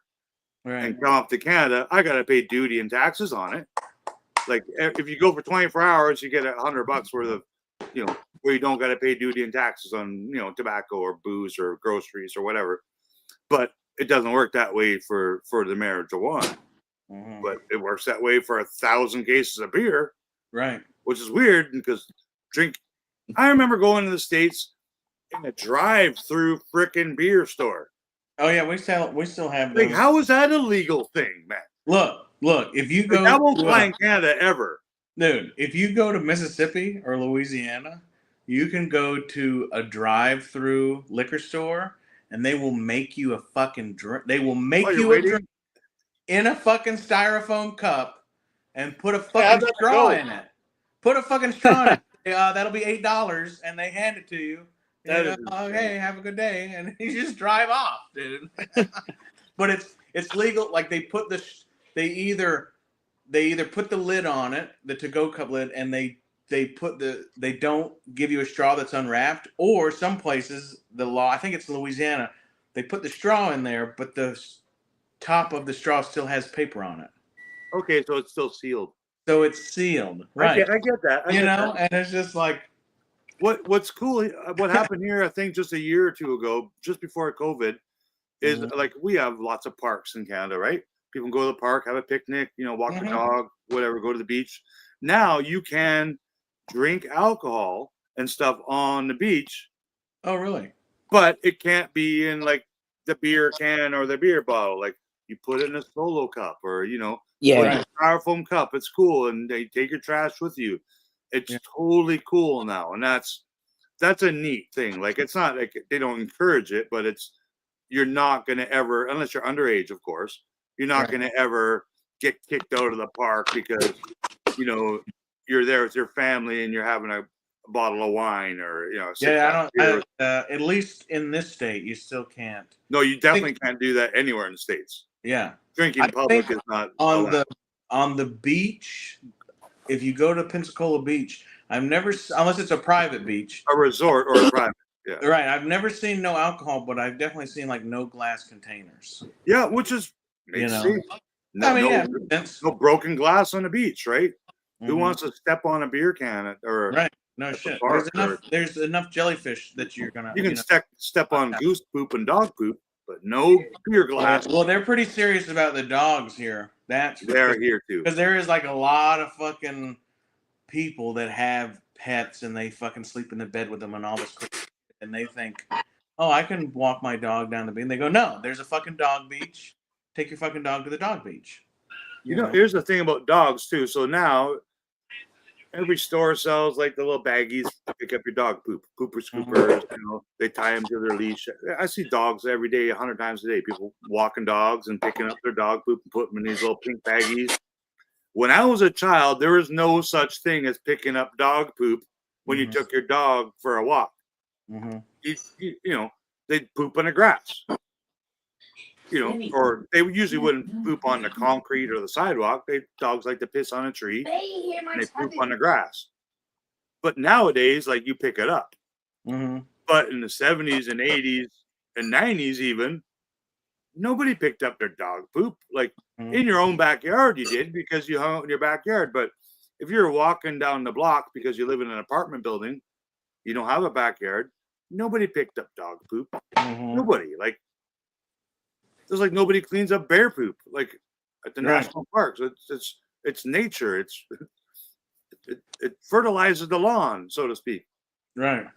and come up to Canada. I got to pay duty and taxes on it. Like if you go for 24 hours, you get $100 worth of, where you don't got to pay duty and taxes on, tobacco or booze or groceries or whatever. But it doesn't work that way for the marijuana. Mm-hmm. But it works that way for 1,000 cases of beer. Right. Which is weird because I remember going to the States in a drive-through frickin' beer store. Oh yeah, we still have those. Like, how is that a legal thing, man? Look, if you go, that won't fly in Canada ever. Dude, if you go to Mississippi or Louisiana, you can go to a drive-through liquor store and they will make you a fucking drink. They will make you a drink in a fucking styrofoam cup and put a fucking straw in it. Put a fucking straw in it. That'll be $8, and they hand it to you. Okay, have a good day, and you just drive off, dude. But it's legal. Like they either put the lid on it, the to-go cup lid, and they don't give you a straw that's unwrapped. Or some places, the law, I think it's Louisiana, they put the straw in there, but the top of the straw still has paper on it. Okay, so it's still sealed. So it's sealed, right? I get that. And it's just like what's cool. What happened here, I think, just a year or two ago, just before COVID, is like we have lots of parks in Canada, right? People can go to the park, have a picnic, walk the dog, whatever, go to the beach. Now you can drink alcohol and stuff on the beach. Oh, really? But it can't be in like the beer can or the beer bottle. Like you put it in a Solo cup or, put in a styrofoam cup. It's cool. And they take your trash with you. It's totally cool now. And that's a neat thing. Like it's not like they don't encourage it, but you're not going to ever, unless you're underage, of course, you're not going to ever get kicked out of the park because, you're there with your family and you're having a bottle of wine or, at least in this state, you still can't. No, you definitely can't do that anywhere in the States. Yeah. Drinking in public is not on the beach. If you go to Pensacola Beach, unless it's a private beach, a resort or a private. Yeah. Right. I've never seen no alcohol, but I've definitely seen like no glass containers. Yeah, which is no broken glass on the beach, right? Who wants to step on a beer can right? No shit. There's enough jellyfish that you're gonna. You can step on goose poop and dog poop, but no beer glass. Well, they're pretty serious about the dogs here. They're here too. Because there is like a lot of fucking people that have pets and they fucking sleep in the bed with them and all this crap. And they think, oh, I can walk my dog down the beach. And they go, no, there's a fucking dog beach. Take your fucking dog to the dog beach. You know, here's the thing about dogs too. So now every store sells like the little baggies to pick up your dog poop, pooper scoopers. They tie them to their leash. I see dogs every day, 100 times a day. People walking dogs and picking up their dog poop and putting them in these little pink baggies. When I was a child, there was no such thing as picking up dog poop when you took your dog for a walk. They'd poop on the grass. Or they usually wouldn't poop on the concrete or the sidewalk. Dogs like to piss on a tree and they poop on the grass. But nowadays, like you pick it up. But in the 70s and 80s and 90s even, nobody picked up their dog poop. Like in your own backyard you did because you hung out in your backyard. But if you're walking down the block because you live in an apartment building, you don't have a backyard, nobody picked up dog poop. Nobody. Like there's like nobody cleans up bear poop like at the national parks. It's nature. It fertilizes the lawn, so to speak. Right.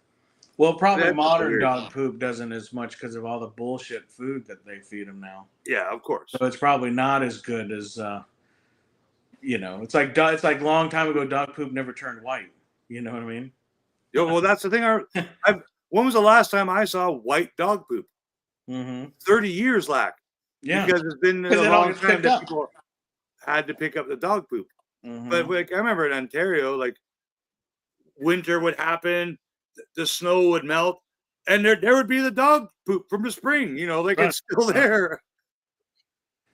Well, probably modern dog poop doesn't as much because of all the bullshit food that they feed them now. Yeah, of course. So it's probably not as good as it's like long time ago dog poop never turned white. You know what I mean? Well, that's the thing. When was the last time I saw white dog poop? 30 years, Lak. Yeah, because it's been a long time that people had to pick up the dog poop. But like I remember in Ontario, like winter would happen, the snow would melt, and there would be the dog poop from the spring. It's still there.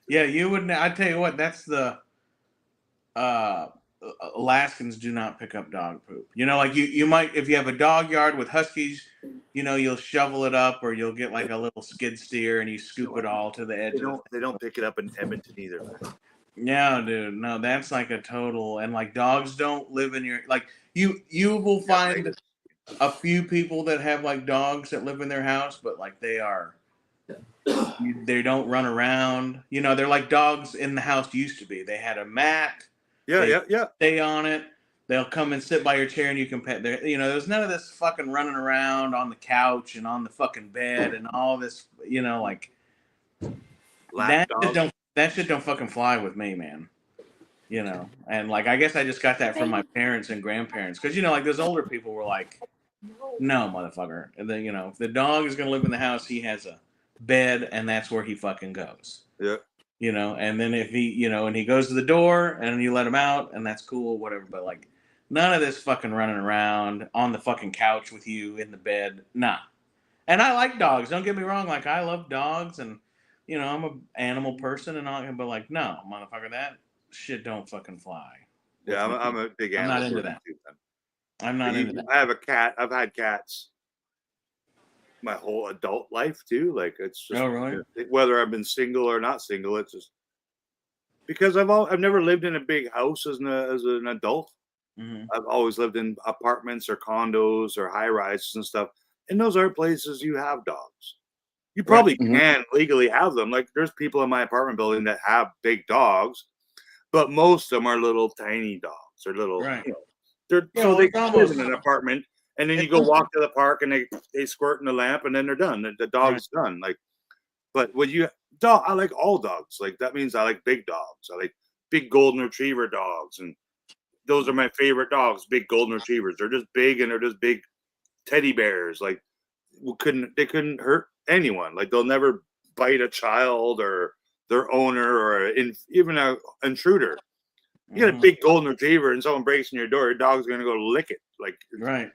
Yeah, you wouldn't. I tell you what, that's the Alaskans do not pick up dog poop. You know, like you might, if you have a dog yard with huskies, you know, you'll shovel it up, or you'll get like a little skid steer and you scoop it all to the edge. They don't pick it up in Edmonton either. Yeah, dude. No, that's like a total. And like dogs don't live in your like you will find a few people that have like dogs that live in their house, but like they don't run around. You know, they're like dogs in the house used to be. They had a mat. Yeah. Stay on it. They'll come and sit by your chair and you can pet their, you know, there's none of this fucking running around on the couch and on the fucking bed and all this, you know, like that shit don't fucking fly with me, man. You know, and like I guess I just got that from my parents and grandparents, because you know, like those older people were like, no, motherfucker. And then, you know, if the dog is gonna live in the house, he has a bed and that's where he fucking goes. Yeah. You know, and then if he, you know, and he goes to the door and you let him out and that's cool, whatever. But like none of this fucking running around on the fucking couch with you in the bed. Nah. And I like dogs. Don't get me wrong. Like I love dogs and, you know, I'm an animal person and all, but like, no, motherfucker, that shit don't fucking fly. Yeah, I'm a big animal. I'm not into that. I'm not into that. I have a cat. I've had cats my whole adult life too. Like it's just whether I've been single or not single, it's just because I've never lived in a big house as an adult. Mm-hmm. I've always lived in apartments or condos or high rises and stuff. And those are places you have dogs. You probably can legally have them. Like there's people in my apartment building that have big dogs, but most of them are little tiny dogs or little, you know, so they can live in an apartment. And then you go walk to the park and they squirt in the lamp and then they're done. The dog's done. Like, but when I like all dogs. Like that means I like big dogs. I like big golden retriever dogs, and those are my favorite dogs. Big golden retrievers. They're just big and they're just big teddy bears. Like they couldn't hurt anyone. Like they'll never bite a child or their owner or even an intruder. You got a big golden retriever and someone breaks in your door, your dog's gonna go lick it. Like like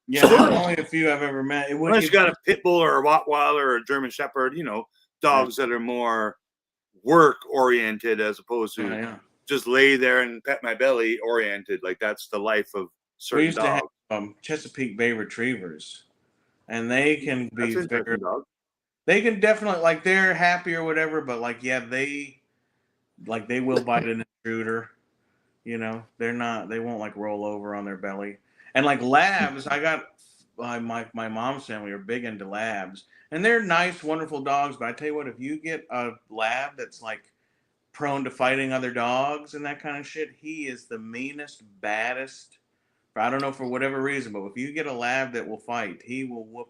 there's only a few I've ever met. Unless you got a pit bull or a Rottweiler or a German Shepherd, you know, dogs that are more work oriented as opposed to just lay there and pet my belly oriented. Like that's the life of certain dogs. We used to have Chesapeake Bay Retrievers, and they can be bigger. They can definitely, like, they're happy or whatever, but like they will bite an intruder. You know, they won't like roll over on their belly. And like labs, I got my mom's family are big into labs, and they're nice, wonderful dogs. But I tell you what, if you get a lab that's like prone to fighting other dogs and that kind of shit, he is the meanest, baddest. I don't know, for whatever reason, but if you get a lab that will fight, he will whoop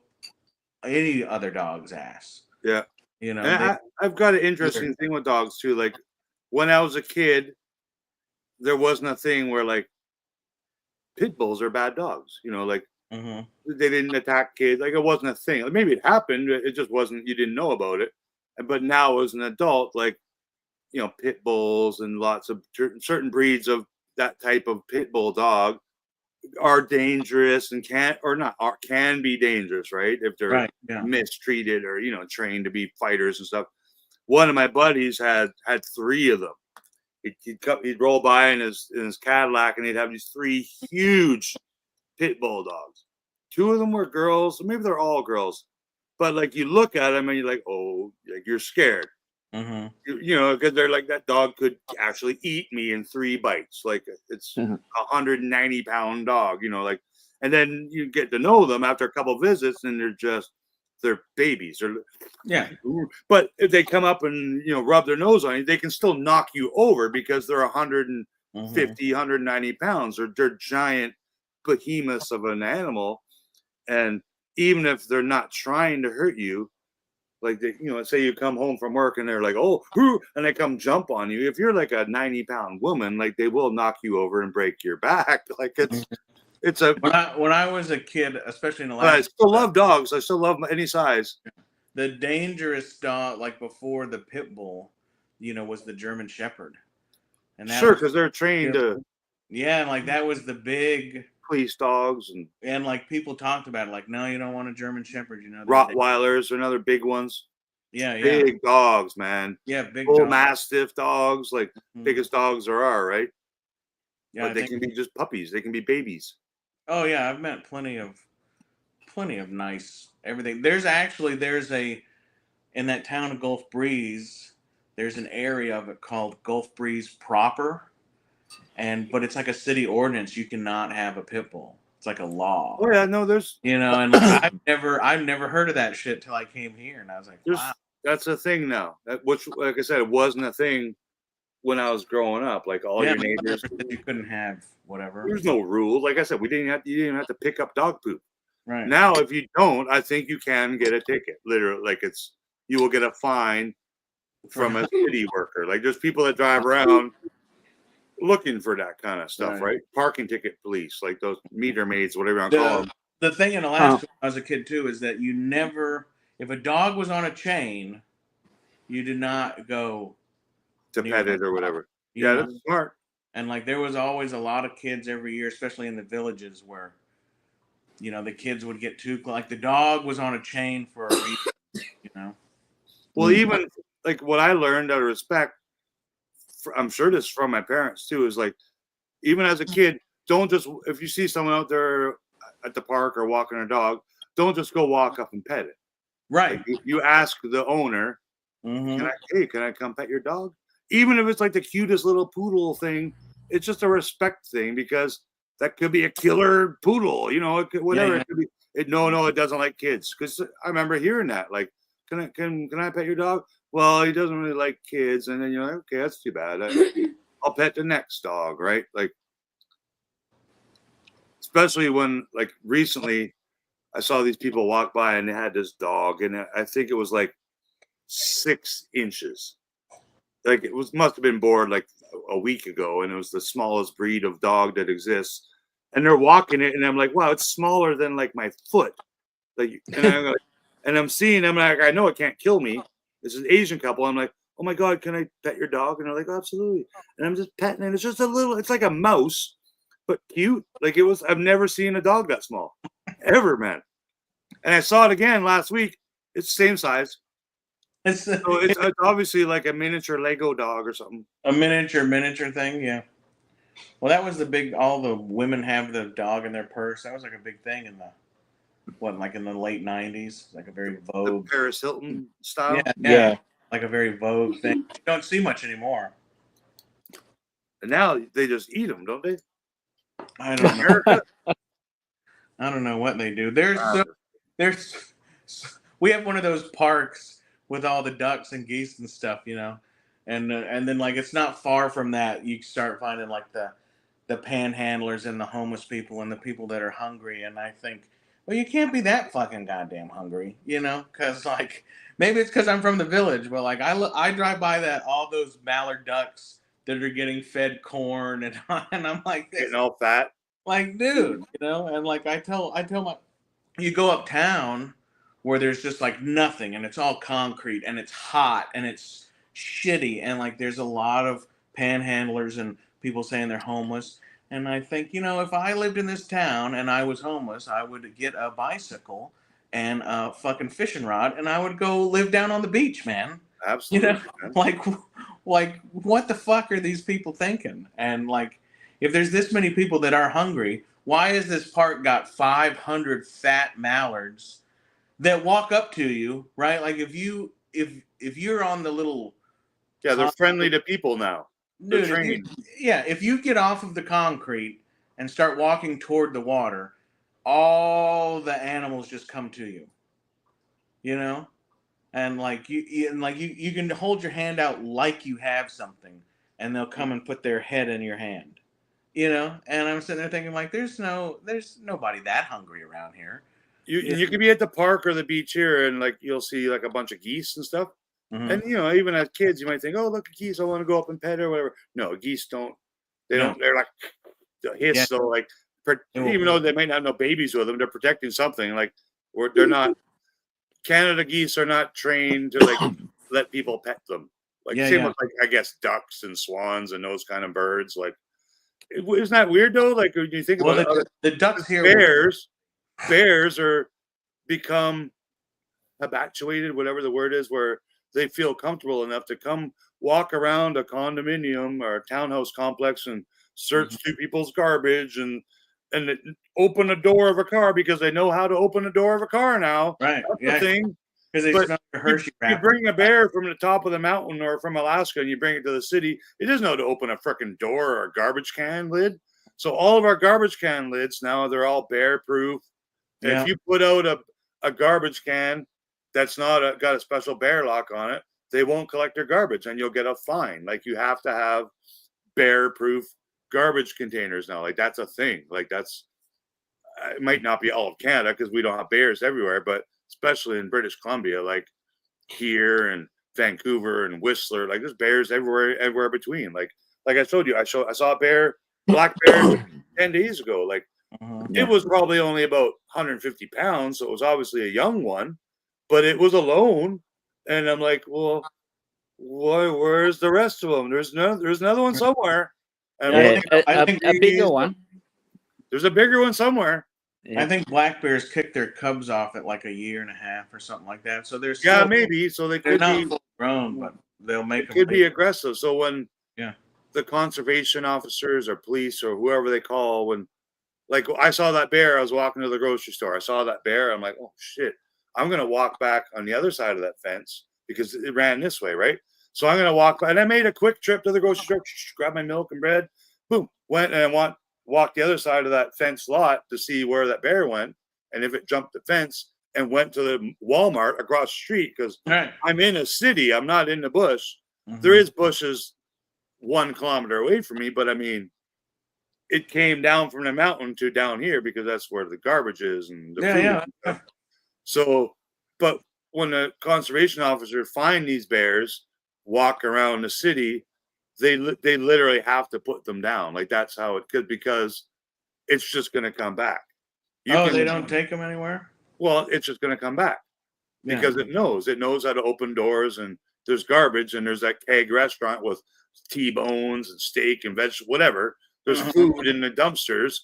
any other dog's ass. Yeah. You know, I've got an interesting thing with dogs too. Like when I was a kid, there wasn't a thing where like pit bulls are bad dogs. You know, like they didn't attack kids. Like it wasn't a thing. Like, maybe it happened. It just wasn't. You didn't know about it. But now as an adult, like, you know, pit bulls and lots of certain breeds of that type of pit bull dog are dangerous and can be dangerous, right? If they're mistreated or, you know, trained to be fighters and stuff. One of my buddies had 3 of them. He'd roll by in his Cadillac and he'd have these 3 huge pit bull dogs. 2 of them were girls, maybe they're all girls, but like you look at them and you're like, oh, like you're scared. You know, because they're like, that dog could actually eat me in 3 bites. Like it's a 190-pound dog, you know, like, and then you get to know them after a couple visits and they're babies. But if they come up and, you know, rub their nose on you, they can still knock you over because they're 150, 190 pounds. They're giant behemoths of an animal. And even if they're not trying to hurt you, like, you know, say you come home from work and they're like, oh, and they come jump on you. If you're like a 90-pound woman, like they will knock you over and break your back. Like it's a. When I was a kid, especially in the last. But I still love dogs. I still love any size. The dangerous dog, like before the pit bull, you know, was the German Shepherd. And because they're trained to. Yeah, and like that was the big. Police dogs and like people talked about it, like, no, you don't want a German Shepherd, you know. Rottweilers are another big ones. Yeah, yeah. Big dogs, man. Yeah, big Bull dogs. Mastiff dogs, like biggest dogs there are, right? Yeah, but they can be just puppies. They can be babies. Oh yeah, I've met plenty of nice everything. There's in that town of Gulf Breeze, there's an area of it called Gulf Breeze proper, but it's like a city ordinance. You cannot have a pit bull. It's like a law. Oh yeah, no, there's and like, I've never heard of that shit till I came here, and I was like, wow. That's a thing now. Which, like I said, it wasn't a thing when I was growing up. Like all your neighbors, you couldn't have whatever. There's no rule. Like I said, you didn't have to pick up dog poop. Right now, if you don't, I think you can get a ticket. Literally, like you will get a fine from a city worker. Like there's people that drive around looking for that kind of stuff, right? Parking ticket police, like those meter maids, whatever you want to call them. The thing in Alaska when I was a kid too is that you never, if a dog was on a chain, you did not go to pet it or whatever. Yeah, that's smart. And like there was always a lot of kids every year, especially in the villages where, the kids would get too like the dog was on a chain for a reason, Well, even like what I learned out of respect, I'm sure this is from my parents too, is like, even as a kid, don't just, if you see someone out there at the park or walking a dog, don't just go walk up and pet it. Right. Like you ask the owner, can I come pet your dog? Even if it's like the cutest little poodle thing, it's just a respect thing because that could be a killer poodle, whatever. It could be. It doesn't like kids. Because I remember hearing that, like, can I pet your dog? Well, he doesn't really like kids, and then you're like, okay, that's too bad. I'll pet the next dog, right? Like, especially when, like, recently, I saw these people walk by and they had this dog, and I think it was like 6 inches. Like must have been born like a week ago, and it was the smallest breed of dog that exists. And they're walking it, and I'm like, wow, it's smaller than like my foot. Like, and I'm seeing them, like, I know it can't kill me. This is an Asian couple. I'm like, oh my god, can I pet your dog? And they're like, oh, absolutely. And I'm just petting it. It's just it's like a mouse, but cute. Like I've never seen a dog that small, ever, man. And I saw it again last week. It's the same size. It's obviously like a miniature Lego dog or something. A miniature thing, yeah. Well, that was the big. All the women have the dog in their purse. That was like a big thing in the late '90s, like a very vogue. The Paris Hilton style. Yeah, like a very vogue thing. You don't see much anymore. And now they just eat them, don't they? I don't know. I don't know what they do. We have one of those parks with all the ducks and geese and stuff, and then like it's not far from that you start finding like the panhandlers and the homeless people and the people that are hungry, and I think, well, you can't be that fucking goddamn hungry, because like maybe it's because I'm from the village, but like I drive by all those mallard ducks that are getting fed corn and I'm like this, getting all fat, like dude, and like I tell my, you go uptown where there's just like nothing and it's all concrete and it's hot and it's shitty and like there's a lot of panhandlers and people saying they're homeless. And I think, if I lived in this town and I was homeless, I would get a bicycle and a fucking fishing rod and I would go live down on the beach, man. Absolutely. Like what the fuck are these people thinking? And like, if there's this many people that are hungry, why has this park got 500 fat mallards that walk up to you, right? Like if you're on the little, they're friendly to people now. They're trained. If you get off of the concrete and start walking toward the water, all the animals just come to you. And like you can hold your hand out like you have something, and they'll come and put their head in your hand. And I'm sitting there thinking like, there's nobody that hungry around here. You could be at the park or the beach here, and like you'll see like a bunch of geese and stuff. Mm-hmm. And even as kids, you might think, "Oh, look at geese! I want to go up and pet it or whatever." No, geese don't. They don't. They're like hiss. Yeah. So like, even though they might not have no babies with them, they're protecting something. Like, they're not. Canada geese are not trained to like let people pet them. Like same with like I guess ducks and swans and those kind of birds. Like, isn't that weird though? Like when you think about the ducks here. Bears are become habituated, whatever the word is, where they feel comfortable enough to come walk around a condominium or a townhouse complex and search two people's garbage and open a door of a car because they know how to open a door of a car now. Right. That's the thing. Because they smell the Hershey you bring a bear from the top of the mountain or from Alaska and you bring it to the city, it doesn't know how to open a freaking door or a garbage can lid. So all of our garbage can lids now, they're all bear proof. Yeah. If you put out a garbage can that's not got a special bear lock on it, they won't collect their garbage and you'll get a fine. Like you have to have bear proof garbage containers now. Like that's a thing. Like that's, it might not be all of Canada because we don't have bears everywhere, but especially in British Columbia, like here and Vancouver and Whistler, like there's bears everywhere between. Like I told you, I saw a bear, black bear 10 days ago. Like it was probably only about 150 pounds, so it was obviously a young one, but it was alone. And I'm like, well, where's the rest of them? There's another one somewhere. And I think a bigger one. There's a bigger one somewhere. Yeah. I think black bears kick their cubs off at like a year and a half or something like that. So they're still, maybe. So they could not full grown, but they'll make them. Could be aggressive. So when the conservation officers or police or whoever they call, when like I saw that bear, I was walking to the grocery store. I saw that bear. I'm like, oh shit, I'm gonna walk back on the other side of that fence because it ran this way, right? So I'm gonna walk, and I made a quick trip to the grocery store, grab my milk and bread, boom, went and walked the other side of that fence lot to see where that bear went and if it jumped the fence and went to the Walmart across the street because I'm in a city. I'm not in the bush. There is bushes 1 kilometer away from me, but I mean, it came down from the mountain to down here because that's where the garbage is and the food and stuff. So, but when the conservation officers find these bears walk around the city, they literally have to put them down. Like that's how it could, because it's just going to come back. They don't take them anywhere? Well, it's just going to come back because it knows how to open doors, and there's garbage, and there's that keg restaurant with T-bones and steak and vegetables, whatever. There's food in the dumpsters.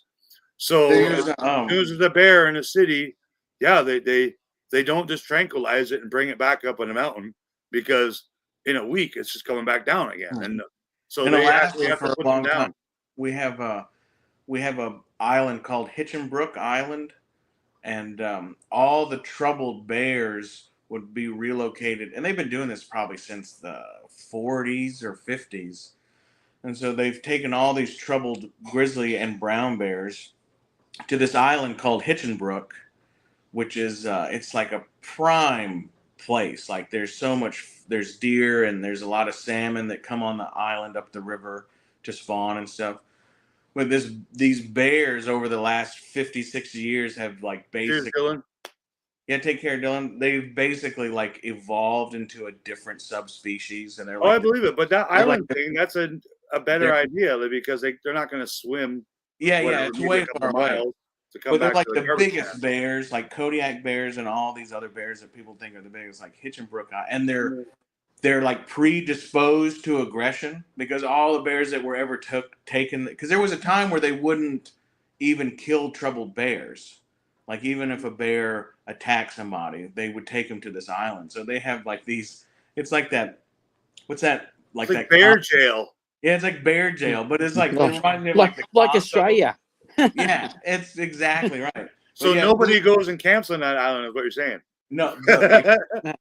So as soon as there's a bear in a city, they don't just tranquilize it and bring it back up on the mountain, because in a week it's just coming back down again. And so in they Alaska have for to a put long them down. time. We have a island called Hitchinbrook Island, and all the troubled bears would be relocated, and they've been doing this probably since the 40s or 50s. And so they've taken all these troubled grizzly and brown bears to this island called Hitchinbrook, which is it's like a prime place. Like there's deer and there's a lot of salmon that come on the island up the river to spawn and stuff. But these bears over the last 50, 60 years have like basically take care, Dylan. They've basically like evolved into a different subspecies, and they're like, I believe it. But that island thing, that's a better idea, because they're not going to swim. It's way far away. To come back they're like to the biggest bears, like Kodiak bears and all these other bears that people think are the biggest, like Hitchinbrook, and they're like predisposed to aggression, because all the bears that were ever taken, because there was a time where they wouldn't even kill troubled bears. Like even if a bear attacked somebody, they would take them to this island. So they have like these. It's like that. What's that? Like that bear jail. Yeah, it's like bear jail, but it's like like Australia. Yeah, it's exactly right. So nobody goes and camps on that island, is what you're saying? No,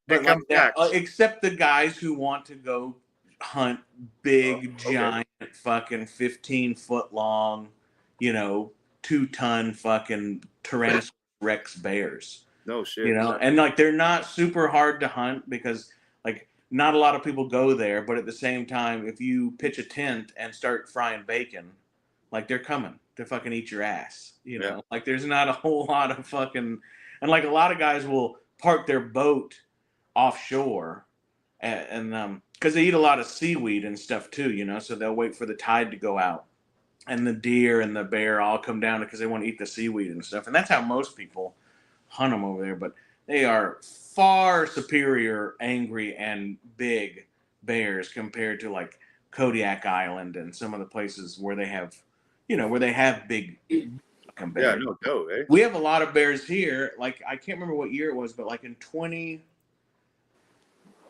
except the guys who want to go hunt big, giant, fucking 15-foot long, 2-ton fucking Tyrannosaurus Rex bears. No shit. And like they're not super hard to hunt because like not a lot of people go there, but at the same time, if you pitch a tent and start frying bacon, like they're coming to fucking eat your ass. Like there's not a whole lot of fucking, and like a lot of guys will park their boat offshore and because they eat a lot of seaweed and stuff too, so they'll wait for the tide to go out, and the deer and the bear all come down because they want to eat the seaweed and stuff, and that's how most people hunt them over there. But they are far superior, angry and big bears compared to like Kodiak Island and some of the places where they have big fucking bears. Yeah, no doubt, eh? We have a lot of bears here. Like, I can't remember what year it was, but like in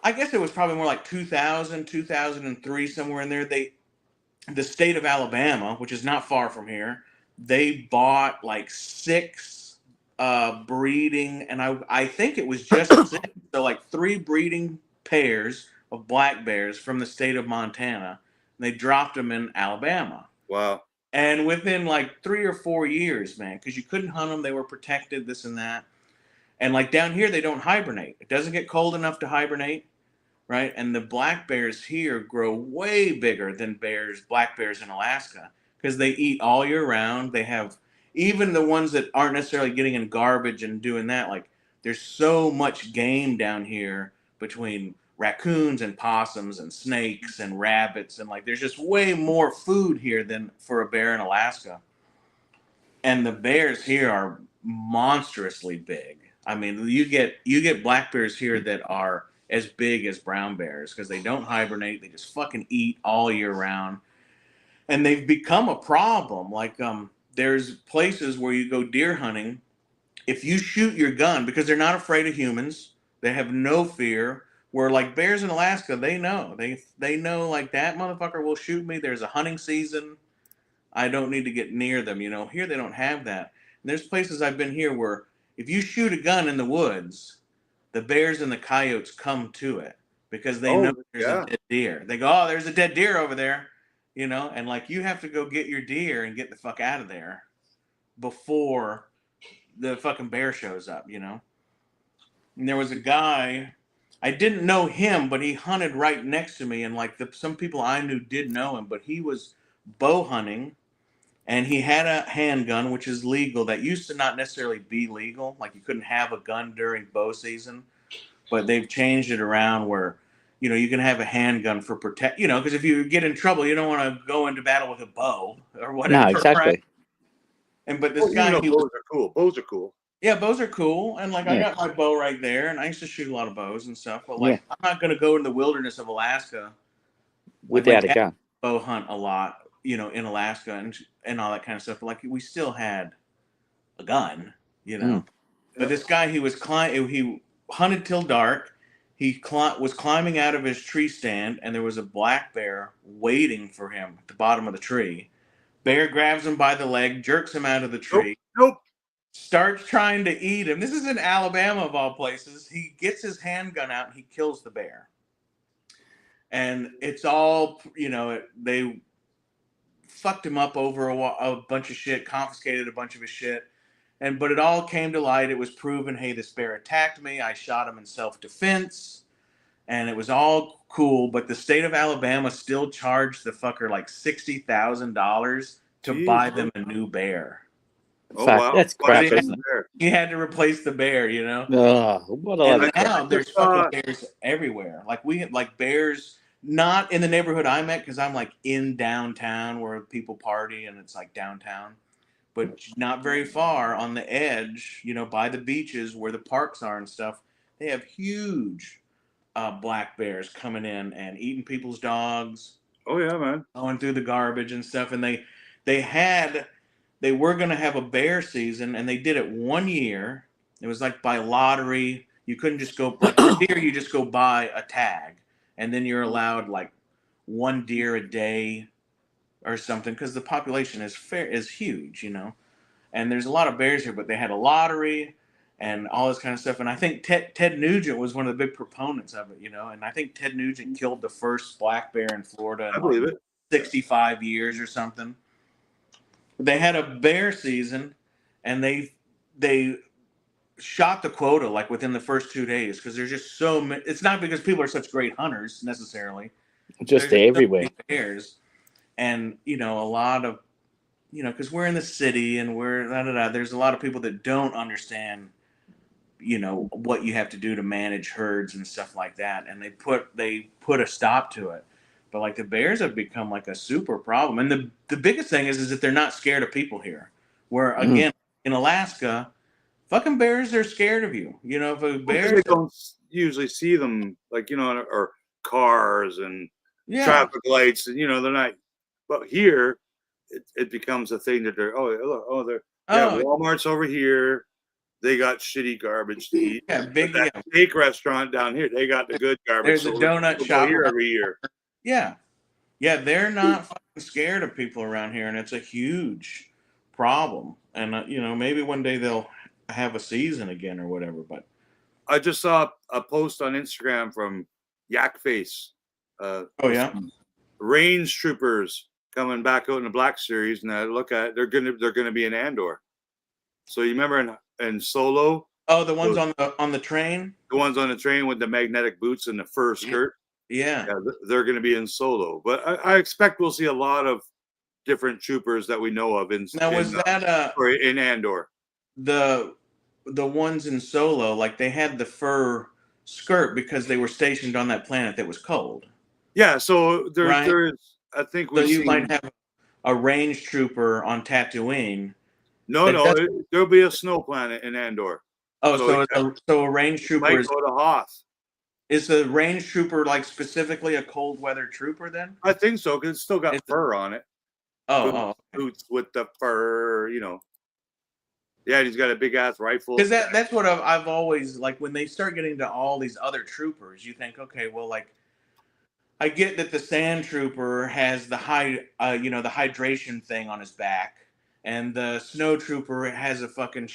I guess it was probably more like 2000, 2003, somewhere in there. The state of Alabama, which is not far from here, they bought like 6 breeding, and I think it was just 6, so like 3 breeding pairs of black bears from the state of Montana. And they dropped them in Alabama. Wow. And within like 3 or 4 years, man, because you couldn't hunt them, they were protected, this and that. And like down here, they don't hibernate. It doesn't get cold enough to hibernate. Right, and the black bears here grow way bigger than black bears in Alaska, because they eat all year round. They have, even the ones that aren't necessarily getting in garbage and doing that, like there's so much game down here between raccoons and possums and snakes and rabbits, and like there's just way more food here than for a bear in Alaska. And the bears here are monstrously big. I mean, you get black bears here that are as big as brown bears, because they don't hibernate. They just fucking eat all year round. And they've become a problem. Like, there's places where you go deer hunting. If you shoot your gun, because they're not afraid of humans, they have no fear. Where like bears in Alaska, they know. They know, like, that motherfucker will shoot me. There's a hunting season. I don't need to get near them. Here they don't have that. And there's places I've been here where if you shoot a gun in the woods, the bears and the coyotes come to it, because they know there's a dead deer. They go, oh, there's a dead deer over there, and like you have to go get your deer and get the fuck out of there before the fucking bear shows up, And there was a guy, I didn't know him, but he hunted right next to me, and like some people I knew did know him, but he was bow hunting. And he had a handgun, which is legal. That used to not necessarily be legal. Like, you couldn't have a gun during bow season. But they've changed it around where, you can have a handgun for protect. Because if you get in trouble, you don't want to go into battle with a bow or whatever. No, exactly. Right? But this guy, bows are cool. Bows are cool. Yeah, bows are cool. And like, I got my bow right there, and I used to shoot a lot of bows and stuff. But like, I'm not going to go in the wilderness of Alaska without a gun. Bow hunt a lot, in Alaska and all that kind of stuff. But like, we still had a gun, But this guy, he hunted till dark. He was climbing out of his tree stand, and there was a black bear waiting for him at the bottom of the tree. Bear grabs him by the leg, jerks him out of the tree. Nope. Starts trying to eat him. This is in Alabama, of all places. He gets his handgun out and he kills the bear. And it's all, they fucked him up over a bunch of shit, confiscated a bunch of his shit. But it all came to light. It was proven, hey, this bear attacked me. I shot him in self-defense. And it was all cool. But the state of Alabama still charged the fucker like $60,000 to buy them a new bear. Oh, wow. That's crap, He had to replace the bear, what and now there's fucking bears everywhere. Like, we had like bears, not in the neighborhood I'm at, because I'm like in downtown where people party and it's like downtown. But not very far on the edge, by the beaches where the parks are and stuff, they have huge black bears coming in and eating people's dogs. Oh, yeah, man. Going through the garbage and stuff. And they were going to have a bear season, and they did it 1 year. It was like by lottery. You couldn't just go, like for deer, you just go buy a tag. And then you're allowed like 1 deer a day or something, because the population is huge, and there's a lot of bears here, but they had a lottery and all this kind of stuff. And I think Ted Nugent was one of the big proponents of it, and I think Ted Nugent killed the first black bear in Florida in like 65 years or something. They had a bear season, and they shot the quota like within the first 2 days, because there's just so many. It's not because people are such great hunters necessarily. Just everywhere. So bears. And, a lot of, because we're in the city and there's a lot of people that don't understand, what you have to do to manage herds and stuff like that. And they put a stop to it. But like, the bears have become like a super problem. And the biggest thing is that they're not scared of people here. Where again, in Alaska, fucking bears are scared of you. If a bear, they don't usually see them, like, or cars and traffic lights, and they're not. But here, it becomes a thing that they're Yeah, Oh, Walmart's over here. They got shitty garbage to eat. yeah, big. But that steak restaurant down here, they got the good garbage. There's a so donut we'll shop go here around- every year. Yeah, yeah, they're not fucking scared of people around here, and it's a huge problem. And maybe one day they'll have a season again or whatever. But I just saw a post on Instagram from Yak Face. oh yeah, Range Troopers coming back out in the Black Series, and I look at it, they're gonna be in Andor. So you remember in Solo? oh, the ones on the train, the ones on the train with the magnetic boots and the fur skirt. yeah. They're going to be in Solo. But I expect we'll see a lot of different troopers that we know of in Andor. The ones in Solo, like they had the fur skirt because they were stationed on that planet that was cold. Yeah, so there is. I think you might have a range trooper on Tatooine. No, there'll be a snow planet in Andor. Oh, so a range trooper might go to Hoth. Is the range trooper like specifically a cold weather trooper then? I think so, because it's still got fur on it. Boots with the fur, Yeah, he's got a big ass rifle. Because that's what I've always like when they start getting to all these other troopers, you think, okay, well, like I get that the sand trooper has the the hydration thing on his back, and the snow trooper has a fucking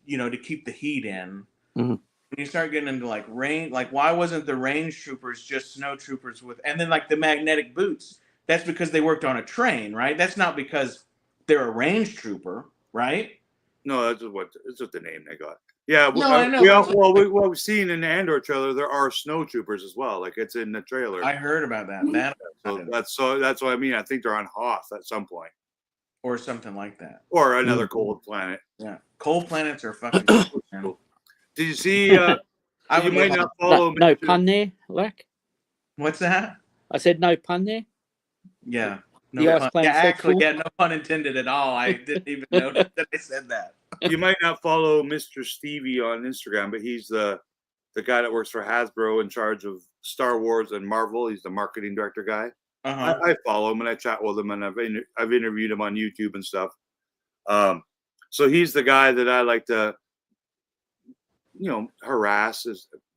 to keep the heat in. Mm-hmm. When you start getting into like range, like why wasn't the range troopers just snow troopers and then like the magnetic boots? That's because they worked on a train, right? That's not because they're a range trooper, right? No, that's what the name they got. Yeah, I know. We've seen in the Andor trailer there are snow troopers as well. Like it's in the trailer. I heard about that. That's what I mean. I think they're on Hoth at some point, or something like that, or another cold planet. Yeah, cold planets are fucking. Cool. Did you see? You might not follow. No pun there, Lak. What's that? I said no pun there. Yeah. No pun. Yeah, actually, no pun intended at all. I didn't even notice that I said that. You might not follow Mr. Stevie on Instagram, but he's the guy that works for Hasbro in charge of Star Wars and Marvel. He's the marketing director guy. Uh-huh. I follow him and I chat with him, and I've interviewed him on YouTube and stuff. So he's the guy that I like to, harass,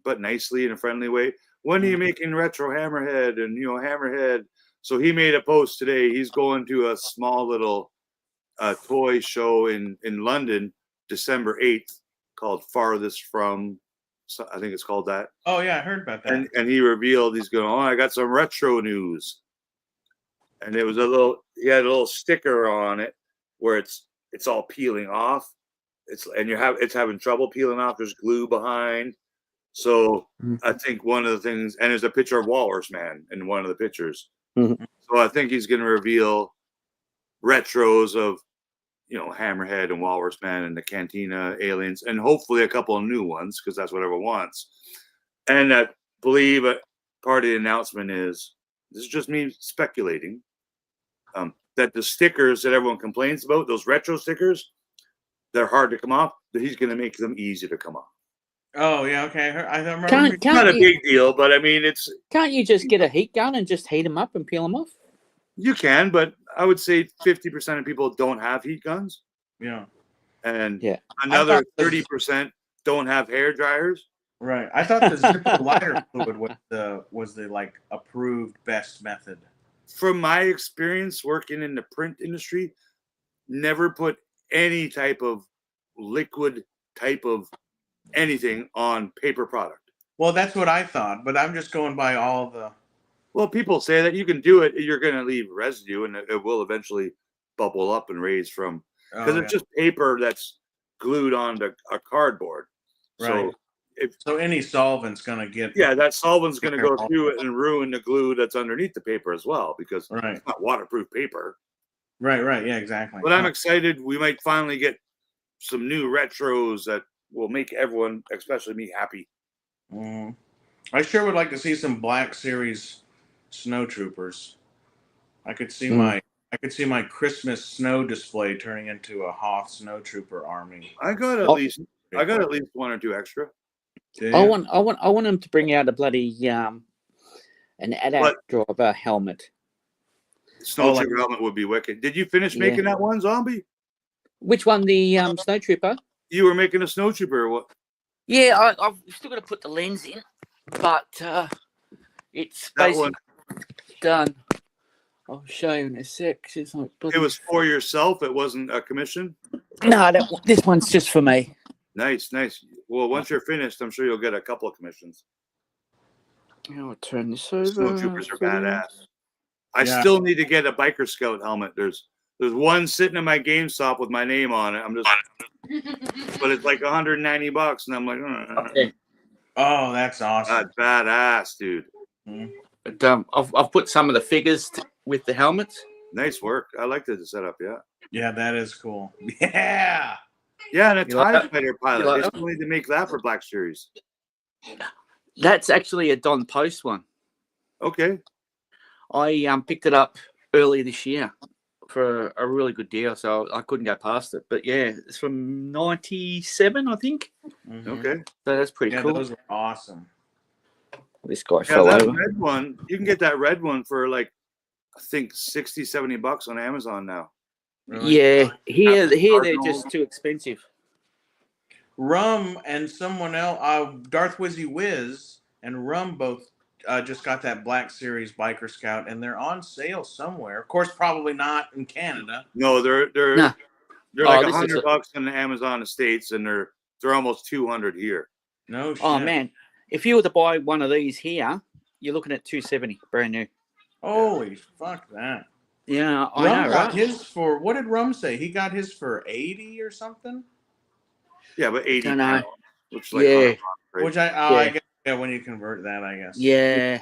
but nicely in a friendly way. When are you making Retro Hammerhead and Hammerhead? So he made a post today. He's going to a small little toy show in London, December 8th, called Farthest From. I think it's called that. Oh yeah, I heard about that. And he revealed he's going, I got some retro news. And it was he had a little sticker on it where it's all peeling off. It's having trouble peeling off. There's glue behind. So I think one of the things, and there's a picture of Walrus Man in one of the pictures. Mm-hmm. So I think he's going to reveal retros of, Hammerhead and Walrus Man and the Cantina aliens, and hopefully a couple of new ones, because that's what everyone wants. And I believe part of the announcement is, this is just me speculating, that the stickers that everyone complains about, those retro stickers, they're hard to come off, but he's going to make them easy to come off. Oh yeah, okay. I remember. It's not a big deal, but I mean, Can't you just get a heat gun and just heat them up and peel them off? You can, but I would say 50% of people don't have heat guns. Yeah. And another 30% don't have hair dryers. Right. I thought the zipper lighter fluid was the like approved best method. From my experience working in the print industry, never put any type of liquid type of anything on paper product. Well, that's what I thought, but I'm just going by all the. Well, people say that you can do it. You're going to leave residue, and it will eventually bubble up and raise from, because it's just paper that's glued onto a cardboard. Right. So any solvent's going to get. Yeah, that solvent's going to go through it and ruin the glue that's underneath the paper as well, because it's not waterproof paper. Right. Yeah, exactly. But I'm excited. We might finally get some new retros that will make everyone, especially me, happy. I sure would like to see some Black Series snow troopers. I could see my Christmas snow display turning into a Hoth snow trooper army. I got at least one or two extra. Yeah. I want them to bring out a bloody an adult driver helmet. Snow trooper helmet would be wicked. Did you finish making that one, Zombie? Which one? The Snow Trooper? You were making a Snow Trooper. What? Yeah, I've still got to put the lens in, but it's That basically one. done. I'll show you in a sec. It's like It was for yourself. It wasn't a commission. No, this one's just for me. Nice. Well, once you're finished, I'm sure you'll get a couple of commissions. I'll turn this over. Snow Troopers are badass. I still need to get a Biker Scout helmet. There's one sitting in my GameStop with my name on it. But it's like $190, and I'm like, okay. Oh, that's awesome. That's badass, dude. But, I've put some of the figures with the helmets. Nice work. I like the setup. Yeah, that is cool. Yeah. Yeah, and a You TIE like fighter pilot. like They still need to make that for Black Series. That's actually a Don Post one. Okay. I picked it up early this year for a really good deal, so I couldn't go past it. But yeah, it's from '97, I think. Mm-hmm. Okay. So that's pretty cool. Those are awesome. This guy fell that over. Red one, you can get that red one for like, I think $60-$70 on Amazon now. Really? Yeah, here they're just too expensive. Rum and someone else, Darth Wizzy Wiz and Rum both just got that Black Series Biker Scout, and they're on sale somewhere. Of course, probably not in Canada. No, they're Nah. like $100 in the Amazon States, and they're almost 200 here. No shit. Oh man, if you were to buy one of these here, you're looking at $270, brand new. Holy fuck that! Yeah, I Rum know, got right? his for, what did Rum say? He got his for 80 or something. Yeah, but 80 I know. pounds, which like Yeah. Which I guess when you convert that, I guess. Yeah.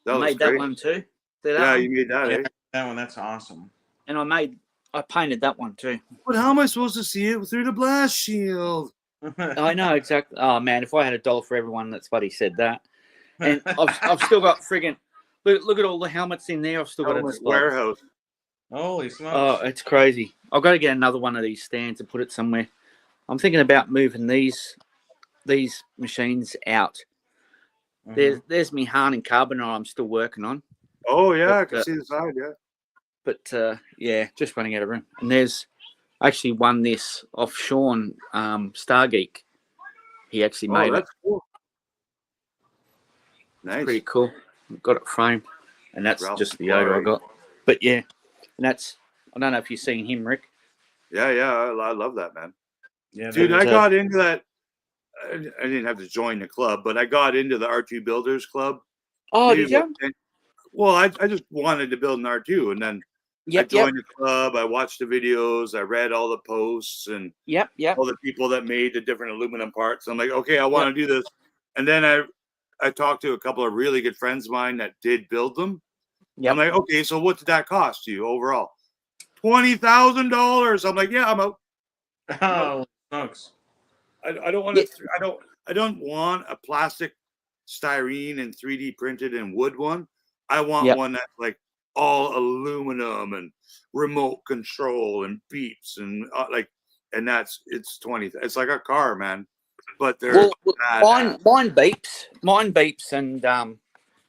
That I made that one too. You made that, eh? That one, that's awesome. And I painted that one too. But how am I supposed to see it through the blast shield? I know exactly. Oh man, if I had $1 for everyone that's what he said that, and I've still got friggin' look at all the helmets in there. I've still got a display. Warehouse. Holy smokes! Oh, it's crazy. I've got to get another one of these stands and put it somewhere. I'm thinking about moving these machines out. Mm-hmm. There's me Han and Carbonite I'm still working on. Oh yeah, I can see the side. Yeah. But yeah, just running out of room. And there's I actually won this off Sean Stargeek. He actually made that's it. Cool. Nice. Pretty cool. Got it framed, and that's Ralph just the Yoda I got. But yeah, and that's I don't know if you've seen him, Rick. Yeah, I love that, man. Yeah, dude, I got into that. I didn't have to join the club, but I got into the R2 Builders Club. Oh, did you? Well, I just wanted to build an R2, and then I joined the club. I watched the videos. I read all the posts and all the people that made the different aluminum parts. I'm like, okay, I want to do this. And then I talked to a couple of really good friends of mine that did build them. I'm like, okay, so what did that cost you overall? $20,000. I'm like, yeah, I'm out. Oh, smokes. I don't want to. I don't want a plastic, styrene, and 3D printed and wood one. I want one that's like all aluminum and remote control and beeps and it's 20. It's like a car, man. But they're mine beeps and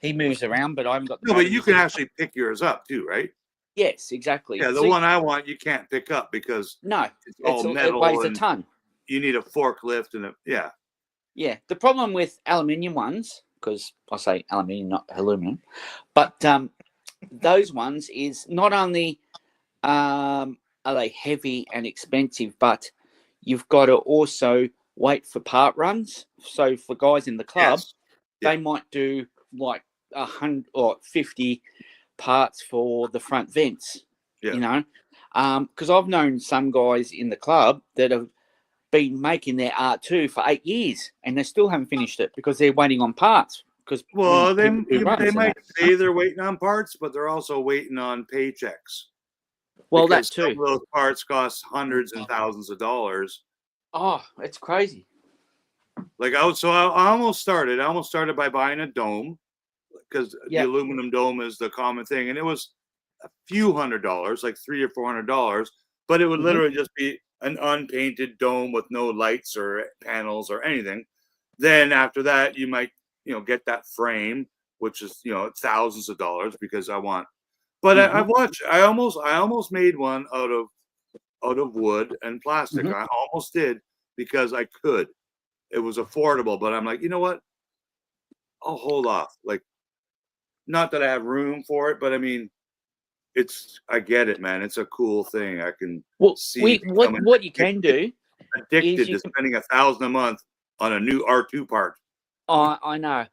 he moves around, but I haven't got. But you can actually pick yours up too, right? Yes, exactly. Yeah, the one I want you can't pick up because it's all metal. It weighs a ton. You need a forklift and Yeah, the problem with aluminium ones, because I say aluminium, not aluminum, but those ones is not only are they heavy and expensive, but you've got to also wait for part runs. So for guys in the club, they might do like 100 or 50 parts for the front vents. You know, because I've known some guys in the club that have been making their R2 for 8 years and they still haven't finished it because they're waiting on parts. Because they might say they're waiting on parts, but they're also waiting on paychecks. Well, that too. Some of those parts cost hundreds and thousands of dollars. Oh, it's crazy. Like I almost started by buying a dome because the aluminum dome is the common thing, and it was a few $100s, like $300 or $400, but it would literally just be an unpainted dome with no lights or panels or anything. Then after that, you might get that frame, which is thousands of dollars because I want. But I almost made one out of out of wood and plastic. Mhm. I almost did because I could. It was affordable, but I'm like, you know what? I'll hold off. Like, not that I have room for it, but I mean, I get it, man. It's a cool thing. I can see what you can do addicted is to spending $1,000 a month on a new R2 part. I know.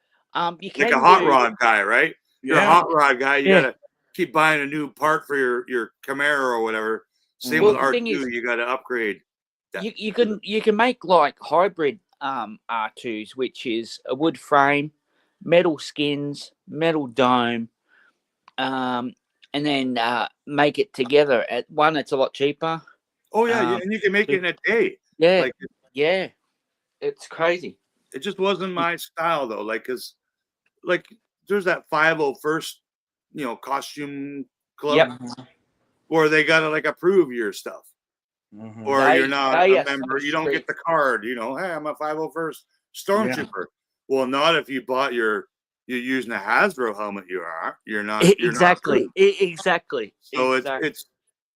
You can Like a hot rod guy, right? You're a hot rod guy. You gotta keep buying a new part for your Camaro or whatever. Same with R2. You got to upgrade. You can make like hybrid R2s, which is a wood frame, metal skins, metal dome, and then make it together. At one, it's a lot cheaper. Oh yeah, and you can make it in a day. Yeah, yeah, it's crazy. It just wasn't my style though. Like, cause like there's that 501st, costume club where they gotta like approve your stuff. Mm-hmm. Or you're not a member, you don't get the card, hey, I'm a 501st Stormtrooper. Yeah. Well, not if you bought you're using a Hasbro helmet, you're not exactly. So it's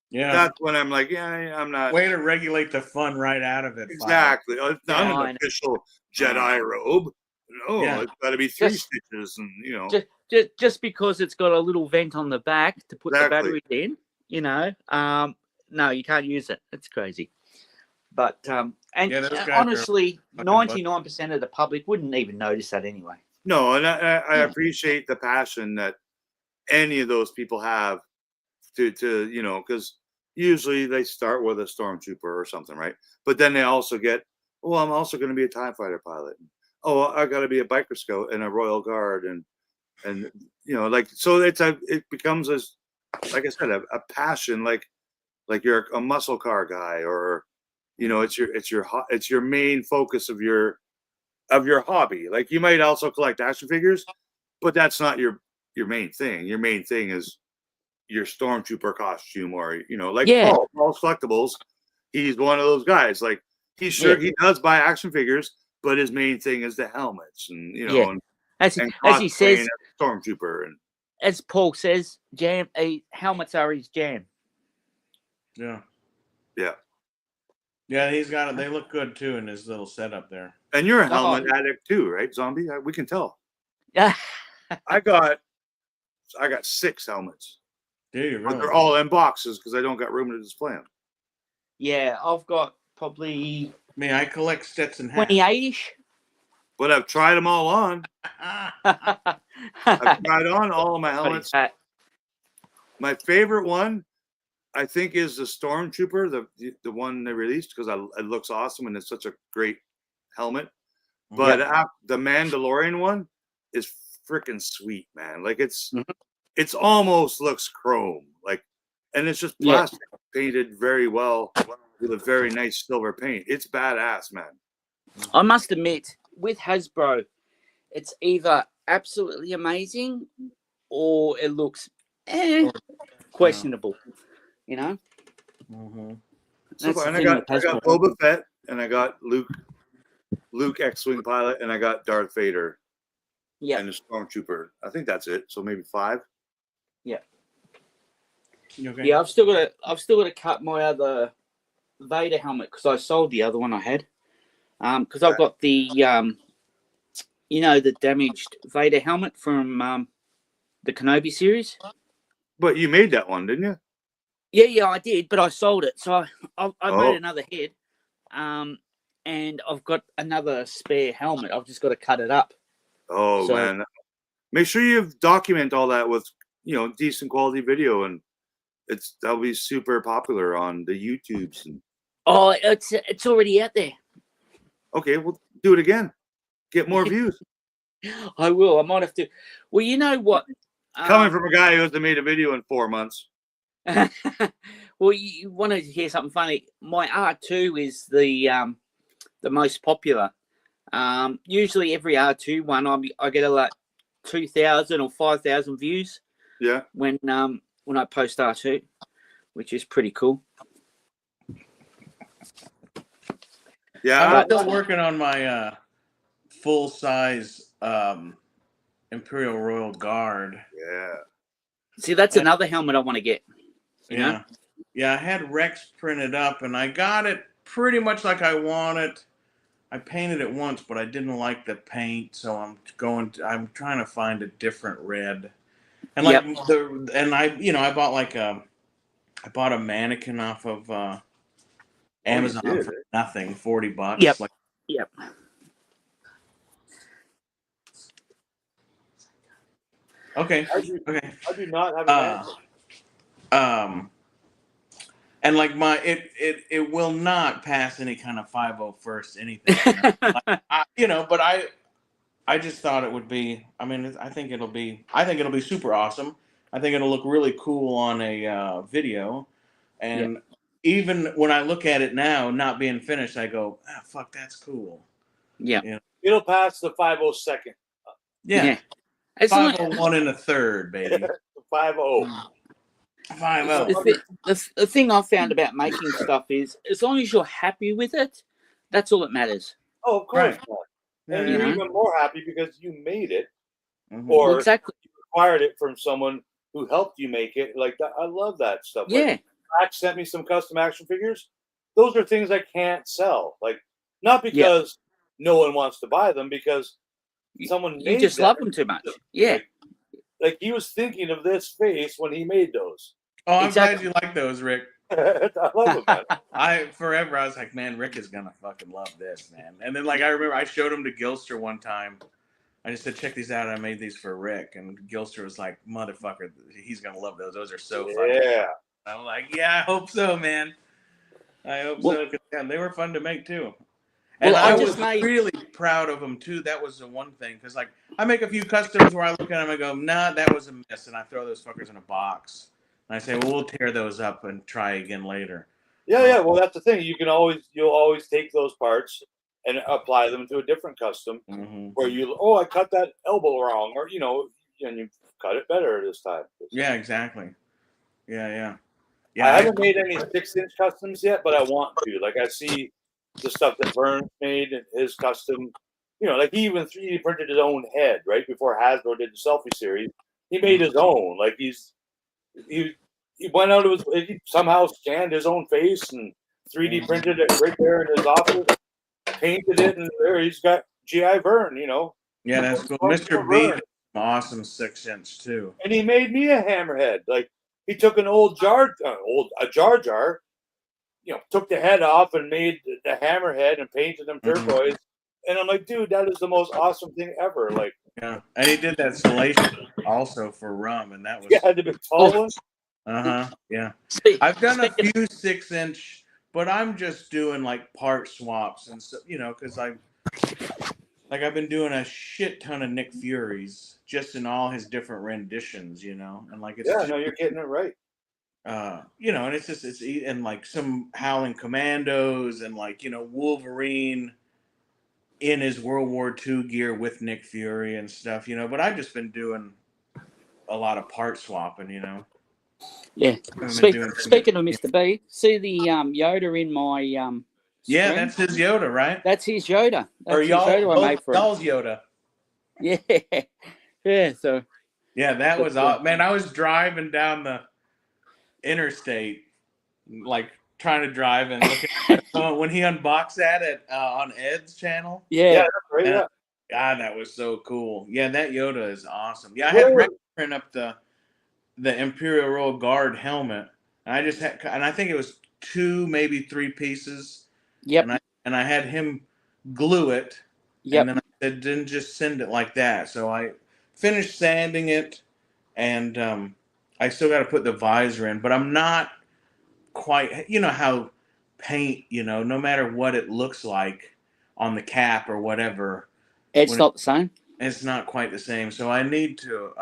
that's when I'm like, I'm not. Way to regulate the fun right out of it. Exactly. It's not an official Jedi robe. No, it's got to be three stitches, and just because it's got a little vent on the back to put the batteries in, no, you can't use it. It's crazy. But honestly, 99% of the public wouldn't even notice that anyway. No, and I appreciate the passion that any of those people have to because usually they start with a Stormtrooper or something, right? But then they also get, I'm also going to be a TIE fighter pilot. Oh, I got to be a biker scout and a Royal Guard, and so it becomes as, like I said, a passion, like you're a muscle car guy, or it's your main focus of your hobby. Like, you might also collect action figures, but that's not your main thing. Your main thing is your Stormtrooper costume, or Paul's Collectibles. He's one of those guys. Like, he does buy action figures, but his main thing is the helmets, and and as he says, Stormtrooper, and as Paul says, helmets are his jam. Yeah. Yeah. Yeah, he's got it. They look good too in his little setup there. And you're a helmet addict too, right, Zombie? We can tell. Yeah. I got 6 helmets. Do you really? But they're all in boxes because I don't got room to display them. Yeah, I've got probably. I collect Stetson hats. 28-ish. But I've tried them all on. I've tried on all of my helmets. My favorite one, I think, is the Stormtrooper, the one they released, because it looks awesome and it's such a great helmet. But the Mandalorian one is freaking sweet, man. Like, it's almost looks chrome, like, and it's just plastic painted very well with a very nice silver paint. It's badass, man. I must admit, with Hasbro, it's either absolutely amazing or it looks questionable. Mm-hmm. So, and I got Boba Fett, and I got Luke X-wing pilot, and I got Darth Vader. Yeah. And the Stormtrooper. I think that's it. So maybe 5. Yeah. Okay? Yeah, I've still got to cut my other Vader helmet because I sold the other one I had. Because I've got the the damaged Vader helmet from the Kenobi series. But you made that one, didn't you? Yeah, I did, but I sold it. So I made another head. And I've got another spare helmet. I've just got to cut it up. Oh, man. Make sure you document all that with, decent quality video, and that'll be super popular on the YouTubes. Oh, it's already out there. Okay, well, do it again. Get more views. I will. I might have to. Well, you know what? Coming from a guy who hasn't made a video in 4 months. Well, you want to hear something funny? My R2 is the most popular. Usually every R2 one, I get like 2,000 or 5,000 views. Yeah. When I post R2, which is pretty cool. Yeah, I'm still working on my full size Imperial Royal Guard. Yeah. See, that's another helmet I want to get. You know? Yeah, I had Rex printed up, and I got it pretty much like I want it. I painted it once, but I didn't like the paint, so I'm trying to find a different red. And like I bought a mannequin off of Amazon for nothing, $40. Yep. Like, yep. Okay. I do not have a mannequin. And like it will not pass any kind of 501st anything. But I just thought it would be. I mean, I think it'll be super awesome. I think it'll look really cool on a video, and even when I look at it now, not being finished, I go, "Ah, fuck, that's cool." Yeah, it'll pass the 502nd. Yeah, 501 and a third, baby. 50. 50. The thing I've found about making stuff is, as long as you're happy with it, that's all that matters. Oh, of course. Right. And you're even more happy because you made it, or exactly you acquired it from someone who helped you make it. Like that, I love that stuff. Yeah. Like, Max sent me some custom action figures. Those are things I can't sell. Like, not because no one wants to buy them, because someone you just love them too much. Yeah. Like he was thinking of this face when he made those. Oh, I'm glad you like those, Rick. I love them, man. I was like, man, Rick is gonna fucking love this, man. And then like I remember I showed him to Gilster one time. I just said, check these out. I made these for Rick, and Gilster was like, motherfucker, he's gonna love those. Those are so fun. Yeah. I'm like, yeah, I hope so, man. I hope so. Cause, they were fun to make too. And I was really proud of them too. That was the one thing, because like I make a few customs where I look at them and go, nah, that was a miss, and I throw those fuckers in a box. And I say, well, we'll tear those up and try again later. Yeah. Well, that's the thing. You'll always take those parts and apply them to a different custom where I cut that elbow wrong, or and you cut it better this time. Yeah, exactly. Yeah. I haven't made any 6-inch customs yet, but I want to. Like I see the stuff that Vern made and his custom. Like he even 3D printed his own head right before Hasbro did the selfie series. He made his own. Like he went out of he somehow scanned his own face and 3D printed it right there in his office, painted it, and there he's got G.I. Vern. Yeah, that's cool. Mr. B, awesome 6-inch too. And he made me a hammerhead. Like he took an old jar, took the head off and made the hammerhead and painted them turquoise. And I'm like, dude, that is the most awesome thing ever. Like, yeah, and he did that Salation also for Rum, and that was the big tall one. Yeah. I've done a few 6-inch, but I'm just doing like part swaps and stuff, because I've been doing a shit ton of Nick Fury's just in all his different renditions, and like it's no, you're getting it right. And it's and like some Howling Commandos and like Wolverine in his World War II gear with Nick Fury and stuff, but I've just been doing a lot of part swapping, Yeah. Speaking of Mr. B, see the Yoda in my yeah, that's his Yoda, right? That's his Yoda. That's his Yoda I made for y'all's Yoda. Yeah. Yeah. So. Yeah, that was awesome. Man, I was driving down the interstate, like trying to drive and look at when he unboxed that on Ed's channel. Yeah. God, that was so cool. Yeah, that Yoda is awesome. Yeah, I had Rick print up the Imperial Royal Guard helmet. And I just had, and I think it was 2, maybe 3 pieces. Yep. And I had him glue it. Yep. And then I said, didn't just send it like that. So I finished sanding it, and I still got to put the visor in, but I'm not quite, how paint, no matter what it looks like on the cap or whatever. It's not the same. It's not quite the same. So I need to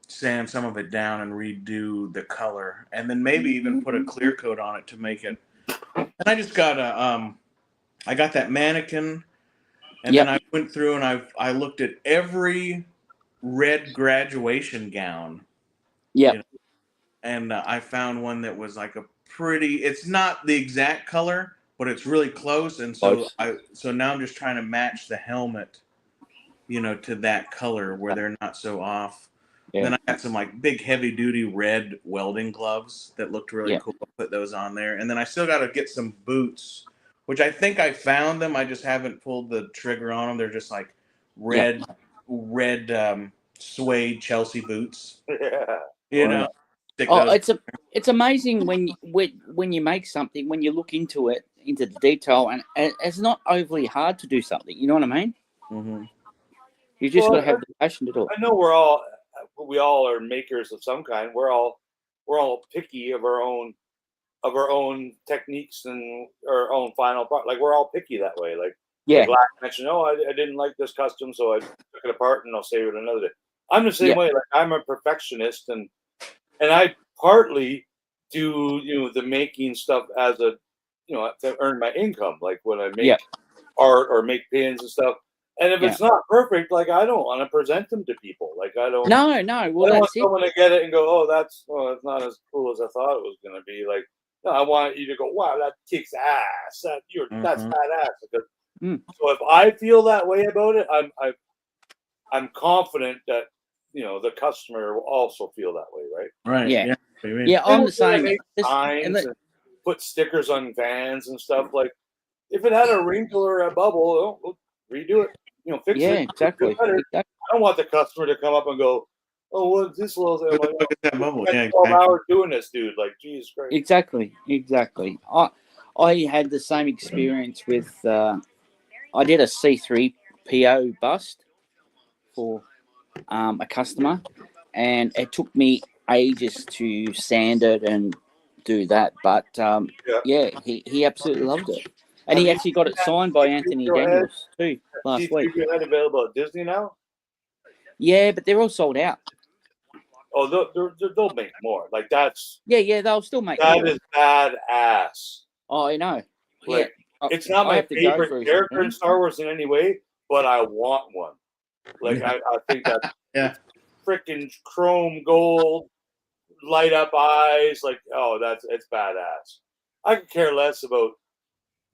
sand some of it down and redo the color, and then maybe even put a clear coat on it to make it. And I just got I got that mannequin, and then I went through and I looked at every red graduation gown. Yeah. And I found one that was like a pretty. It's not the exact color, but it's really close. And so so now I'm just trying to match the helmet, to that color where they're not so off. And then I got some like big heavy duty red welding gloves that looked really cool. I put those on there. And then I still got to get some boots, which I think I found them. I just haven't pulled the trigger on them. They're just like red suede Chelsea boots. Yeah. You know. It's amazing when you make something, when you look into the detail, and it's not overly hard to do something. You know what I mean? Mm-hmm. You just got to have the passion to do it. I know we all are makers of some kind. We're all picky of our own techniques and our own final product. Like we're all picky that way. Like Lak mentioned, I didn't like this custom, so I took it apart and I'll save it another day. I'm the same way. Like I'm a perfectionist, and I partly do the making stuff as a to earn my income. Like when I make art or make pins and stuff. And if it's not perfect, like I don't want to present them to people. Like I don't. No. Well, I don't want someone to get it and go, it's not as cool as I thought it was going to be. Like, no, I want you to go, wow, that kicks ass. That's badass. Because, so if I feel that way about it, I'm confident that the customer will also feel that way, right? Right. Yeah. Yeah, I'm the same. And put stickers on vans and stuff. Like, if it had a wrinkle or a bubble, we'll redo it. Fix it. Yeah, exactly. I don't want the customer to come up and go, "Oh, what's this little thing?" Look at that bubble. Yeah, 12 hours doing this, dude. Like, Jesus Christ. Exactly. I had the same experience with. I did a C3PO bust for a customer, and it took me ages to sand it and do that. But he absolutely loved it. And he actually got it signed by Anthony Daniels too last week. You had available at Disney now? Yeah, but they're all sold out. Oh, they'll make more. Like that's. Yeah, they'll still make more. That is badass. Oh, I know. Like, it's not my favorite character in Star Wars in any way, but I want one. Like I think that freaking chrome gold, light up eyes. Like it's badass. I could care less about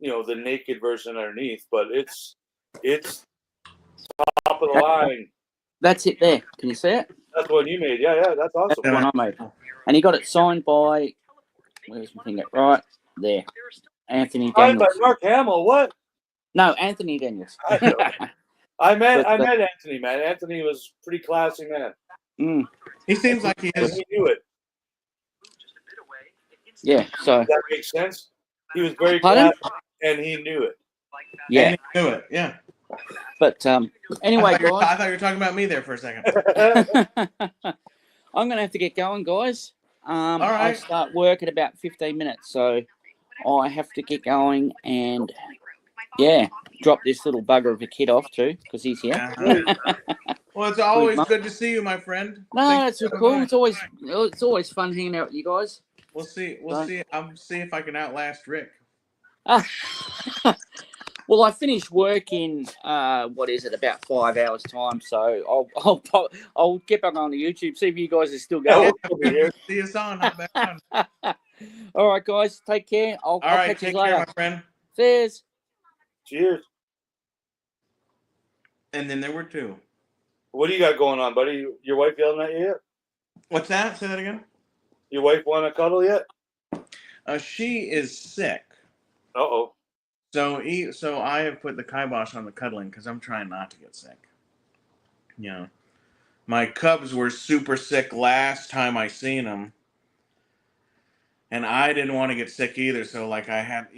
the naked version underneath, but it's top of the line. That's it there. Can you see it? That's what you made. Yeah, that's awesome. That's one I made. And he got it signed by, where's my finger? Right there. Anthony Daniels. Signed by Mark Hamill, what? No, Anthony Daniels. I met Anthony, man. Anthony was pretty classy, man. He seems like he is. He knew it. Yeah, so. Does that make sense? He was very classy, and he knew it. Yeah. And he knew it, yeah. But anyway, guys. I thought you were talking about me there for a second. I'm going to have to get going, guys. All right. I start work at about 15 minutes, so I have to get going and, drop this little bugger of a kid off too, because he's here. Well, it's always good to see you, my friend. No, it's cool. It's always fun hanging out with you guys. We'll see. We'll see. I'll see if I can outlast Rick. Well, I finished work in about 5 hours time, so I'll get back on the YouTube, see if you guys are still going. See us on. Hop back on. All right, guys, take care. I'll catch you later. Care, my friend. Cheers. Cheers. And then there were two. What do you got going on, buddy? Your wife yelling at you yet? What's that? Say that again. Your wife want to cuddle yet? She is sick. Uh-oh. So I have put the kibosh on the cuddling because I'm trying not to get sick. My cubs were super sick last time I seen them, and I didn't want to get sick either. So I had,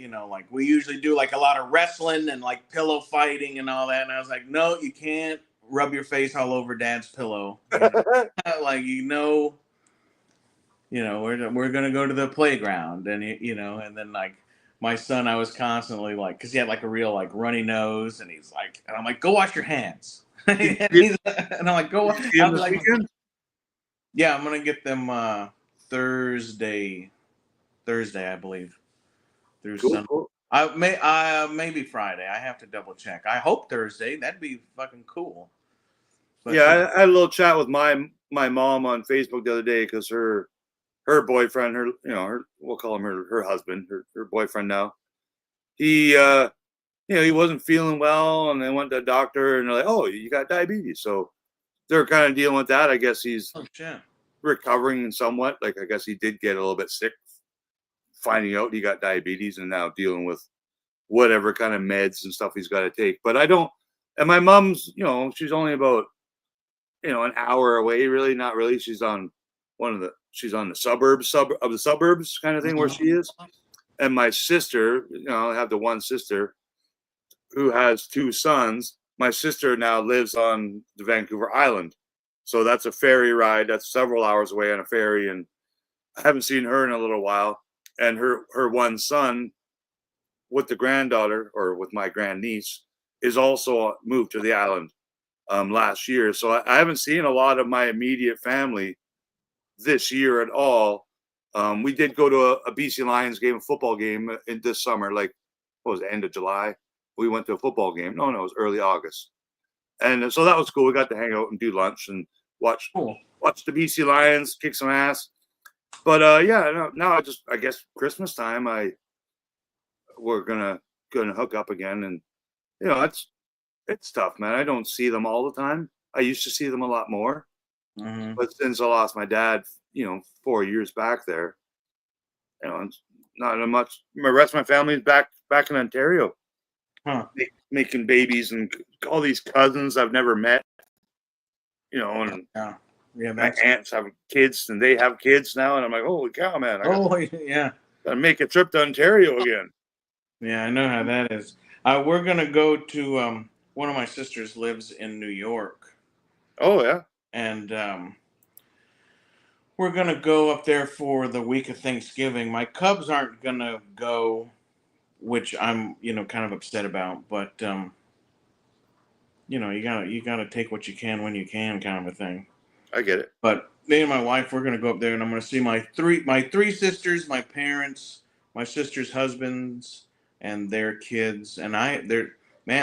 we usually do a lot of wrestling and pillow fighting and all that, and I was like, no, you can't rub your face all over Dad's pillow. We're gonna go to the playground, and and then my son, I was constantly because he had a real runny nose, and he's and I'm like, go wash your hands. and I'm like, go wash. Yeah, I'm gonna get them Thursday, I believe. Through Sunday. Cool. Maybe Friday. I have to double check. I hope Thursday. That'd be fucking cool. But, I had a little chat with my mom on Facebook the other day because her boyfriend, we'll call him her husband, her boyfriend now. He, he wasn't feeling well, and they went to the doctor, and they're like, "Oh, you got diabetes." So they're kind of dealing with that. I guess he's shit. recovering somewhat. Like, I guess he did get a little bit sick, finding out he got diabetes and now dealing with whatever kind of meds and stuff he's got to take. But I don't, and my mom's, she's only about, an hour away, really, not really. She's on she's on the suburbs of the suburbs kind of thing where she is. And my sister, I have the one sister who has two sons. My sister now lives on the Vancouver Island. So that's a ferry ride. That's several hours away on a ferry. And I haven't seen her in a little while. And her one son with the granddaughter, or with my grandniece, is also moved to the island last year. So I haven't seen a lot of my immediate family this year at all. We did go to a BC Lions game, a football game in this summer, like, what was it, end of July? We went to a football game. No, it was early August. And so that was cool. We got to hang out and do lunch and watch the BC Lions kick some ass. But now I guess Christmas time we're gonna hook up again, and it's tough, man. I don't see them all the time. I used to see them a lot more, but since I lost my dad, 4 years back there, it's not much. The rest of my family is back in Ontario, making babies, and all these cousins I've never met, and my aunts have kids, and they have kids now, and I'm like, holy cow, man! Gotta make a trip to Ontario again. Yeah, I know how that is. We're gonna go to one of my sisters lives in New York. Oh yeah, and we're gonna go up there for the week of Thanksgiving. My Cubs aren't gonna go, which I'm kind of upset about. But you gotta take what you can when you can, kind of a thing. I get it. But me and my wife, we're gonna go up there, and I'm gonna see my three sisters, my parents, my sisters' husbands, and their kids. And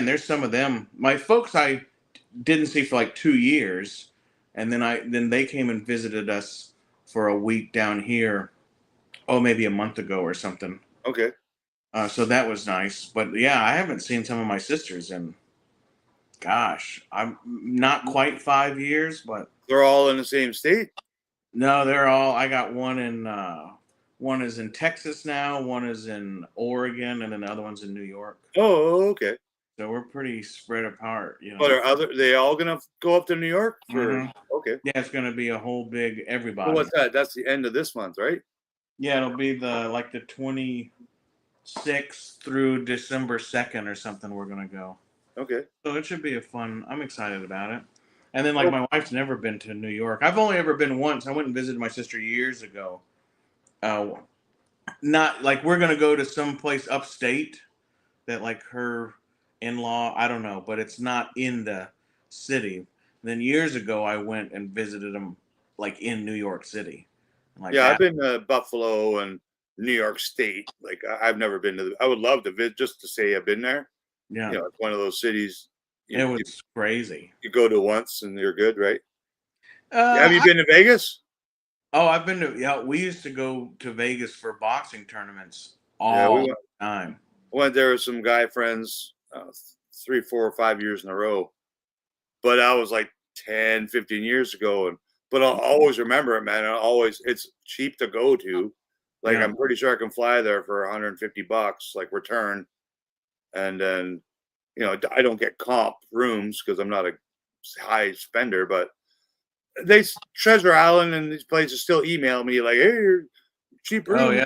there's some of them. My folks I didn't see for like 2 years, and then they came and visited us for a week down here. Maybe a month ago or something. Okay. So that was nice. But yeah, I haven't seen some of my sisters in, gosh, I'm not quite 5 years, but they're all in the same state. No, they're all. I got one is in Texas now, one is in Oregon, and then the other one's in New York. Oh, okay. So we're pretty spread apart, But are they all gonna go up to New York? Okay. Yeah, it's gonna be a whole big everybody. Well, what's that? That's the end of this month, right? Yeah, it'll be the 26th through December 2nd or something. We're gonna go. Okay. So it should be I'm excited about it. And then my wife's never been to New York. I've only ever been once. I went and visited my sister years ago. Not like we're gonna go to some place upstate that her in-law, I don't know, but it's not in the city. And then years ago I went and visited them in New York City. I've been to Buffalo and New York State. I've never been to I would love to visit just to say I've been there. Yeah. It's one of those cities. It was crazy. You go to once and you're good, right? Have you been to Vegas? Oh, I've been to, we used to go to Vegas for boxing tournaments all the time. Went there with some guy friends 3, 4, or 5 years in a row. But I was 10, 15 years ago. But I'll always remember it, man. It's cheap to go to. I'm pretty sure I can fly there for $150, return. And then, I don't get comp rooms because I'm not a high spender, but Treasure Island and these places still email me hey, you're cheap rooms. Oh, yeah.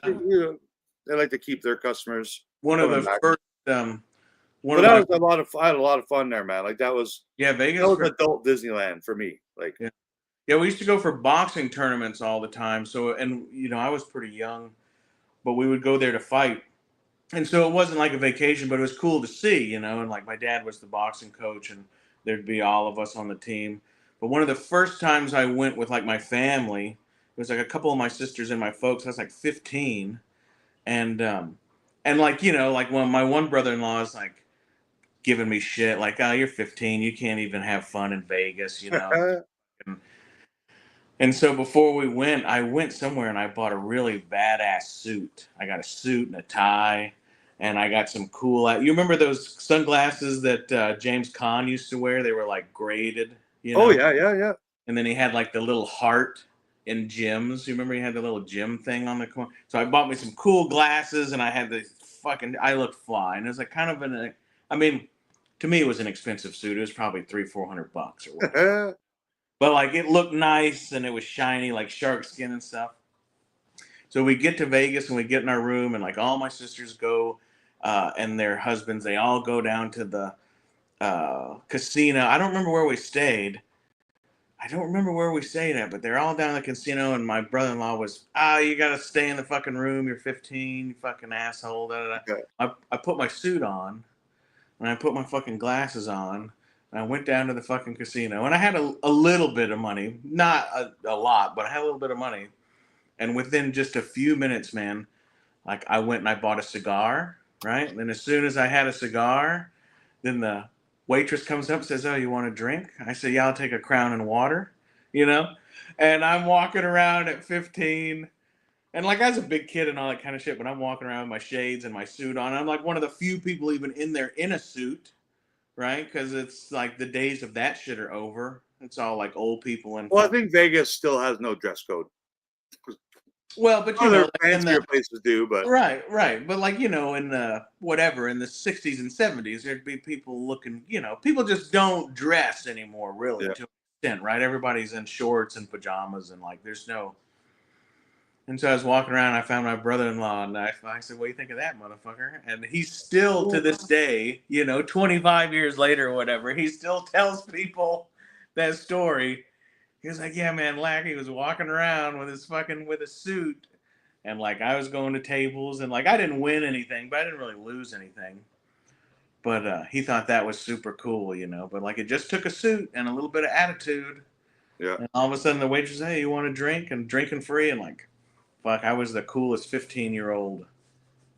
They like to keep their customers. One of the first, I had a lot of fun there, man. That was Vegas. That was adult Disneyland for me. Yeah, we used to go for boxing tournaments all the time. So, and I was pretty young, but we would go there to fight. And so it wasn't like a vacation, but it was cool to see, and my dad was the boxing coach, and there'd be all of us on the team. But one of the first times I went with my family, it was a couple of my sisters and my folks. I was 15, and when my one brother-in-law is giving me shit, oh, you're 15, you can't even have fun in Vegas, And so before we went, I went somewhere and I bought a really badass suit. I got a suit and a tie, and I got some cool. You remember those sunglasses that James Caan used to wear? They were graded, You know? Oh yeah. And then he had like the little heart in gyms. You remember he had the little gym thing on the corner? So I bought me some cool glasses, and I had the I looked fly. And it was like kind of to me it was an expensive suit. It was probably $300-400 or whatever. But like it looked nice, and it was shiny, like shark skin and stuff. So we get to Vegas, and we get in our room, and like all my sisters go, and their husbands, they all go down to the casino. I don't remember where we stayed. At, but they're all down in the casino, and my brother-in-law was, you gotta stay in the fucking room. You're 15, you fucking asshole. Da, da, da. Okay. I put my suit on, and I put my fucking glasses on, and I went down to the fucking casino, and I had a little bit of money, not a lot, but I had a little bit of money. And within just a few minutes, man, like I went and I bought a cigar, right? And then as soon as I had a cigar, then the waitress comes up and says, "Oh, you want a drink?" I said, "Yeah, I'll take a Crown and water," you know? And I'm walking around at 15, and like I was a big kid and all that kind of shit, but I'm walking around with my shades and my suit on. I'm like one of the few people even in there in a suit, right? Because it's like the days of that shit are over. It's all like old people and. Well, I think Vegas still has no dress code. Well, but you other know, fancier places do, but right. But like in the in the 60s and 70s, there'd be people looking. People just don't dress anymore, really, to an extent, right? Everybody's in shorts and pajamas, and like there's no. And so I was walking around, and I found my brother-in-law, and I said, "What do you think of that, motherfucker?" And he still, to this day, 25 years later or whatever, he still tells people that story. He was like, "Yeah, man, Lackey was walking around with with a suit." And like I was going to tables, and like I didn't win anything, but I didn't really lose anything. But he thought that was super cool, But like it just took a suit and a little bit of attitude. Yeah. And all of a sudden the waitress, "Hey, you want a drink?" And drinking free, and like, fuck, I was the coolest 15-year-old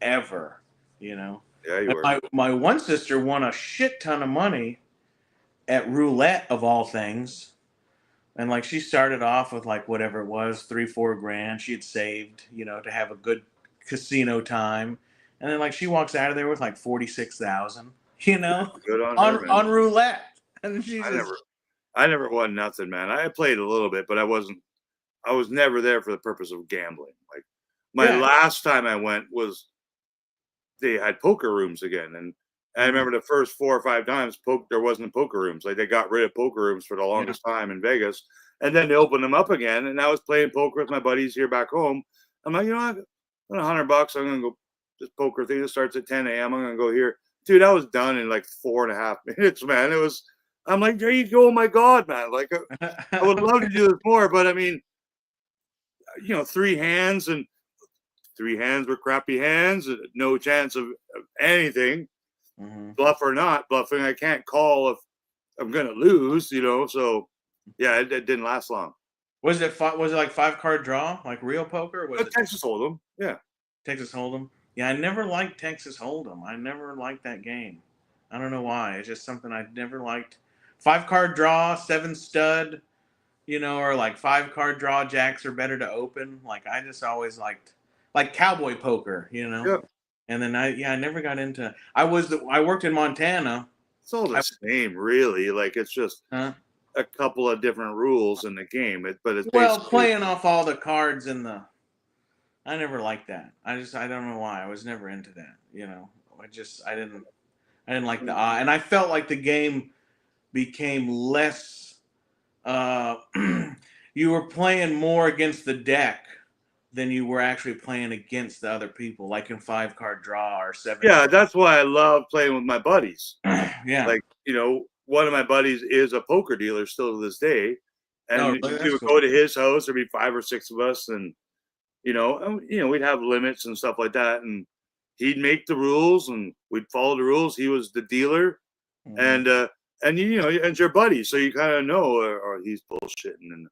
ever, Yeah, you were. My one sister won a shit ton of money at roulette of all things. And like she started off with like whatever it was, 3-4 grand she had saved, to have a good casino time. And then like she walks out of there with like 46,000, Good on her, man. on roulette. And I never won nothing, man. I played a little bit, but I was never there for the purpose of gambling. Like my last time I went was they had poker rooms again, and I remember the first 4 or 5 times there wasn't poker rooms. Like they got rid of poker rooms for the longest time in Vegas, and then they opened them up again. And I was playing poker with my buddies here back home. I'm like, $100. I'm gonna go this poker thing that starts at 10 a.m. I'm gonna go here, dude. I was done in like 4.5 minutes, man. It was. I'm like, there you go. Oh my god, man. Like I would love to do this more, but I mean, 3 hands were crappy hands, no chance of anything. Mm-hmm. Bluff or not bluffing, I can't call if I'm gonna lose, So yeah, it didn't last long. Was it like 5-card draw, like real poker? Was it Texas Hold'em? Yeah, Texas Hold'em. Yeah, I never liked Texas Hold'em. I never liked that game. I don't know why. It's just something I never liked. 5-card draw, 7 stud, or like 5-card draw jacks are better to open. Like I just always liked like cowboy poker, Yeah. And then I never got into. I worked in Montana. It's all the same, really. Like it's just a couple of different rules in the game. But it's playing off all the cards in the. I never liked that. I don't know why. I was never into that. I didn't like the and I felt like the game became less. You were playing more against the deck than you were actually playing against the other people, like in 5-card draw or 7. Yeah, that's why I love playing with my buddies. Yeah, like one of my buddies is a poker dealer still to this day, and we would go to his house. There'd be 5 or 6 of us, and we'd have limits and stuff like that, and he'd make the rules, and we'd follow the rules. He was the dealer, and it's your buddy, so you kind of know, or he's bullshitting, and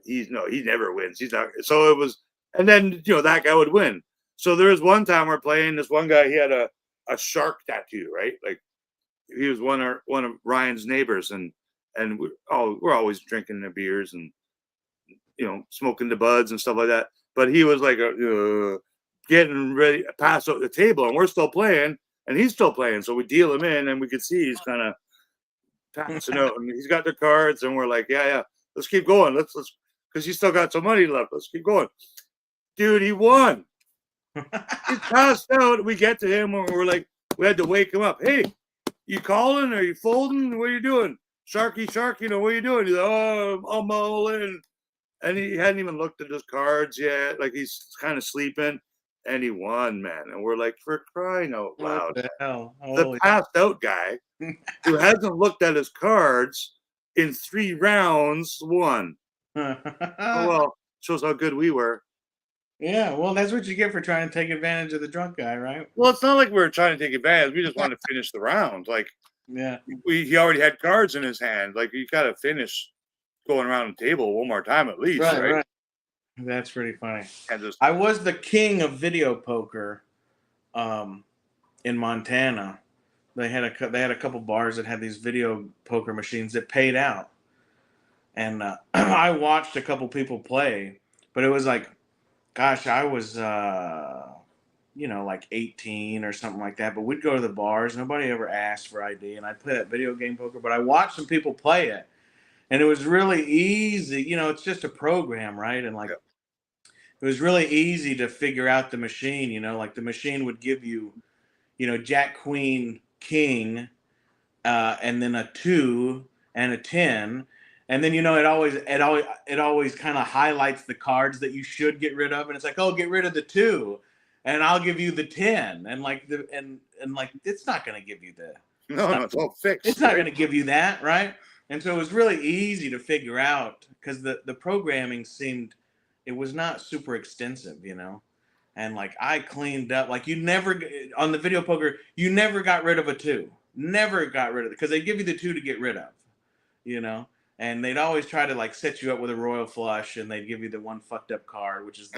he never wins. He's not. So it was. And then, that guy would win. So there was one time we're playing, this one guy, he had a shark tattoo, right? Like he was one of Ryan's neighbors, and we're always drinking the beers and, smoking the buds and stuff like that. But he was like getting ready to pass out the table, and we're still playing, and he's still playing. So we deal him in, and we could see he's kind of passing out, and he's got the cards, and we're like, yeah, let's keep going. Let's because he's still got some money left. Let's keep going. Dude, he won. He passed out. We get to him, and we're like, we had to wake him up. Hey, you calling? Are you folding? What are you doing? Sharky, what are you doing? He's like, oh, I'm all in. And he hadn't even looked at his cards yet. Like, he's kind of sleeping. And he won, man. And we're like, for crying out loud. What the hell? The passed out guy who hasn't looked at his cards in 3 rounds won. Oh, well, shows how good we were. Yeah, well, that's what you get for trying to take advantage of the drunk guy, right? Well, it's not like we were trying to take advantage. We just wanted to finish the round. Like, yeah, he already had cards in his hand. Like, you got to finish going around the table one more time at least, right? That's pretty funny. Just, I was the king of video poker in Montana. They had a couple bars that had these video poker machines that paid out. And I watched a couple people play, but it was like, gosh, I was, like 18 or something like that. But we'd go to the bars. Nobody ever asked for ID. And I'd play that video game poker. But I watched some people play it. And it was really easy. It's just a program, right? And like, it was really easy to figure out the machine. Like the machine would give you, Jack, Queen, King, and then a 2 and a 10. And then, it always kind of highlights the cards that you should get rid of. And it's like, oh, get rid of the 2 and I'll give you the 10. And like, it's not going to give you no, it's all fixed. It's not going to give you that. Right. And so it was really easy to figure out because the programming it was not super extensive, and like I cleaned up, like on the video poker, you never got rid of a 2, never got rid of it because they give you the 2 to get rid of, and they'd always try to like set you up with a royal flush and they'd give you the one fucked up card, which is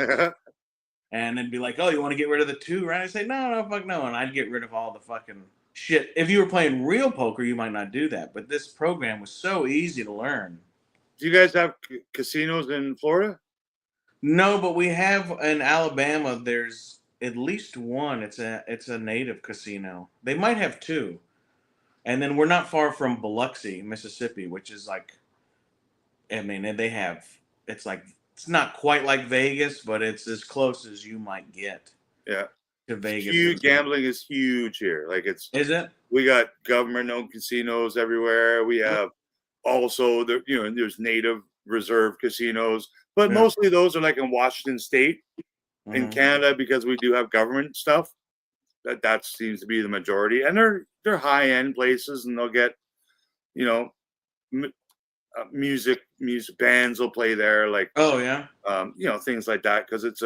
and they'd be like, oh, you want to get rid of the 2, right? I'd say, no, fuck no. And I'd get rid of all the fucking shit. If you were playing real poker, you might not do that. But this program was so easy to learn. Do you guys have casinos in Florida? No, but we have in Alabama. There's at least one. It's a native casino. They might have 2. And then we're not far from Biloxi, Mississippi, which is like, I mean, it's not quite like Vegas, but it's as close as you might get. Yeah. To Vegas. Gambling is huge here. Like is it? We got government-owned casinos everywhere. We have also there's native reserve casinos, but mostly those are like in Washington State, in Canada, because we do have government stuff. That seems to be the majority, and they're high-end places, and they'll get music bands will play there, like things like that, because it's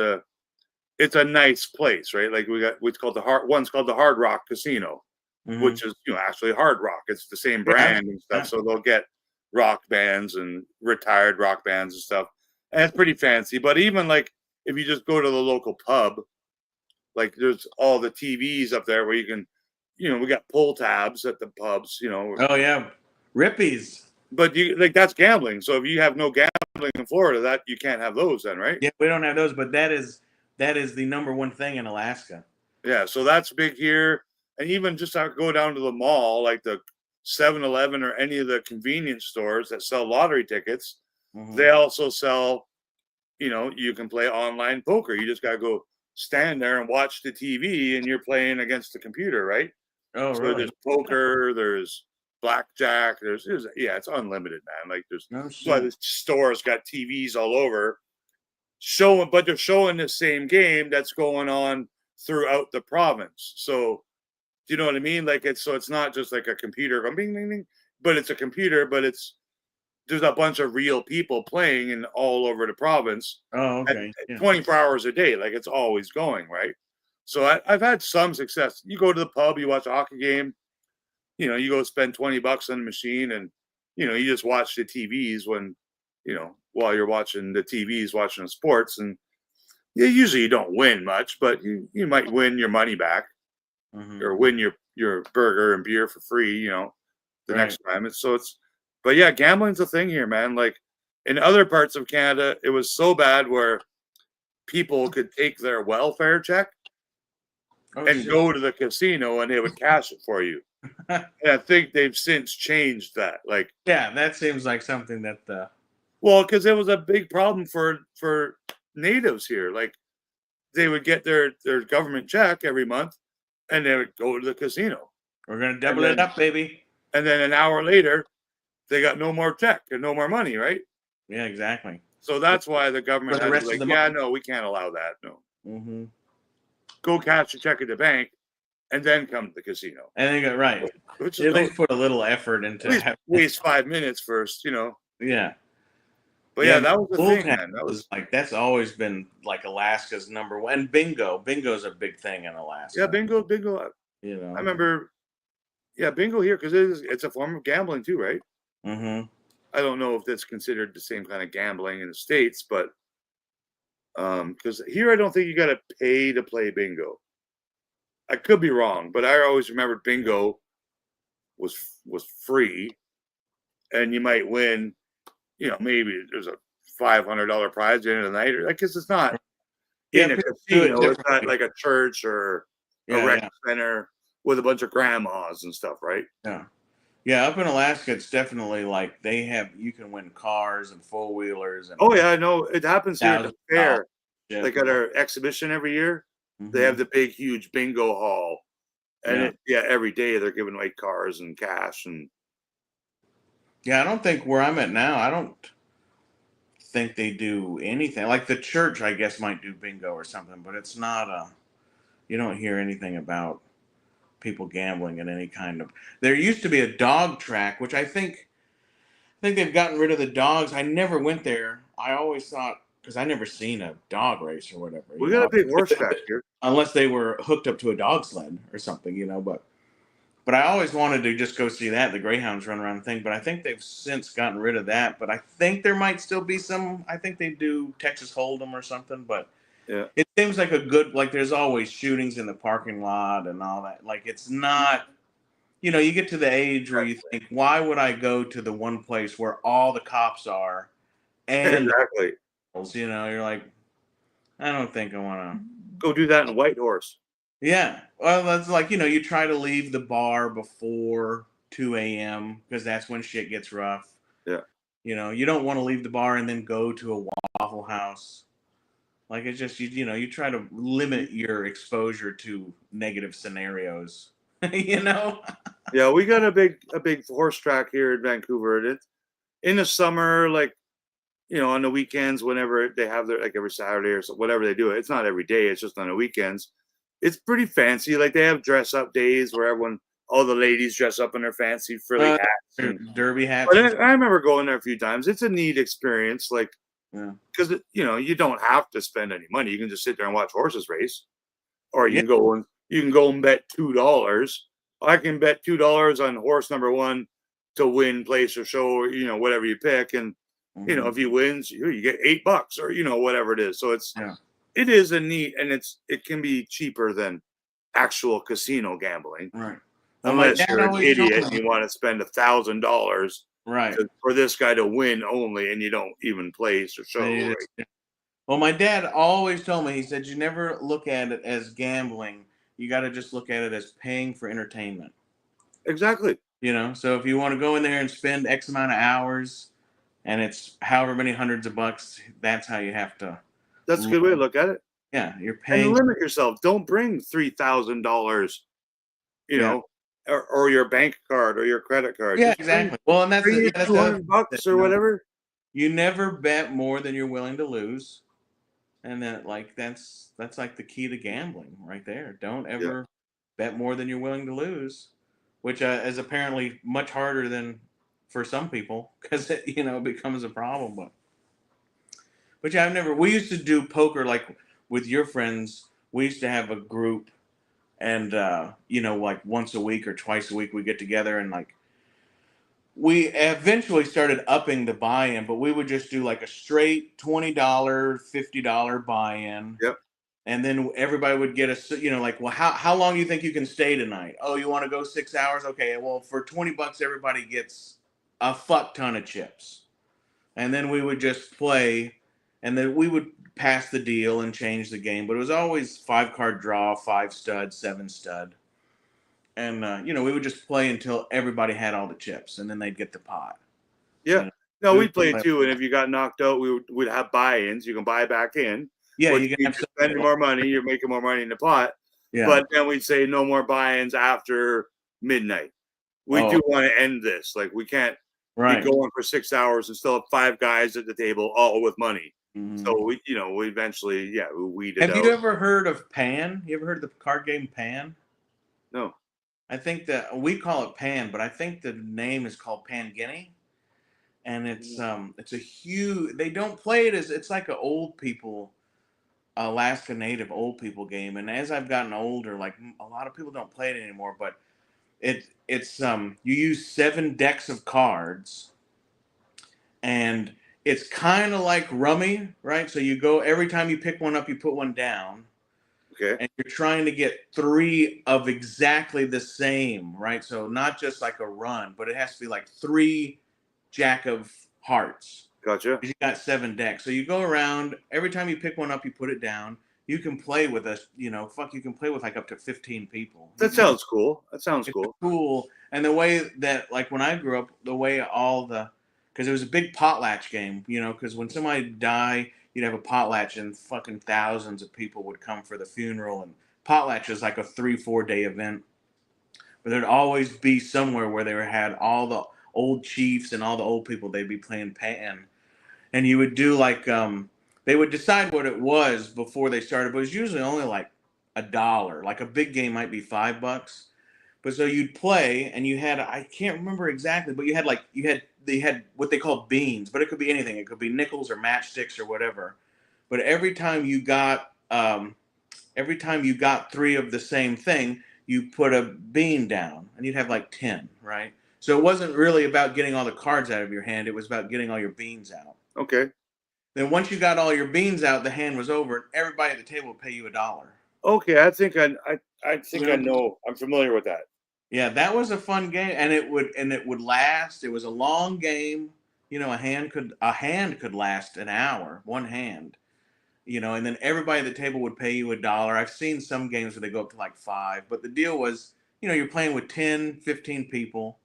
a nice place, right? Like we got one's called the Hard Rock Casino, which is actually Hard Rock. It's the same brand and stuff. So they'll get rock bands and retired rock bands and stuff, and it's pretty fancy. But even like if you just go to the local pub, like there's all the TVs up there where you can, we got pull tabs at the pubs, Oh yeah, Rippies. But that's gambling. So if you have no gambling in Florida, that you can't have those then, right? Yeah, we don't have those, but that is the number one thing in Alaska. Yeah, so that's big here. And even just go down to the mall, like the 7-Eleven or any of the convenience stores that sell lottery tickets, they also sell, you can play online poker. You just got to go stand there and watch the TV and you're playing against the computer, right? Oh, so really? There's poker, there's blackjack, it's unlimited, man. Like that's why the store's got TVs all over but they're showing the same game that's going on throughout the province. So do you know what I mean? Like it's not just like a computer going bing, bing, bing, but it's a computer, but there's a bunch of real people playing in all over the province. Oh, okay. 24 hours a day. Like it's always going, right? So I've had some success. You go to the pub, you watch a hockey game, you go spend $20 on the machine and, you just watch the TVs when, while you're watching the TVs, watching the sports. And usually you don't win much, but you might win your money back or win your burger and beer for free, the next time. But yeah, gambling's a thing here, man. Like in other parts of Canada, it was so bad where people could take their welfare check and go to the casino and they would cash it for you. And I think they've since changed that. Like, yeah, that seems like something that well, because it was a big problem for natives here. Like, they would get their government check every month, and they would go to the casino. we're gonna double it up, baby. And then an hour later, they got no more check and no more money, right? Yeah, exactly. So that's why the government For the had rest to of the yeah, month. no, we can't allow that. No. Mm-hmm. Go cash a check at the bank and then come to the casino. And they got right. Which At least put a little effort into at least waste 5 minutes first, you know. Yeah. But yeah, that was the thing, Bullpen man. That was like that's always been like Alaska's number one. And bingo. Bingo's a big thing in Alaska. yeah, bingo. You know. I remember, yeah, bingo here because it's a form of gambling too, right? Mm-hmm. I don't know if that's considered the same kind of gambling in the States, but because here I don't think you got to pay to play bingo. I could be wrong, but I always remembered bingo was free, and you might win. You know, maybe there's a $500 prize at the end of the night. Or I guess it's not in a casino. It's not like a church or a rec center with a bunch of grandmas and stuff, right? Yeah. Yeah, up in Alaska, it's definitely like you can win cars and four wheelers. And oh yeah, I know it happens here at the fair. Like at our exhibition every year, they have the big, huge bingo hall, and every day they're giving away cars and cash and. Yeah, I don't think where I'm at now. I don't think they do anything like the church. I guess might do bingo or something, but it's not you don't hear anything about people gambling in any kind of. There used to be a dog track, which I think they've gotten rid of the dogs. I never went there. I always thought because I never seen a dog race or whatever. We got a big horse track here, unless they were hooked up to a dog sled or something, you know. But I always wanted to just go see that the greyhounds run around thing. But I think they've since gotten rid of that. But I think there might still be some. I think they do Texas Hold'em or something, but. Yeah. It seems like a good, like there's always shootings in the parking lot and all that. Like it's not, you know, you get to the age where you think, why would I go to the one place where all the cops are? And exactly. You know, you're like, I don't think I want to. Go do that in Whitehorse. Yeah. Well, that's like, you know, you try to leave the bar before 2 a.m. because that's when shit gets rough. Yeah. You know, you don't want to leave the bar and then go to a Waffle House. Like it's just you know you try to limit your exposure to negative scenarios, you know. Yeah, we got a big horse track here in Vancouver. It's in the summer, like you know, on the weekends, whenever they have their like every Saturday or so, whatever they do. It's not every day; it's just on the weekends. It's pretty fancy. Like they have dress up days where all the ladies dress up in their fancy frilly hats, and derby hats. But I remember going there a few times. It's a neat experience, like. Because you know you don't have to spend any money. You can just sit there and watch horses race, or you can go and bet $2. I can bet $2 on horse number one to win, place, or show, or you know whatever you pick, and you know if he wins, you get $8 or you know whatever it is. So it is a neat, and it can be cheaper than actual casino gambling, right? Unless you're an idiot and you want to spend $1,000. Right. For this guy to win only, and you don't even place or show. Right? Well, my dad always told me, he said, you never look at it as gambling. You got to just look at it as paying for entertainment. Exactly. You know, so if you want to go in there and spend X amount of hours and it's however many hundreds of bucks, that's how you have to. That's a good way to look at it. Yeah. You're paying. And limit yourself. Don't bring $3,000, you know. Or your bank card or your credit card. Yeah, exactly. Well, and that's $200 or whatever. You never bet more than you're willing to lose, and that that's like the key to gambling right there. Don't ever bet more than you're willing to lose, which is apparently much harder than for some people because it becomes a problem. But yeah, we used to do poker like with your friends. We used to have a group. And, like once a week or twice a week, we get together and like, we eventually started upping the buy-in, but we would just do like a straight $20, $50 buy-in. Yep. And then everybody would get well, how long do you think you can stay tonight? Oh, you want to go 6 hours? Okay. Well, for $20, everybody gets a fuck ton of chips. And then we would just play, and then we would pass the deal and change the game, but it was always 5-card draw, 5 stud, 7 stud. And we would just play until everybody had all the chips, and then they'd get the pot. Yeah. No, we'd play too, and if you got knocked out, we'd have buy-ins. You can buy back in. Yeah, but you can you're have spending more money. You're making more money in the pot. Yeah. But then we'd say no more buy-ins after midnight. We do want to end this. Like we can't be going for 6 hours and still have 5 guys at the table, all with money. Mm-hmm. So we eventually, we weeded out. Have you ever heard of Pan? You ever heard of the card game Pan? No. I think that we call it Pan, but I think the name is called Pan Guinea. And it's a huge. They don't play it as it's like an old people, Alaska Native old people game. And as I've gotten older, like a lot of people don't play it anymore. But it's you use 7 decks of cards, and it's kind of like Rummy, right? So you go every time you pick one up, you put one down. Okay. And you're trying to get 3 of exactly the same, right? So not just like a run, but it has to be like 3 Jack of Hearts. Gotcha. You got 7 decks. So you go around, every time you pick one up, you put it down. You can play with us, you can play with like up to 15 people. That sounds cool. It's cool. And the way that, like when I grew up, the way because it was a big potlatch game, because when somebody died, you'd have a potlatch and fucking thousands of people would come for the funeral. And potlatch is like a 3-4 day event. But there'd always be somewhere where they had all the old chiefs and all the old people. They'd be playing Pan. And you would do like, they would decide what it was before they started, but it was usually only like $1. Like a big game might be $5. But so you'd play, and you had, I can't remember exactly, but they had what they called beans, but it could be anything. It could be nickels or matchsticks or whatever. But every time you got 3 of the same thing, you put a bean down, and you'd have like 10, right? So it wasn't really about getting all the cards out of your hand. It was about getting all your beans out. Okay. Then once you got all your beans out, the hand was over, and everybody at the table would pay you $1. Okay, I think I know. I'm familiar with that. Yeah, that was a fun game, and it would last. It was a long game. A hand could last an hour, one hand. And then everybody at the table would pay you $1. I've seen some games where they go up to like 5, but the deal was, you're playing with 10, 15 people.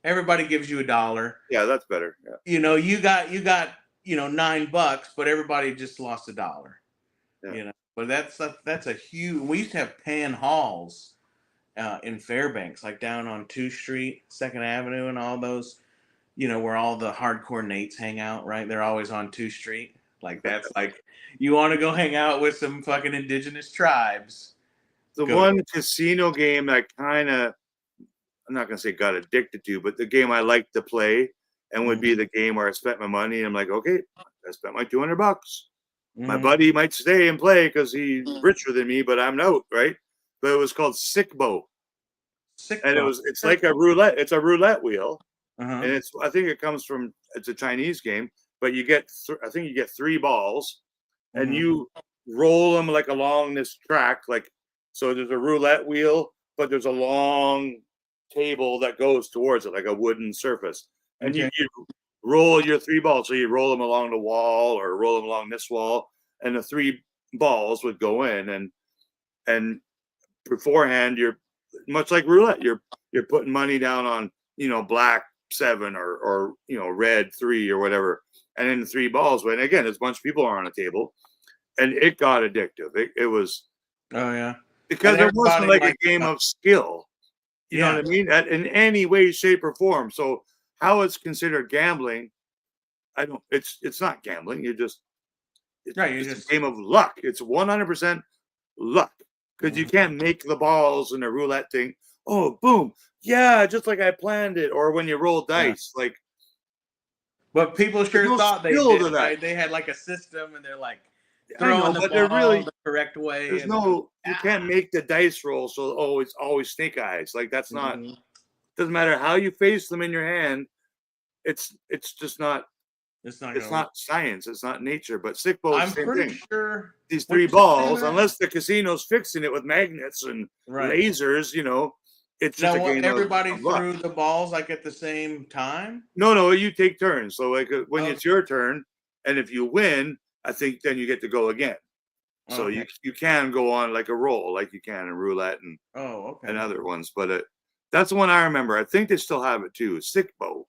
Everybody gives you $1. Yeah, that's better. Yeah. You got $9, but everybody just lost $1. Yeah. But that's a huge. We used to have Pan halls in Fairbanks, like down on 2nd Street, 2nd Avenue, and all those, where all the hardcore Nates hang out, right? They're always on 2nd Street. Like that's like, you want to go hang out with some fucking indigenous tribes. The one casino game that I'm not going to say got addicted to, but the game I liked to play and would be the game where I spent my money. And I'm like, okay, I spent my $200. My buddy might stay and play because he's richer than me, but I'm out, right? But it was called Sickbo. It's like a roulette. It's a roulette wheel. Uh-huh. And I think it's a Chinese game, but you get 3 balls and you roll them like along this track. So there's a roulette wheel, but there's a long table that goes towards it, like a wooden surface. And you roll your 3 balls. So you roll them along the wall or roll them along this wall, and the 3 balls would go in. And beforehand, you're much like roulette. You're putting money down on, black 7 or red 3 or whatever. And then the 3 balls went. Again, there's a bunch of people on a table, and it got addictive. It was. Oh yeah. Because it wasn't like a game of skill. You know what I mean? In any way, shape, or form. So how it's considered gambling, it's not gambling. It's a game of luck. It's 100% luck. Because you can't make the balls in a roulette thing. Oh, boom. Yeah, just like I planned it. Or when you roll dice, But people sure thought they did, right? They had like a system, and they're like throwing the ball the correct way. You can't make the dice roll, so it's always snake eyes. Like that's not. Doesn't matter how you face them in your hand. It's just not. It's not science. It's not nature. But Sickbo, I'm pretty sure these 3 balls, unless the casino's fixing it with magnets and lasers, it's just a game. Everybody threw the balls like at the same time. No, you take turns. So when it's your turn, and if you win, I think then you get to go again. So you can go on like a roll, like you can in roulette and other ones. But That's the one I remember. I think they still have it too. Sickbo.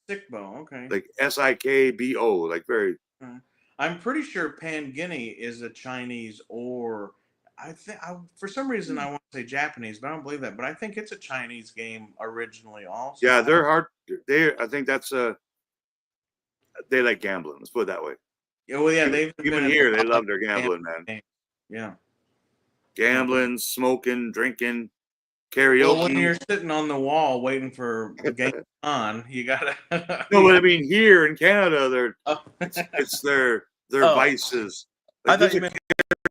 Sickbo, okay. Like Sikbo, like very. I'm pretty sure Panguinea is a Chinese, or I think for some reason I want to say Japanese, but I don't believe that. But I think it's a Chinese game originally, also. Yeah, they're hard. I think that's they like gambling. Let's put it that way. Yeah, well, yeah, they've even been here. They love their gambling, man. Yeah, gambling, smoking, drinking, karaoke. Well, when you're sitting on the wall waiting for the game on, you gotta. No, but I mean, here in Canada, it's their vices. Like, there's a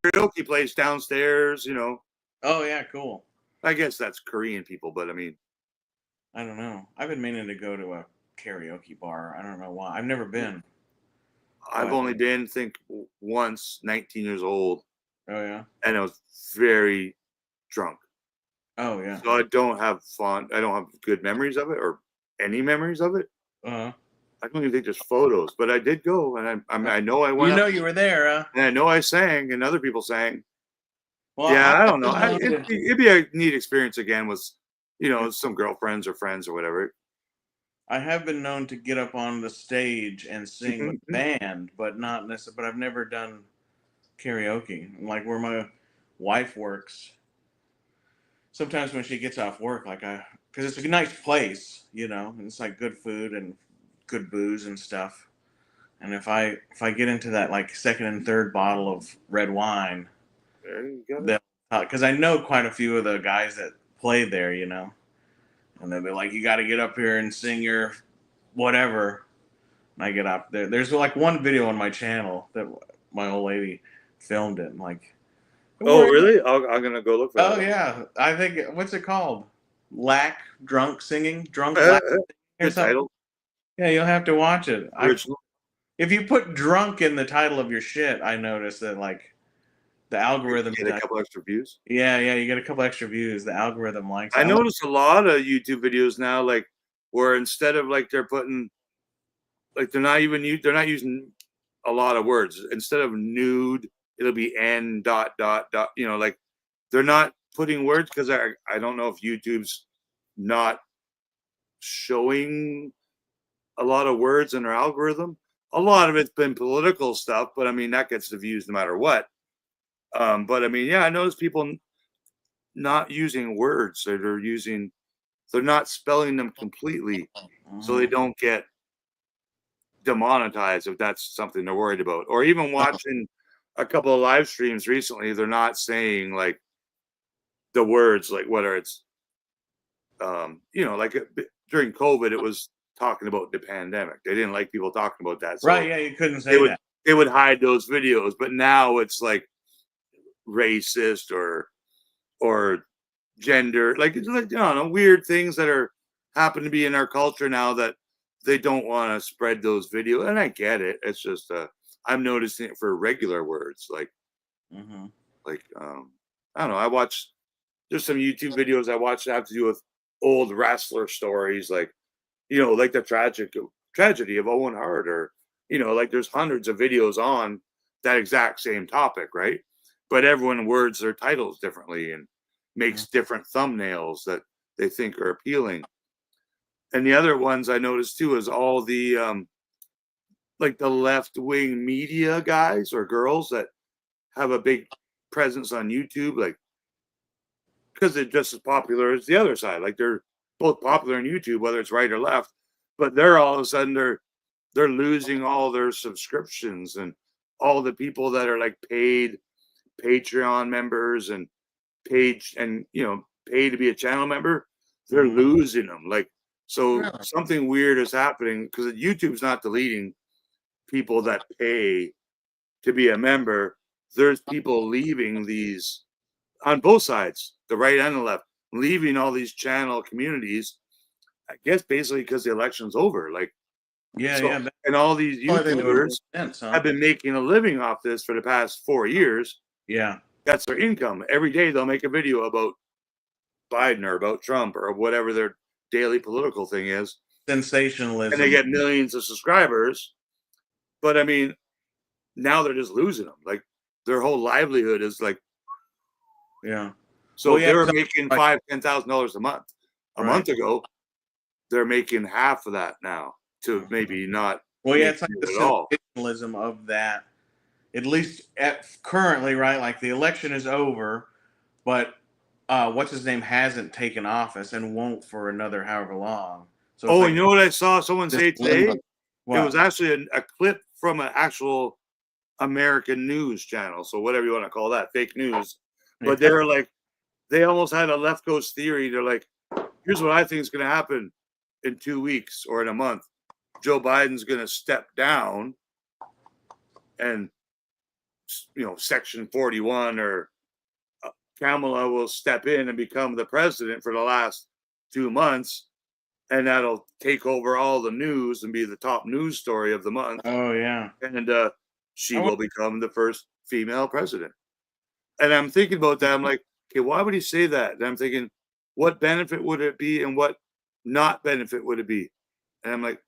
karaoke place downstairs, you know. Oh yeah, cool. I guess that's Korean people, but I mean, I don't know. I've been meaning to go to a karaoke bar. I don't know why. I've never been. I've only been, think, once, 19 years old. Oh yeah. And I was very drunk. Oh yeah. So I don't have good memories of it or any memories of it. Uh-huh. I don't even think there's photos, but I did go, and I know I went. You know, you were there, huh? And I know I sang, and other people sang. Well, yeah, I don't know. It'd be a neat experience again with, you know, some girlfriends or friends or whatever. I have been known to get up on the stage and sing with band, but not necessarily. But I've never done karaoke. Like where my wife works. Sometimes when she gets off work, because it's a nice place, you know, and it's like good food and good booze and stuff. And if I get into that like second and third bottle of red wine, there you go. Because I know quite a few of the guys that play there, you know, and they'll be like, "You got to get up here and sing your whatever." And I get up there. There's like one video on my channel that my old lady filmed it. And like, oh really? I'm gonna go look for that. Oh yeah, I think what's it called? Lack drunk singing, drunk lack or something. Yeah, you'll have to watch it. If you put drunk in the title of your shit, I noticed that like the algorithm get a couple extra views. Yeah, you get a couple extra views. The algorithm likes. I noticed a lot of YouTube videos now, like where instead of like they're putting, like they're not using a lot of words. Instead of nude, it'll be n ... You know, like they're not putting words because I don't know if YouTube's not showing a lot of words in their algorithm. A lot of it's been political stuff, but I mean that gets the views no matter what. But I mean, yeah, I notice people not using words. They're not spelling them completely, so they don't get demonetized if that's something they're worried about. Or even watching a couple of live streams recently, they're not saying like the words, like whether it's, you know, like during COVID, it was talking about the pandemic. They didn't like people talking about that. So right, yeah, you couldn't say that. They would hide those videos, but now it's like racist or gender, like, you know, weird things that are happen to be in our culture now that they don't want to spread those videos. And I get it. It's just I'm noticing it for regular words, like like I don't know. There's some YouTube videos I watch that have to do with old wrestler stories, like, you know, like the tragedy of Owen Hart, or, you know, like there's hundreds of videos on that exact same topic, right? But everyone words their titles differently and makes different thumbnails that they think are appealing. And the other ones I noticed too is all the like the left-wing media guys or girls that have a big presence on YouTube, like, because they're just as popular as the other side. Like they're both popular on YouTube, whether it's right or left, but they're all of a sudden they're losing all their subscriptions, and all the people that are like paid Patreon members and paid to be a channel member, they're losing them. Like, so something weird is happening because YouTube's not deleting people that pay to be a member. There's people leaving these on both sides, the right and the left, leaving all these channel communities, I guess basically because the election's over. Like, and all these YouTubers have been making a living off this for the past 4 years. Yeah. That's their income. Every day they'll make a video about Biden or about Trump or whatever their daily political thing is. Sensationalism. And they get millions of subscribers. But I mean, now they're just losing them. Like, their whole livelihood is like, yeah. So they're making $5,000-$10,000 a month. a month ago, they're making half of that now to maybe not. Well, yeah, it's like the at all. sensationalism of that. At least currently, right? Like the election is over, but what's his name hasn't taken office and won't for another however long. So you know what I saw someone say today? What? It was actually a clip from an actual American news channel. So whatever you want to call that, fake news. But they were like, they almost had a left coast theory. They're like, here's what I think is going to happen in 2 weeks or in a month. Joe Biden's going to step down and, Section 41 or Kamala will step in and become the president for the last 2 months. And that'll take over all the news and be the top news story of the month. Oh, yeah. And she will become the first female president. And I'm thinking about that. I'm like, okay, why would he say that? And I'm thinking, what benefit would it be and what not benefit would it be? And I'm like, it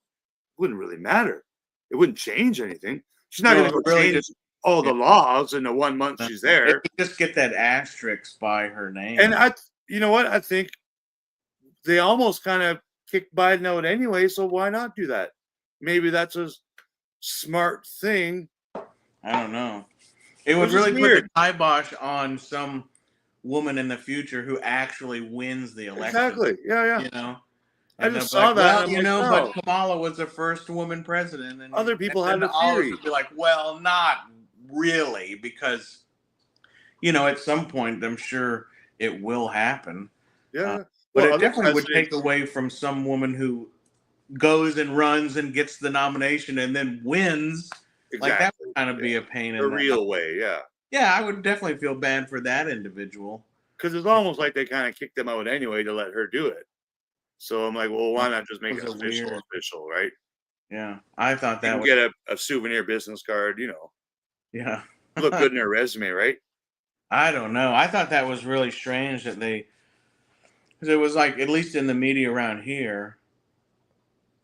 wouldn't really matter. It wouldn't change anything. She's not going to change all the laws in the 1 month she's there. Just get that asterisk by her name. And you know what? I think they almost kind of kicked Biden out anyway, so why not do that? Maybe that's a smart thing. I don't know. It would really put the kibosh on some woman in the future who actually wins the election. Exactly. Yeah. You know? I just saw that. Well, but Kamala was the first woman president. And other people had a theory. Be like, well, not really, because, at some point, I'm sure it will happen. Yeah. But it definitely would take away from some woman who goes and runs and gets the nomination and then wins. Exactly. Like that would kind of be a pain in the real way, yeah. Yeah, I would definitely feel bad for that individual. Because it's almost like they kind of kicked them out anyway to let her do it. So I'm like, well, why not just make it official, right? Yeah, I thought that would get a souvenir business card, Yeah. Look good in her resume, right? I don't know. I thought that was really strange that because it was like, at least in the media around here,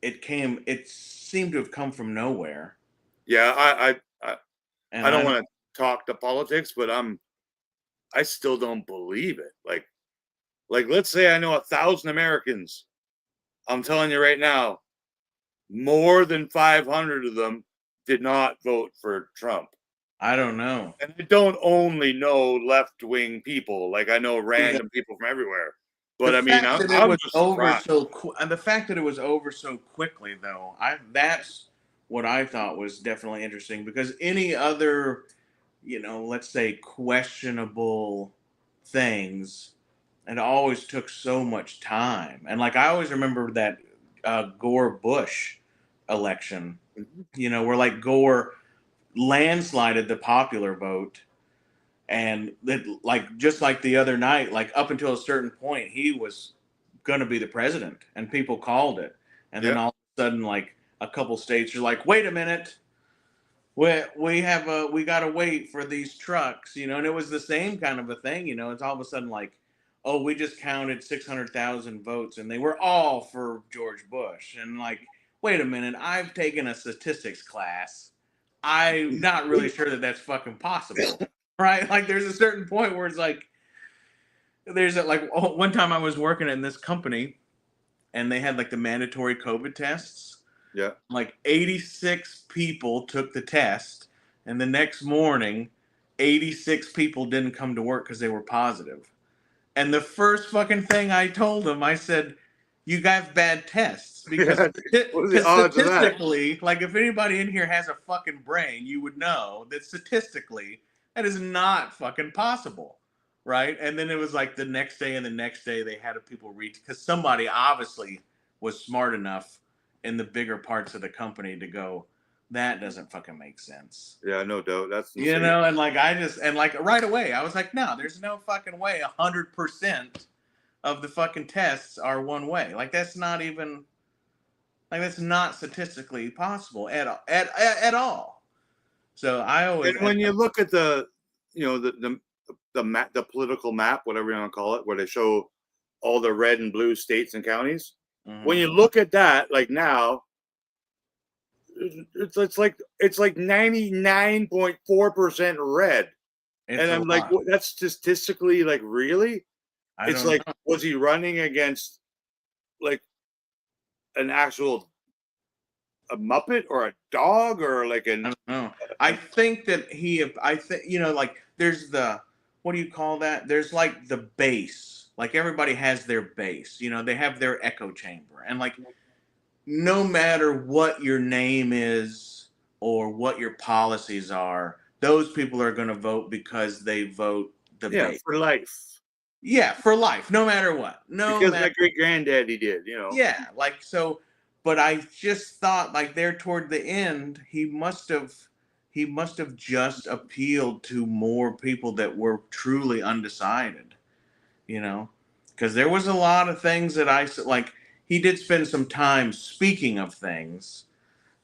it seemed to have come from nowhere. Yeah, I don't want to talk to politics, but I still don't believe it. Like let's say I know 1,000 Americans. I'm telling you right now, more than 500 of them did not vote for Trump. I don't know. And I don't only know left-wing people. Like I know random people from everywhere. But I'm just over and the fact that it was over so quickly, though, that's what I thought was definitely interesting, because any other, let's say questionable things, it always took so much time. And like I always remember that Gore Bush election, where like Gore landslided the popular vote. And that, like, just like the other night, like up until a certain point, he was going to be the president, and people called it. And then all of a sudden, like a couple states are like, wait a minute, we got to wait for these trucks, and it was the same kind of a thing, it's all of a sudden like, oh, we just counted 600,000 votes and they were all for George Bush. And like, wait a minute, I've taken a statistics class. I'm not really sure that that's fucking possible. Right? Like there's a certain point where it's like, one time I was working in this company and they had like the mandatory COVID tests. Yeah. Like 86 people took the test, and the next morning, 86 people didn't come to work because they were positive. And the first fucking thing I told them, I said, you got bad tests, because statistically, like if anybody in here has a fucking brain, you would know that statistically that is not fucking possible, right? And then it was like the next day and the next day they had people reach, because somebody obviously was smart enough in the bigger parts of the company to go, that doesn't fucking make sense. Yeah, no doubt. That's insane. And like right away I was like, no, there's no fucking way 100% of the fucking tests are one way. Like that's not even, like that's not statistically possible at all. So I always, and when you look at the political map, whatever you want to call it, where they show all the red and blue states and counties, when you look at that, like now, it's like 99.4% red, and I'm like, that's statistically like really? It's like, was he running against like an actual a Muppet or a dog or like I don't know. I think that I think, like there's what do you call that? There's like the base. Like everybody has their base. They have their echo chamber. And like no matter what your name is or what your policies are, those people are going to vote because they vote the base. For life. Yeah, for life, no matter what. Because my great granddaddy did, Yeah, like so. But I just thought, like there toward the end, he must have just appealed to more people that were truly undecided, because there was a lot of things that like. He did spend some time speaking of things,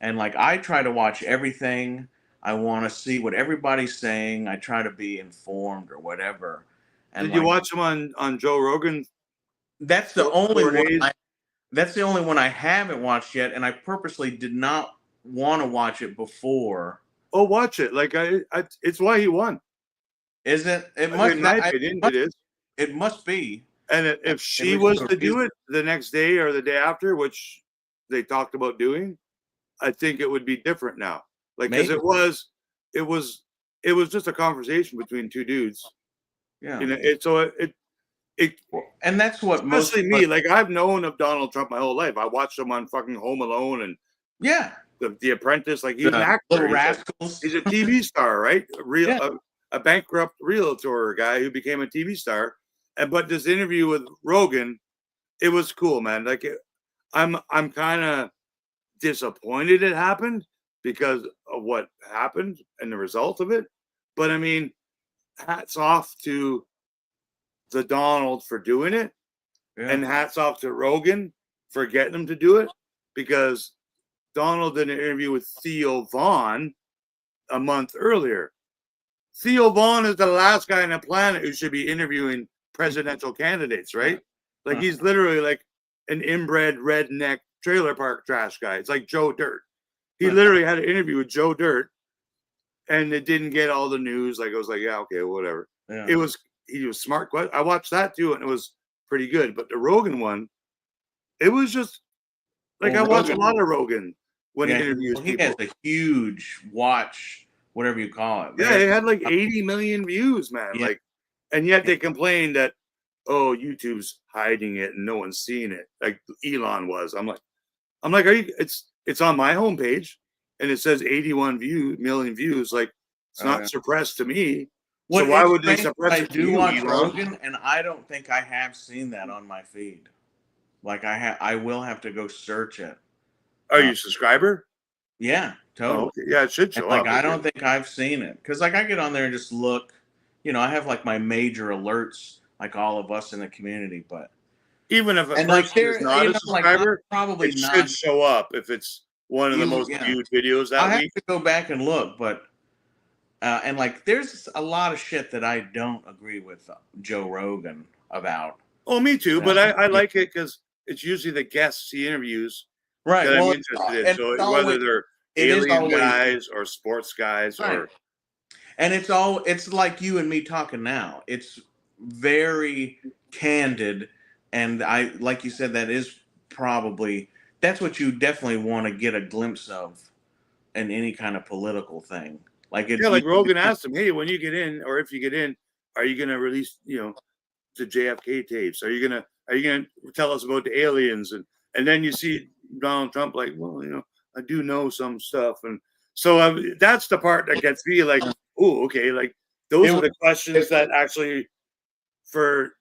and like I try to watch everything. I want to see what everybody's saying. I try to be informed or whatever. And did you watch him on Joe Rogan? That's the only one. That's the only one I haven't watched yet, and I purposely did not want to watch it before. Oh, watch it! Like it's why he won. Is it? It must. In my opinion, it is. It must be. And if she was to do it the next day or the day after, which they talked about doing, I think it would be different now. Like because it was just a conversation between two dudes. Yeah. And that's what especially me. Like I've known of Donald Trump my whole life. I watched him on fucking Home Alone and the Apprentice. Like he's an actor. Little Rascals. He's a TV star, right? A bankrupt realtor guy who became a TV star. But this interview with Rogan, it was cool, man. Like I'm kind of disappointed it happened because of what happened and the result of it. But I mean, hats off to the Donald for doing it, and hats off to Rogan for getting him to do it, because Donald did an interview with Theo Vaughn a month earlier. Theo Vaughn is the last guy on the planet who should be interviewing presidential candidates, right? Like he's literally like an inbred redneck trailer park trash guy. It's like Joe Dirt. He literally had an interview with Joe Dirt, and it didn't get all the news. Like I was like, yeah, okay, whatever. Yeah. He was smart. I watched that too, and it was pretty good. But the Rogan one, it was just like I watch a lot of Rogan when he interviews people. He has a huge watch, whatever you call it. Yeah, it had like 80 million views, man. Yeah. Like, and yet they complained that, oh, YouTube's hiding it and no one's seeing it, like Elon was. I'm like, are you? It's on my homepage, and it says 81 million views. Like, it's not suppressed to me. So why would they suppress it? I do watch Rogan, and I don't think I have seen that on my feed. Like I will have to go search it. Are you a subscriber? Yeah, totally. Oh, okay. Yeah, it should show up. Like I don't think I've seen it because like I get on there and just look. I have like my major alerts, like all of us in the community. But even if a person is not a subscriber, probably it should show up if it's one of the most viewed videos that week. I have to go back and look, but. And like, there's a lot of shit that I don't agree with Joe Rogan about. Oh, me too. But I like it because it's usually the guests he interviews that I'm interested in. So whether they're alien guys or sports guys or. And it's like you and me talking now. It's very candid, and like you said, that's what you definitely want to get a glimpse of in any kind of political thing. Like like Rogan asked him, hey, when you get in, or if you get in, are you going to release, the JFK tapes? Are you going to tell us about the aliens? And then you see Donald Trump like, well, I do know some stuff. And so that's the part that gets me like, oh, okay. Like those are the questions that actually for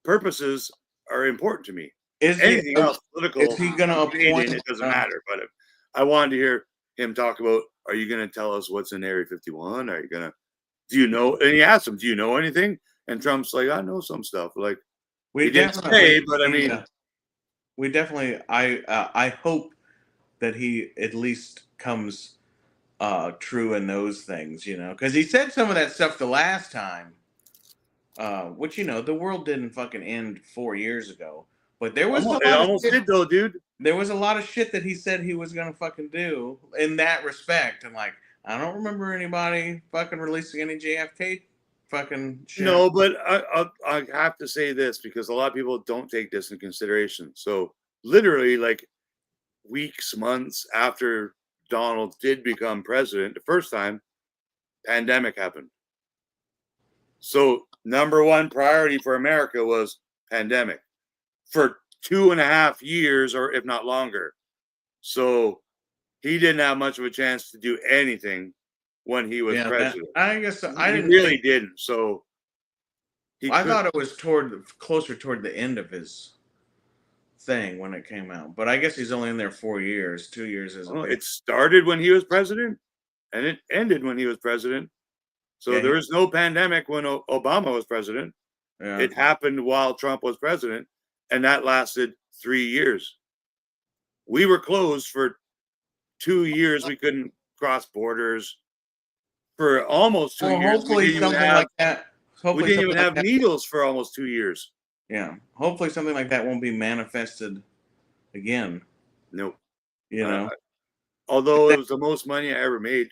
purposes are important to me. Anything else political, is he going to appoint? It doesn't matter. But I wanted to hear him talk about, are you going to tell us what's in Area 51? Are you going to, do you know? And he asked him, do you know anything? And Trump's like, I know some stuff. Like, he didn't say, but I mean. We definitely, I hope that he at least comes true in those things, because he said some of that stuff the last time, which, the world didn't fucking end 4 years ago. But there was it almost did though, dude. There was a lot of shit that he said he was gonna fucking do in that respect, and like I don't remember anybody fucking releasing any JFK fucking shit. No, but I have to say this because a lot of people don't take this into consideration. So literally like weeks, months after Donald did become president the first time, pandemic happened. So number one priority for America was pandemic for 2.5 years, or if not longer. So he didn't have much of a chance to do anything when he was president. I guess I he didn't really think, didn't. So I thought it was closer toward the end of his thing when it came out. But I guess he's only in there 4 years. 2 years is it started when he was president, and it ended when he was president. So there was no pandemic when Obama was president. Yeah. It happened while Trump was president, and that lasted 3 years. We were closed for 2 years. We couldn't cross borders for almost 2 years. Hopefully something like that. We didn't even have needles for almost 2 years. Yeah. Hopefully something like that won't be manifested again. Nope. You know. Although it was the most money I ever made.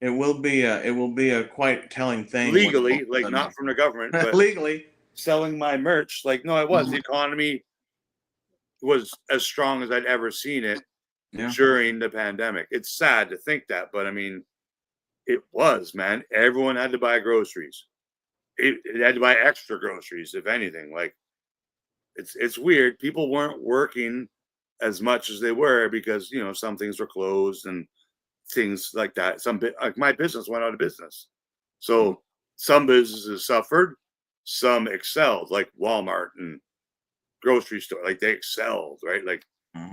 It will be a quite telling thing. Legally, like not from the government, but legally selling my merch. Like, no, it was. The economy was as strong as I'd ever seen it during the pandemic. It's sad to think that, but I mean, it was, man. Everyone had to buy groceries. It had to buy extra groceries, if anything. Like, it's weird. People weren't working as much as they were because, you know, some things were closed and things like that. Like my business went out of business. So some businesses suffered, some excelled, like Walmart and grocery store. Like they excelled, right? Like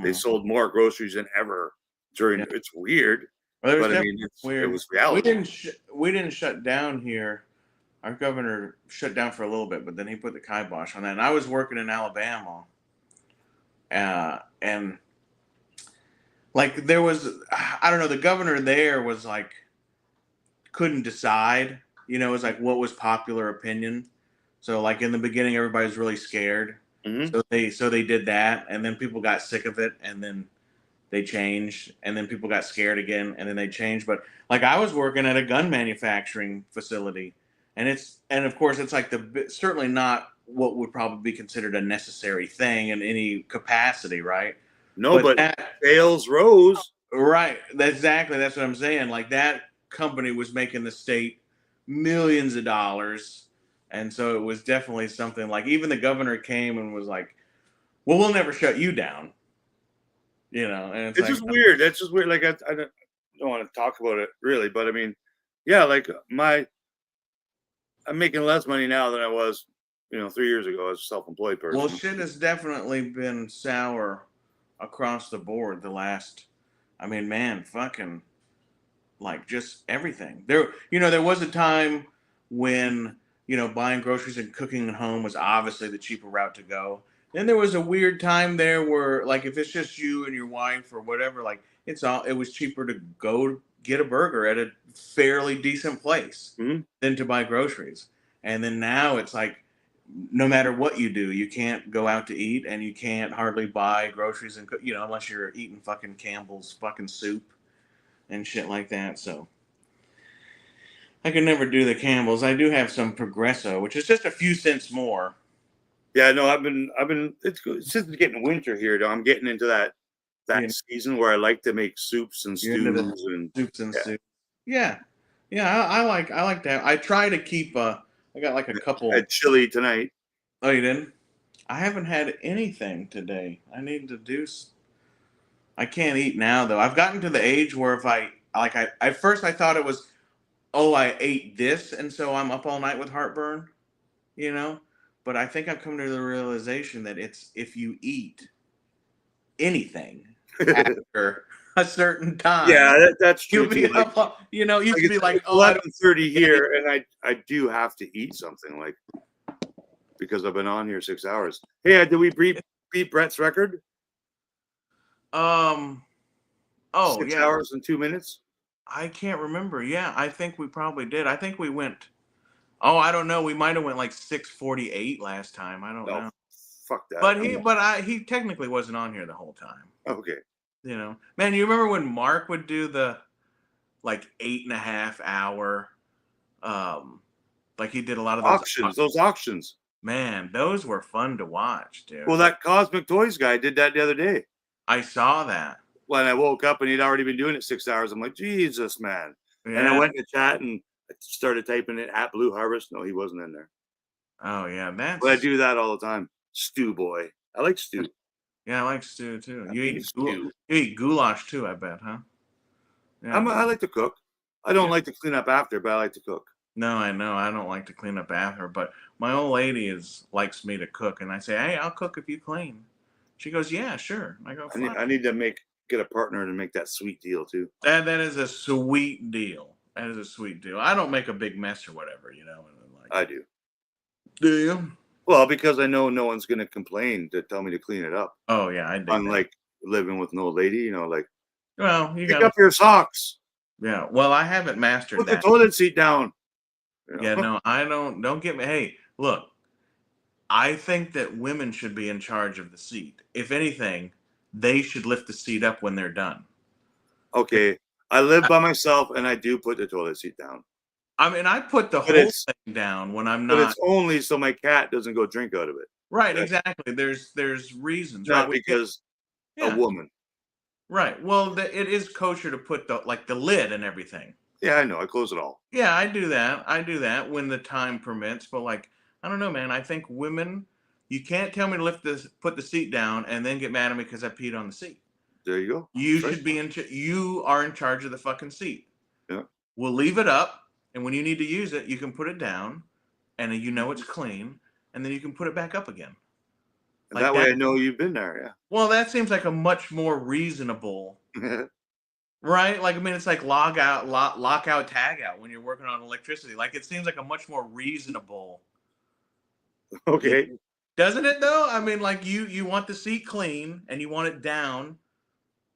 they sold more groceries than ever during. It's weird, but I mean, it was reality. We didn't shut down here. Our governor shut down for a little bit, but then he put the kibosh on that. And I was working in Alabama, and like there was, I don't know, the governor there was like couldn't decide. You know, it was like what was popular opinion. So like in the beginning, everybody was really scared. So they did that, and then people got sick of it, and then they changed, and then people got scared again, and then they changed. But like I was working at a gun manufacturing facility, and of course it's like certainly not what would probably be considered a necessary thing in any capacity, right? No, but sales rose. Right. That's what I'm saying. Like that company was making the state millions of dollars. And so it was definitely something like even the governor came and was like, well, we'll never shut you down. You know, and it's like, just weird. That's just weird. Like I don't want to talk about it really, but I mean, yeah, like I'm making less money now than I was, 3 years ago as a self-employed person. Well, shit has definitely been sour across the board the last, I mean, man, fucking like just everything. There was a time when, buying groceries and cooking at home was obviously the cheaper route to go. Then there was a weird time there where, like, if it's just you and your wife or whatever, like, it was cheaper to go get a burger at a fairly decent place than to buy groceries. And then now it's like, no matter what you do, you can't go out to eat and you can't hardly buy groceries and cook, unless you're eating fucking Campbell's fucking soup and shit like that. So I can never do the Campbell's. I do have some Progresso, which is just a few cents more. Yeah, no, I've been. It's since it's getting winter here, though. I'm getting into that season where I like to make soups and stews and soups and soups. Yeah, I like that. I try to keep. I got like a couple. Had chili tonight. Oh, you didn't? I haven't had anything today. I need to do. I can't eat now though. I've gotten to the age where if I at first I thought it was, oh, I ate this and so I'm up all night with heartburn, But I think I've come to the realization that it's if you eat anything after a certain time. Yeah, that's true. You'll be up, used to be like, 11:30 here, and I do have to eat something because I've been on here 6 hours. Hey, did we beat Brett's record? 6 hours and 2 minutes. I can't remember. Yeah, I think we probably did. I think we went. Oh, I don't know. We might have went like 6:48 last time. I don't know. Fuck that. But he technically wasn't on here the whole time. Okay. Man, you remember when Mark would do the like 8.5 hour, like he did a lot of those auctions. Man, those were fun to watch, dude. Well, that Cosmic Toys guy did that the other day. I saw that. When I woke up and he'd already been doing it 6 hours, I'm like, Jesus, man. Yeah. And I went in the chat and I started typing it at Blue Harvest. No, he wasn't in there. Oh, yeah. That's... But I do that all the time. Stew boy. I like stew. Yeah, I like stew, too. You stew. You eat goulash, too, I bet, huh? Yeah. I like to cook. I don't like to clean up after, but I like to cook. No, I know. I don't like to clean up after, but my old lady likes me to cook, and I say, hey, I'll cook if you clean. She goes, yeah, sure. I go, fine. I need to get a partner to make that sweet deal, too. That is a sweet deal. That is a sweet deal. I don't make a big mess or whatever, you know. I do. Do you? Well, because I know no one's going to complain to tell me to clean it up. Oh, yeah, I do. Unlike living with an old lady, you know, like, well, you pick up your socks. Yeah, well, I haven't mastered that. Put the toilet seat down. You know? Yeah, no, I don't get me. Hey, look, I think that women should be in charge of the seat. If anything, they should lift the seat up when they're done. Okay, I live by myself, and I do put the toilet seat down. I mean, I put the whole thing down when I'm not. But it's only so my cat doesn't go drink out of it. Right, exactly. There's reasons. Not right? because a woman. Right. Well, it is kosher to put the lid and everything. Yeah, I know. I close it all. Yeah, I do that. I do that when the time permits. But I don't know, man. I think women, you can't tell me to put the seat down and then get mad at me because I peed on the seat. There you go. You should be you are in charge of the fucking seat. Yeah. We'll leave it up, and when you need to use it, you can put it down, and you know it's clean, and then you can put it back up again. And that way I know you've been there, yeah. Well, that seems like a much more reasonable, right? Like, I mean, it's like lockout, tag out when you're working on electricity. Like, it seems like a much more reasonable. Okay. Doesn't it though? I mean, like you want the seat clean and you want it down,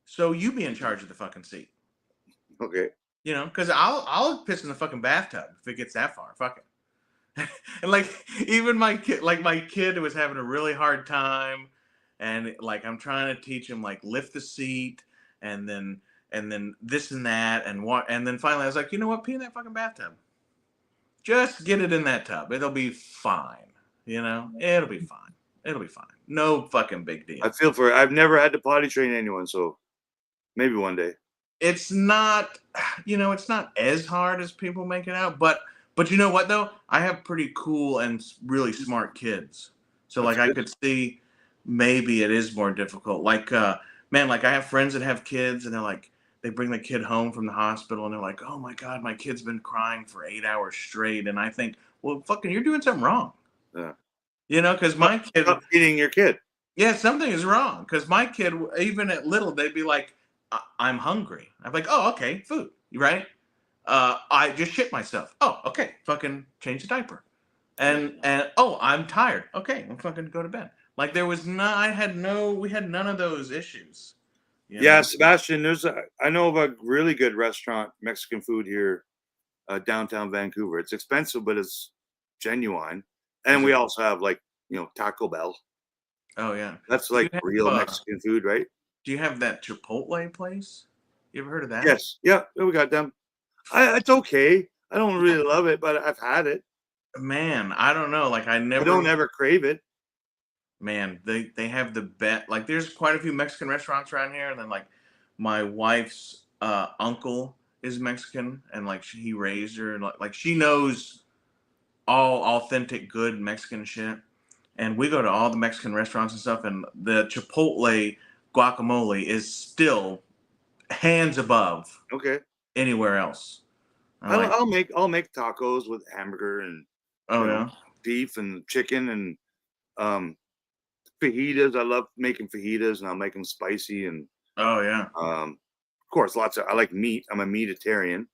so you be in charge of the fucking seat. Okay. You know, because I'll piss in the fucking bathtub if it gets that far. Fuck it. And like even my kid was having a really hard time, and like I'm trying to teach him like lift the seat and then this and that and then finally I was like, you know what, pee in that fucking bathtub. Just get it in that tub. It'll be fine. You know, it'll be fine. It'll be fine. No fucking big deal. I feel for it. I've never had to potty train anyone, so maybe one day. It's not, it's not as hard as people make it out, but you know what though? I have pretty cool and really smart kids. So like I could see maybe it is more difficult. Like, man, like I have friends that have kids and they're like, they bring the kid home from the hospital and they're like, oh my God, my kid's been crying for 8 hours straight. And I think, well, fucking, you're doing something wrong. Yeah. Because my kid. Stop feeding your kid. Yeah, something is wrong. Because my kid, even at little, they'd be like, I'm hungry. I'm like, oh, okay, food, right? I just shit myself. Oh, okay, fucking change the diaper. And oh, I'm tired. Okay, I'm fucking go to bed. Like there was we had none of those issues. Yeah, Sebastian, I know of a really good restaurant, Mexican food here, downtown Vancouver. It's expensive, but it's genuine. And we also have Taco Bell. Oh yeah, that's like real Mexican food, right? Do you have that Chipotle place? You ever heard of that? Yes. Yeah, we got them. It's okay. I don't really love it, but I've had it. Man, I don't know. Like I don't ever crave it. Man, they have the best. Like there's quite a few Mexican restaurants around here, and then like my wife's uncle is Mexican, and like he raised her, and like she knows all authentic good Mexican shit. And we go to all the Mexican restaurants and stuff, and the Chipotle guacamole is still hands above anywhere else. I'll make tacos with hamburger and beef and chicken and fajitas. I love making fajitas, and I'll make them spicy and of course I like meat. I'm a meatitarian.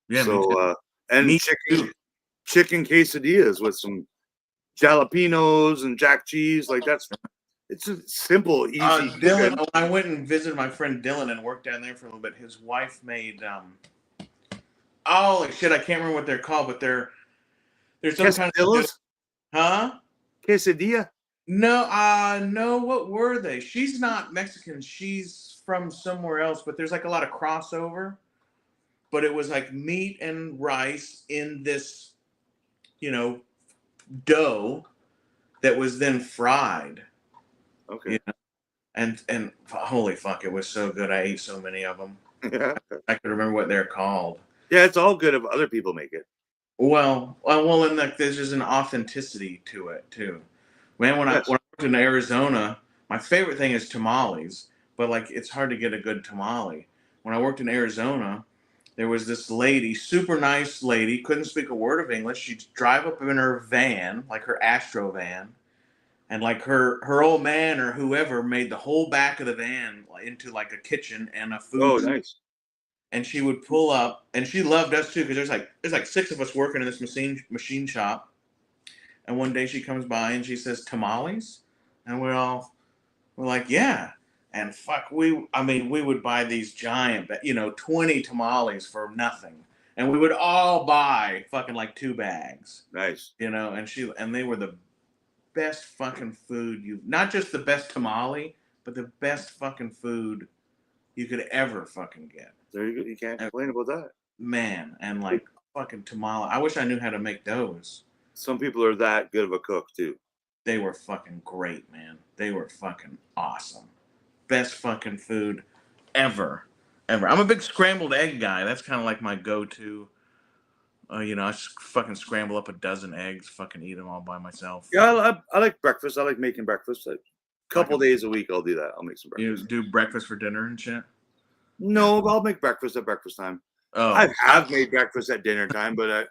Yeah, so and chicken quesadillas with some jalapenos and jack cheese. Like it's a simple, easy. Dylan, I went and visited my friend Dylan and worked down there for a little bit. His wife made holy shit, I can't remember what they're called, but there's some kind of quesadilla. No, what were they? She's not Mexican. She's from somewhere else, but there's like a lot of crossover. But it was like meat and rice in this, dough, that was then fried. Okay. You know? And holy fuck, it was so good. I ate so many of them. Yeah. I could remember what they're called. Yeah, it's all good if other people make it. Well, and like there's just an authenticity to it too. Man, when I worked in Arizona, my favorite thing is tamales, but like it's hard to get a good tamale. When I worked in Arizona, there was this lady, super nice lady, couldn't speak a word of English. She'd drive up in her van, like her Astro van, and like her old man or whoever made the whole back of the van into like a kitchen and a food. Oh, nice. And she would pull up, and she loved us too because there's like 6 of us working in this machine shop. And one day she comes by and she says tamales, and we're like, yeah. And fuck, we would buy these giant, 20 tamales for nothing, and we would all buy fucking like 2 bags. Nice. And they were the best fucking food not just the best tamale, but the best fucking food you could ever fucking get. There you go. You can't complain about that. Man, and like fucking tamale. I wish I knew how to make those. Some people are that good of a cook too. They were fucking great, man. They were fucking awesome. Best fucking food ever. I'm a big scrambled egg guy. That's kind of like my go-to. I just fucking scramble up a dozen eggs, fucking eat them all by myself. Yeah, I like breakfast. I like making breakfast. Like a couple days a week, I'll do that. I'll make some breakfast. You do breakfast for dinner and shit? No, but I'll make breakfast at breakfast time. Oh, I have made breakfast at dinner time, but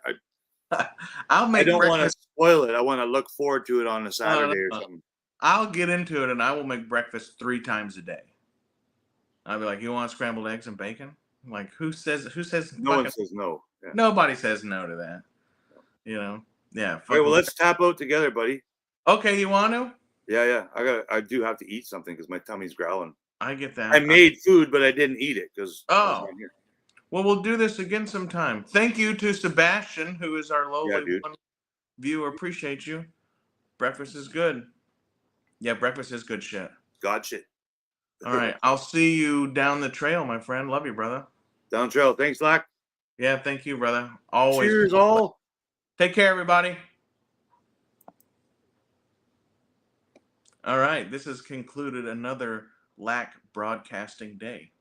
I don't want to spoil it. I want to look forward to it on a Saturday or something. I'll get into it, and I will make breakfast 3 times a day. I'll be like, "You want scrambled eggs and bacon?" I'm like, who says? No one says no. Yeah. Nobody says no to that. Yeah. Okay, well, let's tap out together, buddy. Okay, you want to? Yeah. I do have to eat something because my tummy's growling. I get that. I made food, but I didn't eat it because. Oh. Well, we'll do this again sometime. Thank you to Sebastian, who is our lowly viewer. Appreciate you. Breakfast is good. Yeah, breakfast is good shit. God shit. All right. I'll see you down the trail, my friend. Love you, brother. Down the trail. Thanks, Lak. Yeah, thank you, brother. Always. Cheers, all. Take care, everybody. All right. This has concluded another Lak Broadcasting Day.